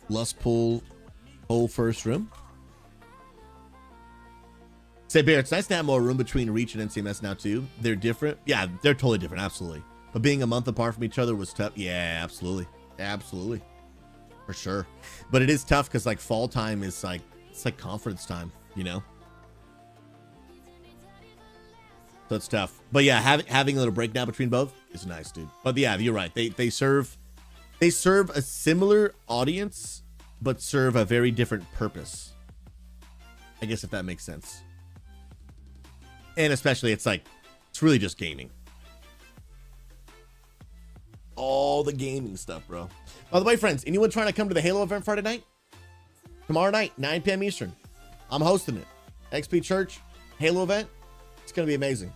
Lust Pull whole first room? Say, Bear, it's nice to have more room between Reach and NCMS now, too. They're different. Yeah, they're totally different. Absolutely. But being a month apart from each other was tough. Yeah, absolutely. Absolutely. For sure. But it is tough because, like, fall time is like, it's like conference time, you know? So it's tough. But yeah, having a little breakdown between both is nice, dude. But yeah, you're right. They serve a similar audience, but serve a very different purpose. I guess if that makes sense. And especially it's really just gaming. All the gaming stuff, bro. By the way, friends, anyone trying to come to the Halo event Friday night? Tomorrow night, 9 p.m. Eastern. I'm hosting it. XP Church, Halo event. It's going to be amazing.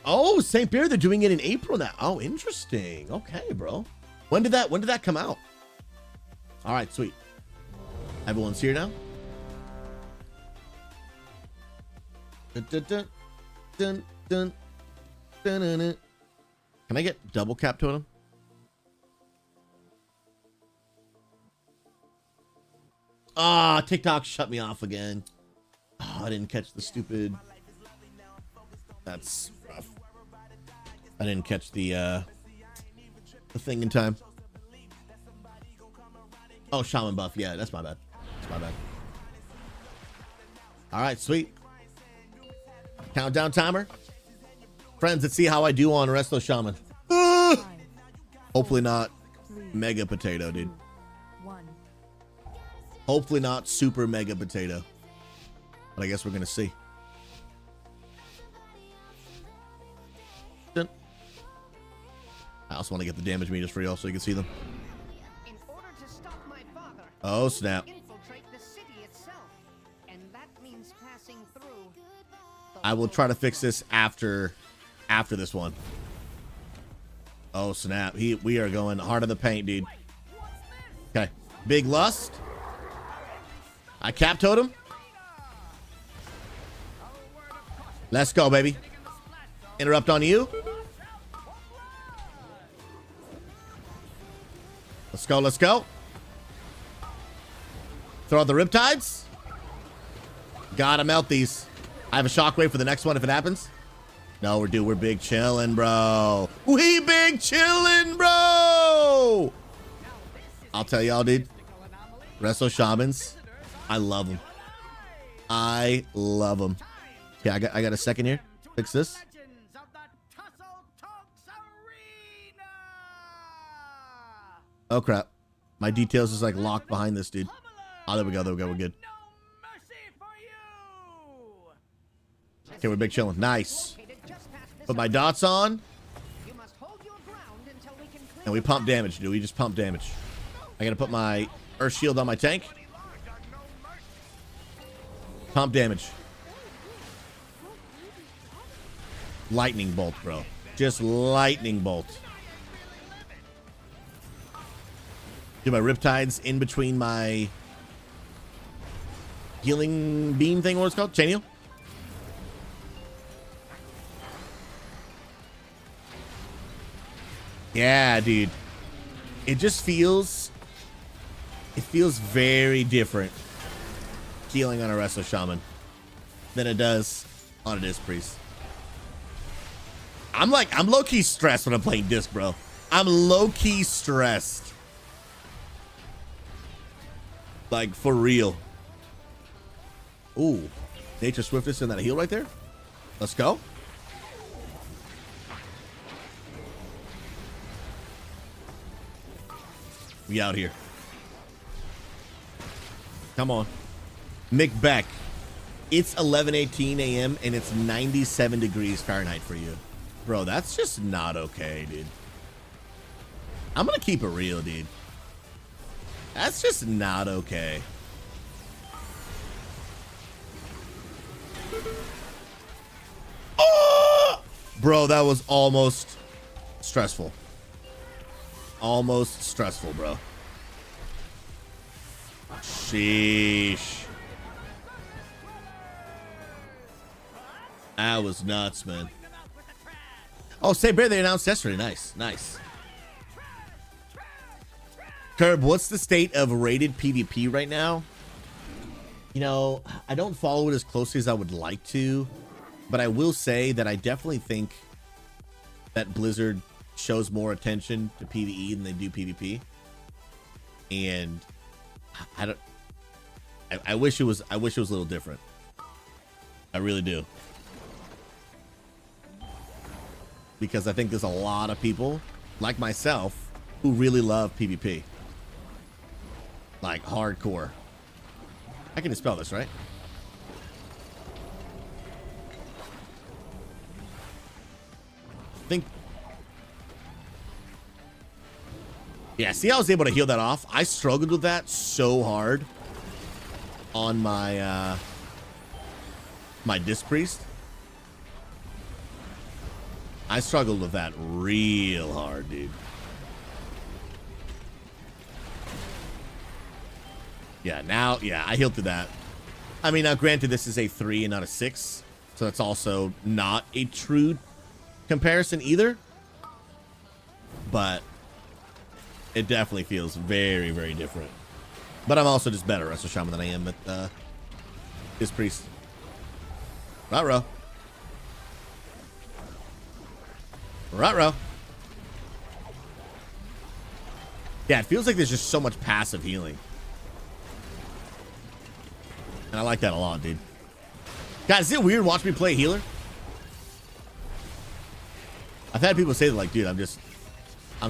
Oh, St. Pierre, they're doing it in April now. Oh, interesting. Okay, bro. When did that come out? All right, sweet. Everyone's here now. Dun, dun, dun, dun, dun, dun, dun, dun. Can I get double cap totem? Ah, TikTok shut me off again. Oh, I didn't catch the stupid. That's rough. I didn't catch the thing in time. Oh, shaman buff. Yeah, that's my bad. That's my bad. All right, sweet. Countdown timer. Friends, let's see how I do on Resto Shaman. Hopefully not mega potato, dude. Hopefully not super mega potato. But I guess we're going to see. Dun. I also want to get the damage meters for y'all so you can see them. In order to stop my father, oh, snap. Infiltrate the city itself, and that means passing through. I will try to fix this after this one. Oh, snap. We are going hard on the paint, dude. Okay. Big Lust. I cap totem. Let's go, baby. Interrupt on you. Let's go, let's go. Throw out the Riptides. Gotta melt these. I have a shockwave for the next one if it happens. No, we're big chillin', bro. We big chillin', bro. I'll tell y'all, dude. Resto Shamans. I love them. I love them. Okay, I got a second here. Fix this. Oh crap. My details is like locked behind this dude. Oh, there we go. There we go. We're good. Okay, we're big chilling. Nice. Put my dots on. And we pump damage, dude. We just pump damage. I gotta put my earth shield on my tank. Pump damage. Lightning bolt, bro. Just lightning bolt. Do my riptides in between my healing beam thing, what it's called? Chain heal? Yeah, dude. It just feels... It feels very different healing on a Resto Shaman than it does on a Disc Priest. I'm low-key stressed when I'm playing Disc, bro. I'm low-key stressed. Like, for real. Ooh. Nature Swiftness and that heal right there. Let's go. We out here. Come on. Mick Beck. It's 11:18 a.m. and it's 97 degrees Fahrenheit for you. Bro, that's just not okay, dude. I'm gonna keep it real, dude. That's just not okay. Oh! Bro, that was almost stressful. Almost stressful, bro. Sheesh. That was nuts, man. Oh, Say Bear, they announced yesterday. Nice, nice. Curb, what's the state of rated PvP right now? You know, I don't follow it as closely as I would like to, but I will say that I definitely think that Blizzard shows more attention to PvE than they do PvP. And I wish it was a little different. I really do. Because I think there's a lot of people like myself who really love PvP. Like hardcore. I can dispel this, right? I think. Yeah, see how I was able to heal that off? I struggled with that so hard on my my Disc Priest. I struggled with that real hard, dude. Yeah, now, yeah, I healed through that. I mean, now granted, this is a 3 and not a 6, so that's also not a true comparison either. But it definitely feels very, very different. But I'm also just better Resto Shaman than I am at Disc Priest. Ruh-roh. Ruh-roh. Yeah, it feels like there's just so much passive healing. And I like that a lot, dude. Guys, is it weird watching me play healer? I've had people say that, like, dude, I'm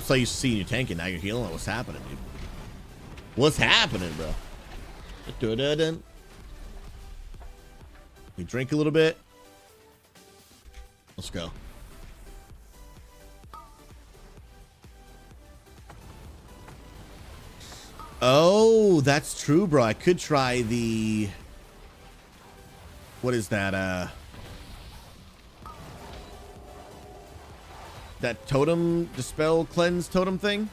so used to seeing you tanking, now you're healing. What's happening, dude? What's happening, bro? We drink a little bit. Let's go. Oh, that's true, bro. I could try the... What is that? That totem, dispel, cleanse totem thing?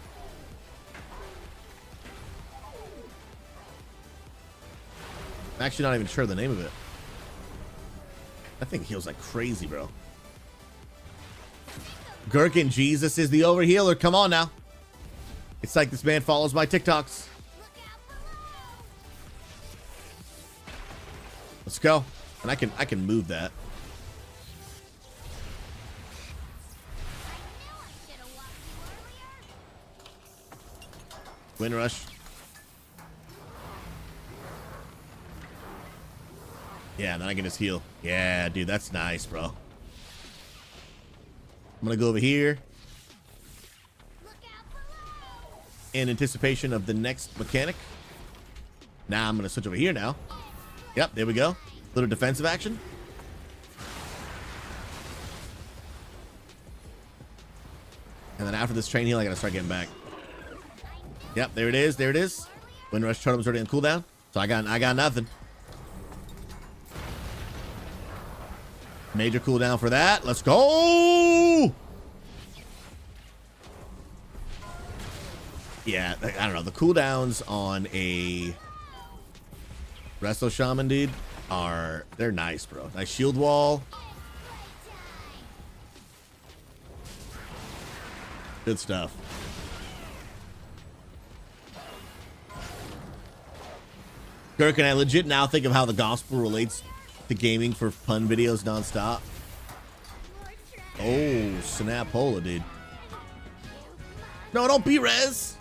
I'm actually not even sure the name of it. That thing heals like crazy, bro. Gherkin Jesus is the overhealer. Come on now. It's like this man follows my TikToks. Let's go. And I can move that. Wind rush. Yeah, then I can just heal. Yeah, dude, that's nice, bro. I'm gonna go over here. in anticipation of the next mechanic. Now I'm gonna switch over here now. Yep, there we go. Little defensive action. And then after this train heal, I gotta start getting back. Yep, there it is. There it is. Wind Rush Totem's already on cooldown, so I got nothing. Major cooldown for that. Let's go. Yeah, I don't know. The cooldowns on a Resto Shaman, dude, they're nice, bro. Nice shield wall. Good stuff. Kirk, and I legit now think of how the gospel relates to gaming for fun videos nonstop. Oh, snap hola, dude. No, don't B-res.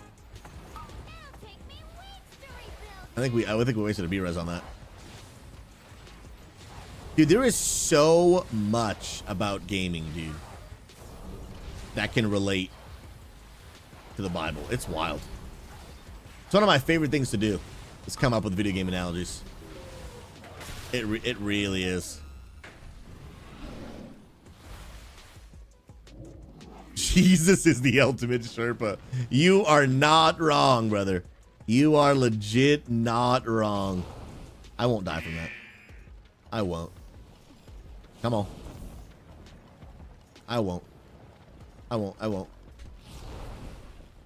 I think we wasted a B-res on that. Dude, there is so much about gaming, dude, that can relate to the Bible. It's wild. It's one of my favorite things to do, is come up with video game analogies. It really is. Jesus is the ultimate Sherpa. You are not wrong, brother. You are legit not wrong. I won't die from that. I won't. Come on. I won't. I won't. I won't.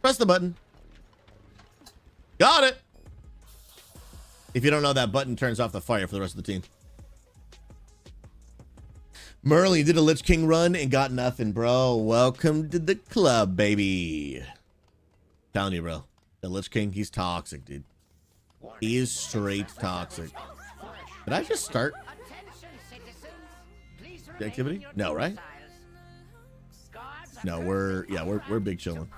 Press the button. Got it. If you don't know, that button turns off the fire for the rest of the team. Merlin did a Lich King run and got nothing, bro. Welcome to the club, baby. Telling you, bro. The Lich King, he's toxic, dude. He is straight toxic. Did I just start the activity? No, right? No, we're big chilling.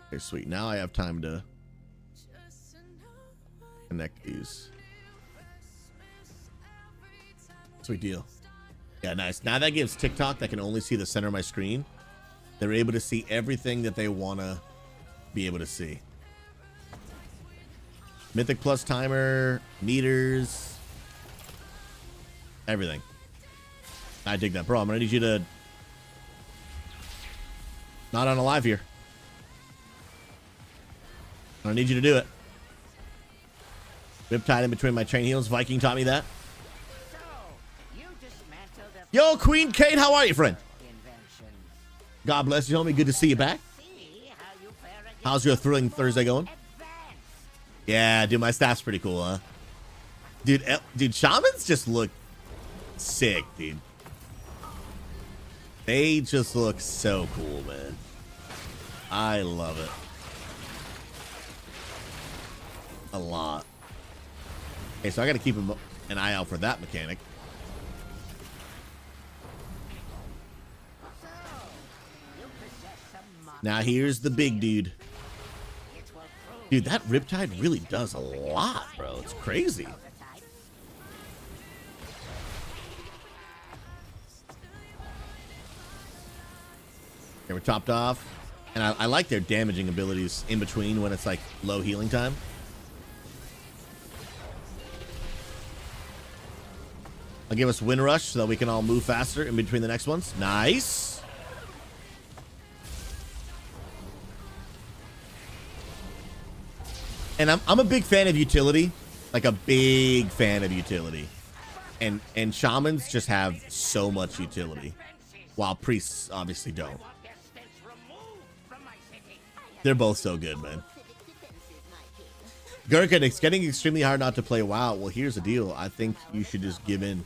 Okay, sweet. Now I have time to connect these. Sweet deal. Yeah, nice. Now that gives TikTok that can only see the center of my screen, they're able to see everything that they want to be able to see. Mythic Plus timer, meters, everything. I dig that. Bro, I'm going to need you to not on a live here. I need you to do it. Riptide in between my train heels. Viking taught me that. Yo, Queen Kate, how are you, friend? God bless you, homie. Good to see you back. How's your thrilling Thursday going? Yeah, dude, my staff's pretty cool, huh? Dude, shamans just look sick, dude. They just look so cool, man. I love it. A lot. Okay, so I gotta keep an eye out for that mechanic. Now here's the big dude. Dude, that Riptide really does a lot, bro. It's crazy. Okay, we're topped off. And I like their damaging abilities in between when it's like low healing time. I'll give us Wind Rush so that we can all move faster in between the next ones. Nice. And I'm a big fan of utility. Like a big fan of utility. And shamans just have so much utility. While priests obviously don't. They're both so good, man. Gurkha, it's getting extremely hard not to play WoW. Well, here's the deal. I think you should just give in.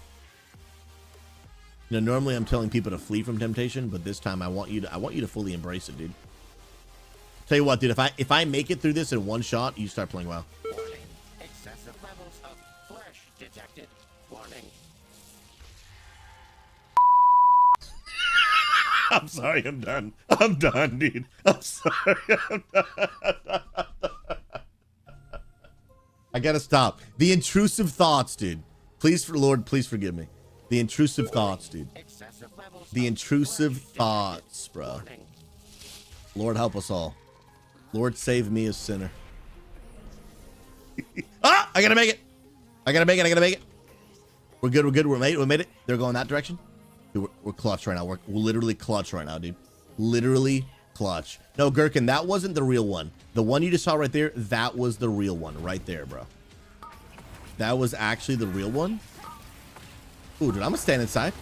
You know, normally I'm telling people to flee from temptation, but this time I want you to fully embrace it, dude. Tell you what, dude, if I make it through this in one shot, you start playing WoW. Warning. Excessive levels of flesh detected. Warning. I'm sorry, I'm done. I'm done, dude. I'm sorry, I'm done. I gotta stop. The intrusive thoughts, dude. Please, for Lord, please forgive me. The intrusive thoughts, dude. The intrusive thoughts, bro. Lord help us all. Lord save me a sinner. Ah! I gotta make it. I gotta make it. We're good. We made it. They're going that direction. Dude, we're clutch right now. We're literally clutch right now, dude. Literally clutch. No, Gherkin, that wasn't the real one. The one you just saw right there, that was the real one right there, bro. That was actually the real one. Ooh, dude, I'm gonna stand inside.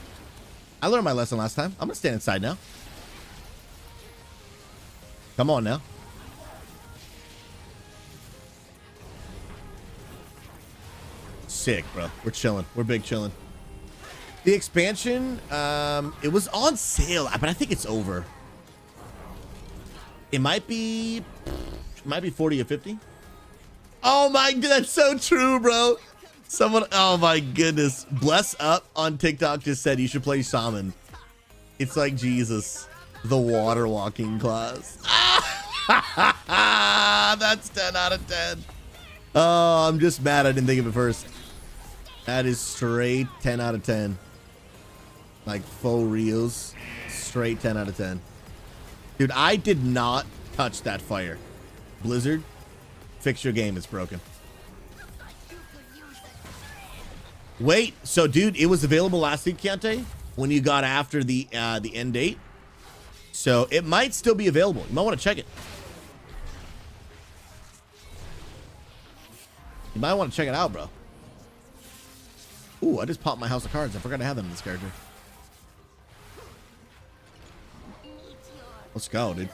I learned my lesson last time. I'm gonna stand inside now. Come on now. Sick, bro. We're chilling. We're big chilling. The expansion, it was on sale, but I think it's over. It might be 40 or 50. Oh my, that's so true, bro. Someone, oh my goodness. Bless Up on TikTok just said you should play Shaman. It's like Jesus, the water walking class. That's 10 out of 10. Oh, I'm just mad I didn't think of it first. That is straight 10 out of 10. Like faux reels. Straight 10 out of 10. Dude, I did not touch that fire. Blizzard, fix your game. It's broken. Wait, so dude, it was available last week, Keontae, when you got after the end date. So it might still be available. You might want to check it. You might want to check it out, bro. Ooh, I just popped my house of cards. I forgot to have them in this character. Let's go, dude.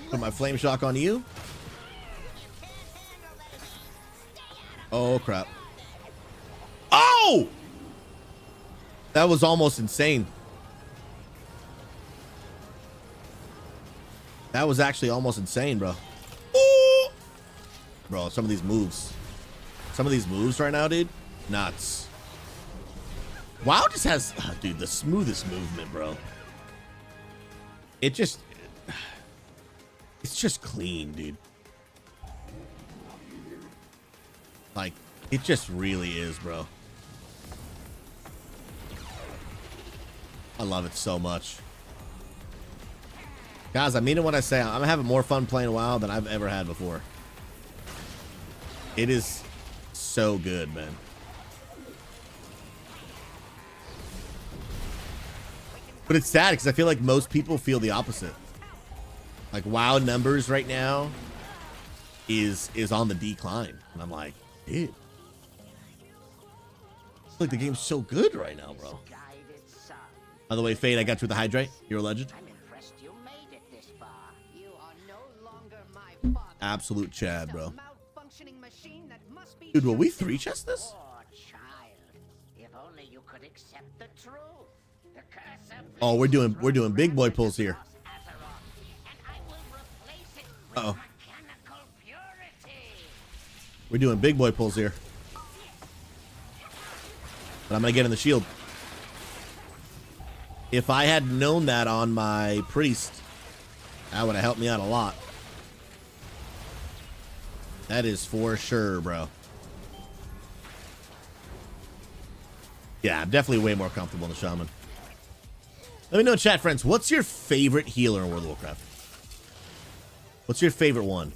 Put my flame shock on you. Oh, crap. Oh! That was almost insane. That was actually almost insane, bro. Ooh! Bro, some of these moves. Some of these moves right now, dude. Nuts. WoW just has, dude, the smoothest movement, bro. It just, it's just clean, dude. Like, it just really is, bro. I love it so much. Guys, I mean it when I say I'm having more fun playing WoW than I've ever had before. It is so good, man. But it's sad because I feel like most people feel the opposite. Like WoW numbers right now is on the decline. And I'm like, dude. It's like the game's so good right now, bro. By the way, Fade, I got you with the hydrate. You're a legend. Absolute Chad, bro. Dude, will we 3-chest this? Oh, we're doing big boy pulls here. Uh-oh. We're doing big boy pulls here. But I'm gonna get in the shield. If I had known that on my priest, that would have helped me out a lot. That is for sure, bro. Yeah, I'm definitely way more comfortable in the shaman. Let me know in chat, friends. What's your favorite healer in World of Warcraft? What's your favorite one?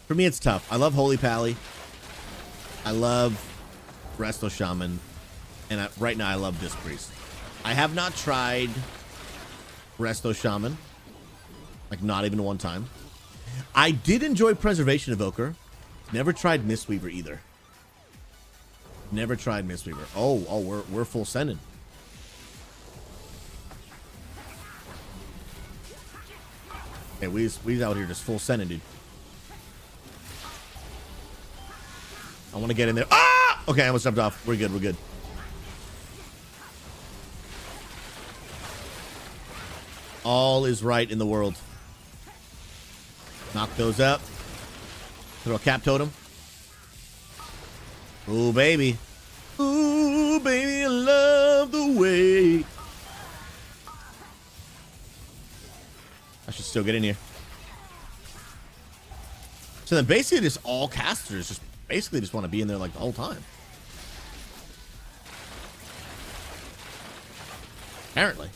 For me, it's tough. I love Holy Pally. I love Resto Shaman. And right now, I love Disc Priest. I have not tried Resto Shaman. Like, not even one time. I did enjoy Preservation Evoker. Never tried Mistweaver either. Never tried Mistweaver. Oh, we're full sending. Hey, we out here just full sending, dude. I want to get in there. Ah! Okay, I almost jumped off. We're good. We're good. All is right in the world. Knock those up. Throw a cap totem. Ooh, baby. Ooh, baby, I love the way. I should still get in here. So then basically just all casters just basically just want to be in there like the whole time. Apparently.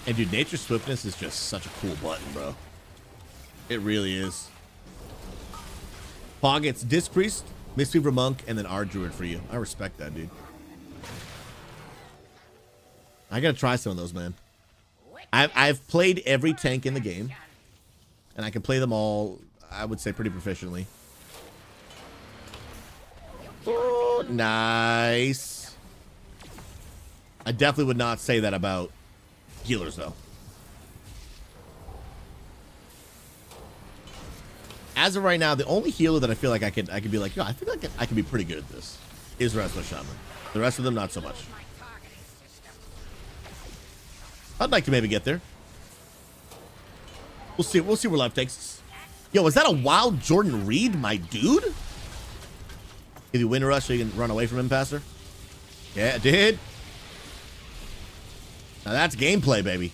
And dude, Nature's Swiftness is just such a cool button, bro. It really is. Paw gets Disc Priest, Mistweaver Monk, and then R Druid for you. I respect that, dude. I gotta try some of those, man. I've played every tank in the game, and I can play them all, I would say, pretty proficiently. Oh, nice. I definitely would not say that about healers, though. As of right now, the only healer that I feel like I could be like, yo, I feel like I could be pretty good at this is Wrestler Shaman. The rest of them, not so much. I'd like to maybe get there. We'll see. We'll see where life takes us. Yo, is that a wild Jordan Reed, my dude? If you win a rush so you can run away from him faster? Yeah, it did. Now that's gameplay, baby.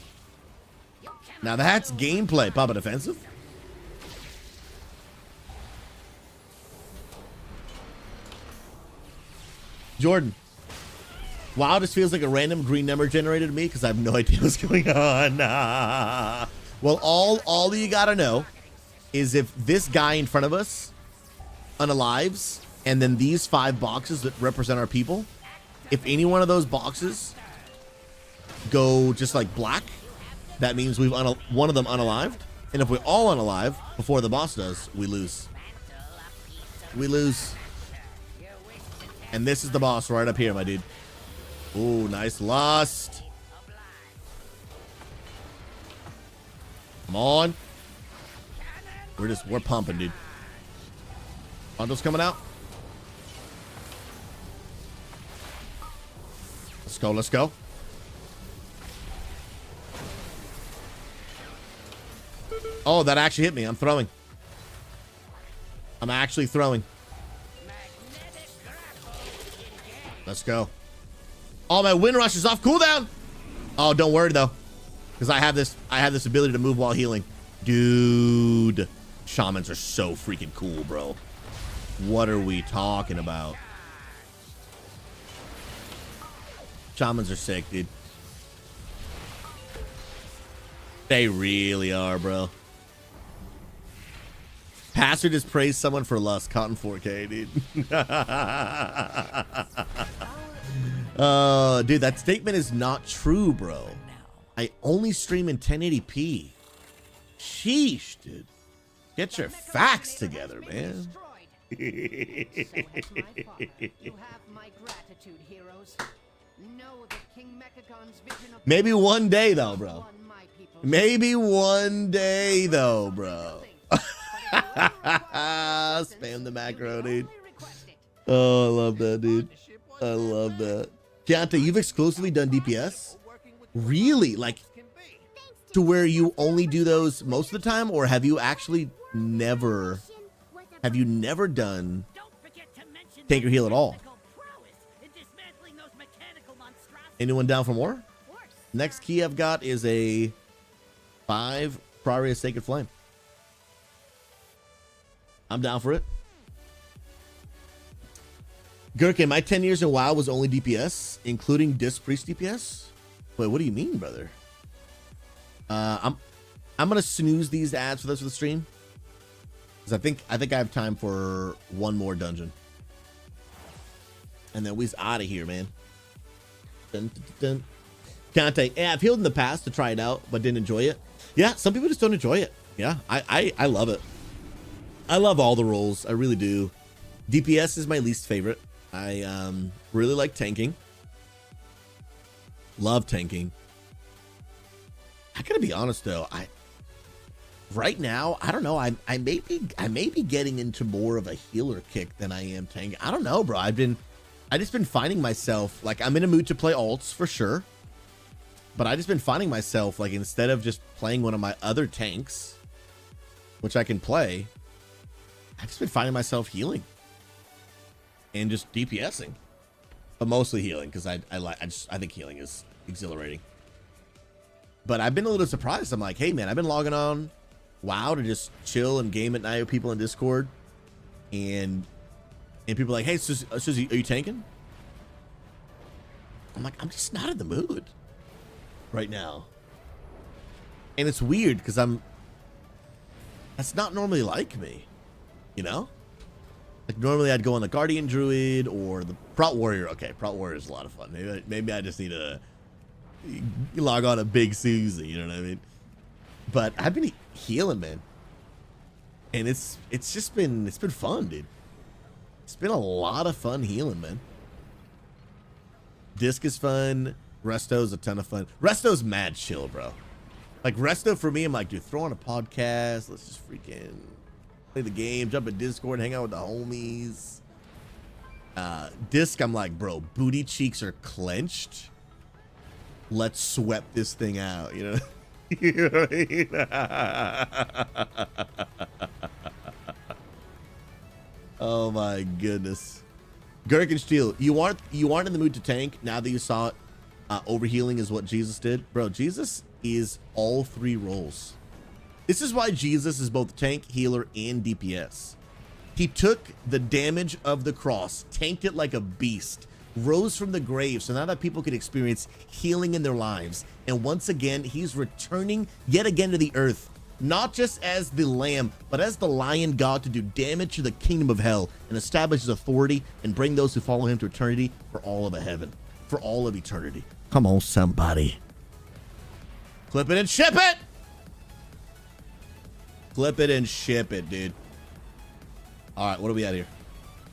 Now that's gameplay. Papa defensive. Jordan. WoW just feels like a random green number generated to me because I have no idea what's going on. Well, all you gotta know is if this guy in front of us unalives, and then these 5 boxes that represent our people, if any one of those boxes go just like black, that means we've one of them unalived. And if we all unalive before the boss does, we lose. We lose. And this is the boss right up here, my dude. Ooh, nice lust. Come on. We're pumping, dude. Bundle's coming out. Let's go, let's go. Oh, that actually hit me. I'm throwing. I'm actually throwing. Let's go. Oh, my wind rush is off cooldown. Oh, don't worry though, because I have this ability to move while healing. Dude, shamans are so freaking cool, bro. What are we talking about? Shamans are sick, dude. They really are, bro. Pastor just praised someone for lust. Caught in 4K, dude. Dude, that statement is not true, bro. I only stream in 1080p. Sheesh, dude. Get your facts together, man. Maybe one day, though, bro. Maybe one day, though, bro. Spam the macro, dude. Oh, I love that, dude. I love that. Keontae, you've exclusively done DPS? Really? Like, to where you only do those most of the time? Or have you actually never... Have you never done tank or heal at all? Anyone down for more? Next key I've got is a 5 Priory of Sacred Flame. I'm down for it. Gurke, my 10 years in WoW was only DPS, including Disc Priest DPS. Wait, what do you mean, brother? I'm gonna snooze these ads for the rest of the stream, because I think I have time for one more dungeon, and then we's out of here, man. Dun, dun, dun. Conte, yeah, I've healed in the past to try it out, but didn't enjoy it. Yeah, some people just don't enjoy it. Yeah, I love it. I love all the roles. I really do. DPS is my least favorite. I really like tanking. Love tanking. I gotta be honest though. Right now, I don't know. I may be getting into more of a healer kick than I am tanking. I don't know, bro. I just been finding myself like I'm in a mood to play alts for sure. But I just been finding myself like instead of just playing one of my other tanks, which I can play, I've just been finding myself healing and just DPSing, but mostly healing because I think healing is exhilarating. But I've been a little surprised. I'm like, hey man, I've been logging on WoW to just chill and game at night with people in Discord, and people are like, hey, SouZy, are you tanking? I'm like, I'm just not in the mood right now. And it's weird because that's not normally like me, you know? Like normally I'd go on the Guardian Druid or the Prout Warrior. Okay, Prout Warrior is a lot of fun. Maybe I just need to log on a big SouZy, you know what I mean? But I've been healing, man. And it's been fun, dude. It's been a lot of fun healing, man. Disc is fun. Resto's a ton of fun. Resto's mad chill, bro. Like Resto for me, I'm like, dude, throw on a podcast. Let's just freaking play the game, jump in Discord, hang out with the homies. Disc, I'm like, bro, booty cheeks are clenched. Let's sweat this thing out, you know? You know what I mean? Oh my goodness. Gherkin Steel, you aren't in the mood to tank now that you saw it. Overhealing is what Jesus did. Bro, Jesus is all three roles. This is why Jesus is both tank, healer, and DPS. He took the damage of the cross, tanked it like a beast, rose from the grave so now that people could experience healing in their lives. And once again, he's returning yet again to the earth, not just as the lamb, but as the lion god to do damage to the kingdom of hell and establish his authority and bring those who follow him to eternity for all of heaven, for all of eternity. Come on, somebody. Clip it and ship it. Clip it and ship it, dude. All right, what do we at here?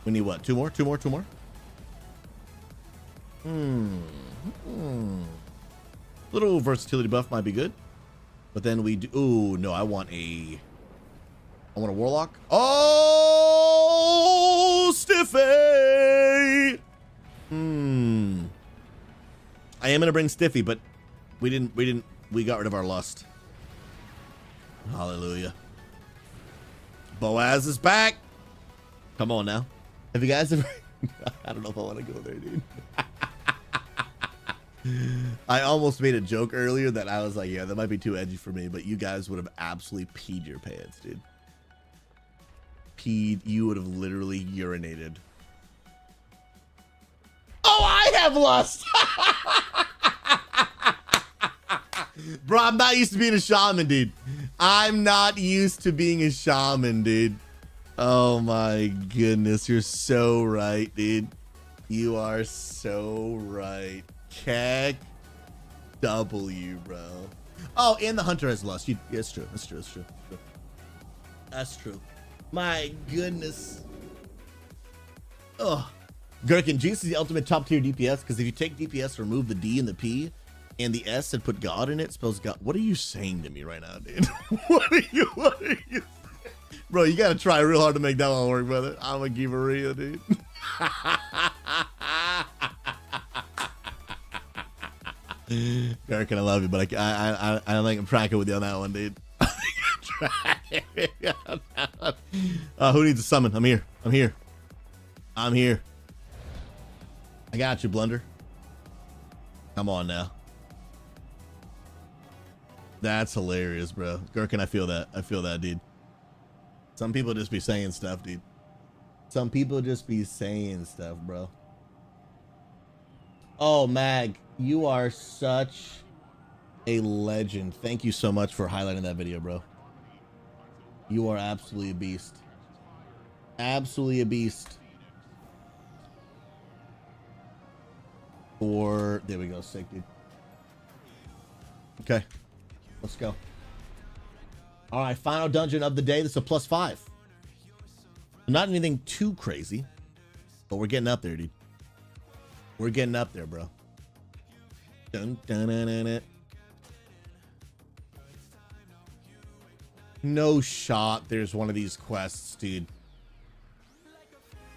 We need what? Two more? Little versatility buff might be good. But then we do... Ooh, no, I want a warlock. Oh, Stiffy! I am going to bring Stiffy, but we got rid of our lust. Hallelujah. Boaz is back. Come on now. Have you guys ever... I don't know if I want to go there, dude. I almost made a joke earlier that I was like, yeah, that might be too edgy for me, but you guys would have absolutely peed your pants, dude. You would have literally urinated. Oh, I have lust! Bro, I'm not used to being a shaman, dude. I'm not used to being a shaman, dude. Oh my goodness, you're so right, dude. You are so right. Keck W, bro. Oh, and the hunter has lust. Yeah, it's true. That's true. My goodness. Oh, Gherkin, Jesus is the ultimate top tier DPS because if you take DPS, remove the D and the P and the S and put God in it, spells God. What are you saying to me right now, dude? What are you Bro, you gotta try real hard to make that one work, brother. I'm a giveria, dude. Gherkin, I love you, but I don't think I'm tracking with you on that one, dude. Who needs a summon? I'm here. I got you, Blunder. Come on now. That's hilarious, bro. Gherkin, I feel that, dude. Some people just be saying stuff, dude. Some people just be saying stuff, bro. Oh, Mag, you are such a legend. Thank you so much for highlighting that video, bro. You are absolutely a beast. Absolutely a beast. There we go, sick, dude. Okay, let's go. All right, final dungeon of the day. This is a +5. Not anything too crazy, but we're getting up there, dude. We're getting up there, bro. Dun, dun, dun, dun, dun. No shot there's one of these quests, dude.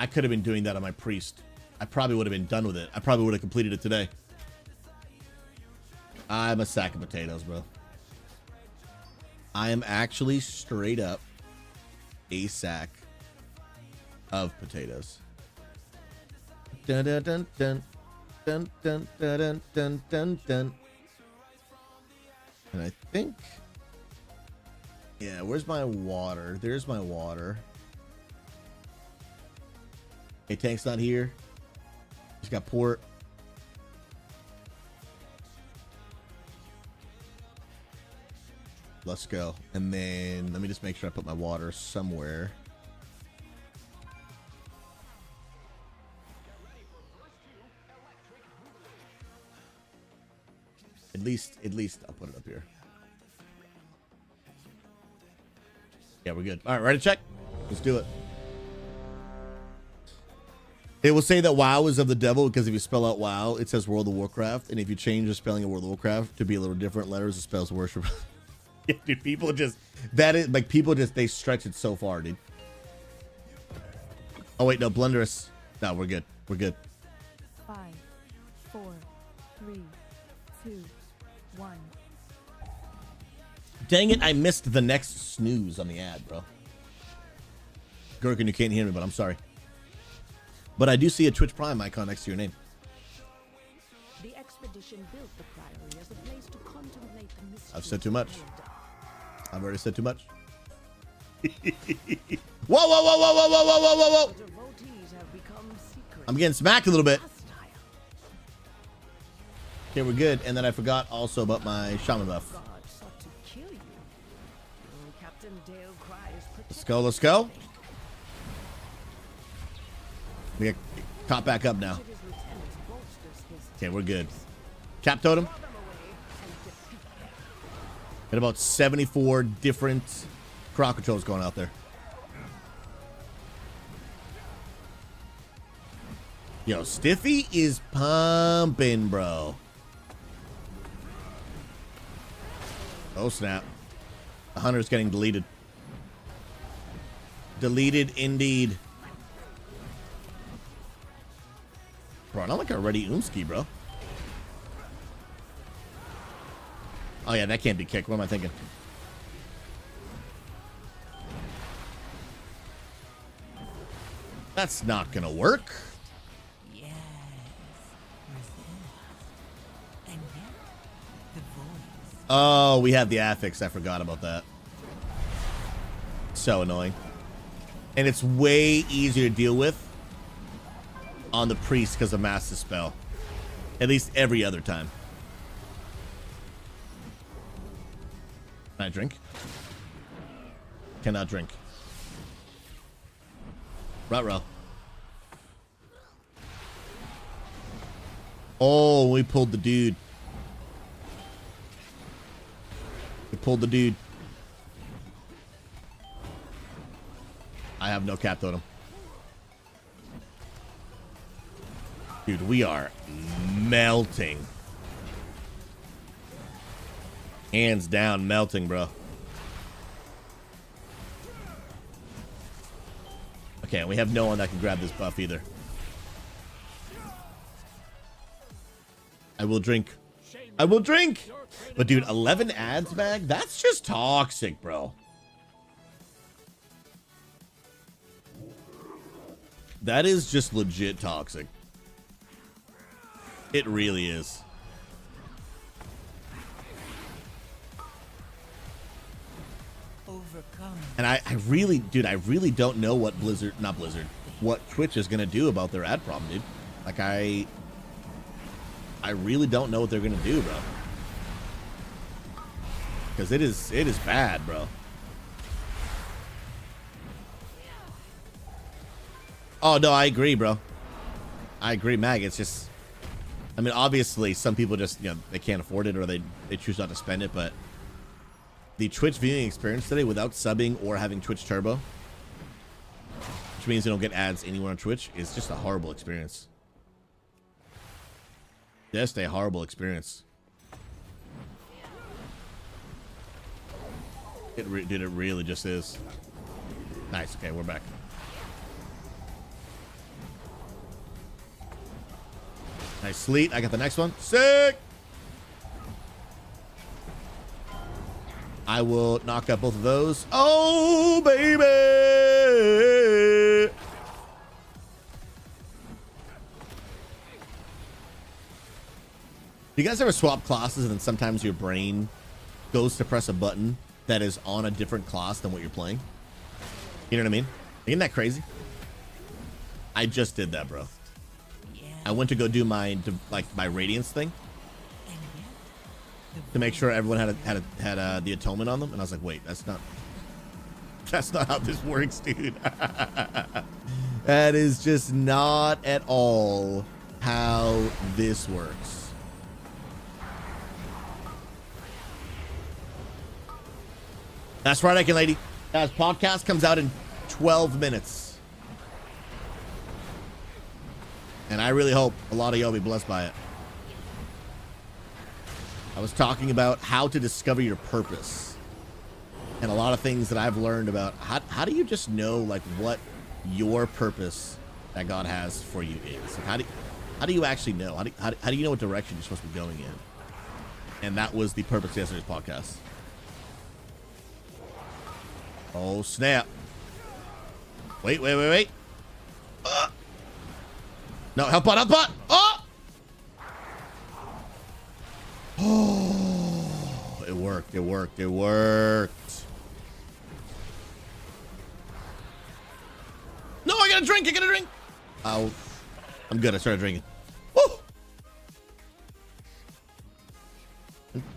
I could have been doing that on my priest. I probably would have been done with it. I probably would have completed it today. I'm a sack of potatoes, bro. I am actually straight up a sack of potatoes. Dun dun dun dun dun dun dun dun dun dun. And I think, yeah, where's my water? There's my water. Hey, tank's not here. Just got port. Let's go. And then let me just make sure I put my water somewhere. At least I'll put it up here. Yeah, we're good. All right, ready to check? Let's do it. It will say that WoW is of the devil because if you spell out WoW, it says World of Warcraft. And if you change the spelling of World of Warcraft to be a little different letters, it spells worship. Yeah, dude, people just, that is, like, people just, they stretch it so far, dude. Oh, wait, no, Blunderous. No, we're good. We're good. 5, 4, 3, 2, 1. Dang it, I missed the next snooze on the ad, bro. Gherkin, you can't hear me, but I'm sorry. But I do see a Twitch Prime icon next to your name. The expedition built the priory as a place to contemplate the mystery. I've said too much. I've already said too much. Whoa, whoa, whoa, whoa, whoa, whoa, whoa, whoa, whoa, whoa. I'm getting smacked a little bit. Okay, we're good. And then I forgot also about my shaman buff. Let's go, let's go. We get caught back up now. Okay, we're good. Cap totem. Got about 74 different crowd controls going out there. Yo, Stiffy is pumping, bro. Oh, snap. The hunter's getting deleted. Deleted indeed. Bro, not like a ready Umski, bro. Oh, yeah, that can't be kicked. What am I thinking? That's not gonna work. Yes. And then the voice. Oh, we have the affix. I forgot about that. So annoying. And it's way easier to deal with on the priest because of Mass Dispel. At least every other time. Can I drink? Cannot drink. Ruh-roh. Oh, we pulled the dude. We pulled the dude. I have no cap totem. Dude, we are melting. Hands down, melting, bro. Okay, we have no one that can grab this buff either. I will drink. I will drink! But dude, 11 ads, Mag? That's just toxic, bro. That is just legit toxic. It really is. And I really, dude, I really don't know what what Twitch is going to do about their ad problem, dude. Like, I really don't know what they're going to do, bro. Because it is bad, bro. Oh, no, I agree, bro. I agree, Mag. It's just, I mean, obviously, some people just, you know, they can't afford it or they choose not to spend it, but the Twitch viewing experience today without subbing or having Twitch Turbo, which means you don't get ads anywhere on Twitch, is just a horrible experience. Just a horrible experience. It really just is. Nice. Okay, we're back. Nice, Sleet. I got the next one. Sick! I will knock out both of those. Oh, baby! You guys ever swap classes and then sometimes your brain goes to press a button that is on a different class than what you're playing? You know what I mean? Isn't that crazy? I just did that, bro. I went to go do my Radiance thing. to make sure everyone had the atonement on them, and I was like, wait, that's not how this works, dude. That is just not at all how this works. That's right, Icon Lady. As podcast comes out in 12 minutes. And I really hope a lot of y'all be blessed by it. I was talking about how to discover your purpose. And a lot of things that I've learned about how do you just know like what your purpose that God has for you is. Like, how do you actually know? How do you know what direction you're supposed to be going in? And that was the purpose of yesterday's podcast. Oh, snap. Wait. No, help bot. Oh! Oh, it worked. No, I gotta drink. Oh, I'm good. I started drinking. Woo!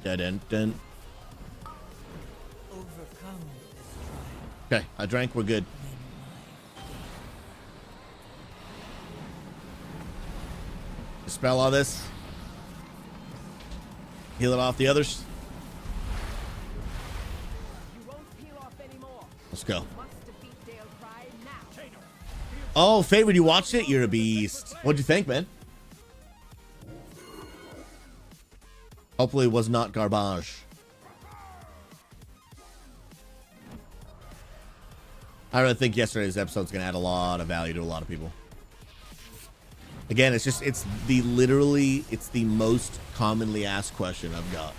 Dun. Okay, I drank. We're good. Dispel all this. Heal it off the others. Let's go. Oh, favorite, you watched it? You're a beast. What'd you think, man? Hopefully it was not garbage. I really think yesterday's episode's gonna add a lot of value to a lot of people. Again, it's the most commonly asked question I've got.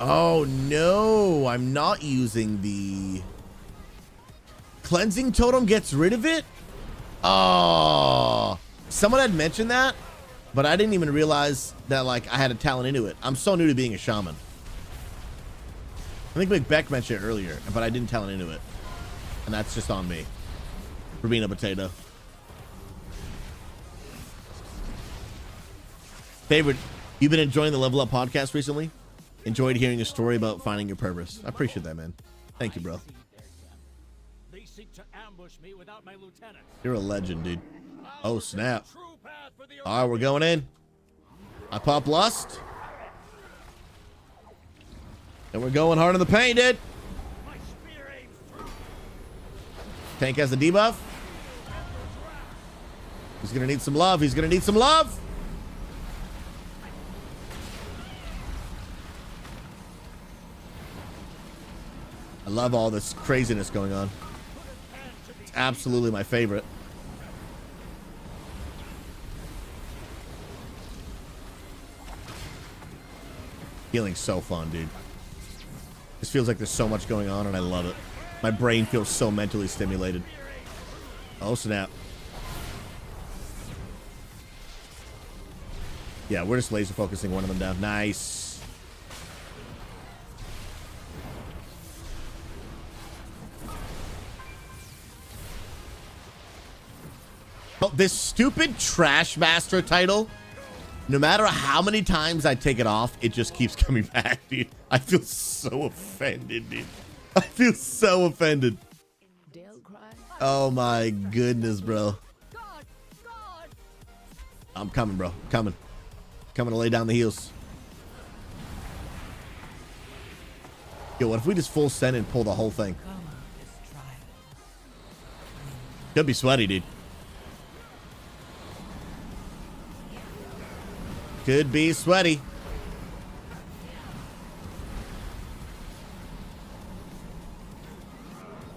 Oh no, I'm not using the cleansing totem. Gets rid of it. Oh, someone had mentioned that, but I didn't even realize that like I had a talent into it. I'm so new to being a shaman. I think McBeck mentioned it earlier, but I didn't talent into it, and that's just on me for being a potato. Favorite, you've been enjoying the Level Up podcast recently? Enjoyed hearing a story about finding your purpose. I appreciate that, man. Thank you, bro. They seek to ambush me without my lieutenant. You're a legend, dude. Oh, snap. All right, we're going in. I pop Lust. And we're going hard in the paint, dude. Tank has the debuff. He's going to need some love. I love all this craziness going on. It's absolutely my favorite. Healing's so fun, dude. This feels like there's so much going on and I love it. My brain feels so mentally stimulated. Oh, snap. Yeah, we're just laser focusing one of them down. Nice. Oh, this stupid Trash Master title, no matter how many times I take it off, it just keeps coming back, dude. I feel so offended, dude. I feel so offended. Oh my goodness, bro. I'm coming, bro. Coming to lay down the heels. Yo, what if we just full send and pull the whole thing? Could be sweaty, dude. Could be sweaty.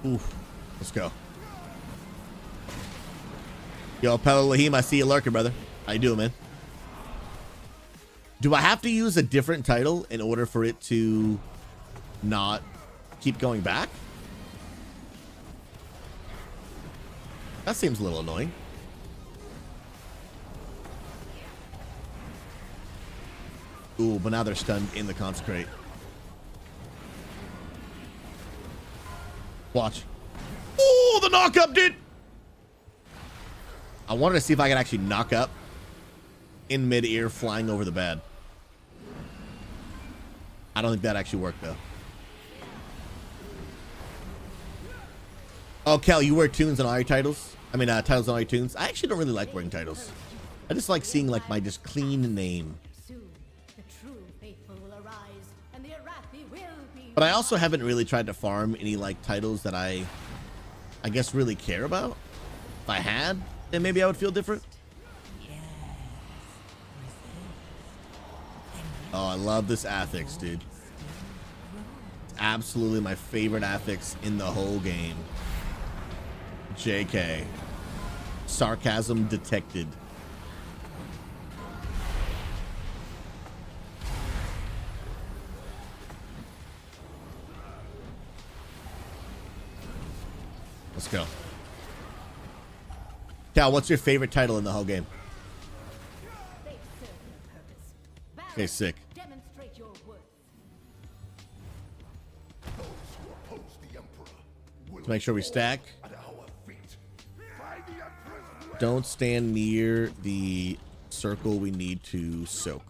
Oof. Let's go. Yo, Pelo Lahim, I see you lurking, brother. How you doing, man? Do I have to use a different title in order for it to not keep going back? That seems a little annoying. Ooh, but now they're stunned in the consecrate. Watch. Ooh, the knock up, dude. I wanted to see if I could actually knock up in mid-air flying over the bed. I don't think that actually worked though. Oh, Cal, you wear tunes on all your titles? I mean, titles on all your tunes? I actually don't really like wearing titles. I just like seeing like my just clean name. But I also haven't really tried to farm any like titles that I guess really care about. If I had, then maybe I would feel different. Oh, I love this affix, dude. It's absolutely my favorite affix in the whole game. JK. Sarcasm detected. Let's go. Cal, what's your favorite title in the whole game? Okay, sick. Let's make sure we stack. Don't stand near the circle we need to soak.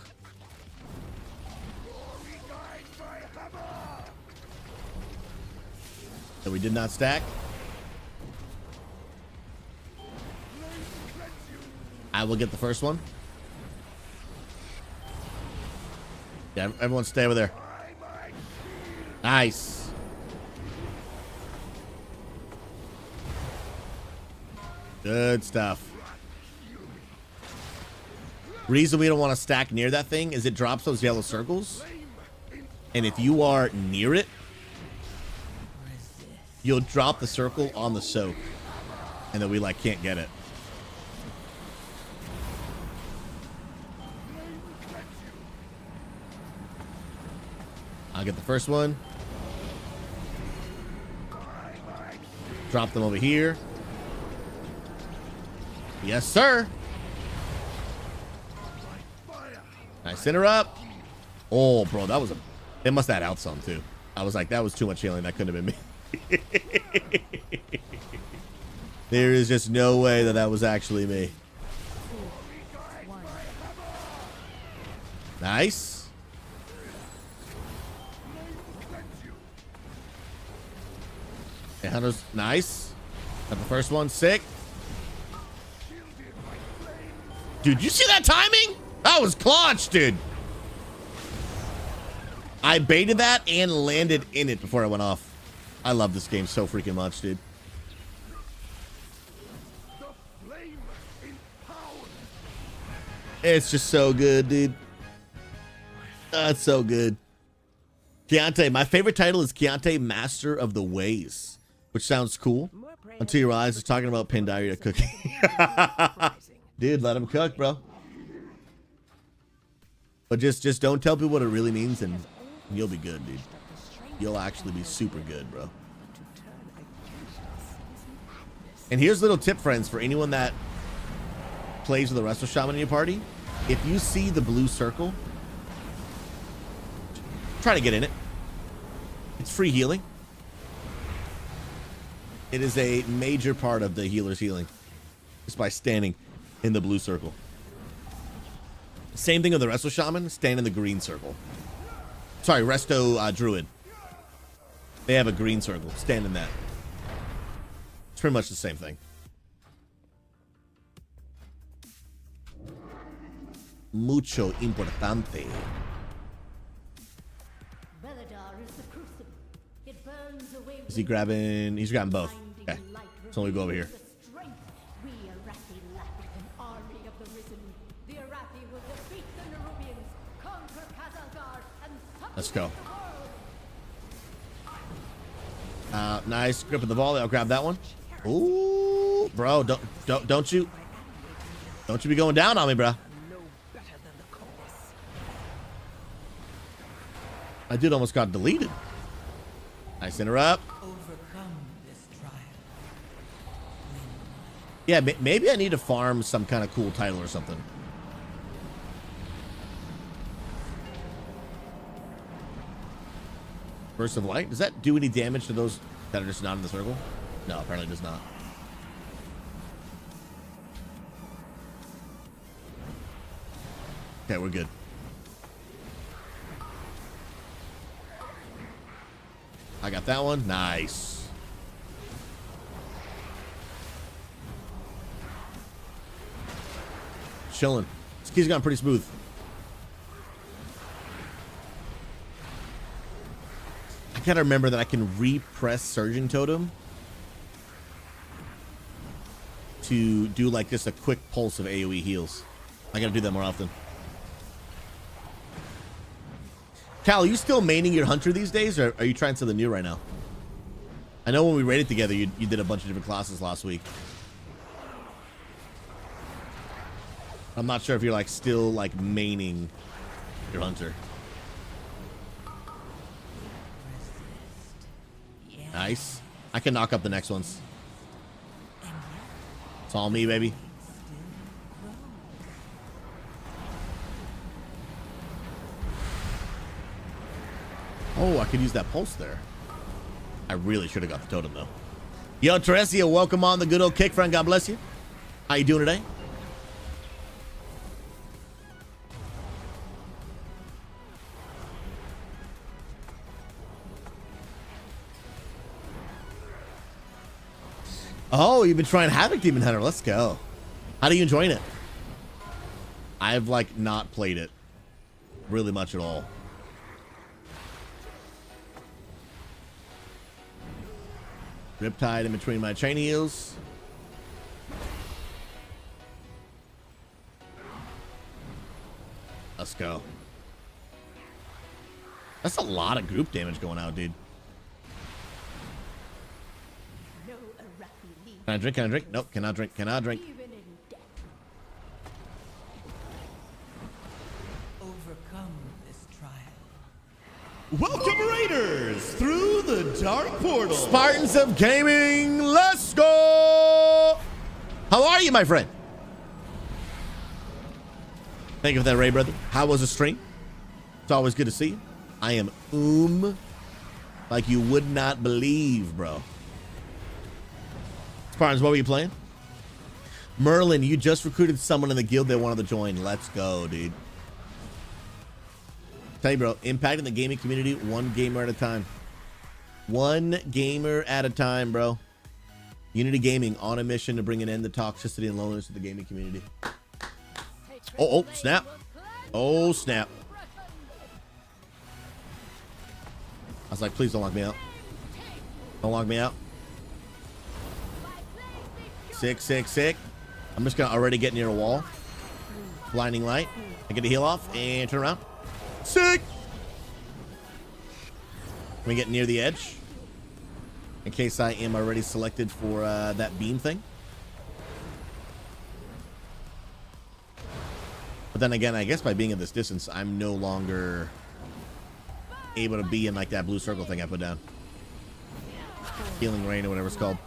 So we did not stack. I will get the first one. Yeah, everyone stay over there. Nice. Good stuff. Reason we don't want to stack near that thing is it drops those yellow circles. And if you are near it, you'll drop the circle on the soak. And then we like can't get it. I'll get the first one. Drop them over here. Yes, sir. Nice interrupt. Oh, bro, that was a... They must have had out some, too. I was like, that was too much healing. That couldn't have been me. There is just no way that that was actually me. Nice. Okay, Hunter's nice. Got the first one. Sick. Dude, you see that timing? That was clutch, dude. I baited that and landed in it before I went off. I love this game so freaking much, dude. It's just so good, dude. That's so good. Keontae, my favorite title is Keontae, Master of the Ways, which sounds cool until you realize it's talking about Pandaria cooking. Dude, let him cook, bro. But just don't tell people what it really means, and you'll be good, dude. You'll actually be super good, bro. And here's a little tip, friends, for anyone that plays with a Resto Shaman in your party. If you see the blue circle, try to get in it. It's free healing. It is a major part of the healer's healing. Just by standing in the blue circle. Same thing with the Resto Shaman. Stand in the green circle. Sorry, Resto Druid. They have a green circle. Stand in that. It's pretty much the same thing. Mucho importante. Is he grabbing? He's grabbing both. Okay. So we go over here. Let's go. Nice grip of the volley. I'll grab that one. Ooh, bro, don't you be going down on me, bro. I did almost got deleted. Nice interrupt. Yeah, maybe I need to farm some kind of cool title or something. Burst of light. Does that do any damage to those that are just not in the circle? No, apparently it does not. Okay, we're good. I got that one. Nice. Chilling. This key's gone pretty smooth. I gotta remember that I can repress Surging Totem to do like just a quick pulse of AoE heals. I gotta do that more often. Cal, are you still maining your hunter these days, or are you trying something new right now? I know when we raided together, you did a bunch of different classes last week. I'm not sure if you're like still like maining your hunter. Nice. I can knock up the next ones. It's all me, baby. Oh, I could use that pulse there. I really should have got the totem, though. Yo, Teresia, welcome on the good old kick, friend. God bless you. How you doing today? Oh, you've been trying Havoc Demon Hunter. Let's go. How are you enjoying it? I've, like, not played it really much at all. Riptide in between my chain heels. Let's go. That's a lot of group damage going out, dude. Can I drink? Can I drink? Nope. Cannot drink. Cannot drink. Overcome this trial. Welcome, Raiders, through the dark portal. Spartans of Gaming, let's go. How are you, my friend? Thank you for that, Ray, brother. How was the stream? It's always good to see you. I am like you would not believe, bro. Spartans, what were you playing? Merlin, you just recruited someone in the guild they wanted to join. Let's go, dude. Tell you, bro, impacting the gaming community one gamer at a time. One gamer at a time, bro. Unity Gaming on a mission to bring an end to toxicity and loneliness to the gaming community. Oh, snap. Oh, snap. I was like, please don't lock me out. Don't lock me out. Sick, sick, sick. I'm just gonna already get near a wall. Blinding light. I get the heal off and turn around. Sick. We get near the edge. In case I am already selected for that beam thing. But then again, I guess by being at this distance, I'm no longer able to be in like that blue circle thing I put down. Healing rain or whatever it's called.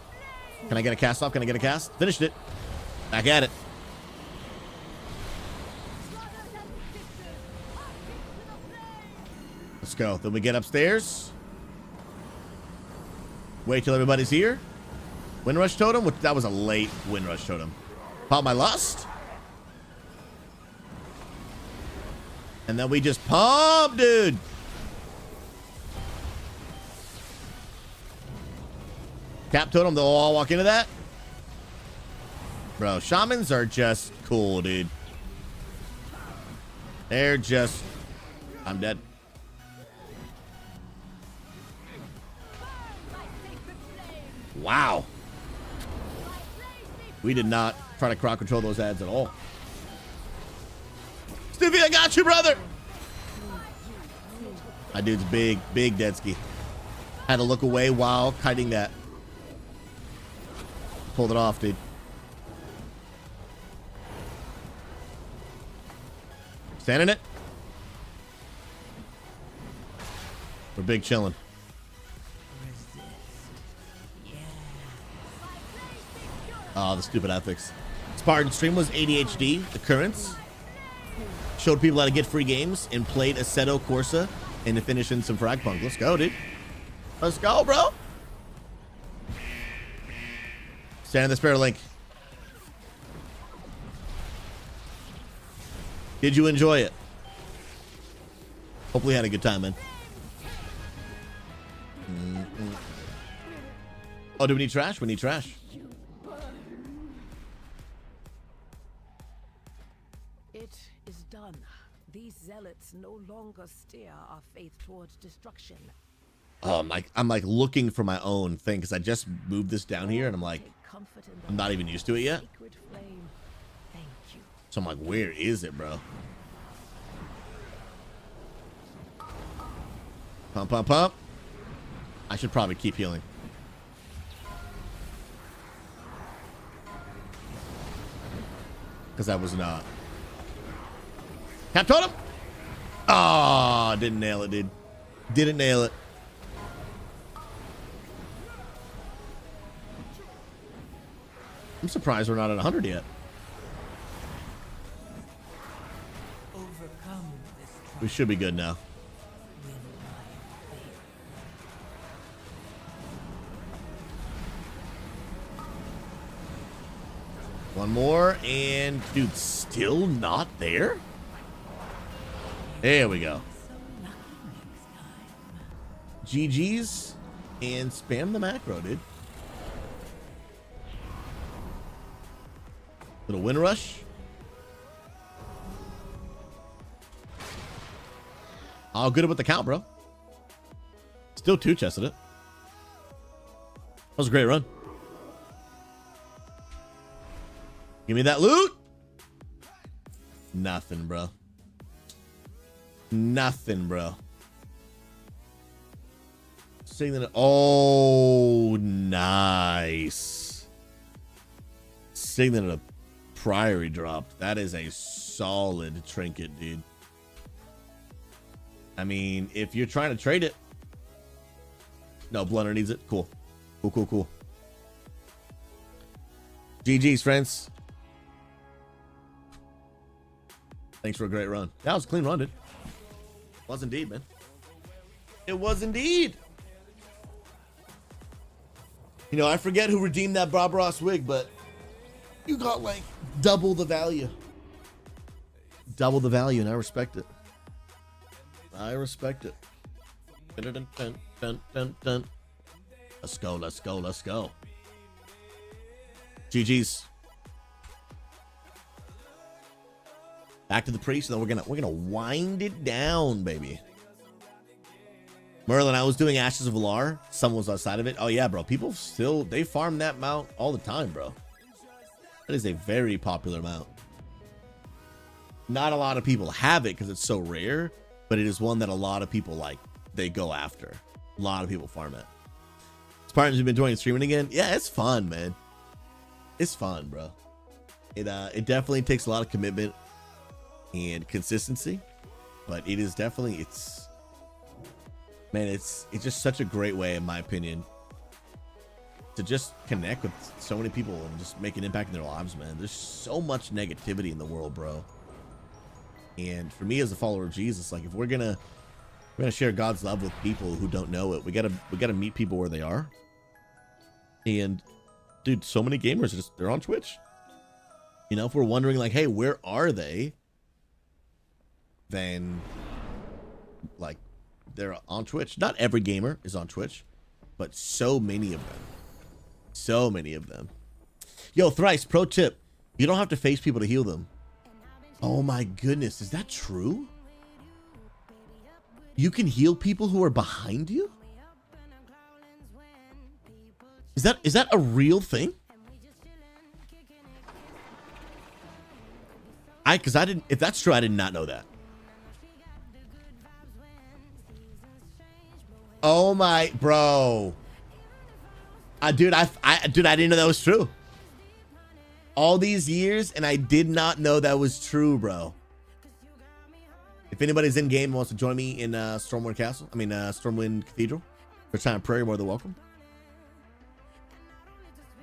Can I get a cast off? Can I get a cast? Finished it. Back at it. Let's go. Then we get upstairs. Wait till everybody's here. Windrush Totem? That was a late Windrush Totem. Pop my lust. And then we just pump, dude. Cap Totem, they'll all walk into that. Bro, shamans are just cool, dude. They're just... I'm dead. Wow. We did not try to crowd control those ads at all. Stiffy, I got you, brother. My dude's big, big dead ski. Had to look away while kiting that. Pulled it off, dude. Stand in it. We're big chilling. Oh, the stupid ethics. Spartan stream was ADHD, the currents. Showed people how to get free games and played Assetto Corsa and to finish in some frag punk. Let's go, dude. Let's go, bro. Stand in the spare link. Did you enjoy it? Hopefully you had a good time, man. Oh, do we need trash? We need trash. It is done. These zealots no longer steer our faith towards destruction. Oh, I'm like looking for my own thing because I just moved this down here and I'm like, I'm not even used to it yet. So I'm like, where is it, bro? Pump, pump, pump. I should probably keep healing. Because I was not. Cap totem. Oh, didn't nail it, dude. Didn't nail it. I'm surprised we're not at 100 yet. We should be good now. One more, and dude, still not there? There we go. GG's, and spam the macro, dude. Little win rush. Oh, good with the count, bro. Still two-chested it. That was a great run. Give me that loot. Nothing, bro. Nothing, bro. Signet. Oh, nice. Signet of Priory dropped. That is a solid trinket, dude. I mean, if you're trying to trade it. No, Blunter needs it. Cool. Cool, cool, cool. GG's, friends. Thanks for a great run. That was a clean run, dude. Was indeed, man. It was indeed. You know, I forget who redeemed that Bob Ross wig, but you got like double the value. Double the value, and I respect it. I respect it. Dun, dun, dun, dun, dun, dun. Let's go, let's go, let's go. GG's. Back to the priest, and then we're gonna wind it down, baby. Merlin, I was doing Ashes of Valar. Someone was outside of it. Oh yeah, bro. People still, they farm that mount all the time, bro. That is a very popular mount. Not a lot of people have it because it's so rare, but it is one that a lot of people like. They go after. A lot of people farm it. Spartans, you've been enjoying streaming again? Yeah, it's fun, man. It's fun, bro. It definitely takes a lot of commitment and consistency, but it is definitely, it's just such a great way, in my opinion, to just connect with so many people and just make an impact in their lives, man. There's so much negativity in the world, bro. And for me as a follower of Jesus, like, if we're gonna share God's love with people who don't know it, we gotta meet people where they are. And dude, so many gamers they're on Twitch. You know, if we're wondering like, hey, where are they? Then like, they're on Twitch. Not every gamer is on Twitch, but so many of them. So many of them. Yo, Thrice, pro tip. You don't have to face people to heal them. Oh my goodness, is that true? You can heal people who are behind you? Is that a real thing? If that's true, I did not know that. Oh my, bro. Dude, I didn't know that was true. All these years, and I did not know that was true, If anybody's in game and wants to join me in Stormwind Cathedral for time prayer, you're more than welcome.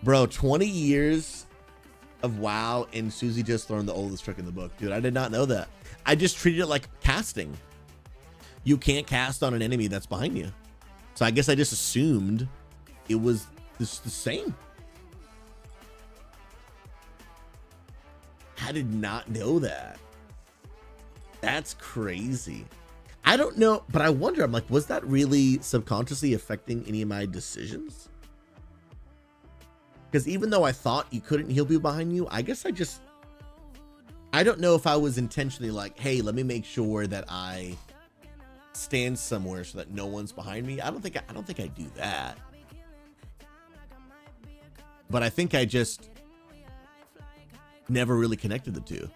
Bro, 20 years of WoW, and SouZy just learned the oldest trick in the book. Dude, I did not know that. I just treated it like casting. You can't cast on an enemy that's behind you. So I guess I just assumed it was the same. I did not know that. That's crazy. I don't know, but I wonder, I'm like, was that really subconsciously affecting any of my decisions? Because even though I thought you couldn't heal people behind you, I guess I don't know if I was intentionally like, hey, let me make sure that I stand somewhere so that no one's behind me. I don't think I do that. But I think I just never really connected the two.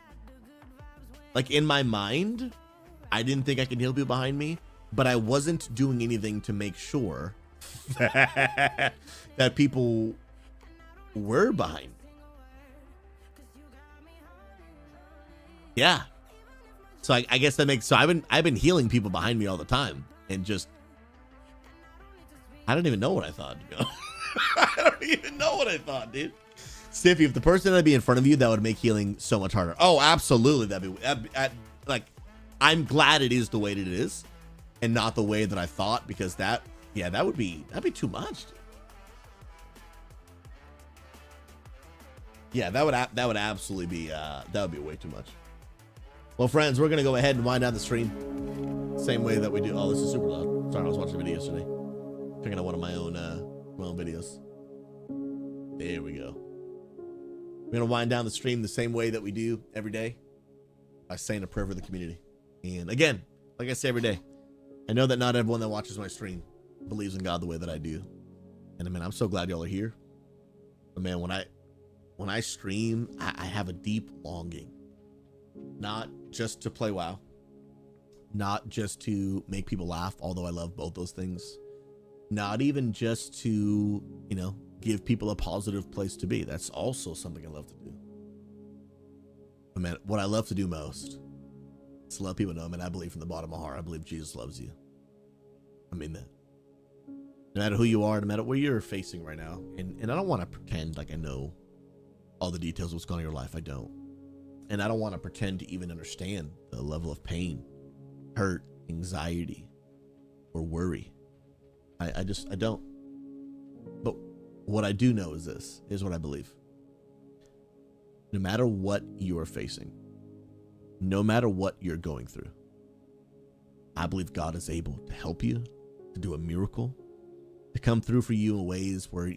Like in my mind, I didn't think I could heal people behind me, but I wasn't doing anything to make sure that people were behind me. Yeah. So I guess that makes, so I've been healing people behind me all the time, and just, I don't even know what I thought. I don't even know what I thought, dude. Stiffy, if the person that'd be in front of you, that would make healing so much harder. Oh, absolutely. That'd be like, I'm glad it is the way that it is and not the way that I thought, because that'd be too much. Dude. Yeah, that would absolutely be, that would be way too much. Well, friends, we're going to go ahead and wind down the stream. Same way that we do. Oh, this is super loud. Sorry, I was watching a video yesterday. Checking out one of my own videos. There we go. We're going to wind down the stream the same way that we do every day, by saying a prayer for the community. And again, like I say every day, I know that not everyone that watches my stream believes in God the way that I do. And I mean, I'm so glad y'all are here. But man, when I stream, I have a deep longing. Not just to play WoW, not just to make people laugh, although I love both those things. Not even just to, give people a positive place to be. That's also something I love to do. But man, what I love to do most is let people know, man, I believe from the bottom of my heart, I believe Jesus loves you. I mean that. No matter who you are, no matter what you're facing right now, and I don't want to pretend like I know all the details of what's going on in your life. I don't. And I don't want to pretend to even understand the level of pain, hurt, anxiety, or worry. I don't. But what I do know is this, is what I believe. No matter what you are facing, no matter what you're going through, I believe God is able to help you, to do a miracle, to come through for you in ways where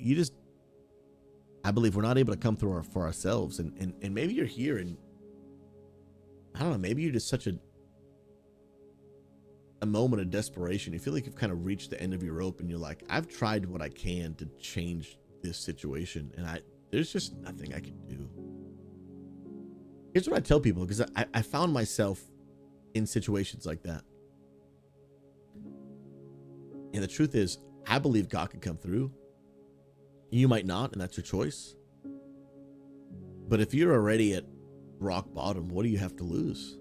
I believe we're not able to come through for ourselves. And maybe you're here and I don't know, maybe you're just such a moment of desperation. You feel like you've kind of reached the end of your rope and you're like, I've tried what I can to change this situation and there's just nothing I can do. Here's what I tell people, because I found myself in situations like that. And the truth is, I believe God can come through. You might not, and that's your choice. But if you're already at rock bottom, what do you have to lose?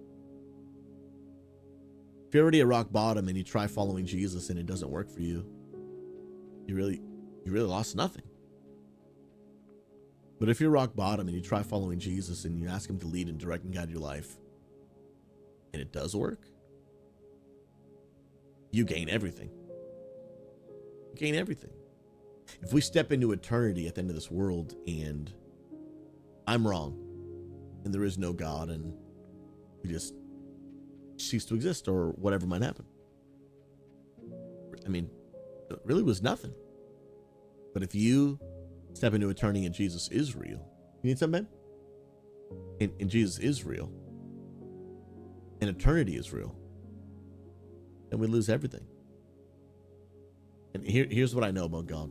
If you're already at rock bottom and you try following Jesus and it doesn't work for you, you really lost nothing. But if you're rock bottom and you try following Jesus and you ask him to lead and direct and guide your life, and it does work, you gain everything. You gain everything. If we step into eternity at the end of this world and I'm wrong and there is no God and we just cease to exist or whatever might happen, I mean, it really was nothing. But if you step into eternity and Jesus is real, you need something, man? And Jesus is real and eternity is real, then we lose everything. And here's what I know about God.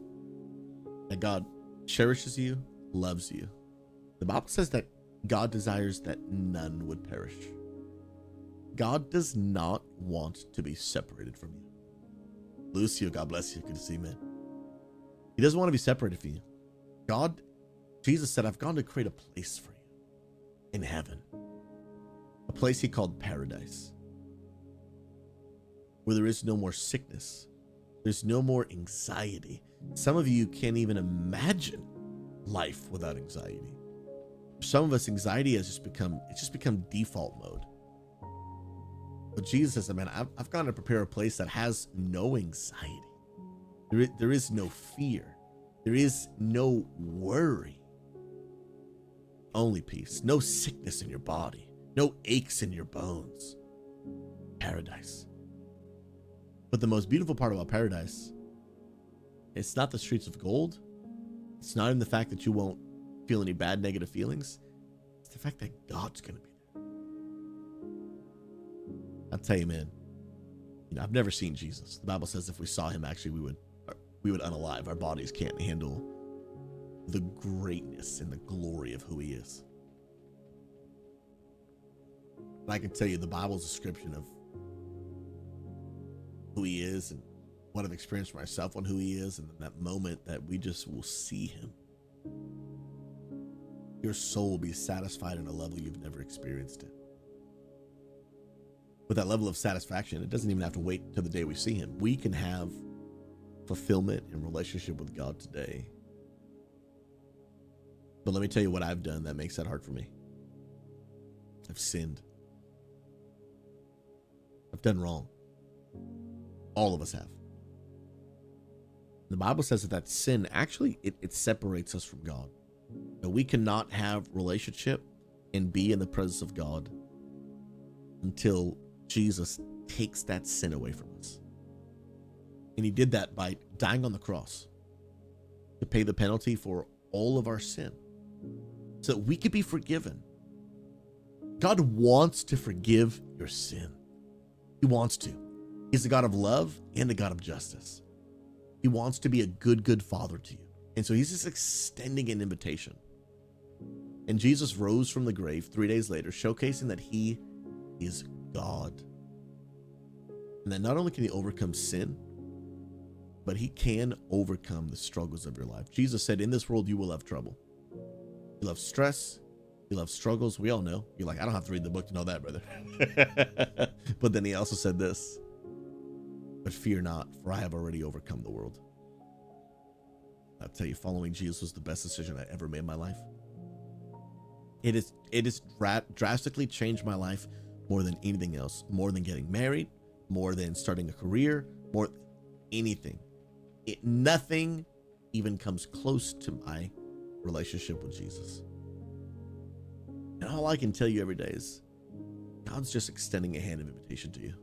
That God cherishes you, loves you. The Bible says that God desires that none would perish. God does not want to be separated from you. Lucio, God bless you. Good to see you, man. He doesn't want to be separated from you. Jesus said, I've gone to create a place for you in heaven. A place he called paradise. Where there is no more sickness. There's no more anxiety. Some of you can't even imagine life without anxiety. For some of us, anxiety has just become default mode. But Jesus says, man, I've gone to prepare a place that has no anxiety. There is no fear. There is no worry. Only peace. No sickness in your body. No aches in your bones. Paradise. But the most beautiful part about paradise, it's not the streets of gold. It's not in the fact that you won't feel any bad, negative feelings. It's the fact that God's going to be there. I'll tell you, man, I've never seen Jesus. The Bible says if we saw him, actually, we would unalive. Our bodies can't handle the greatness and the glory of who he is. But I can tell you the Bible's description of who he is and what I've experienced for myself on who he is, and that moment that we just will see him. Your soul will be satisfied on a level you've never experienced it. With that level of satisfaction, it doesn't even have to wait till the day we see him. We can have fulfillment and relationship with God today. But let me tell you what I've done that makes that hard for me. I've sinned. I've done wrong. All of us have. The Bible says that sin actually, it separates us from God. That we cannot have relationship and be in the presence of God until Jesus takes that sin away from us. And he did that by dying on the cross to pay the penalty for all of our sin so that we could be forgiven. God wants to forgive your sin. He wants to. He's the God of love and the God of justice. He wants to be a good father to you. And so he's just extending an invitation. And Jesus rose from the grave 3 days later, showcasing that he is God. And that not only can he overcome sin, but he can overcome the struggles of your life. Jesus said, in this world, you will have trouble. You'll have stress. You'll have struggles. We all know. You're like, I don't have to read the book to know that, brother. But then he also said this, but fear not, for I have already overcome the world. I'll tell you, following Jesus was the best decision I ever made in my life. It has drastically changed my life more than anything else, more than getting married, more than starting a career, more anything. Nothing even comes close to my relationship with Jesus. And all I can tell you every day is God's just extending a hand of invitation to you.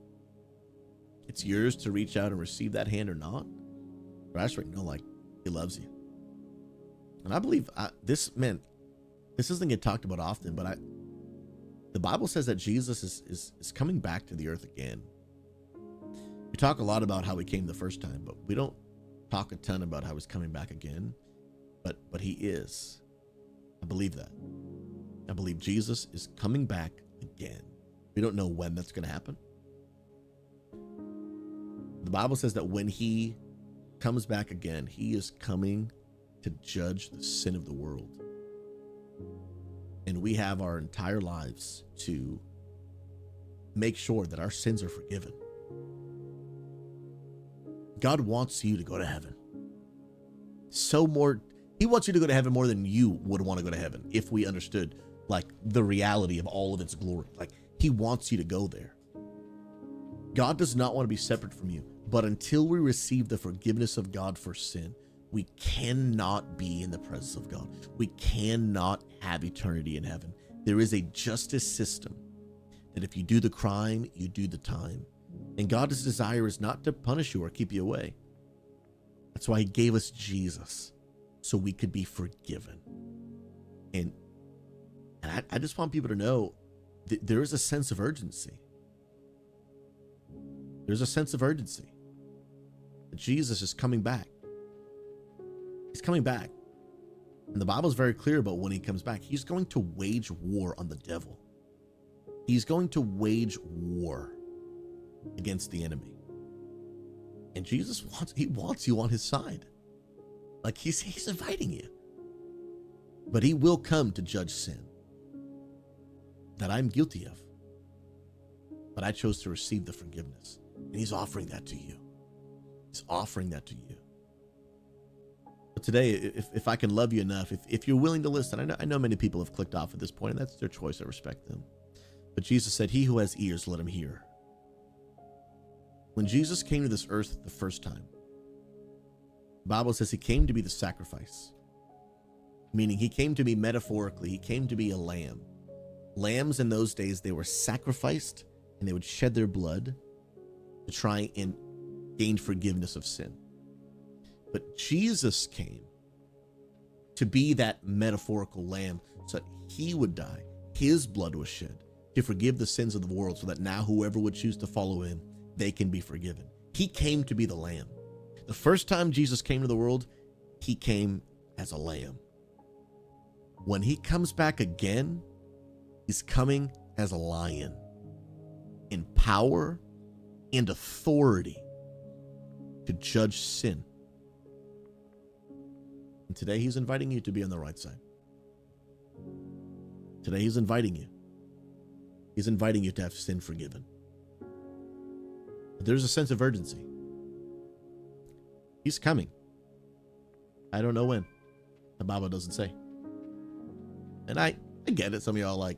It's yours to reach out and receive that hand or not. But I just know, like, he loves you. And I believe this doesn't get talked about often, but the Bible says that Jesus is coming back to the earth again. We talk a lot about how he came the first time, but we don't talk a ton about how he's coming back again. But he is. I believe that. I believe Jesus is coming back again. We don't know when that's going to happen. The Bible says that when he comes back again, he is coming to judge the sin of the world. And we have our entire lives to make sure that our sins are forgiven. God wants you to go to heaven. He wants you to go to heaven more than you would want to go to heaven if we understood like the reality of all of its glory. Like, he wants you to go there. God does not want to be separate from you, but until we receive the forgiveness of God for sin, we cannot be in the presence of God. We cannot have eternity in heaven. There is a justice system that if you do the crime, you do the time. And God's desire is not to punish you or keep you away. That's why he gave us Jesus, so we could be forgiven. And I just want people to know that there is a sense of urgency. There's a sense of urgency. Jesus is coming back. He's coming back. And the Bible is very clear about when he comes back. He's going to wage war on the devil. He's going to wage war against the enemy. And Jesus wants you on his side. Like he's inviting you. But he will come to judge sin that I'm guilty of. But I chose to receive the forgiveness. And he's offering that to you. He's offering that to you. But today, if I can love you enough, if you're willing to listen, I know many people have clicked off at this point, and that's their choice. I respect them. But Jesus said, he who has ears, let him hear. When Jesus came to this earth the first time, the Bible says he came to be the sacrifice. Meaning he came to be metaphorically, he came to be a lamb. Lambs in those days, they were sacrificed and they would shed their blood to try and gain forgiveness of sin. But Jesus came to be that metaphorical lamb so that he would die. His blood was shed to forgive the sins of the world so that now whoever would choose to follow him, they can be forgiven. He came to be the lamb. The first time Jesus came to the world, he came as a lamb. When he comes back again, he's coming as a lion in power and authority to judge sin. And today he's inviting you to be on the right side. Today he's inviting you. He's inviting you to have sin forgiven. But there's a sense of urgency. He's coming. I don't know when. The Bible doesn't say. And I get it. Some of y'all are like,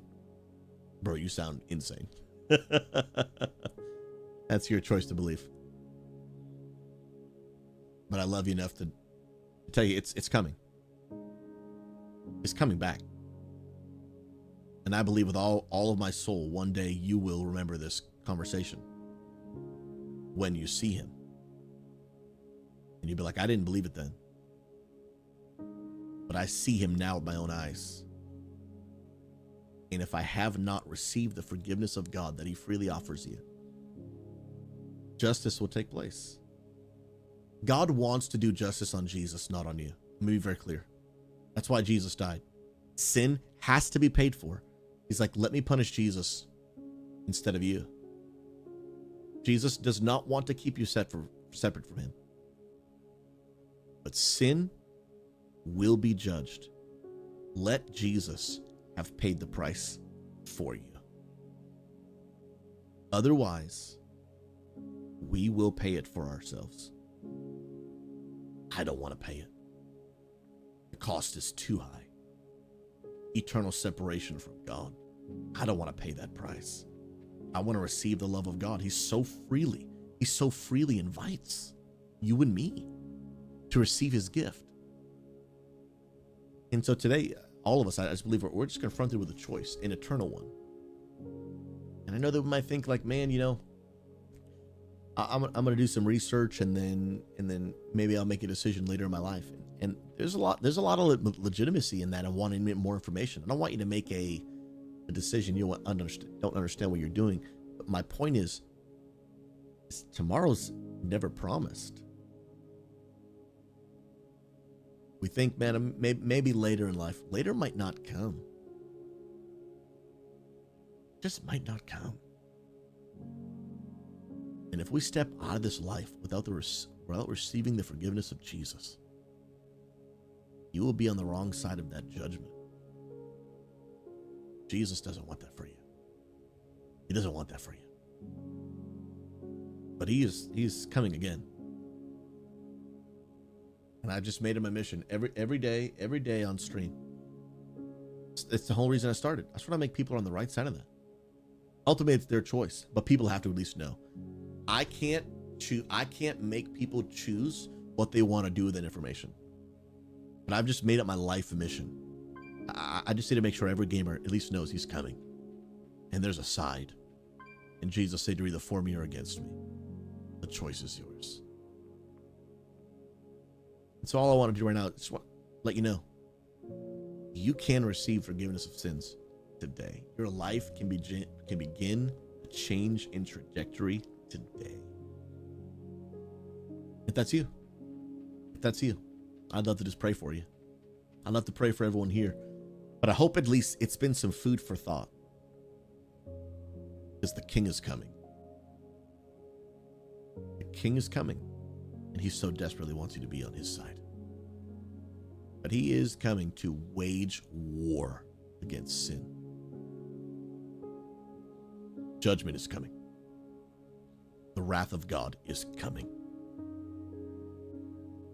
bro, you sound insane. That's your choice to believe. But I love you enough to tell you it's coming. It's coming back. And I believe with all of my soul, one day you will remember this conversation when you see him. And you'll be like, I didn't believe it then. But I see him now with my own eyes. And if I have not received the forgiveness of God that he freely offers you, justice will take place. God wants to do justice on Jesus, not on you. Let me be very clear. That's why Jesus died. Sin has to be paid for. He's like, let me punish Jesus instead of you. Jesus does not want to keep you separate from him. But sin will be judged. Let Jesus have paid the price for you. Otherwise, we will pay it for ourselves. I don't want to pay it. The cost is too high. Eternal separation from God. I don't want to pay that price. I want to receive the love of God. He so freely invites you and me to receive his gift. And so today, all of us, I just believe we're just confronted with a choice, an eternal one. And I know that we might think like, man, you know, I'm going to do some research and then maybe I'll make a decision later in my life. And there's a lot of legitimacy in that and wanting more information. I don't want you to make a decision you don't understand what you're doing. But my point is tomorrow's never promised. We think, man, maybe later in life. Later might not come. Just might not come. And if we step out of this life without receiving the forgiveness of Jesus, you will be on the wrong side of that judgment. Jesus doesn't want that for you. He doesn't want that for you. But he's coming again. And I've just made him a mission every day on stream. It's the whole reason I started. I just want to make people on the right side of that. Ultimately, it's their choice, but people have to at least know. I can't make people choose what they want to do with that information. But I've just made it my life mission. I just need to make sure every gamer at least knows he's coming. And there's a side. And Jesus said, you're either for me or against me. The choice is yours. And so all I want to do right now is let you know. You can receive forgiveness of sins today. Your life can begin a change in trajectory today. If that's you, I'd love to just pray for you. I'd love to pray for everyone here. But I hope at least it's been some food for thought. Because the King is coming. The King is coming. And he so desperately wants you to be on his side. But he is coming to wage war against sin. Judgment is coming. The wrath of God is coming.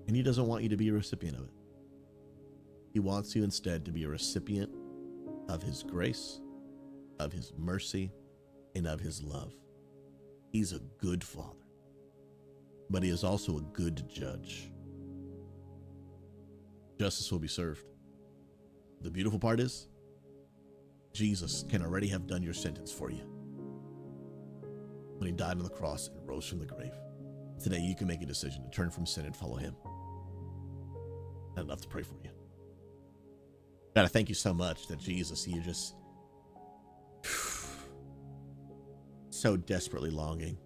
And he doesn't want you to be a recipient of it. He wants you instead to be a recipient of his grace, of his mercy, and of his love. He's a good father, but he is also a good judge. Justice will be served. The beautiful part is, Jesus can already have done your sentence for you. When he died on the cross and rose from the grave. Today you can make a decision to turn from sin and follow him. I'd love to pray for you. God, I thank you so much that Jesus, you just so desperately longing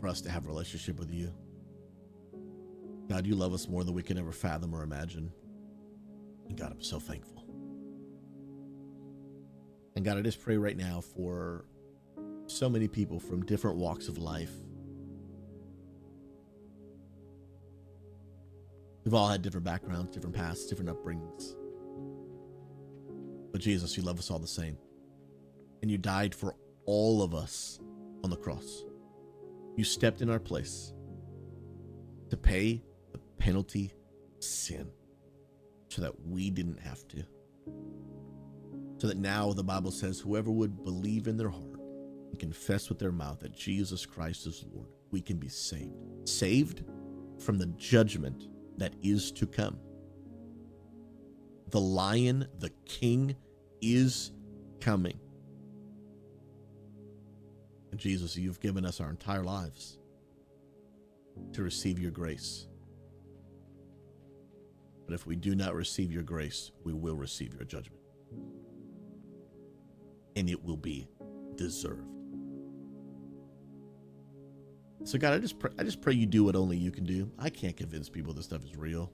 for us to have a relationship with you. God, you love us more than we can ever fathom or imagine. And God, I'm so thankful. And God, I just pray right now for so many people from different walks of life. We've all had different backgrounds, different pasts, different upbringings. But Jesus, you love us all the same. And you died for all of us on the cross. You stepped in our place to pay the penalty of sin so that we didn't have to. So that now the Bible says whoever would believe in their heart and confess with their mouth that Jesus Christ is Lord, we can be saved. Saved from the judgment that is to come. The Lion, the King is coming. And Jesus, you've given us our entire lives to receive your grace. But if we do not receive your grace, we will receive your judgment. And it will be deserved. So God, I just pray you do what only you can do. I can't convince people this stuff is real.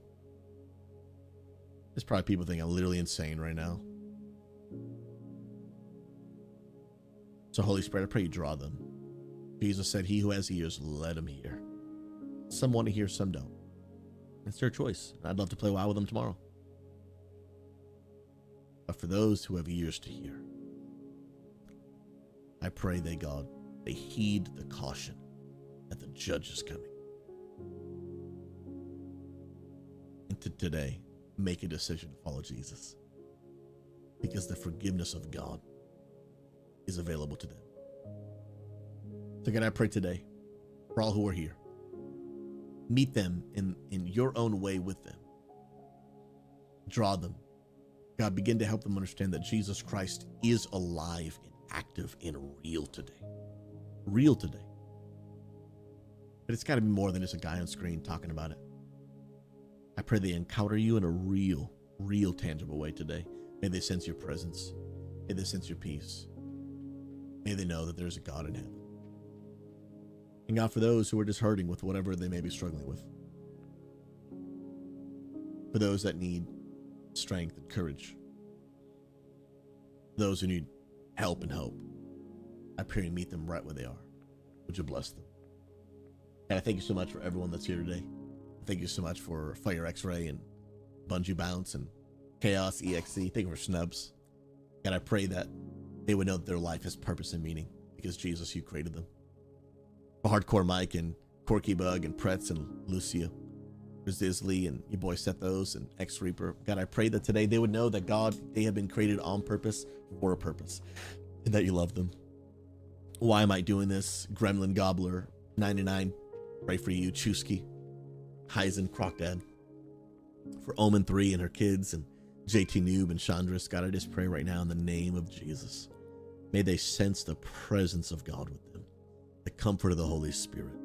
There's probably people think I'm literally insane right now. So Holy Spirit, I pray you draw them. Jesus said, he who has ears, let him hear. Some want to hear, some don't. It's their choice. I'd love to play WoW with them tomorrow. But for those who have ears to hear, I pray they, God, they heed the caution that the judge is coming. And to today, make a decision to follow Jesus. Because the forgiveness of God is available to them. So God, I pray today for all who are here. Meet them in your own way with them. Draw them. God, begin to help them understand that Jesus Christ is alive and active and real today. Real today. But it's got to be more than just a guy on screen talking about it. I pray they encounter you in a real, tangible way today. May they sense your presence. May they sense your peace. May they know that there's a God in heaven. And God, for those who are just hurting with whatever they may be struggling with, for those that need strength and courage, those who need help and hope, I pray you meet them right where they are. Would you bless them? And I thank you so much for everyone that's here today. Thank you so much for Fire X-Ray and Bungee Bounce and Chaos EXC. Thank you for Snubs. And I pray that they would know that their life has purpose and meaning because Jesus, you created them. For Hardcore Mike and Corky Bug and Pretz and Lucia, there's Disley and your boy Sethos and X Reaper. God, I pray that today they would know that God, they have been created on purpose for a purpose and that you love them. Why am I doing this? Gremlin Gobbler 99, pray for you. Chusky, Heisen, Crocdad, for Omen 3 and her kids and JT Noob and Chandris. God, I just pray right now in the name of Jesus. May they sense the presence of God with them, the comfort of the Holy Spirit,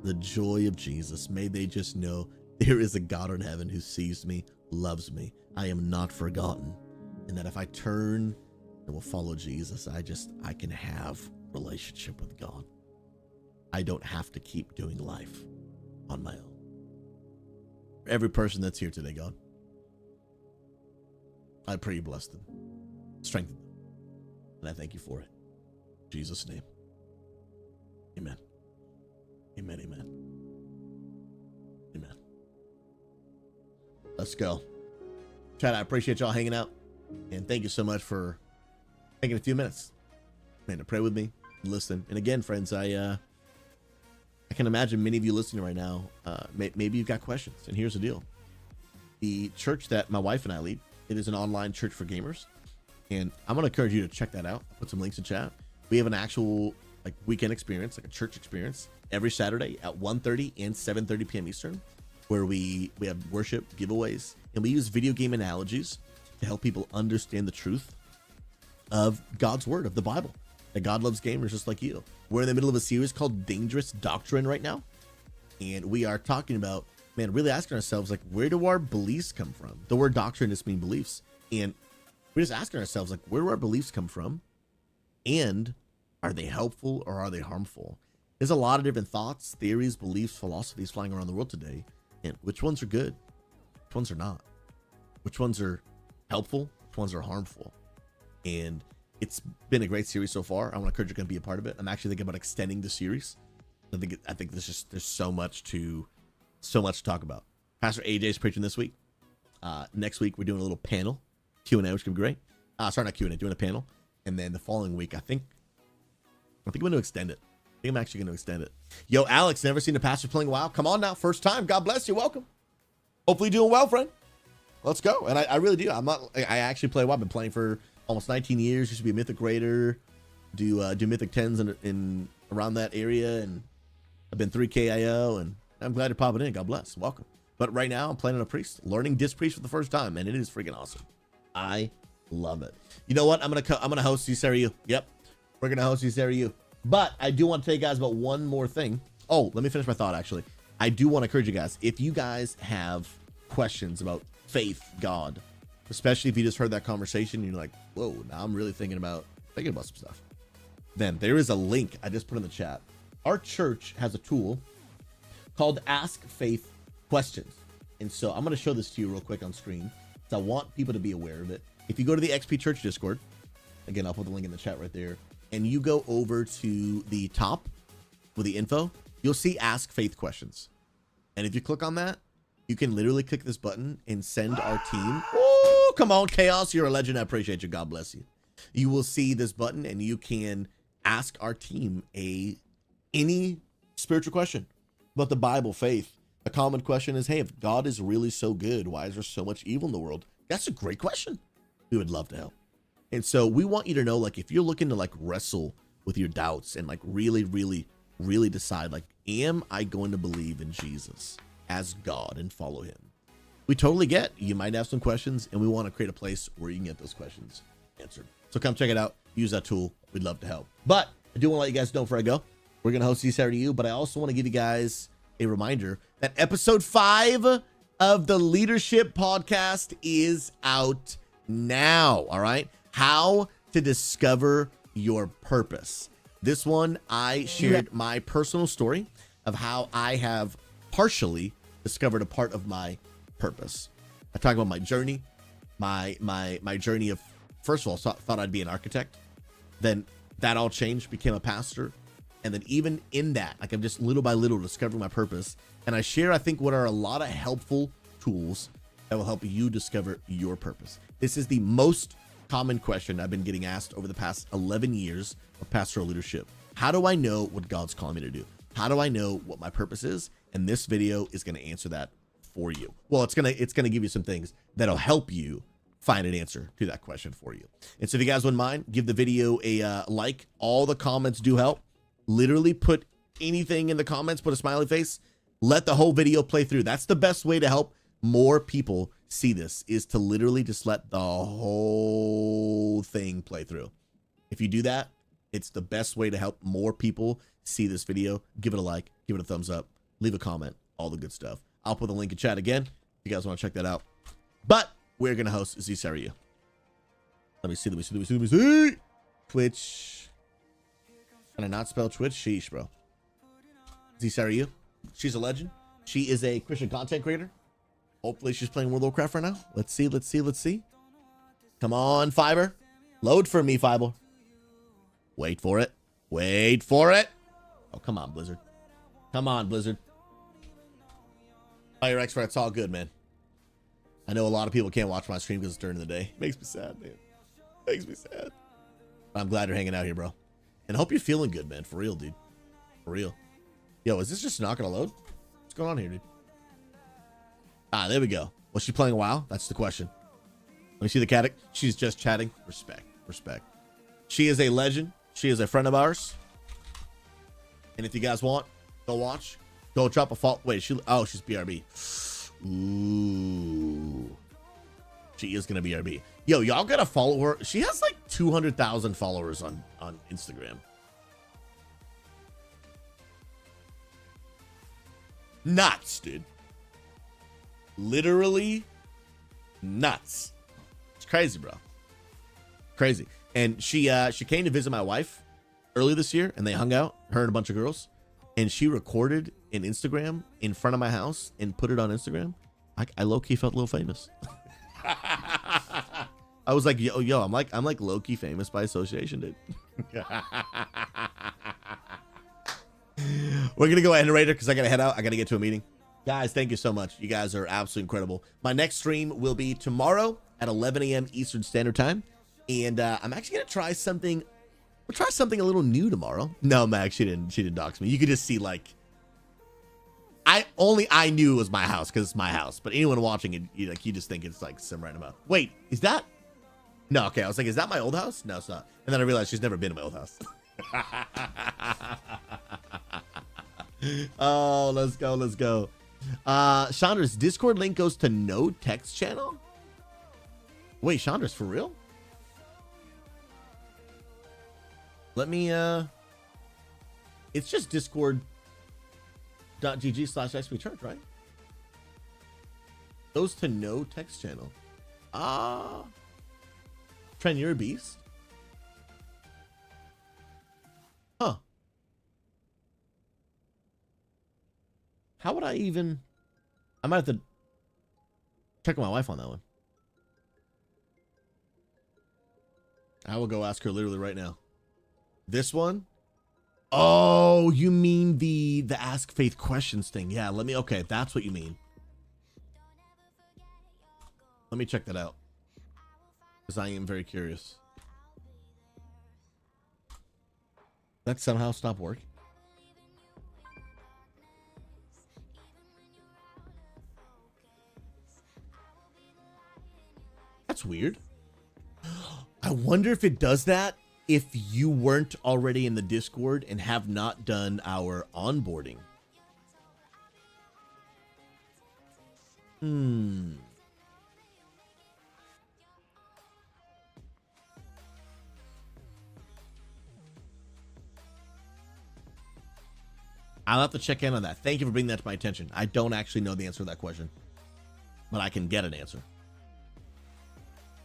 the joy of Jesus. May they just know there is a God in heaven who sees me, loves me. I am not forgotten. And that if I turn and will follow Jesus, I can have relationship with God. I don't have to keep doing life on my own. For every person that's here today, God, I pray you bless them, strengthen them, and I thank you for it. In Jesus' name, amen. Amen, amen. Amen. Let's go. Chad, I appreciate y'all hanging out, and thank you so much for taking a few minutes, man, to pray with me, listen. And again, friends, I can imagine many of you listening right now, maybe you've got questions. And here's the deal. The church that my wife and I lead, it is an online church for gamers. And I'm going to encourage you to check that out. I'll put some links in chat. We have an actual weekend experience, like a church experience, every Saturday at 1:30 and 7:30 p.m. Eastern, where we have worship, giveaways, and we use video game analogies to help people understand the truth of God's word, of the Bible. That God loves gamers just like you. We're in the middle of a series called Dangerous Doctrine right now. And we are talking about man, really asking ourselves, like, where do our beliefs come from? The word doctrine just means beliefs. And we're just asking ourselves, like, where do our beliefs come from? And are they helpful or are they harmful? There's a lot of different thoughts, theories, beliefs, philosophies flying around the world today. And which ones are good? Which ones are not? Which ones are helpful? Which ones are harmful? And it's been a great series so far. I want to encourage you to be a part of it. I'm actually thinking about extending the series. I think there's so much to talk about. Pastor AJ's preaching this week. Next week we're doing a little panel Q&A, which could be great. Sorry, not Q&A, doing a panel. And then the following week, I think I'm going to extend it. I think I'm actually going to extend it. Yo, Alex, never seen a pastor playing WoW. Come on now, first time. God bless you. Welcome. Hopefully you're doing well, friend. Let's go. And I really do. I actually play WoW. I've been playing for almost 19 years. Used to be a Mythic Raider. Do Mythic 10s in around that area. And I've been 3K IO. And I'm glad you're popping in. God bless. Welcome. But right now, I'm playing on a priest. Learning Disc Priest for the first time. And it is freaking awesome. I love it. You know what? I'm gonna host you. Yep. We're going to host you. But I do want to tell you guys about one more thing. Oh, let me finish my thought, actually. I do want to encourage you guys, if you guys have questions about faith, God, especially if you just heard that conversation, and you're like, whoa, now I'm really thinking about some stuff. Then there is a link I just put in the chat. Our church has a tool called Ask Faith Questions. And so I'm going to show this to you real quick on screen. So I want people to be aware of it. If you go to the XP Church Discord, again, I'll put the link in the chat right there, and you go over to the top with the info, you'll see Ask Faith Questions. And if you click on that, you can literally click this button and send our team. Oh, come on, Chaos. You're a legend. I appreciate you. God bless you. You will see this button and you can ask our team any spiritual question about the Bible, faith. A common question is, hey, if God is really so good, why is there so much evil in the world? That's a great question. We would love to help. And so we want you to know, like, if you're looking to like wrestle with your doubts and like really decide, like, am I going to believe in Jesus as God and follow him? We totally get you might have some questions, and we want to create a place where you can get those questions answered. So come check it out. Use that tool. We'd love to help. But I do want to let you guys know before I go, we're going to host Saturday You, but I also want to give you guys a reminder that episode 5 of the Leadership Podcast is out now. All right. How to discover your purpose. This one, I shared my personal story of how I have partially discovered a part of my purpose. I talk about my journey, my journey of, first of all, thought I'd be an architect. Then that all changed, became a pastor. And then even in that, like, I'm just little by little discovering my purpose. And I share, I think, what are a lot of helpful tools that will help you discover your purpose. This is the most common question I've been getting asked over the past 11 years of pastoral leadership. How do I know what God's calling me to do? How do I know what my purpose is? And this video is going to answer that for you. Well, it's going to give you some things that'll help you find an answer to that question for you. And so if you guys wouldn't mind, give the video a like. All the comments do help. Literally put anything in the comments, put a smiley face, let the whole video play through. That's the best way to help more people see this, is to literally just let the whole thing play through. If you do that, it's the best way to help more people see this video. Give it a like, give it a thumbs up, leave a comment, all the good stuff. I'll put the link in chat again if you guys want to check that out. But we're going to host SouZy. Let me see. Twitch. Can I not spell Twitch? Sheesh, bro. SouZy. She's a legend. She is a Christian content creator. Hopefully she's playing World of Warcraft right now. Let's see. Come on, Fiber. Load for me, Fiber. Wait for it. Oh, come on, Blizzard. Oh, you're expert. It's all good, man. I know a lot of people can't watch my stream because it's during the day. Makes me sad, man. I'm glad you're hanging out here, bro. And I hope you're feeling good, man. For real, dude. For real. Yo, is this just not going to load? What's going on here, dude? Ah, there we go. Was she playing WoW? That's the question. Let me see the cat. She's just chatting. Respect. She is a legend. She is a friend of ours. And if you guys want, go watch. Go drop a follow. Wait, she's BRB. Ooh. She is going to BRB. Yo, y'all got to follow her. She has like 200,000 followers on Instagram. Nuts, dude. Literally nuts. It's crazy, bro. Crazy. And she came to visit my wife early this year, and they hung out, her and a bunch of girls, and she recorded an Instagram in front of my house and put it on Instagram. I low-key felt a little famous. I was like, yo, I'm like low-key famous by association, dude. We're gonna go ahead and rate her because I gotta head out. I gotta get to a meeting. Guys, thank you so much. You guys are absolutely incredible. My next stream will be tomorrow at 11 a.m. Eastern Standard Time. And I'm actually gonna try something. We'll try something a little new tomorrow. No, Max, she didn't dox me. You could just see like I knew it was my house because it's my house. But anyone watching it, you just think it's like some random house. Wait, is that? No, okay. I was like, is that my old house? No, it's not. And then I realized she's never been in my old house. Oh, let's go. Chandra's Discord link goes to no text channel. Wait, Chandra's for real? Let me, it's just discord.gg/xpchurch, right? Goes to no text channel. Trent, you're a beast. Huh. How would I even, I might have to check with my wife on that one. I will go ask her literally right now. This one? Oh, you mean the ask faith questions thing. Yeah, okay, that's what you mean. Let me check that out. Because I am very curious. That somehow stopped working. That's weird. I wonder if it does that if you weren't already in the Discord and have not done our onboarding. I'll have to check in on that. Thank you for bringing that to my attention. I don't actually know the answer to that question, but I can get an answer.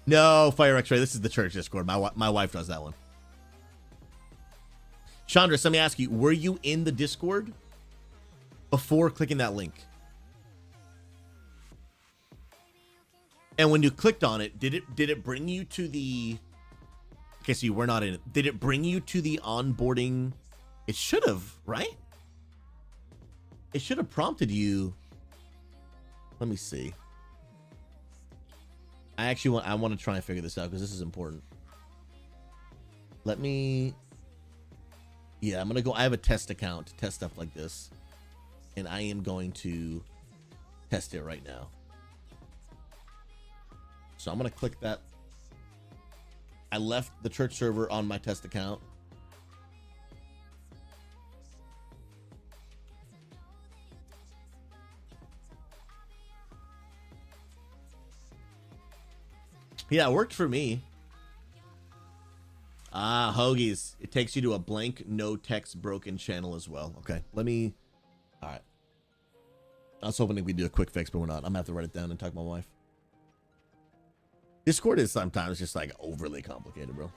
No, Fire X-Ray. This is the church Discord. My wife does that one. Chandra, let me ask you, were you in the Discord before clicking that link? And when you clicked on it, did it bring you to the... Okay, so you were not in it. Did it bring you to the onboarding? It should have, right? It should have prompted you. Let me see. I want to try and figure this out because this is important. Let me... Yeah, I'm going to go... I have a test account to test stuff like this. And I am going to test it right now. So I'm going to click that. I left the church server on my test account. Yeah, it worked for me. Ah, Hoagies. It takes you to a blank, no text, broken channel as well. Okay, let me... All right. I was hoping we'd do a quick fix, but we're not. I'm going to have to write it down and talk to my wife. Discord is sometimes just like overly complicated, bro.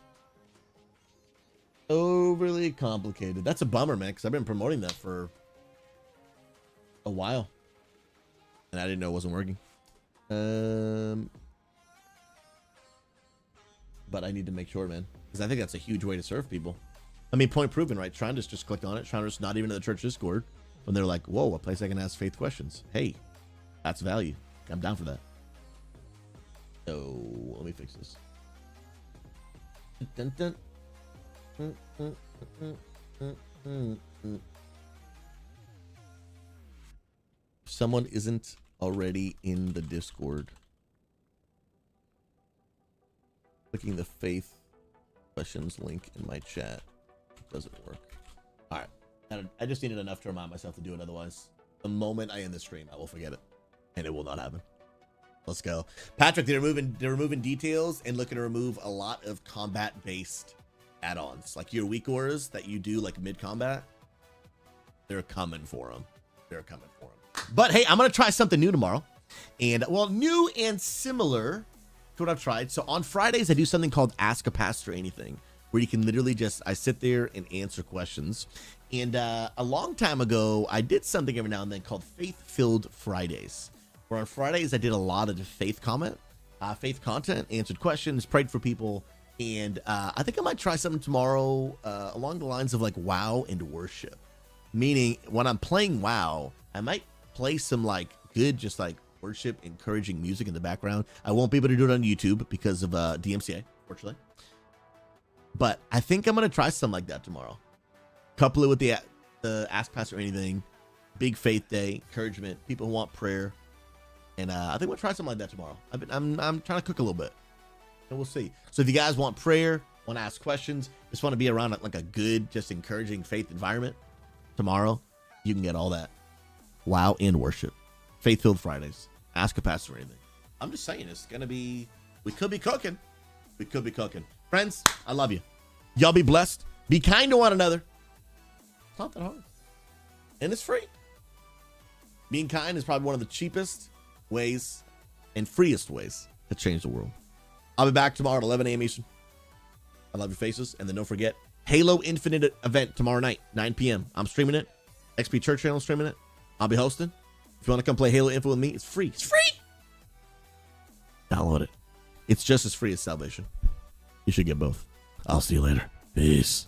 Overly complicated. That's a bummer, man, because I've been promoting that for a while. And I didn't know it wasn't working. But I need to make sure, man, because I think that's a huge way to serve people. I mean, point proven, right? Chandra's just clicked on it. Chandra's not even in the church Discord. When they're like, whoa, a place I can ask faith questions. Hey, that's value. I'm down for that. So, let me fix this. Dun, dun. If someone isn't already in the Discord, clicking the faith questions link in my chat doesn't work. All right. I just needed enough to remind myself to do it. Otherwise, the moment I end the stream, I will forget it, and it will not happen. Let's go. Patrick, they're removing details and looking to remove a lot of combat-based add-ons. Like your weak auras that you do like mid-combat, they're coming for them. They're coming for them. But hey, I'm going to try something new tomorrow. And well, new and similar to what I've tried. So on Fridays, I do something called Ask a Pastor Anything, where you can literally just, I sit there and answer questions. And a long time ago, I did something every now and then called Faith-Filled Fridays, where on Fridays, I did a lot of faith content, answered questions, prayed for people. And I think I might try something tomorrow along the lines of like WoW and worship. Meaning when I'm playing WoW, I might play some like good, just like worship, encouraging music in the background. I won't be able to do it on YouTube because of DMCA, fortunately. But I think I'm going to try something like that tomorrow. Couple it with the Ask Pastor Anything, big faith day, encouragement, people who want prayer. And I think we'll try something like that tomorrow. I'm trying to cook a little bit. And we'll see. So if you guys want prayer, want to ask questions, just want to be around like a good, just encouraging faith environment, tomorrow, you can get all that. WoW and worship. Faith-Filled Fridays. Ask a Pastor Anything. I'm just saying, it's going to be, we could be cooking. We could be cooking. Friends, I love you. Y'all be blessed. Be kind to one another. It's not that hard. And it's free. Being kind is probably one of the cheapest ways and freest ways to change the world. I'll be back tomorrow at 11 a.m. Eastern. I love your faces. And then don't forget, Halo Infinite event tomorrow night, 9 p.m. I'm streaming it. XP Church Channel streaming it. I'll be hosting. If you want to come play Halo Infinite with me, it's free. It's free. Download it. It's just as free as salvation. You should get both. I'll see you later. Peace.